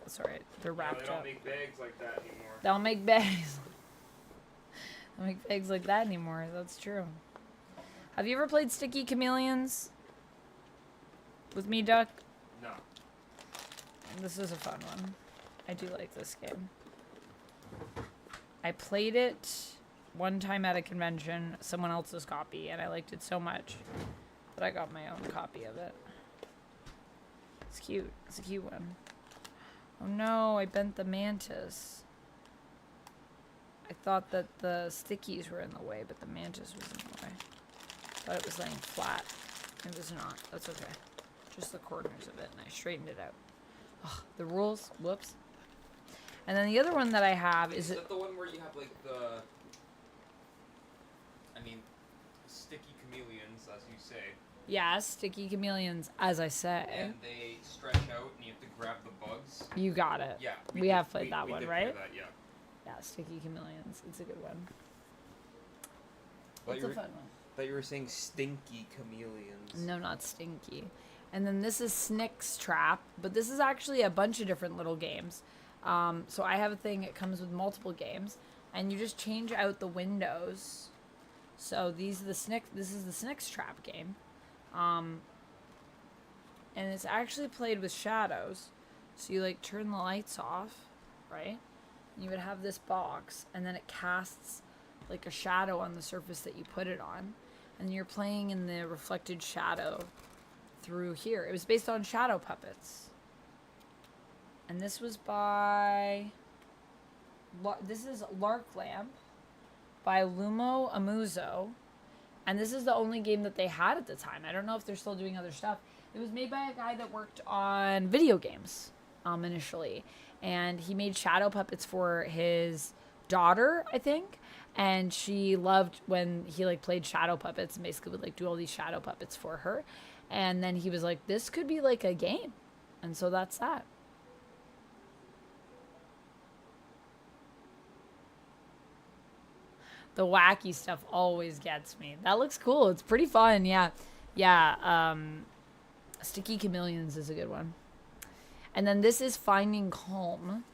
That's alright. They're wrapped up. They don't make bags like that anymore. They don't make bags. They don't make bags like that anymore. That's true. Have you ever played Sticky Chameleons? With me, Duck? No. This is a fun one. I do like this game. I played it one time at a convention, someone else's copy, and I liked it so much that I got my own copy of it. It's cute. It's a cute one. Oh no, I bent the mantis. I thought that the stickies were in the way, but the mantis was in the way. I thought it was laying flat. It was not. That's okay. Just the corners of it, and I straightened it out. Ugh, the rules. Whoops. And then the other one that I have is that the one where you have like the, I mean, sticky chameleons, as you say. Yeah, sticky chameleons, as I say. And they stretch out, and you have to grab the bugs. You got it. Yeah. We have played that one, did right? Play that, yeah. Yeah, sticky chameleons. It's a good one. But It's a fun one. Thought you were saying stinky chameleons. No, not stinky. And then this is Snick's Trap, but this is actually a bunch of different little games. So I have a thing, it comes with multiple games, and you just change out the windows. So this is the Snick's Trap game. And it's actually played with shadows. So you like turn the lights off, right? And you would have this box, and then it casts like a shadow on the surface that you put it on. And you're playing in the reflected shadow through here. It was based on shadow puppets. And this was by... This is Lark Lamp by Lumo Amuzo. And this is the only game that they had at the time. I don't know if they're still doing other stuff. It was made by a guy that worked on video games initially. And he made shadow puppets for his daughter, I think. And she loved when he like played shadow puppets and basically would like do all these shadow puppets for her. And then he was like, this could be like a game. And so that's that. The wacky stuff always gets me. That looks cool. It's pretty fun. Yeah. Yeah. Sticky Chameleons is a good one. And then this is Finding Calm.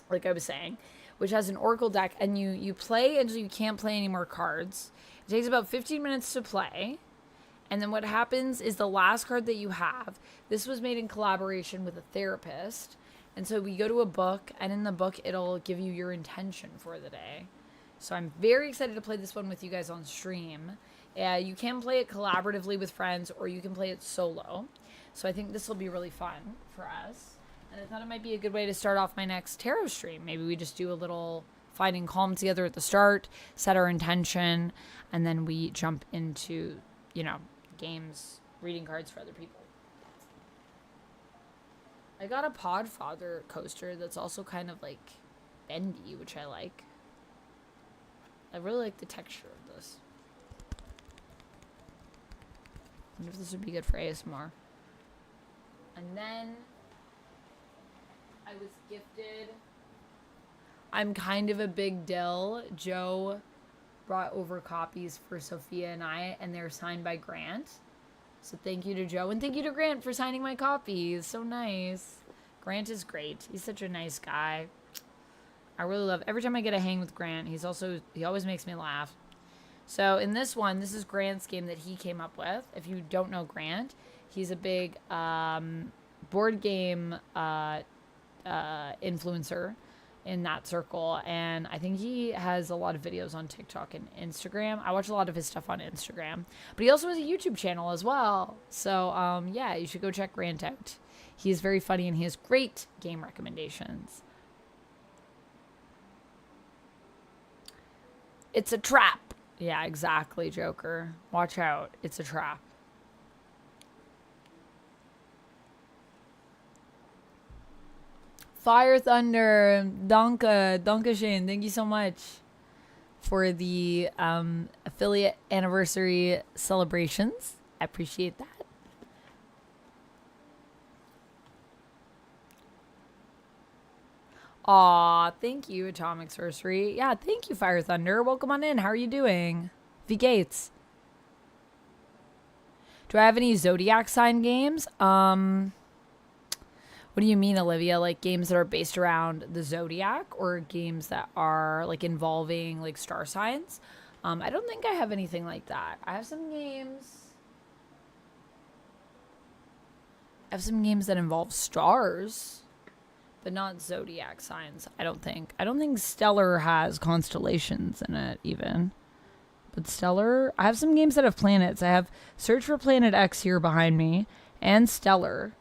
Like I was saying, which has an Oracle deck, and you play until you can't play any more cards. It takes about 15 minutes to play. And then what happens is the last card that you have, this was made in collaboration with a therapist. And so we go to a book, and in the book, it'll give you your intention for the day. So I'm very excited to play this one with you guys on stream. You can play it collaboratively with friends, or you can play it solo. So I think this will be really fun for us. And I thought it might be a good way to start off my next tarot stream. Maybe we just do a little Finding Calm together at the start, set our intention, and then we jump into, you know, games, reading cards for other people. I got a Podfather coaster that's also kind of like bendy, which I like. I really like the texture of this. I wonder if this would be good for ASMR. And then I was gifted, I'm kind of a big dill. Joe brought over copies for Sophia and I, and they're signed by Grant. So thank you to Joe, and thank you to Grant for signing my copies. So nice. Grant is great. He's such a nice guy. I really love, every time I get a hang with Grant, he always makes me laugh. So in this one, this is Grant's game that he came up with. If you don't know Grant, he's a big board game influencer in that circle, and I think he has a lot of videos on TikTok and Instagram. I watch a lot of his stuff on Instagram, but he also has a YouTube channel as well. So yeah, you should go check Grant out. He's very funny, and he has great game recommendations. It's a trap. Yeah, exactly, Joker. Watch out. It's a trap. Fire Thunder, Dankeschön. Thank you so much for the affiliate anniversary celebrations. I appreciate that. Aw, thank you, Atomic Sorcery. Yeah, thank you, Fire Thunder. Welcome on in. How are you doing? V Gates. Do I have any Zodiac sign games? What do you mean, Olivia? Like games that are based around the Zodiac, or games that are like involving like star signs? I don't think I have anything like that. I have some games that involve stars, but not Zodiac signs, I don't think. I don't think Stellar has constellations in it, even. But Stellar, I have some games that have planets. I have Search for Planet X here behind me, and Stellar.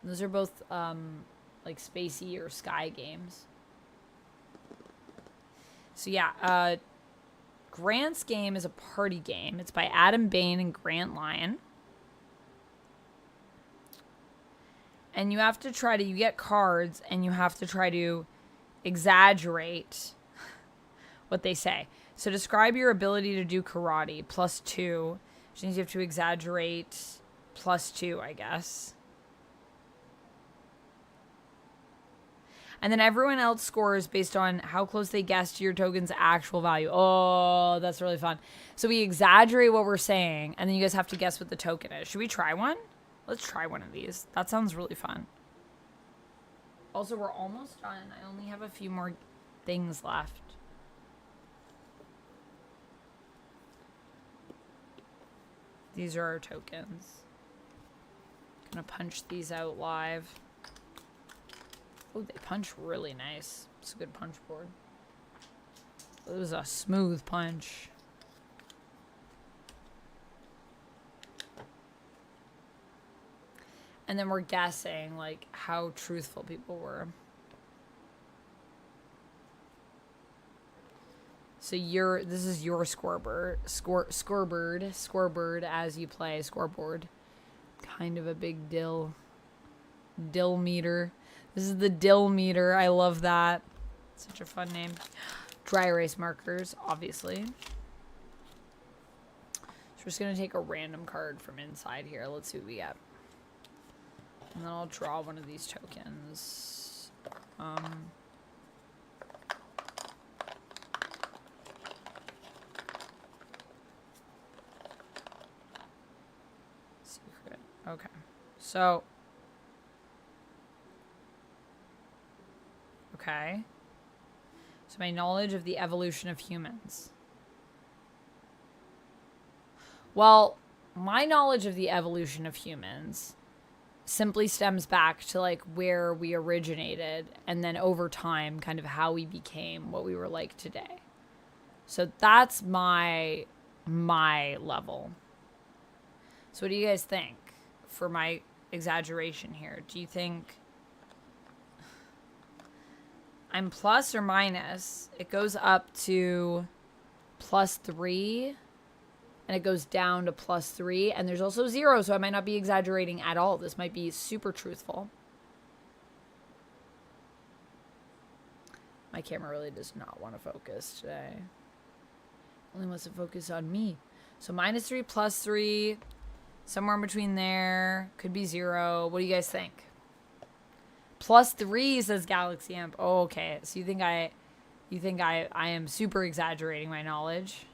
Those are both, like, spacey or sky games. So yeah, Grant's game is a party game. It's by Adam Bain and Grant Lyon. And you have to try to, you get cards and you have to try to exaggerate what they say. So describe your ability to do karate, +2. Which means you have to exaggerate +2, I guess. And then everyone else scores based on how close they guess to your token's actual value. Oh, that's really fun. So we exaggerate what we're saying, and then you guys have to guess what the token is. Should we try one? Let's try one of these. That sounds really fun. Also, we're almost done. I only have a few more things left. These are our tokens. Gonna punch these out live. Oh, they punch really nice. It's a good punch board. It was a smooth punch. And then we're guessing, like, how truthful people were. So this is your scoreboard as you play scoreboard. Kind of a big dill meter. This is the dill meter. I love that. Such a fun name. Dry erase markers, obviously. So we're just gonna take a random card from inside here. Let's see what we get. And then I'll draw one of these tokens. Secret. Okay. So. Okay. So my knowledge of the evolution of humans. Well, my knowledge of the evolution of humans simply stems back to like where we originated and then over time kind of how we became what we were like today. So that's my level. So what do you guys think for my exaggeration here? Do you think I'm plus or minus? It goes up to +3 and it goes down to +3, and there's also 0, so I might not be exaggerating at all. This might be super truthful. My camera really does not want to focus today. Only wants to focus on me. So -3, +3, somewhere in between there. Could be 0. What do you guys think? +3 says Galaxy Amp. Oh, okay. So you think I am super exaggerating my knowledge?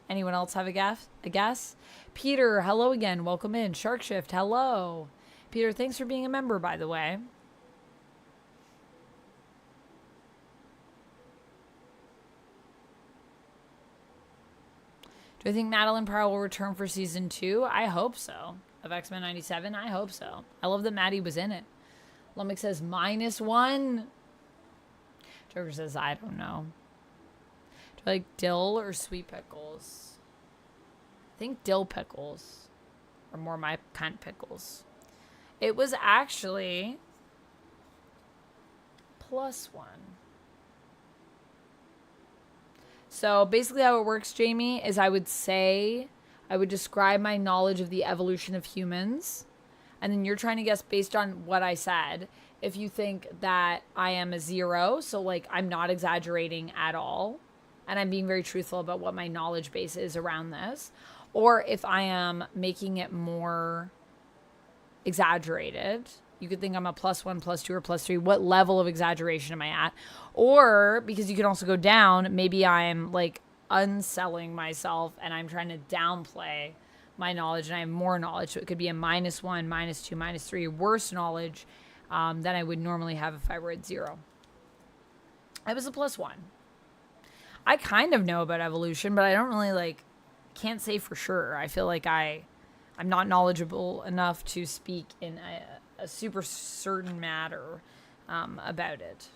Anyone else have a guess? Peter, hello again. Welcome in. Shark Shift, hello. Peter, thanks for being a member, by the way. Do I think Madeline Pryor will return for season 2? I hope so. Of X-Men 97? I hope so. I love that Maddie was in it. Lummick says -1. Joker says, I don't know. Do I like dill or sweet pickles? I think dill pickles are more my kind of pickles. It was actually +1. So basically how it works, Jamie, is I would describe my knowledge of the evolution of humans. And then you're trying to guess based on what I said. If you think that I am a 0, so like I'm not exaggerating at all, and I'm being very truthful about what my knowledge base is around this, or if I am making it more exaggerated, you could think I'm a +1, +2, or +3. What level of exaggeration am I at? Or, because you can also go down, maybe I'm like unselling myself and I'm trying to downplay my knowledge and I have more knowledge. So it could be a -1, -2, -3, worse knowledge than I would normally have if I were at 0. I was a +1. I kind of know about evolution, but I don't really can't say for sure. I feel like I'm not knowledgeable enough to speak in a super certain matter about it.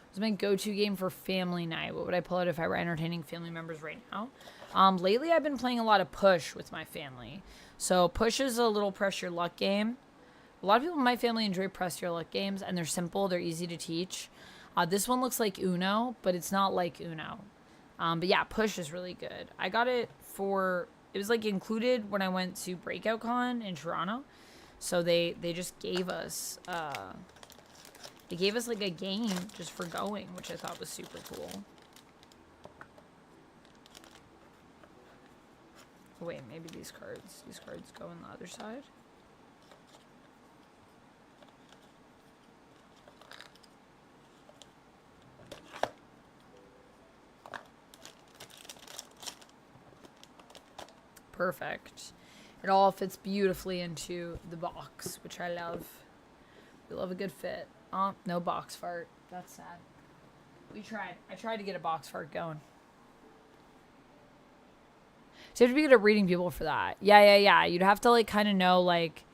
What's my go-to game for family night? What would I pull out if I were entertaining family members right now? Lately, I've been playing a lot of Push with my family. So Push is a little press your luck game. A lot of people in my family enjoy press your luck games, and they're simple. They're easy to teach. This one looks like Uno, but it's not like Uno. But yeah, Push is really good. I got it for, it was like included when I went to Breakout Con in Toronto. So they just gave us, like a game just for going, which I thought was super cool. Oh, wait, maybe these cards go on the other side. Perfect. It all fits beautifully into the box, which I love. We love a good fit. Oh, no box fart. That's sad. We tried. I tried to get a box fart going. So you have to be good at reading people for that. Yeah. You'd have to, like, kind of know, like...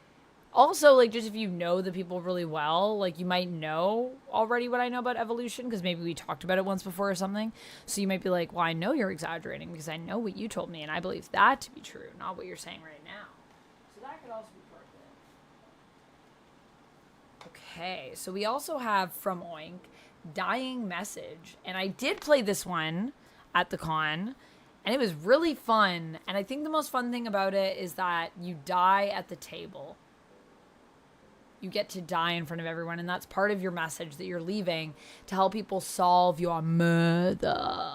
Also, like, just if you know the people really well, like, you might know already what I know about evolution, because maybe we talked about it once before or something. So you might be like, well, I know you're exaggerating because I know what you told me, and I believe that to be true, not what you're saying right now. So that could also be part of it. Okay, so we also have from Oink, Dying Message. And I did play this one at the con, and it was really fun. And I think the most fun thing about it is that you die at the table. You get to die in front of everyone, and that's part of your message that you're leaving to help people solve your murder.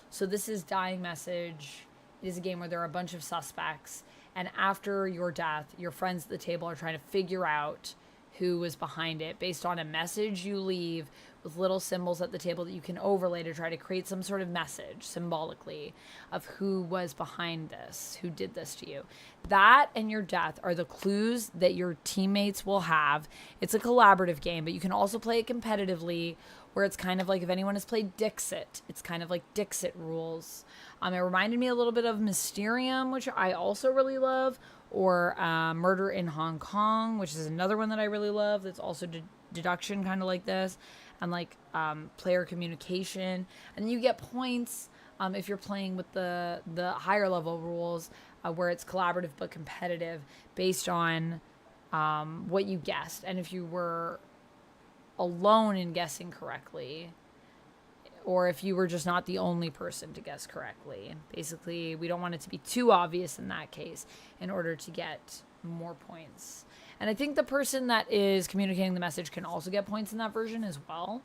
So this is Dying Message. It is a game where there are a bunch of suspects, and after your death, your friends at the table are trying to figure out who was behind it based on a message you leave with little symbols at the table that you can overlay to try to create some sort of message symbolically of who was behind this, who did this to you. That and your death are the clues that your teammates will have. It's a collaborative game, but you can also play it competitively, where it's kind of like if anyone has played Dixit, it's kind of like Dixit rules. It reminded me a little bit of Mysterium, which I also really love, or Murder in Hong Kong, which is another one that I really love. That's also deduction, kind of like this, and like player communication. And then you get points if you're playing with the higher level rules, where it's collaborative but competitive based on what you guessed. And if you were alone in guessing correctly, or if you were just not the only person to guess correctly. Basically, we don't want it to be too obvious in that case in order to get more points. And I think the person that is communicating the message can also get points in that version as well.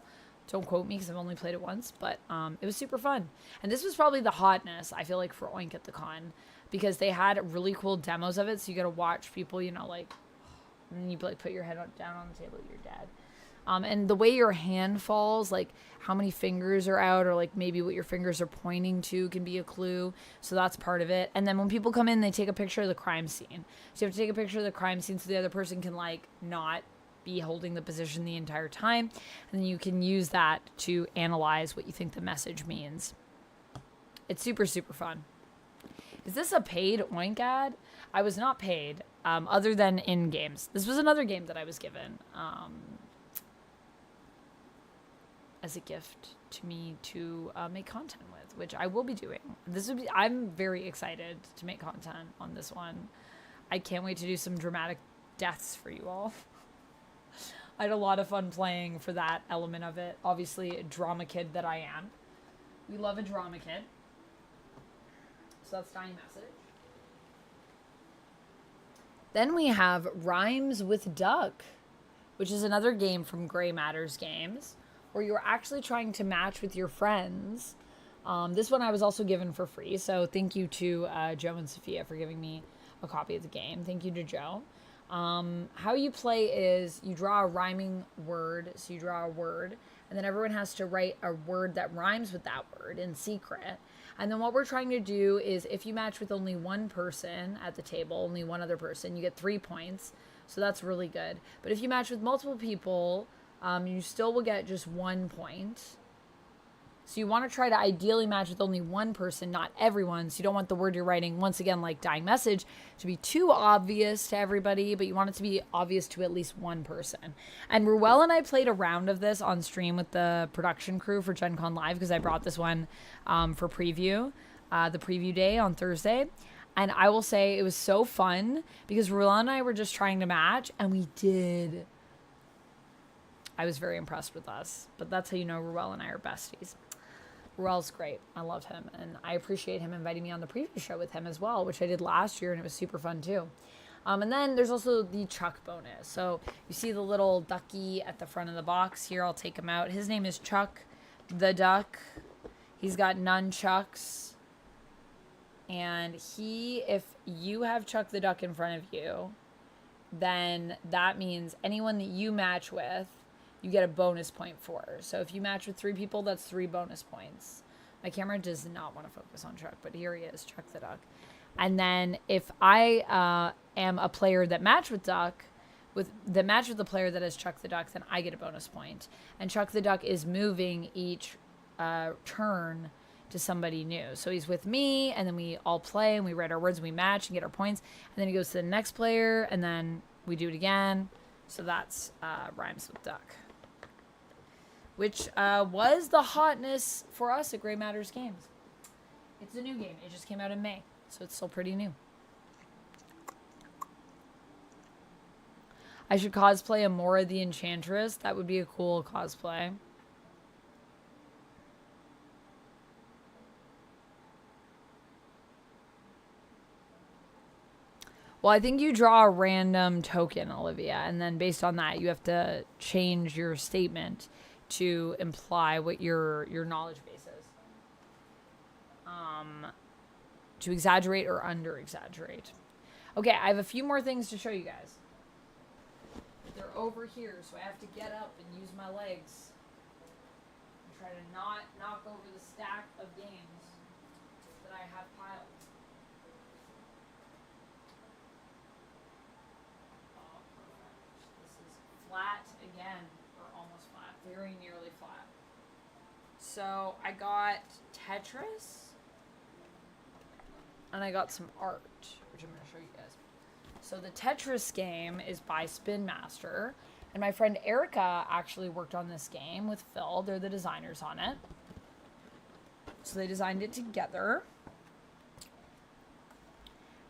Don't quote me because I've only played it once, but it was super fun. And this was probably the hotness, I feel like, for Oink at the con, because they had really cool demos of it. So you got to watch people, you know, like, and then you like put your head down on the table, you're dead. And the way your hand falls, like how many fingers are out, or like maybe what your fingers are pointing to can be a clue. So that's part of it. And then when people come in, they take a picture of the crime scene. So you have to take a picture of the crime scene so the other person can like not be holding the position the entire time. And then you can use that to analyze what you think the message means. It's super, super fun. Is this a paid Oink ad? I was not paid, other than in games. This was another game that I was given. As a gift to me to make content with, which I will be doing. I'm very excited to make content on this one. I can't wait to do some dramatic deaths for you all. I had a lot of fun playing for that element of it. Obviously, a drama kid that I am. We love a drama kid. So that's Dying Message. Then we have Rhymes with Duck, which is another game from Grey Matters Games, where you're actually trying to match with your friends. This one I was also given for free, so thank you to Joe and Sophia for giving me a copy of the game. Thank you to Joe. How you play is you draw a rhyming word, so you draw a word, and then everyone has to write a word that rhymes with that word in secret. And then what we're trying to do is if you match with only one person at the table, only one other person, you get 3 points, so that's really good. But if you match with multiple people, you still will get just 1 point. So you want to try to ideally match with only one person, not everyone. So you don't want the word you're writing, once again, like Dying Message, to be too obvious to everybody, but you want it to be obvious to at least one person. And Ruel and I played a round of this on stream with the production crew for Gen Con Live, because I brought this one for preview, the preview day on Thursday. And I will say it was so fun because Ruel and I were just trying to match, and we did. I was very impressed with us. But that's how you know Ruel and I are besties. Ruel's great. I love him. And I appreciate him inviting me on the preview show with him as well, which I did last year, and it was super fun too. And then there's also the Chuck bonus. So you see the little ducky at the front of the box here. I'll take him out. His name is Chuck the Duck. He's got nunchucks. And if you have Chuck the Duck in front of you, then that means anyone that you match with, you get a bonus point for. So if you match with 3 people, that's 3 bonus points. My camera does not want to focus on Chuck, but here he is, Chuck the Duck. And then if I am a player that match with the player that has Chuck the Duck, then I get a bonus point. And Chuck the Duck is moving each turn to somebody new. So he's with me, and then we all play, and we write our words, and we match and get our points. And then he goes to the next player, and then we do it again. So that's rhymes with duck, which was the hotness for us at Grey Matters Games. It's a new game. It just came out in May, so it's still pretty new. I should cosplay Amora the Enchantress. That would be a cool cosplay. Well, I think you draw a random token, Olivia, and then based on that, you have to change your statement to imply what your knowledge base is. To exaggerate or under-exaggerate. Okay, I have a few more things to show you guys. They're over here, so I have to get up and use my legs. And try to not knock over the stack of games that I have piled. Oh, perfect. This is flat again, or almost flat, very nearly flat. So I got Tetris, and I got some art, which I'm going to show you guys. So the Tetris game is by Spin Master, and my friend Erica actually worked on this game with Phil. They're the designers on it. So they designed it together.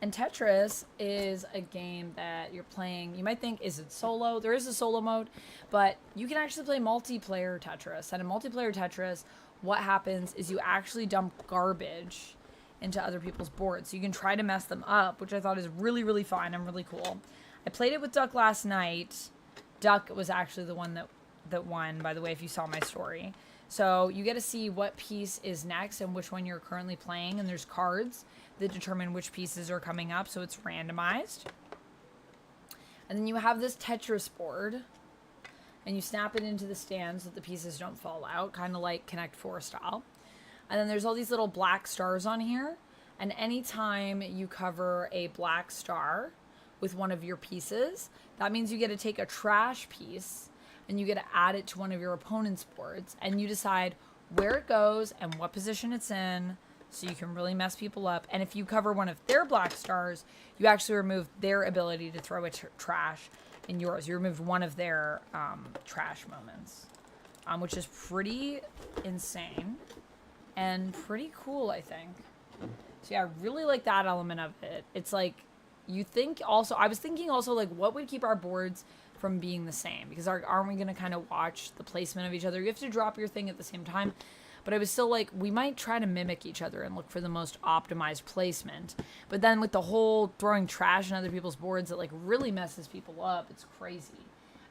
And Tetris is a game that you're playing. You might think, is it solo? There is a solo mode, but you can actually play multiplayer Tetris. And in multiplayer Tetris, what happens is you actually dump garbage into other people's boards. So you can try to mess them up, which I thought is really, really fun and really cool. I played it with Duck last night. Duck was actually the one that won, by the way, if you saw my story. So you get to see what piece is next and which one you're currently playing. And there's cards that determine which pieces are coming up. So it's randomized. And then you have this Tetris board. And you snap it into the stand so that the pieces don't fall out. Kind of like Connect 4 style. And then there's all these little black stars on here. And anytime you cover a black star with one of your pieces, that means you get to take a trash piece and you get to add it to one of your opponent's boards. And you decide where it goes and what position it's in, so you can really mess people up. And if you cover one of their black stars, you actually remove their ability to throw a trash in yours. You removed one of their trash moments, which is pretty insane. And pretty cool, I think. So yeah, I really like that element of it. It's like, you think also, I was thinking also like, what would keep our boards from being the same? Because aren't we going to kind of watch the placement of each other? You have to drop your thing at the same time. But I was still like, we might try to mimic each other and look for the most optimized placement. But then with the whole throwing trash in other people's boards, it like really messes people up. It's crazy.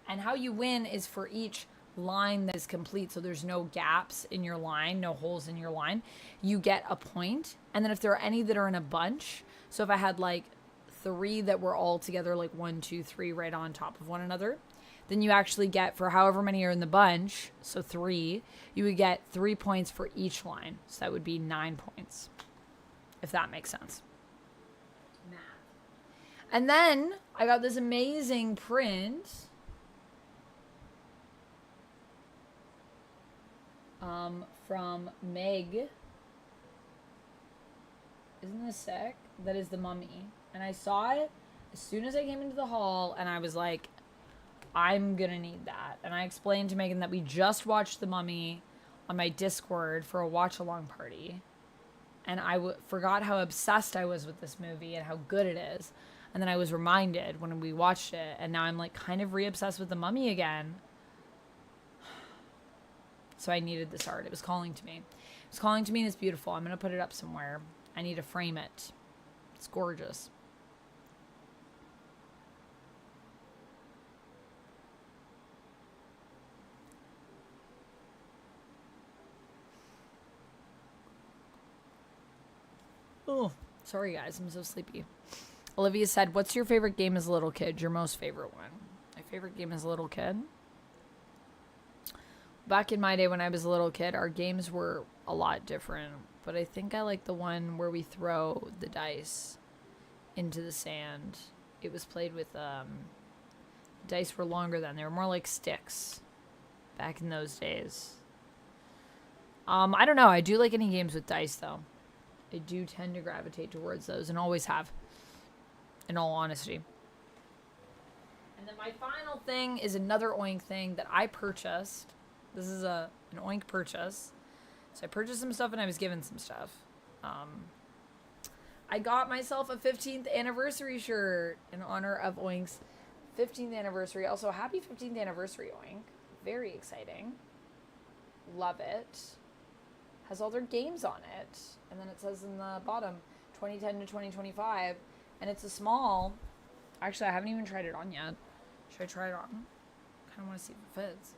And how you win is for each line that is complete, so there's no gaps in your line, no holes in your line, you get a point. And then if there are any that are in a bunch, so if I had like 3 that were all together, like 1, 2, 3 right on top of one another, then you actually get, for however many are in the bunch, so 3, you would get 3 points for each line. So that would be 9 points, if that makes sense. Math. And then I got this amazing print from Meg. Isn't this sick? That is the Mummy. And I saw it as soon as I came into the hall, and I was like, I'm gonna need that. And I explained to Megan that we just watched the Mummy on my Discord for a watch-along party. and I forgot how obsessed I was with this movie and how good it is. And then I was reminded when we watched it, and now I'm like kind of re-obsessed with The Mummy again. So I needed this art. It was calling to me. It was calling to me, and it's beautiful. I'm going to put it up somewhere. I need to frame it. It's gorgeous. Oh, sorry guys, I'm so sleepy. Olivia said, what's your favorite game as a little kid? Your most favorite one? My favorite game as a little kid? Back in my day when I was a little kid, our games were a lot different. But I think I like the one where we throw the dice into the sand. It was played with, dice were longer then. They were more like sticks back in those days. I don't know. I do like any games with dice though. I do tend to gravitate towards those and always have, in all honesty. And then my final thing is another Oink thing that I purchased. This is an Oink purchase. So I purchased some stuff and I was given some stuff. I got myself a 15th anniversary shirt in honor of Oink's 15th anniversary. Also, happy 15th anniversary, Oink. Very exciting. Love it. Has all their games on it. And then it says in the bottom, 2010 to 2025. And it's a small. Actually, I haven't even tried it on yet. Should I try it on? Kind of want to see if it fits.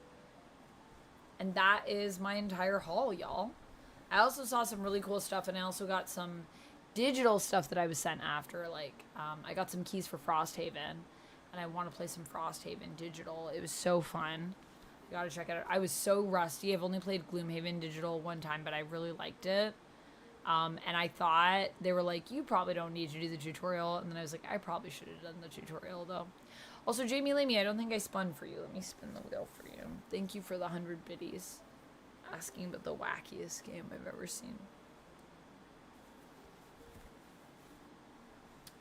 And that is my entire haul, y'all. I also saw some really cool stuff, and I also got some digital stuff that I was sent after. Like, I got some keys for Frosthaven, and I want to play some Frosthaven digital. It was so fun. You gotta check it out. I was so rusty. I've only played Gloomhaven digital one time, but I really liked it. And I thought, they were like, you probably don't need to do the tutorial. And then I was like, I probably should have done the tutorial, though. Also, Jamie Lamey, I don't think I spun for you. Let me spin the wheel for you. Thank you for the 100 biddies. Asking about the wackiest game I've ever seen.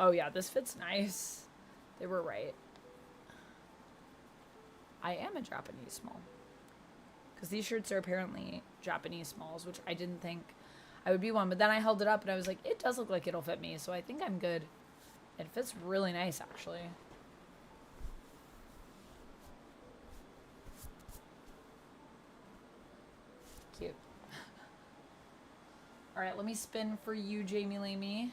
Oh, yeah, this fits nice. They were right. I am a Japanese small. Because these shirts are apparently Japanese smalls, which I didn't think I would be one. But then I held it up and I was like, it does look like it'll fit me. So I think I'm good. It fits really nice, actually. Cute. Alright, let me spin for you, Jamie Lamey.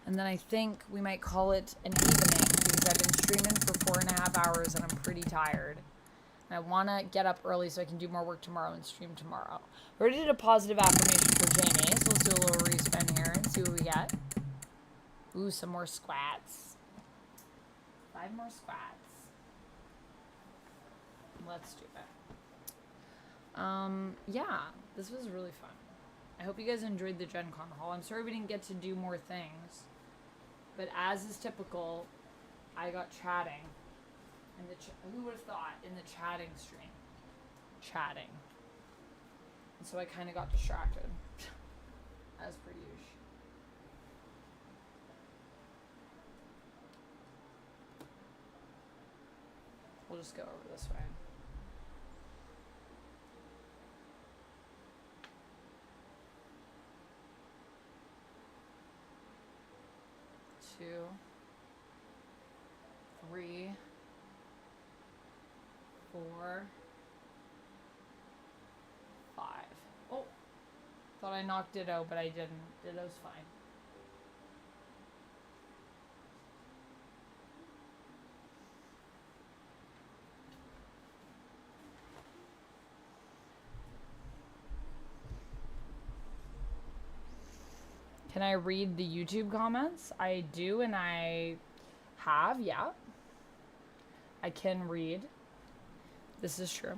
And then I think we might call it an evening because I've been streaming for 4.5 hours and I'm pretty tired. And I want to get up early so I can do more work tomorrow and stream tomorrow. We already did a positive affirmation for Jamie, so let's do a little respin here and see what we get. Ooh, some more squats. 5 more squats. Let's do it. Yeah, this was really fun. I hope you guys enjoyed the Gen Con haul. I'm sorry we didn't get to do more things. But as is typical, I got chatting. And who would have thought in the chatting stream? Chatting. And so I kind of got distracted. As per usual. We'll just go over this way. Two, 3, 4, 5. Oh, thought I knocked Ditto, but I didn't. Ditto's fine. Can I read the YouTube comments? I do, and I have, yeah. I can read. This is true.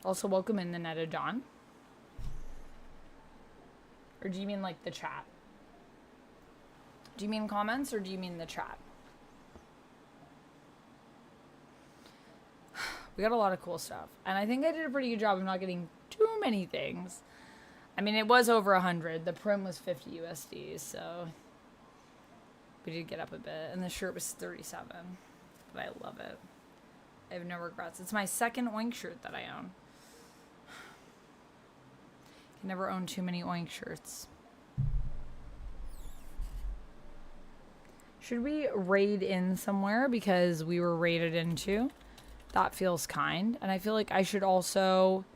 Also, welcome in the Netta Dawn. Or do you mean like the chat? Do you mean comments or do you mean the chat? We got a lot of cool stuff. And I think I did a pretty good job of not getting too many things. I mean, it was over 100. The prim was 50 USD, so we did get up a bit. And the shirt was 37, but I love it. I have no regrets. It's my second Oink shirt that I own. Can never own too many Oink shirts. Should we raid in somewhere because we were raided into? That feels kind. And I feel like I should also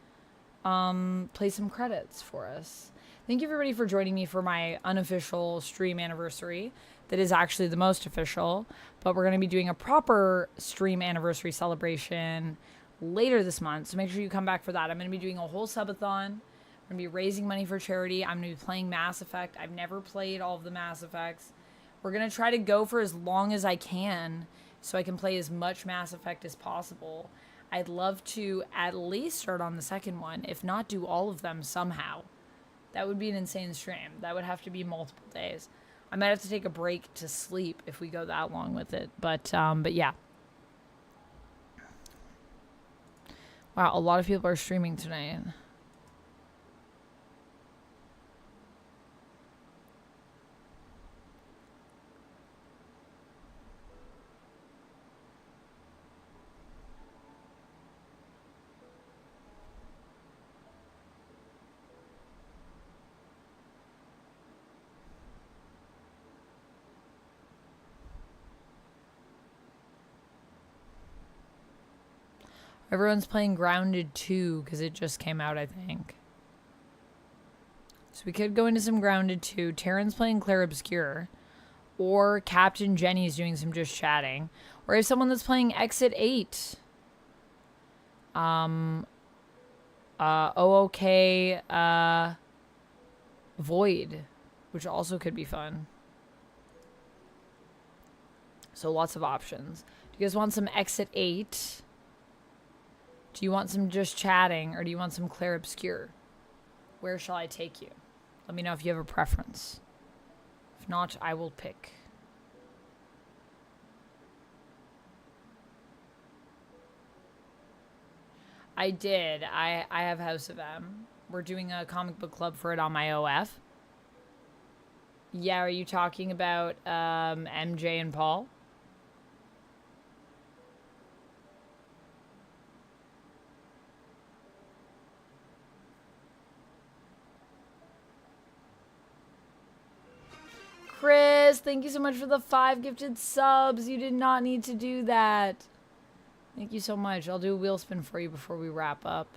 play some credits for us. Thank you everybody for joining me for my unofficial stream anniversary. That is actually the most official. But we're going to be doing a proper stream anniversary celebration later this month. So make sure you come back for that. I'm going to be doing a whole subathon. I'm going to be raising money for charity. I'm going to be playing Mass Effect. I've never played all of the Mass Effects. We're going to try to go for as long as I can so I can play as much Mass Effect as possible. I'd love to at least start on the second one, if not do all of them somehow. That would be an insane stream. That would have to be multiple days. I might have to take a break to sleep if we go that long with it. But yeah. Wow, a lot of people are streaming tonight. Everyone's playing Grounded 2 because it just came out, I think. So we could go into some Grounded 2. Taryn's playing Claire Obscure. Or Captain Jenny's doing some just chatting. Or if someone that's playing Exit 8. OOK Void. Which also could be fun. So lots of options. Do you guys want some Exit 8? Do you want some just chatting, or do you want some Claire Obscure? Where shall I take you? Let me know if you have a preference. If not, I will pick. I did. I have House of M. We're doing a comic book club for it on my OF. Yeah, are you talking about MJ and Paul? Chris, thank you so much for the 5 gifted subs. You did not need to do that. Thank you so much. I'll do a wheel spin for you before we wrap up.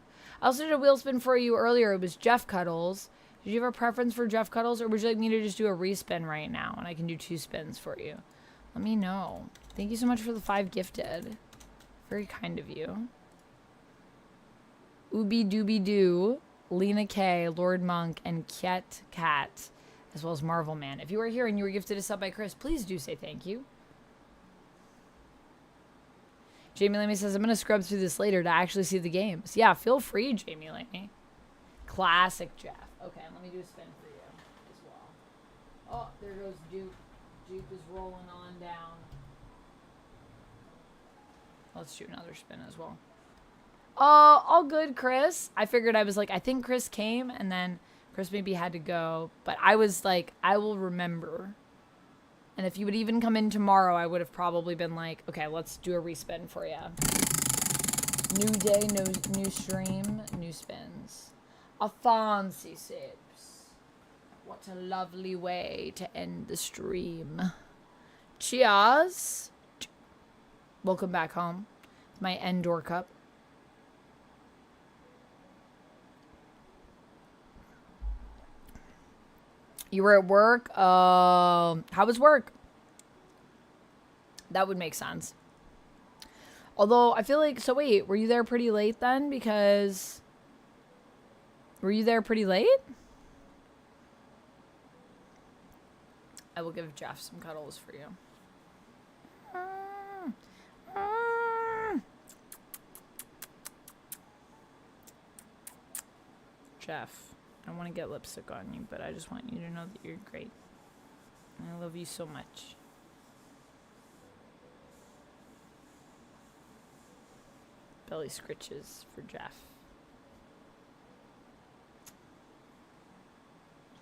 I also did a wheel spin for you earlier. It was Jeff Cuddles. Did you have a preference for Jeff Cuddles, or would you like me to just do a respin right now and I can do 2 spins for you? Let me know. Thank you so much for the 5 gifted. Very kind of you. Ooby Dooby Doo, Lena K, Lord Monk, and Kiet Cat, as well as Marvel Man. If you are here and you were gifted a sub by Chris, please do say thank you. Jamie Lamey says, I'm going to scrub through this later to actually see the games. Yeah, feel free, Jamie Lamey. Classic Jeff. Okay, let me do a spin for you as well. Oh, there goes Duke. Duke is rolling on down. Let's do another spin as well. All good, Chris. I figured I was like, I think Chris came, and then Chris maybe had to go. But I was like, I will remember. And if you would even come in tomorrow, I would have probably been like, okay, let's do a respin for you. New day, new stream, new spins. A fancy sips. What a lovely way to end the stream. Cheers. Welcome back home. It's my Endor cup. You were at work? How was work? That would make sense. Although, I feel like... So, wait. Were you there pretty late then? Because... Were you there pretty late? I will give Jeff some cuddles for you. Jeff. I don't want to get lipstick on you, but I just want you to know that you're great. And I love you so much. Belly scritches for Jeff.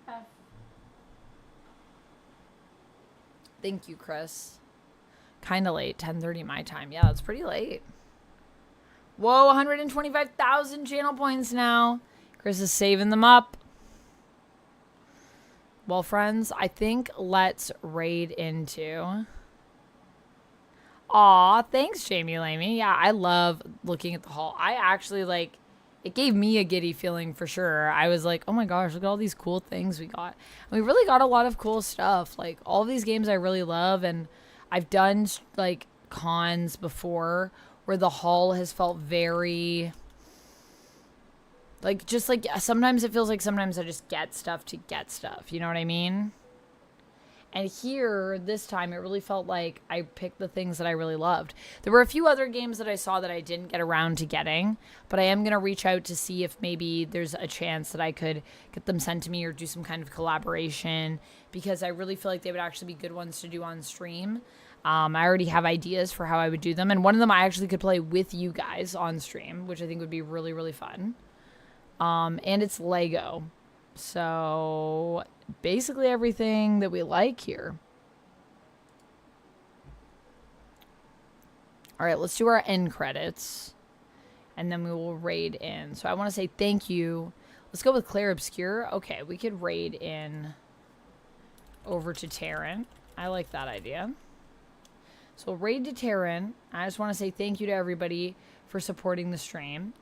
Jeff. Thank you, Chris. Kinda late, 10:30 my time. Yeah, that's pretty late. Whoa, 125,000 channel points now. Chris is saving them up. Well, friends, I think let's raid into... Aw, thanks, Jamie Lamey. Yeah, I love looking at the haul. I actually, like, it gave me a giddy feeling for sure. I was like, oh my gosh, look at all these cool things we got. And we really got a lot of cool stuff. Like, all of these games I really love, and I've done, like, cons before where the haul has felt very... Like, just, like, sometimes it feels like sometimes I just get stuff to get stuff. You know what I mean? And here, this time, it really felt like I picked the things that I really loved. There were a few other games that I saw that I didn't get around to getting, but I am going to reach out to see if maybe there's a chance that I could get them sent to me or do some kind of collaboration, because I really feel like they would actually be good ones to do on stream. I already have ideas for how I would do them, and one of them I actually could play with you guys on stream, which I think would be really, really fun. And it's Lego. So... basically everything that we like here. All right, let's do our end credits, and then we will raid in. So I want to say thank you. Let's go with Claire Obscure. Okay, we could raid in over to Terran. I like that idea. So we'll raid to Terran. I just want to say thank you to everybody for supporting the stream.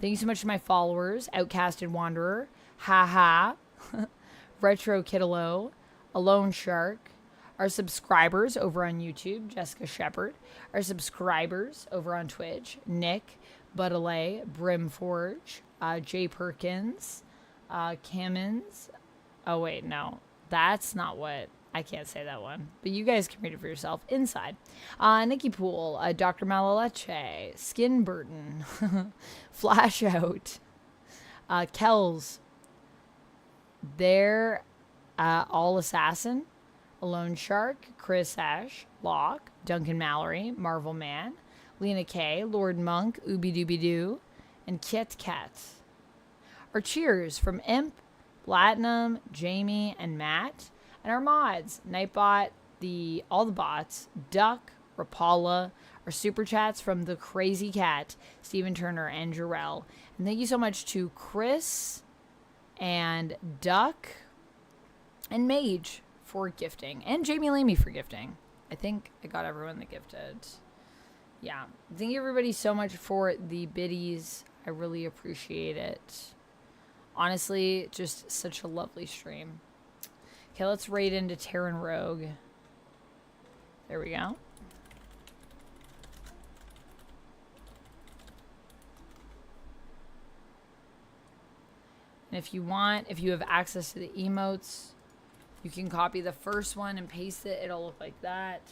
Thank you so much to my followers, Outcasted Wanderer, haha, Retro Kittalo, Alone Shark, our subscribers over on YouTube, Jessica Shepard, our subscribers over on Twitch, Nick, Buddelay, Brimforge, Jay Perkins, Cammons. Oh, wait, no. That's not what... I can't say that one. But you guys can read it for yourself. Inside. Nikki Poole, Dr. Malaleche, Skin Burton, Flash Out, Kells, There, All Assassin, Alone Shark, Chris Ash, Locke, Duncan Mallory, Marvel Man, Lena K, Lord Monk, Ooby Dooby Doo, and Kit Kat. Our cheers from Imp, Platinum, Jamie, and Matt. And our mods, Nightbot, all the bots, Duck, Rapala, our super chats from The Crazy Cat, Stephen Turner, and Jarrell. And thank you so much to Chris and Duck and Mage for gifting, and Jamie Lamey for gifting. I think I got everyone that gifted. Yeah. Thank you everybody so much for the biddies. I really appreciate it. Honestly, just such a lovely stream. Okay, let's raid into Terran Rogue. There we go. And if you want, if you have access to the emotes, you can copy the first one and paste it. It'll look like that.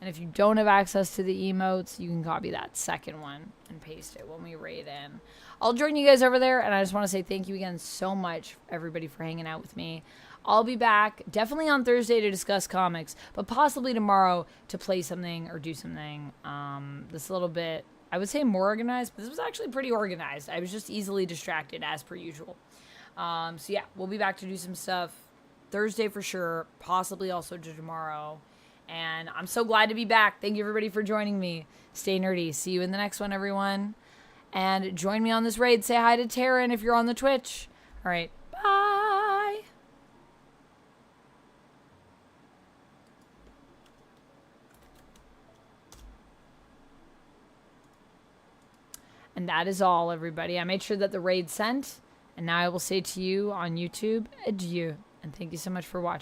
And if you don't have access to the emotes, you can copy that second one and paste it when we raid in. I'll join you guys over there, and I just want to say thank you again so much, everybody, for hanging out with me. I'll be back definitely on Thursday to discuss comics, but possibly tomorrow to play something or do something. This a little bit, I would say more organized, but this was actually pretty organized. I was just easily distracted as per usual. So yeah, we'll be back to do some stuff Thursday for sure, possibly also to tomorrow. And I'm so glad to be back. Thank you everybody for joining me. Stay nerdy. See you in the next one, everyone. And join me on this raid. Say hi to Taryn if you're on the Twitch. All right. Bye. And that is all, everybody. I made sure that the raid sent. And now I will say to you on YouTube, adieu. And thank you so much for watching.